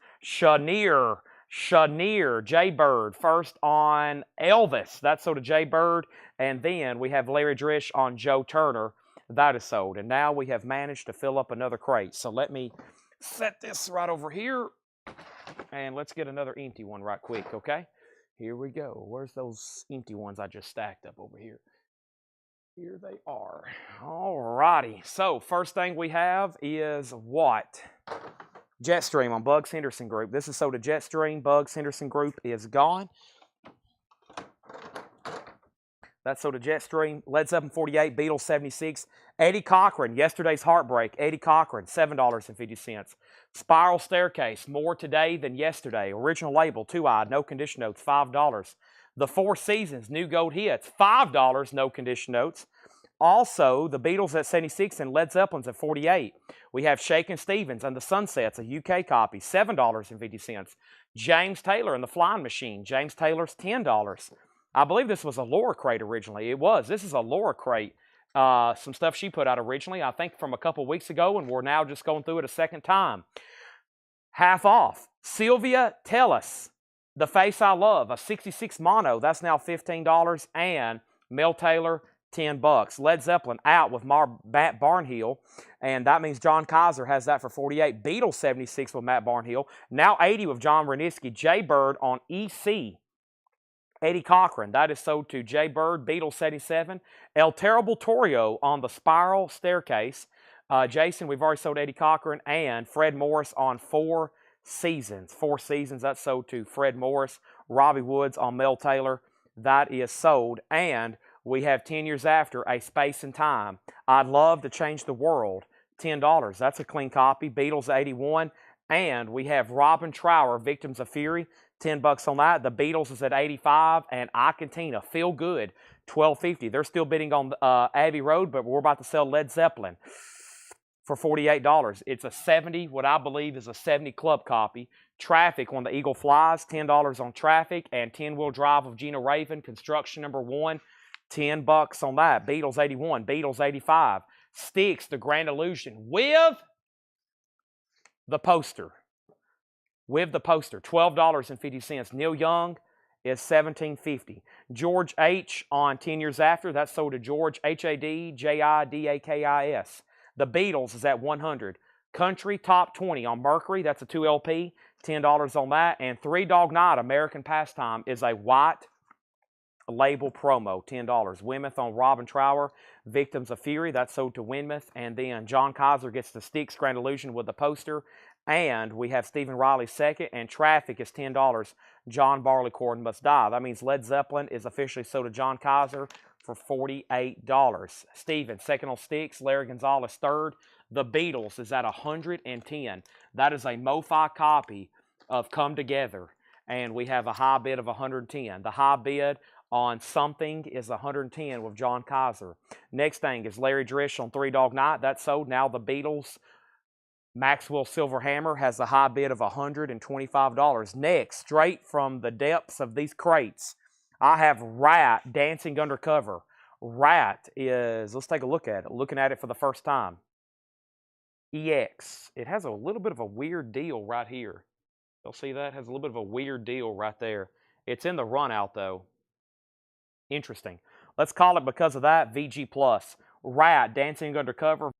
Chenier, Jaybird, first on Elvis. That's sold to Jaybird. And then we have Larry Drish on Joe Turner. That is sold. And now we have managed to fill up another crate. So let me set this right over here. And let's get another empty one right quick, okay? Here we go. Where's those empty ones I just stacked up over here? Here they are. All righty. So, first thing we have is what? Jetstream on Bugs Henderson Group. This is sold to Jetstream. Bugs Henderson Group is gone. That's sold to Jetstream. Led Zeppelin 48, Beatles 76. Eddie Cochran, Yesterday's Heartbreak. Eddie Cochran, $7.50. Spiral Staircase, more today than yesterday. Original label, 2-eyed, no condition notes, $5. The Four Seasons, New Gold Hits, $5, no condition notes. Also, the Beatles at 76 and Led Zeppelin's at 48. We have Shakin' Stevens and the Sunsets, a UK copy, $7.50. James Taylor and the Flying Machine. James Taylor's $10. I believe this was a Laura crate originally. It was. This is a Laura crate. Some stuff she put out originally, I think from a couple weeks ago, and we're now just going through it a second time. Half off. Sylvia Tellis. The Face I Love, a 66 mono, that's now $15, and Mel Taylor, $10. Led Zeppelin out with Matt Barnhill, and that means John Kaiser has that for 48. Beatles 76 with Matt Barnhill, now 80 with John Reniski. Jaybird on EC. Eddie Cochran, that is sold to Jaybird, Beatles 77. El Terrible Torio on the Spiral Staircase. Jason, we've already sold Eddie Cochran, and Fred Morris on Four Seasons. Four Seasons, that's sold to Fred Morris. Robbie Woods on Mel Taylor, that is sold. And we have 10 Years After, A Space and Time. I'd Love to Change the World, $10. That's a clean copy. Beatles 81. And we have Robin Trower, Victims of Fury, $10 on that. The Beatles is at 85. And I Cantina, Feel Good, $12.50. They're still bidding on Abbey Road, but we're about to sell Led Zeppelin for $48. It's a 70, what I believe is a 70 club copy. Traffic on the Eagle Flies, $10 on Traffic. And 10-wheel drive of Gina Raven, Construction number 1, $10 on that. Beatles 81, Beatles 85. Styx, The Grand Illusion, with the poster. With the poster, $12.50. Neil Young is $17.50. George H. on 10 Years After, that's sold to George Hadjidakis. The Beatles is at 100. Country Top 20 on Mercury. That's a 2LP. $10 on that. And Three Dog Night, American Pastime, is a white label promo. $10. Winmouth on Robin Trower. Victims of Fury. That's sold to Winmouth. And then John Kaiser gets the Styx Grand Illusion with the poster. And we have Stephen Riley second. And Traffic is $10. John Barleycorn Must Die. That means Led Zeppelin is officially sold to John Kaiser for $48. Steven, second on Styx. Larry Gonzalez, third. The Beatles is at 110. That is a MoFi copy of Come Together. And we have a high bid of 110. The high bid on Something is 110 with John Kaiser. Next thing is Larry Drish on Three Dog Night. That's sold. Now the Beatles, Maxwell Silverhammer, has a high bid of $125. Next, straight from the depths of these crates, I have Rat, Dancing Undercover. Rat is, let's take a look at it. Looking at it for the first time. EX. It has a little bit of a weird deal right here. You'll see that has a little bit of a weird deal right there. It's in the run out though. Interesting. Let's call it because of that VG Plus. Rat Dancing Undercover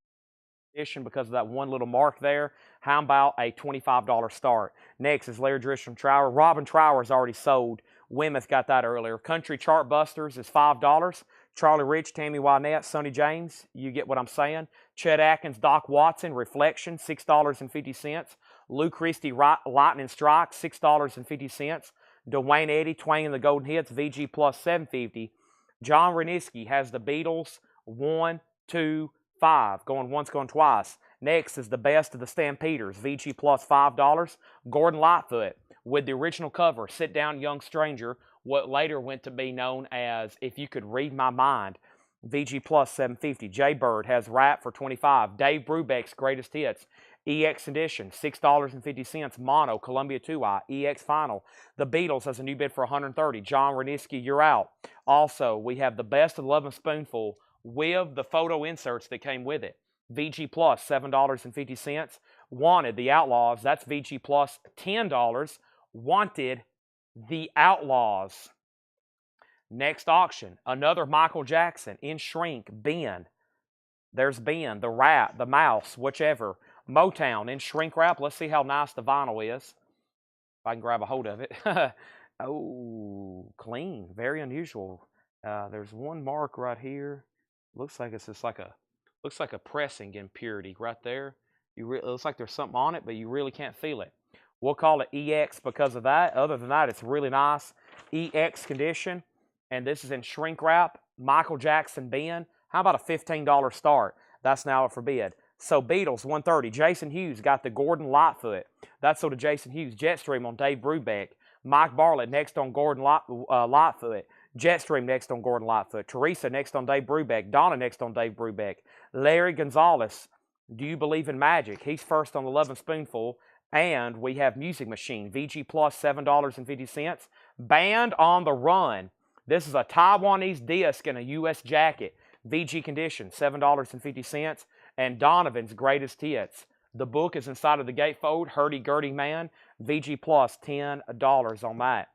edition because of that one little mark there. How about a $25 start? Next is Larry Drisham Trower. Robin Trower is already sold. Weymouth got that earlier. Country Chart Busters is $5. Charlie Rich, Tammy Wynette, Sonny James. You get what I'm saying. Chet Atkins, Doc Watson, Reflection, $6.50. Lou Christie, Lightning Strike, $6.50. Dwayne Eddy, Twang and the Golden Hits, VG Plus, $7.50. John Reniski has the Beatles, 1, 2, 5. Going once, going twice. Next is the Best of the Stampeders, VG Plus, $5. Gordon Lightfoot with the original cover, Sit Down Young Stranger, what later went to be known as If You Could Read My Mind, VG Plus, $7.50. Jay Bird has Rap for $25. Dave Brubeck's Greatest Hits, EX Edition, $6.50. Mono, Columbia 2i, EX Final. The Beatles has a new bid for $130. John Reniski, You're Out. Also, we have the Best of the Lovin' Spoonful with the photo inserts that came with it. VG Plus, $7.50. Wanted, The Outlaws, that's VG Plus, $10. Wanted, The Outlaws. Next auction, another Michael Jackson in shrink, Ben. There's Ben, the Rat, the Mouse, whichever. Motown in shrink wrap. Let's see how nice the vinyl is. If I can grab a hold of it. Oh, clean, very unusual. There's one mark right here. Looks like it's just like a pressing impurity right there. It looks like there's something on it, but you really can't feel it. We'll call it EX because of that. Other than that, it's really nice. EX condition. And this is in shrink wrap. Michael Jackson Ben. How about a $15 start? That's now up for bid. So Beatles, $130. Jason Hughes got the Gordon Lightfoot. That's sold to Jason Hughes. Jetstream on Dave Brubeck. Mike Bartlett next on Gordon Lightfoot. Jetstream next on Gordon Lightfoot. Teresa next on Dave Brubeck. Donna next on Dave Brubeck. Larry Gonzalez, Do You Believe in Magic? He's first on the Lovin' Spoonful. And we have Music Machine, VG Plus, $7.50. Band on the Run. This is a Taiwanese disc in a U.S. jacket. VG Condition, $7.50. And Donovan's Greatest Hits. The book is inside of the gatefold. Hurdy-gurdy man. VG Plus, $10 on that.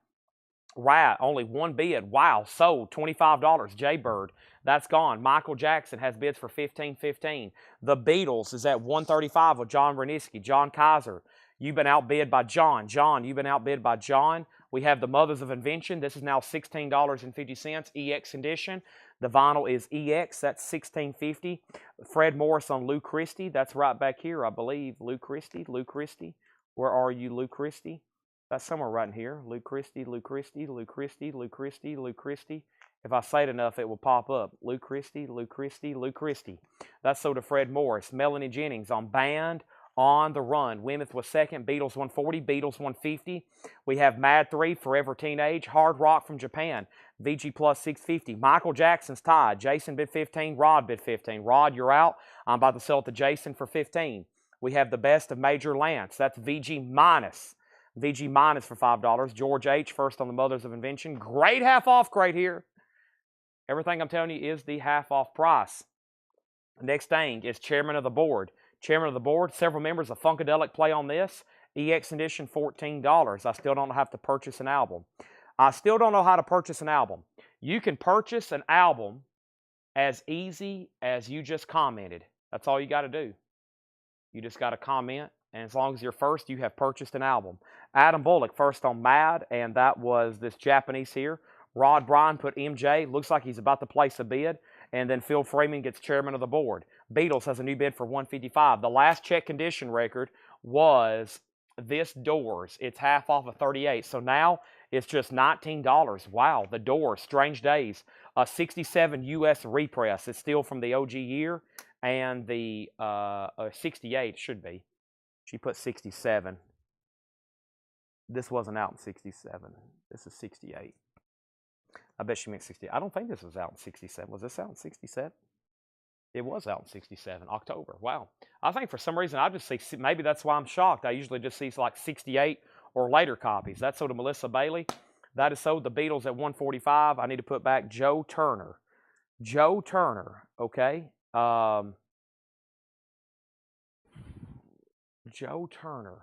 Right, only one bid. Wow, sold, $25. Jaybird, that's gone. Michael Jackson has bids for $15.15. The Beatles is at $135 with John Reniski. John Kaiser, you've been outbid by John. John, you've been outbid by John. We have the Mothers of Invention. This is now $16.50. EX Edition. The vinyl is EX. That's $16.50. Fred Morris on Lou Christie. That's right back here, I believe. Lou Christie. Lou Christie. Where are you, Lou Christie? That's somewhere right in here. Lou Christie, Lou Christie, Lou Christie, Lou Christie, Lou Christie. If I say it enough, it will pop up. Lou Christie, Lou Christie, Lou Christie. That's sold to Fred Morris. Melanie Jennings on Band on the Run. Weymouth was second. Beatles 140. Beatles 150. We have Mad 3, Forever Teenage. Hard Rock from Japan. VG Plus 650. Michael Jackson's tied. Jason bid 15. Rod bid 15. Rod, you're out. I'm about to sell it to Jason for 15. We have the Best of Major Lance. That's VG minus. VG minus for $5. George H. first on the Mothers of Invention. Great half off crate here. Everything I'm telling you is the half off price. Next thing is Chairman of the Board. Chairman of the Board, several members of Funkadelic play on this. EX Edition, $14. I still don't have to purchase an album. I still don't know how to purchase an album. You can purchase an album as easy as you just commented. That's all you got to do. You just got to comment. And as long as you're first, you have purchased an album. Adam Bullock first on Mad, and that was this Japanese here. Rod Bryan put MJ. Looks like he's about to place a bid. And then Phil Freeman gets Chairman of the Board. Beatles has a new bid for $155. The last check condition record was this Doors. It's half off of 38. So now it's just $19. Wow, the Doors, Strange Days. A 67 U.S. repress. It's still from the OG year. And the 68 should be. She put 67. This wasn't out in 67. This is 68. I bet she meant 60. I don't think this was out in 67. Was this out in 67? It was out in 67, October. Wow. I think for some reason I just see, maybe that's why I'm shocked. I usually just see like 68 or later copies. That's sold to Melissa Bailey. That is sold the Beatles at $145. I need to put back Joe Turner. Joe Turner, okay. Joe Turner.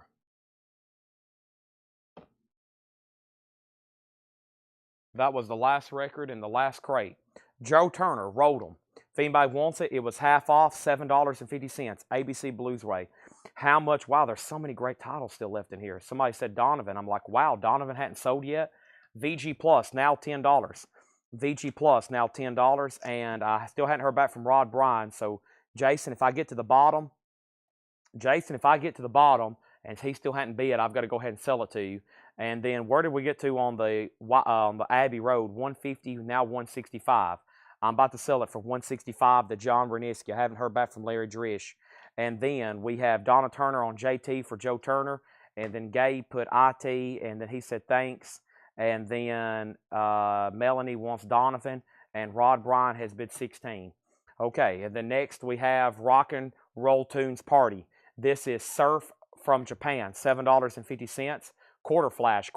That was the last record in the last crate. Joe Turner, rolled them. If anybody wants it, it was half off, $7.50. ABC Blues Way. How much? Wow, there's so many great titles still left in here. Somebody said Donovan. I'm like, wow, Donovan hadn't sold yet. VG Plus, now $10. VG Plus, now $10. And I still hadn't heard back from Rod Bryan. So, Jason, if I get to the bottom, and he still hadn't bid, I've got to go ahead and sell it to you. And then where did we get to on the Abbey Road? 150, now 165. I'm about to sell it for 165 to John Reniski. I haven't heard back from Larry Drish. And then we have Donna Turner on JT for Joe Turner. And then Gabe put IT, and then he said thanks. And then Melanie wants Donovan, and Rod Bryan has bid 16. Okay, and then next we have Rock and Roll Tunes Party. This is Surf from Japan, $7.50. Quarter Flash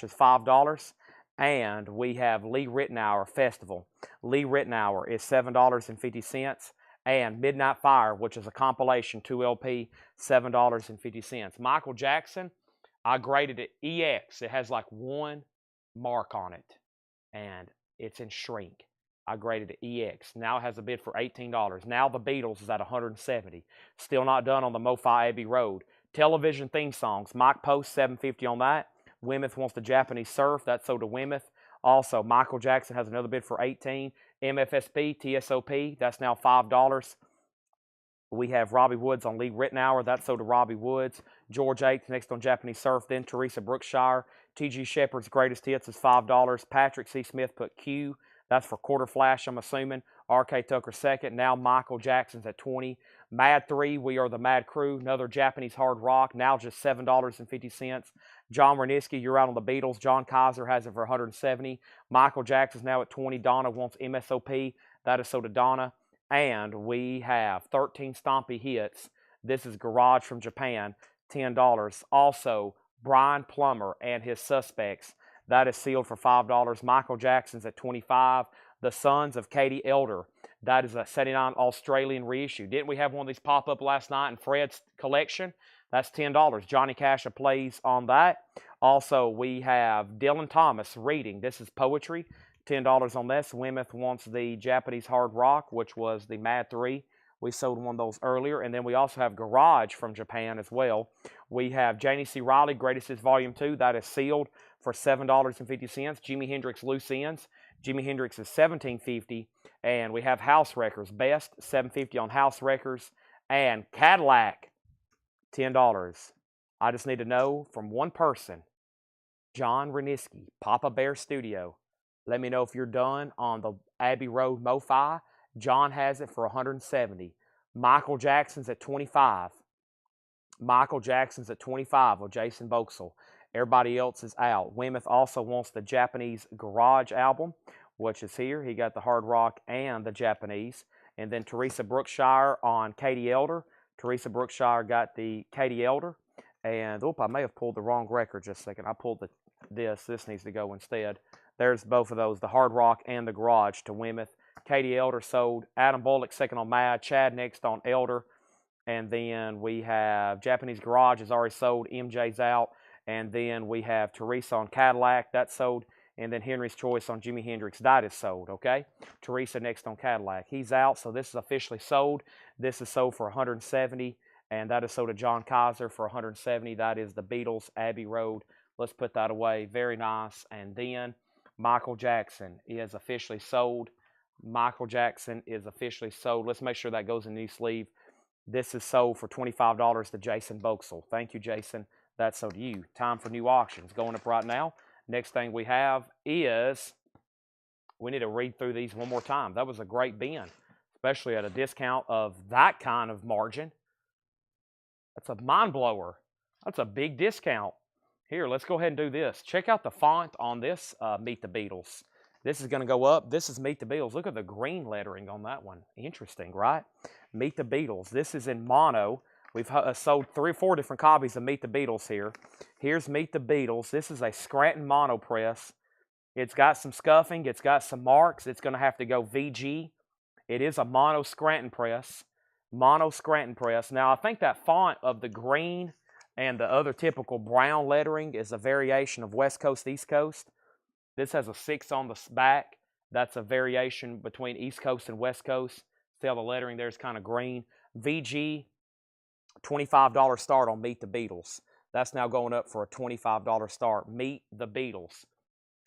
is $5. And we have Lee Ritenour Festival. Lee Ritenour is $7.50. And Midnight Fire, which is a compilation 2LP, $7.50. Michael Jackson, I graded it EX. It has like one mark on it, and it's in shrink. I graded it EX. Now it has a bid for $18. Now the Beatles is at $170. Still not done on the MoFi Abbey Road. Television theme songs. Mike Post, $750 on that. Weymouth wants the Japanese Surf. That's sold to Weymouth. Also, Michael Jackson has another bid for $18. MFSP, TSOP, that's now $5. We have Robbie Woods on Lee Ritenour. That's sold to Robbie Woods. George Eighth next on Japanese Surf. Then Teresa Brookshire. T.G. Shepherd's Greatest Hits is $5. Patrick C. Smith put Q. That's for Quarter Flash, I'm assuming. R.K. Tucker second. Now Michael Jackson's at $20. Mad 3, We Are the Mad Crew. Another Japanese hard rock. Now just $7.50. John Reniski, you're out on the Beatles. John Kaiser has it for $170. Michael Jackson's now at $20. Donna wants MSOP. That is sold to Donna. And we have 13 Stompy Hits. This is Garage from Japan, $10. Also, Brian Plummer and His Suspects. That is sealed for $5. Michael Jackson's at $25. The Sons of Katie Elder. That is a 79 Australian reissue. Didn't we have one of these pop up last night in Fred's collection? That's $10. Johnny Cash plays on that. Also, we have Dylan Thomas reading. This is poetry. $10 on this. Weymouth wants the Japanese hard rock, which was the Mad 3. We sold one of those earlier. And then we also have Garage from Japan as well. We have Janie C. Riley, Greatest Hits Volume 2. That is sealed for $7.50. Jimi Hendrix Loose Ends. Jimi Hendrix is $17.50. And we have House Wreckers. Best, $7.50 on House Wreckers. And Cadillac, $10. I just need to know from one person, John Reniski, Papa Bear Studio. Let me know if you're done on the Abbey Road MoFi. John has it for $170. Michael Jackson's at $25. Michael Jackson's at $25 with Jason Boxall. Everybody else is out. Weymouth also wants the Japanese Garage album, which is here. He got the hard rock and the Japanese. And then Teresa Brookshire on Katie Elder. Teresa Brookshire got the Katie Elder. And, I may have pulled the wrong record just a second. I pulled this. This needs to go instead. There's both of those, the hard rock and the Garage to Weymouth. Katie Elder sold. Adam Bullock second on Mad. Chad next on Elder. And then we have Japanese Garage is already sold. MJ's out. And then we have Teresa on Cadillac. That's sold. And then Henry's Choice on Jimi Hendrix. That is sold, okay? Teresa next on Cadillac. He's out, so this is officially sold. This is sold for $170. And that is sold to John Kaiser for $170. That is the Beatles Abbey Road. Let's put that away. Very nice. And then Michael Jackson is officially sold. Michael Jackson is officially sold. Let's make sure that goes in the new sleeve. This is sold for $25 to Jason Boxall. Thank you, Jason. That's sold to you. Time for new auctions. Going up right now. Next thing we have is, we need to read through these one more time. That was a great bin, especially at a discount of that kind of margin. That's a mind blower. That's a big discount. Here, let's go ahead and do this. Check out the font on this Meet the Beatles. This is going to go up. This is Meet the Beatles. Look at the green lettering on that one. Interesting, right? Meet the Beatles. This is in mono. We've sold 3 or 4 different copies of Meet the Beatles here. Here's Meet the Beatles. This is a Scranton mono press. It's got some scuffing. It's got some marks. It's going to have to go VG. It is a mono Scranton press. Mono Scranton press. Now, I think that font of the green and the other typical brown lettering is a variation of West Coast, East Coast. This has a 6 on the back. That's a variation between East Coast and West Coast. See how the lettering there is kind of green. VG, $25 start on Meet the Beatles. That's now going up for a $25 start. Meet the Beatles.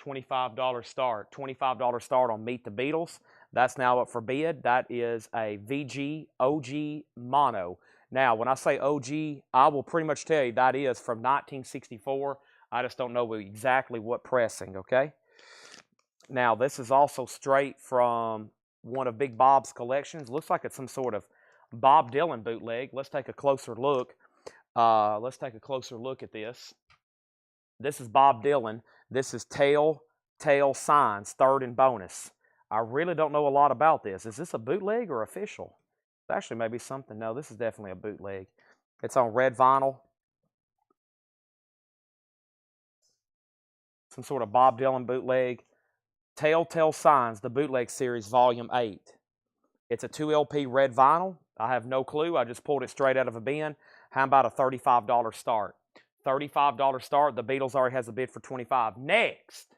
$25 start. $25 start on Meet the Beatles. That's now up for bid. That is a VG OG mono. Now, when I say OG, I will pretty much tell you that is from 1964. I just don't know exactly what pressing, okay? Now, this is also straight from one of Big Bob's collections. Looks like it's some sort of Bob Dylan bootleg. Let's take a closer look. Let's take a closer look at this. This is Bob Dylan. This is Tail Signs, third and bonus. I really don't know a lot about this. Is this a bootleg or official? It's actually maybe something. No, this is definitely a bootleg. It's on red vinyl. Some sort of Bob Dylan bootleg. Telltale Signs, the bootleg series, volume 8. It's a 2 LP red vinyl. I have no clue. I just pulled it straight out of a bin. How about a $35 start? $35 start. The Beatles already has a bid for $25. Next,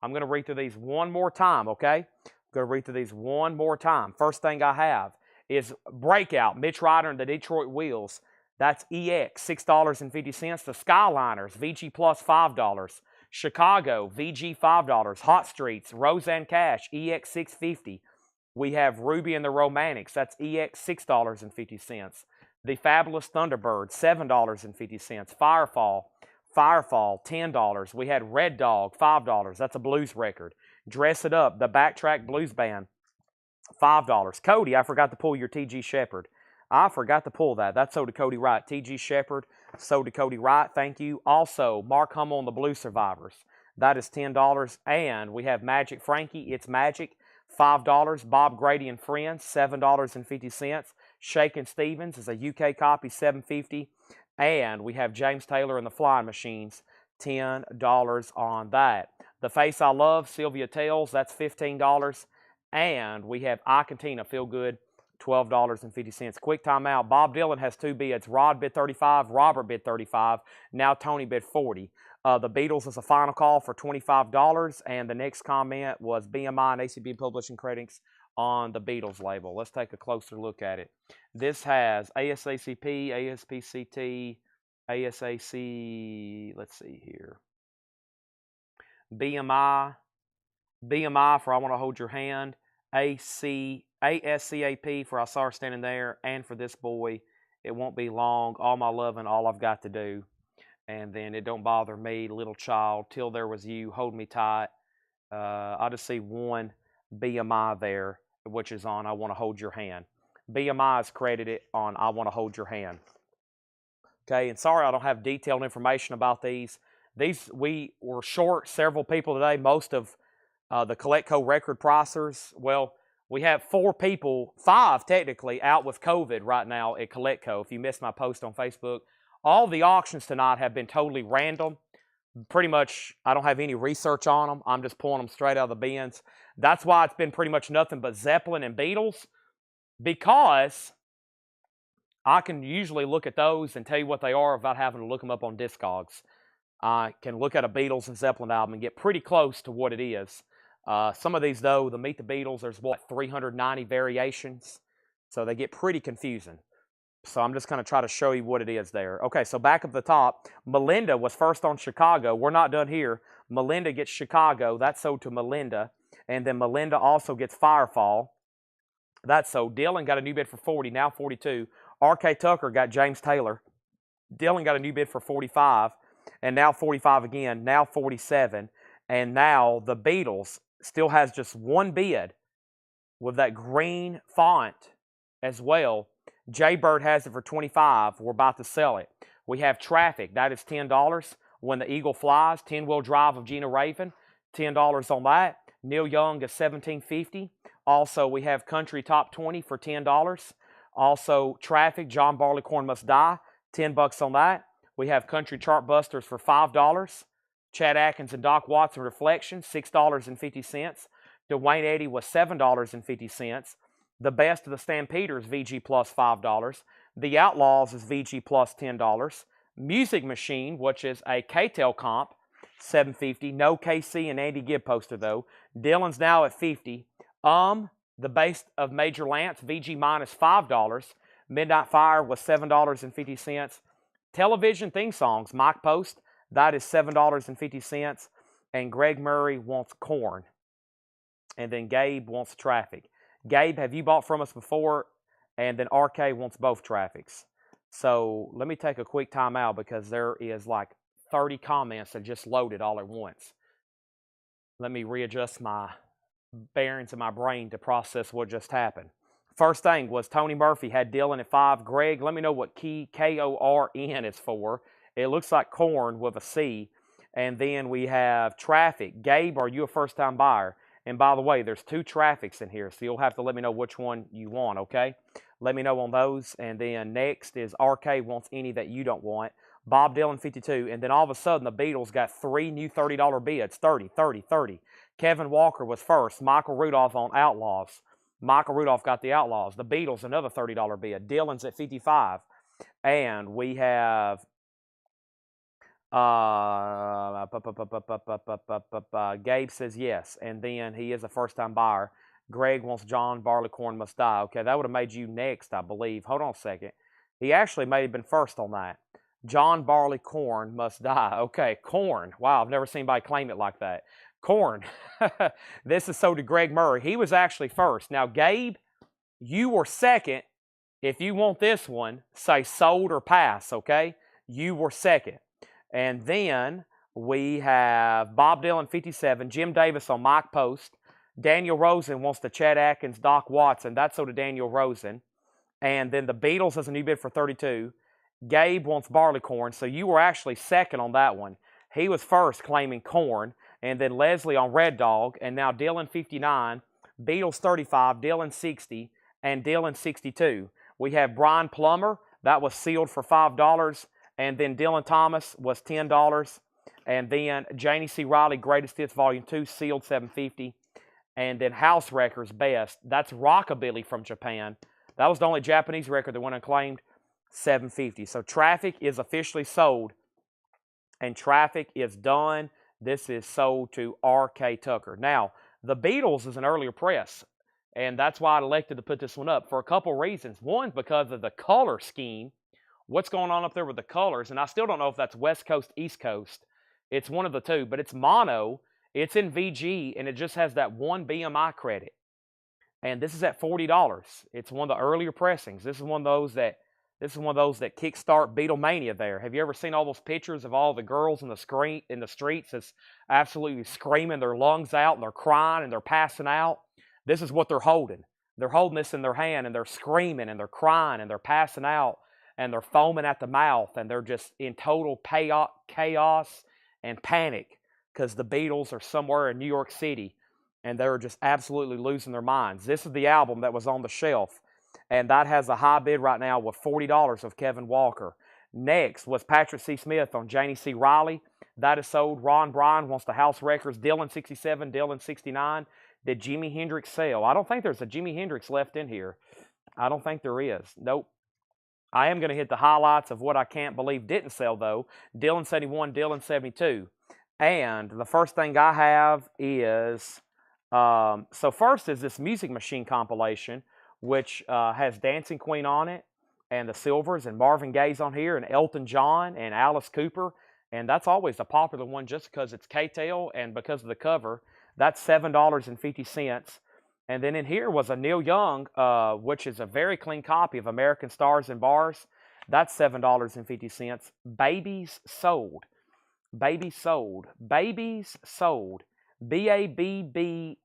I'm going to read through these one more time, okay? I'm going to read through these one more time. First thing I have is Breakout, Mitch Ryder and the Detroit Wheels. That's EX, $6.50. The Skyliners, VG Plus, $5. Chicago, VG, $5. Hot Streets, Roseanne Cash, EX, $6.50. We have Ruby and the Romantics. That's EX, $6.50. The Fabulous Thunderbirds, $7.50. Firefall, $10. We had Red Dog, $5. That's a blues record. Dress It Up, the Backtrack Blues Band, $5. Cody, I forgot to pull your T.G. Shepherd. I forgot to pull that. That's sold to Cody Wright. T.G. Shepherd, sold to Cody Wright. Thank you. Also, Mark Hummel and the Blues Survivors. That is $10. And we have Magic Frankie. It's Magic, $5. Bob Grady and Friends, $7.50. Shakin' Stevens is a UK copy, $7.50. And we have James Taylor and the Flying Machines, $10 on that. The Face I Love, Sylvia Tells, that's $15. And we have I Cantina, Feel Good, $12.50. Quick timeout. Bob Dylan has 2 bids. Rod bid $35, Robert bid $35. Now Tony bid $40. The Beatles is a final call for $25. And the next comment was BMI and ACB Publishing Critics on the Beatles label. Let's take a closer look at it. This has ASACP, ASPCT, ASAC, let's see here. BMI for I Want to Hold Your Hand, ASCAP for I Saw Her Standing There, and for this boy, It Won't Be Long, All My Lovin', All I've Got to Do. And then It Don't Bother Me, Little Child, Till There Was You, Hold Me Tight. I just see one BMI there, which is on I Want to Hold Your Hand. BMI is credited on I Want to Hold Your Hand. Okay, and sorry I don't have detailed information about these. We were short several people today. Most of the Colecco record pricers, well, we have 4 people, 5 technically, out with COVID right now at Colecco. If you missed my post on Facebook, all the auctions tonight have been totally random. Pretty much, I don't have any research on them. I'm just pulling them straight out of the bins. That's why it's been pretty much nothing but Zeppelin and Beatles, because I can usually look at those and tell you what they are without having to look them up on Discogs. I can look at a Beatles and Zeppelin album and get pretty close to what it is. Some of these, though, the Meet the Beatles, there's, 390 variations, so they get pretty confusing. So I'm just going to try to show you what it is there. Okay, so back up the top, Melinda was first on Chicago. We're not done here. Melinda gets Chicago. That's sold to Melinda. And then Melinda also gets Firefall. That's sold. Dylan got a new bid for $40, now $42. R.K. Tucker got James Taylor. Dylan got a new bid for $45, and now $45 again, now $47. And now the Beatles still has just one bid with that green font as well. Jaybird has it for $25. We're about to sell it. We have Traffic. That is $10. When the Eagle Flies, 10-wheel drive of Gina Raven, $10 on that. Neil Young is $17.50. Also, we have Country Top 20 for $10. Also, Traffic, John Barleycorn Must Die, $10 on that. We have Country Chart Busters for $5. Chad Atkins and Doc Watson Reflection, $6.50. Dwayne Eddy was $7.50. The Best of the Stampeders, VG Plus, $5. The Outlaws is VG Plus, $10. Music Machine, which is a K-Tel comp, $7.50. No KC and Andy Gibb poster, though. Dylan's now at $50. The base of Major Lance, VG minus $5. Midnight Fire was $7.50. Television theme songs, Mike Post, that is $7.50. And Greg Murray wants Corn. And then Gabe wants Traffic. Gabe, have you bought from us before? And then RK wants both Traffics. So let me take a quick time out because there is like 30 comments that just loaded all at once. Let me readjust my bearings in my brain to process what just happened. First thing was Tony Murphy had Dylan at 5. Greg, let me know what key K-O-R-N is for. It looks like corn with a C. And then we have Traffic. Gabe, are you a first-time buyer? And by the way, there's 2 Traffics in here, so you'll have to let me know which one you want, okay? Let me know on those. And then next is RK wants any that you don't want. Bob Dylan, 52. And then all of a sudden, the Beatles got 3 new $30 bids. 30, 30, 30. Kevin Walker was first. Michael Rudolph on Outlaws. Michael Rudolph got the Outlaws. The Beatles, another $30 bid. Dylan's at 55. And we have Gabe says yes. And then he is a first-time buyer. Greg wants John Barleycorn Must Die. Okay, that would have made you next, I believe. Hold on a second. He actually may have been first on that. John Barleycorn Must Die. Okay, Corn. Wow, I've never seen anybody claim it like that. Corn. This is sold to Greg Murray. He was actually first. Now, Gabe, you were second. If you want this one, say sold or pass, okay? You were second. And then we have Bob Dylan, 57. Jim Davis on Mike Post. Daniel Rosen wants the Chet Atkins, Doc Watson. That's sold to Daniel Rosen. And then the Beatles has a new bid for 32. Gabe wants Barleycorn. So you were actually second on that one. He was first claiming Corn. And then Leslie on Red Dog. And now Dylan, 59. Beatles, 35. Dylan, 60. And Dylan, 62. We have Brian Plummer. That was sealed for $5. And then Dylan Thomas was $10. And then Janie C. Riley, Greatest Hits Volume 2, sealed $7.50. And then House Records, Best. That's Rockabilly from Japan. That was the only Japanese record that went unclaimed, $7.50. So Traffic is officially sold. And Traffic is done. This is sold to R.K. Tucker. Now, the Beatles is an earlier press. And that's why I elected to put this one up for a couple reasons. One, because of the color scheme. What's going on up there with the colors? And I still don't know if that's West Coast, East Coast. It's one of the two, but it's mono. It's in VG, and it just has that one BMI credit. And this is at $40. It's one of the earlier pressings. This is one of those that kickstart Beatlemania there. Have you ever seen all those pictures of all the girls in the streets that's absolutely screaming their lungs out, and they're crying, and they're passing out? This is what they're holding. They're holding this in their hand, and they're screaming, and they're crying, and they're passing out. And they're foaming at the mouth, and they're just in total chaos and panic because the Beatles are somewhere in New York City, and they're just absolutely losing their minds. This is the album that was on the shelf, and that has a high bid right now with $40 of Kevin Walker. Next was Patrick C. Smith on Janie C. Riley. That is sold. Ron Bryan wants the House Records. Dylan, 67. Dylan, 69. Did Jimi Hendrix sell? I don't think there's a Jimi Hendrix left in here. I don't think there is. Nope. I am going to hit the highlights of what I can't believe didn't sell, though. Dylan, 71, Dylan, 72. And the first thing I have is, so first is this Music Machine compilation, which has Dancing Queen on it, and the Silvers, and Marvin Gaye's on here, and Elton John, and Alice Cooper. And that's always a popular one just because it's K-Tail and because of the cover. That's $7.50. And then in here was a Neil Young, which is a very clean copy of American Stars and Bars. That's $7.50. Babies Sold. Babies Sold. Babies Sold. B-A-B-B-I-E-S.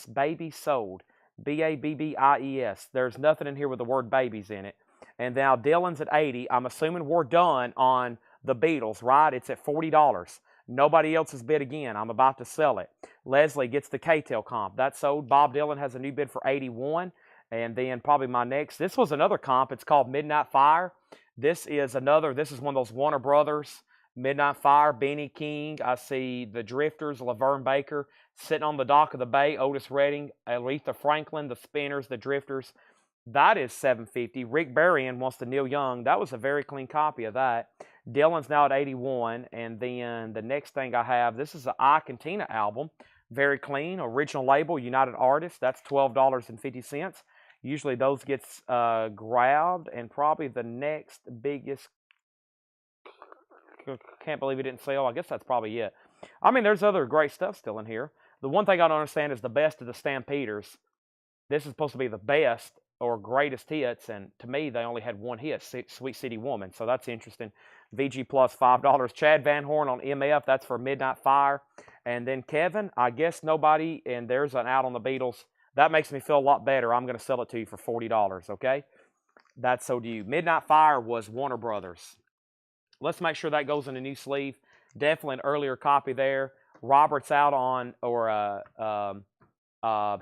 Babies Sold. B-A-B-B-I-E-S. There's nothing in here with the word babies in it. And now Dylan's at 80. I'm assuming we're done on the Beatles, right? It's at $40. Nobody else has bid again. I'm about to sell it. Leslie gets the K-Tail comp. That's sold. Bob Dylan has a new bid for 81. And then probably my next. This was another comp. It's called Midnight Fire. This is one of those Warner Brothers. Midnight Fire, Benny King. I see the Drifters, Laverne Baker. Sitting on the Dock of the Bay, Otis Redding, Aretha Franklin, the Spinners, the Drifters. That is $7.50. Rick Berrien wants the Neil Young. That was a very clean copy of that. Dylan's now at 81. And then the next thing I have, this is an I Cantina album. Very clean, original label, United Artists. That's $12.50. Usually those gets grabbed, and probably the next biggest, can't believe it didn't sell. I guess that's probably it. I mean, there's other great stuff still in here. The one thing I don't understand is the best of the Stampeders. This is supposed to be the best or greatest hits, and to me, they only had one hit, Sweet City Woman, so that's interesting. VG Plus, $5. Chad Van Horn on MF, that's for Midnight Fire. And then Kevin, I guess nobody, and there's an Out on the Beatles. That makes me feel a lot better. I'm going to sell it to you for $40, okay? That's so to you. Midnight Fire was Warner Brothers. Let's make sure that goes in a new sleeve. Definitely an earlier copy there. Robert's out on, or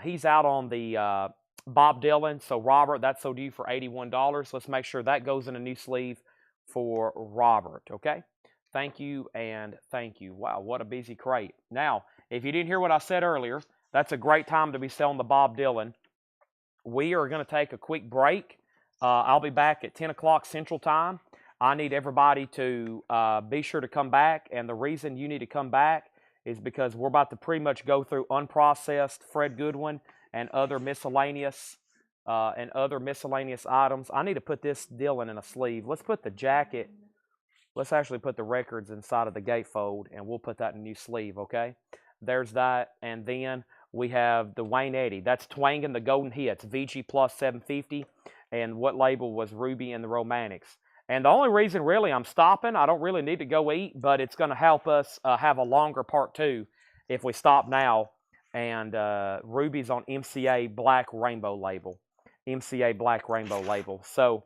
he's out on the Bob Dylan. So Robert, that's so due for $81. Let's make sure that goes in a new sleeve for Robert, okay? Thank you and thank you. Wow, what a busy crate. Now, if you didn't hear what I said earlier, that's a great time to be selling the Bob Dylan. We are going to take a quick break. I'll be back at 10 o'clock Central Time. I need everybody to be sure to come back, and the reason you need to come back is because we're about to pretty much go through unprocessed Fred Goodwin and other miscellaneous items. I need to put this Dylan in a sleeve. Let's put the jacket. Let's actually put the records inside of the gatefold, and we'll put that in a new sleeve, okay? There's that, and then we have the Wayne Eddy. That's Twangin' the Golden Hits, VG Plus 750, and what label was Ruby and the Romantics. And the only reason really I'm stopping, I don't really need to go eat, but it's going to help us have a longer part 2 if we stop now. And Ruby's on MCA Black Rainbow label. MCA Black Rainbow label. So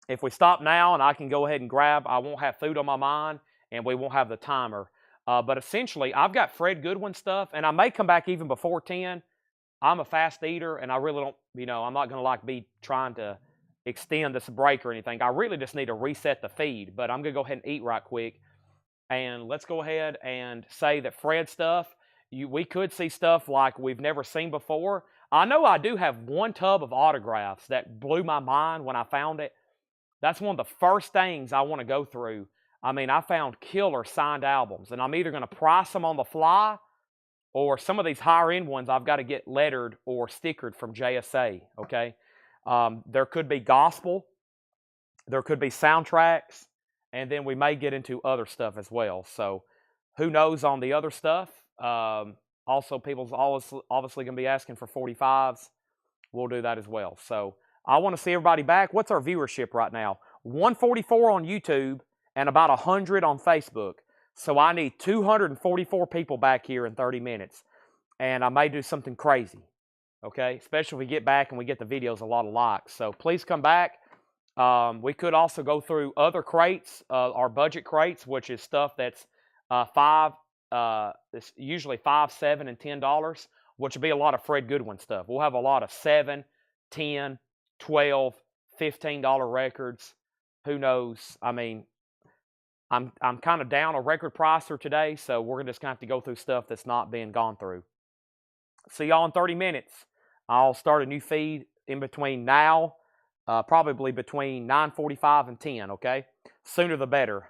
if we stop now and I can go ahead and grab, I won't have food on my mind and we won't have the timer. But essentially, I've got Fred Goodwin stuff, and I may come back even before 10. I'm a fast eater, and I really don't, I'm not going to be trying to extend this break or anything. I really just need to reset the feed, but I'm going to go ahead and eat right quick. And let's go ahead and say that Fred stuff, we could see stuff like we've never seen before. I know I do have one tub of autographs that blew my mind when I found it. That's one of the first things I want to go through. I mean, I found killer signed albums, and I'm either going to price them on the fly, or some of these higher-end ones I've got to get lettered or stickered from JSA, okay? There could be gospel, there could be soundtracks, and then we may get into other stuff as well. So who knows on the other stuff? Also, people's obviously going to be asking for 45s. We'll do that as well. So I want to see everybody back. What's our viewership right now? 144 on YouTube and about 100 on Facebook. So I need 244 people back here in 30 minutes. And I may do something crazy, okay? Especially if we get back and we get the videos a lot of likes. So please come back. We could also go through other crates, our budget crates, which is stuff that's it's usually $5, $7, and $10, which would be a lot of Fred Goodwin stuff. We'll have a lot of $7, $10, $12, $15 records. Who knows? I mean, I'm kind of down a record pricer today, so we're just going to have to go through stuff that's not being gone through. See y'all in 30 minutes. I'll start a new feed in between now, probably between 9:45 and 10, okay? Sooner the better.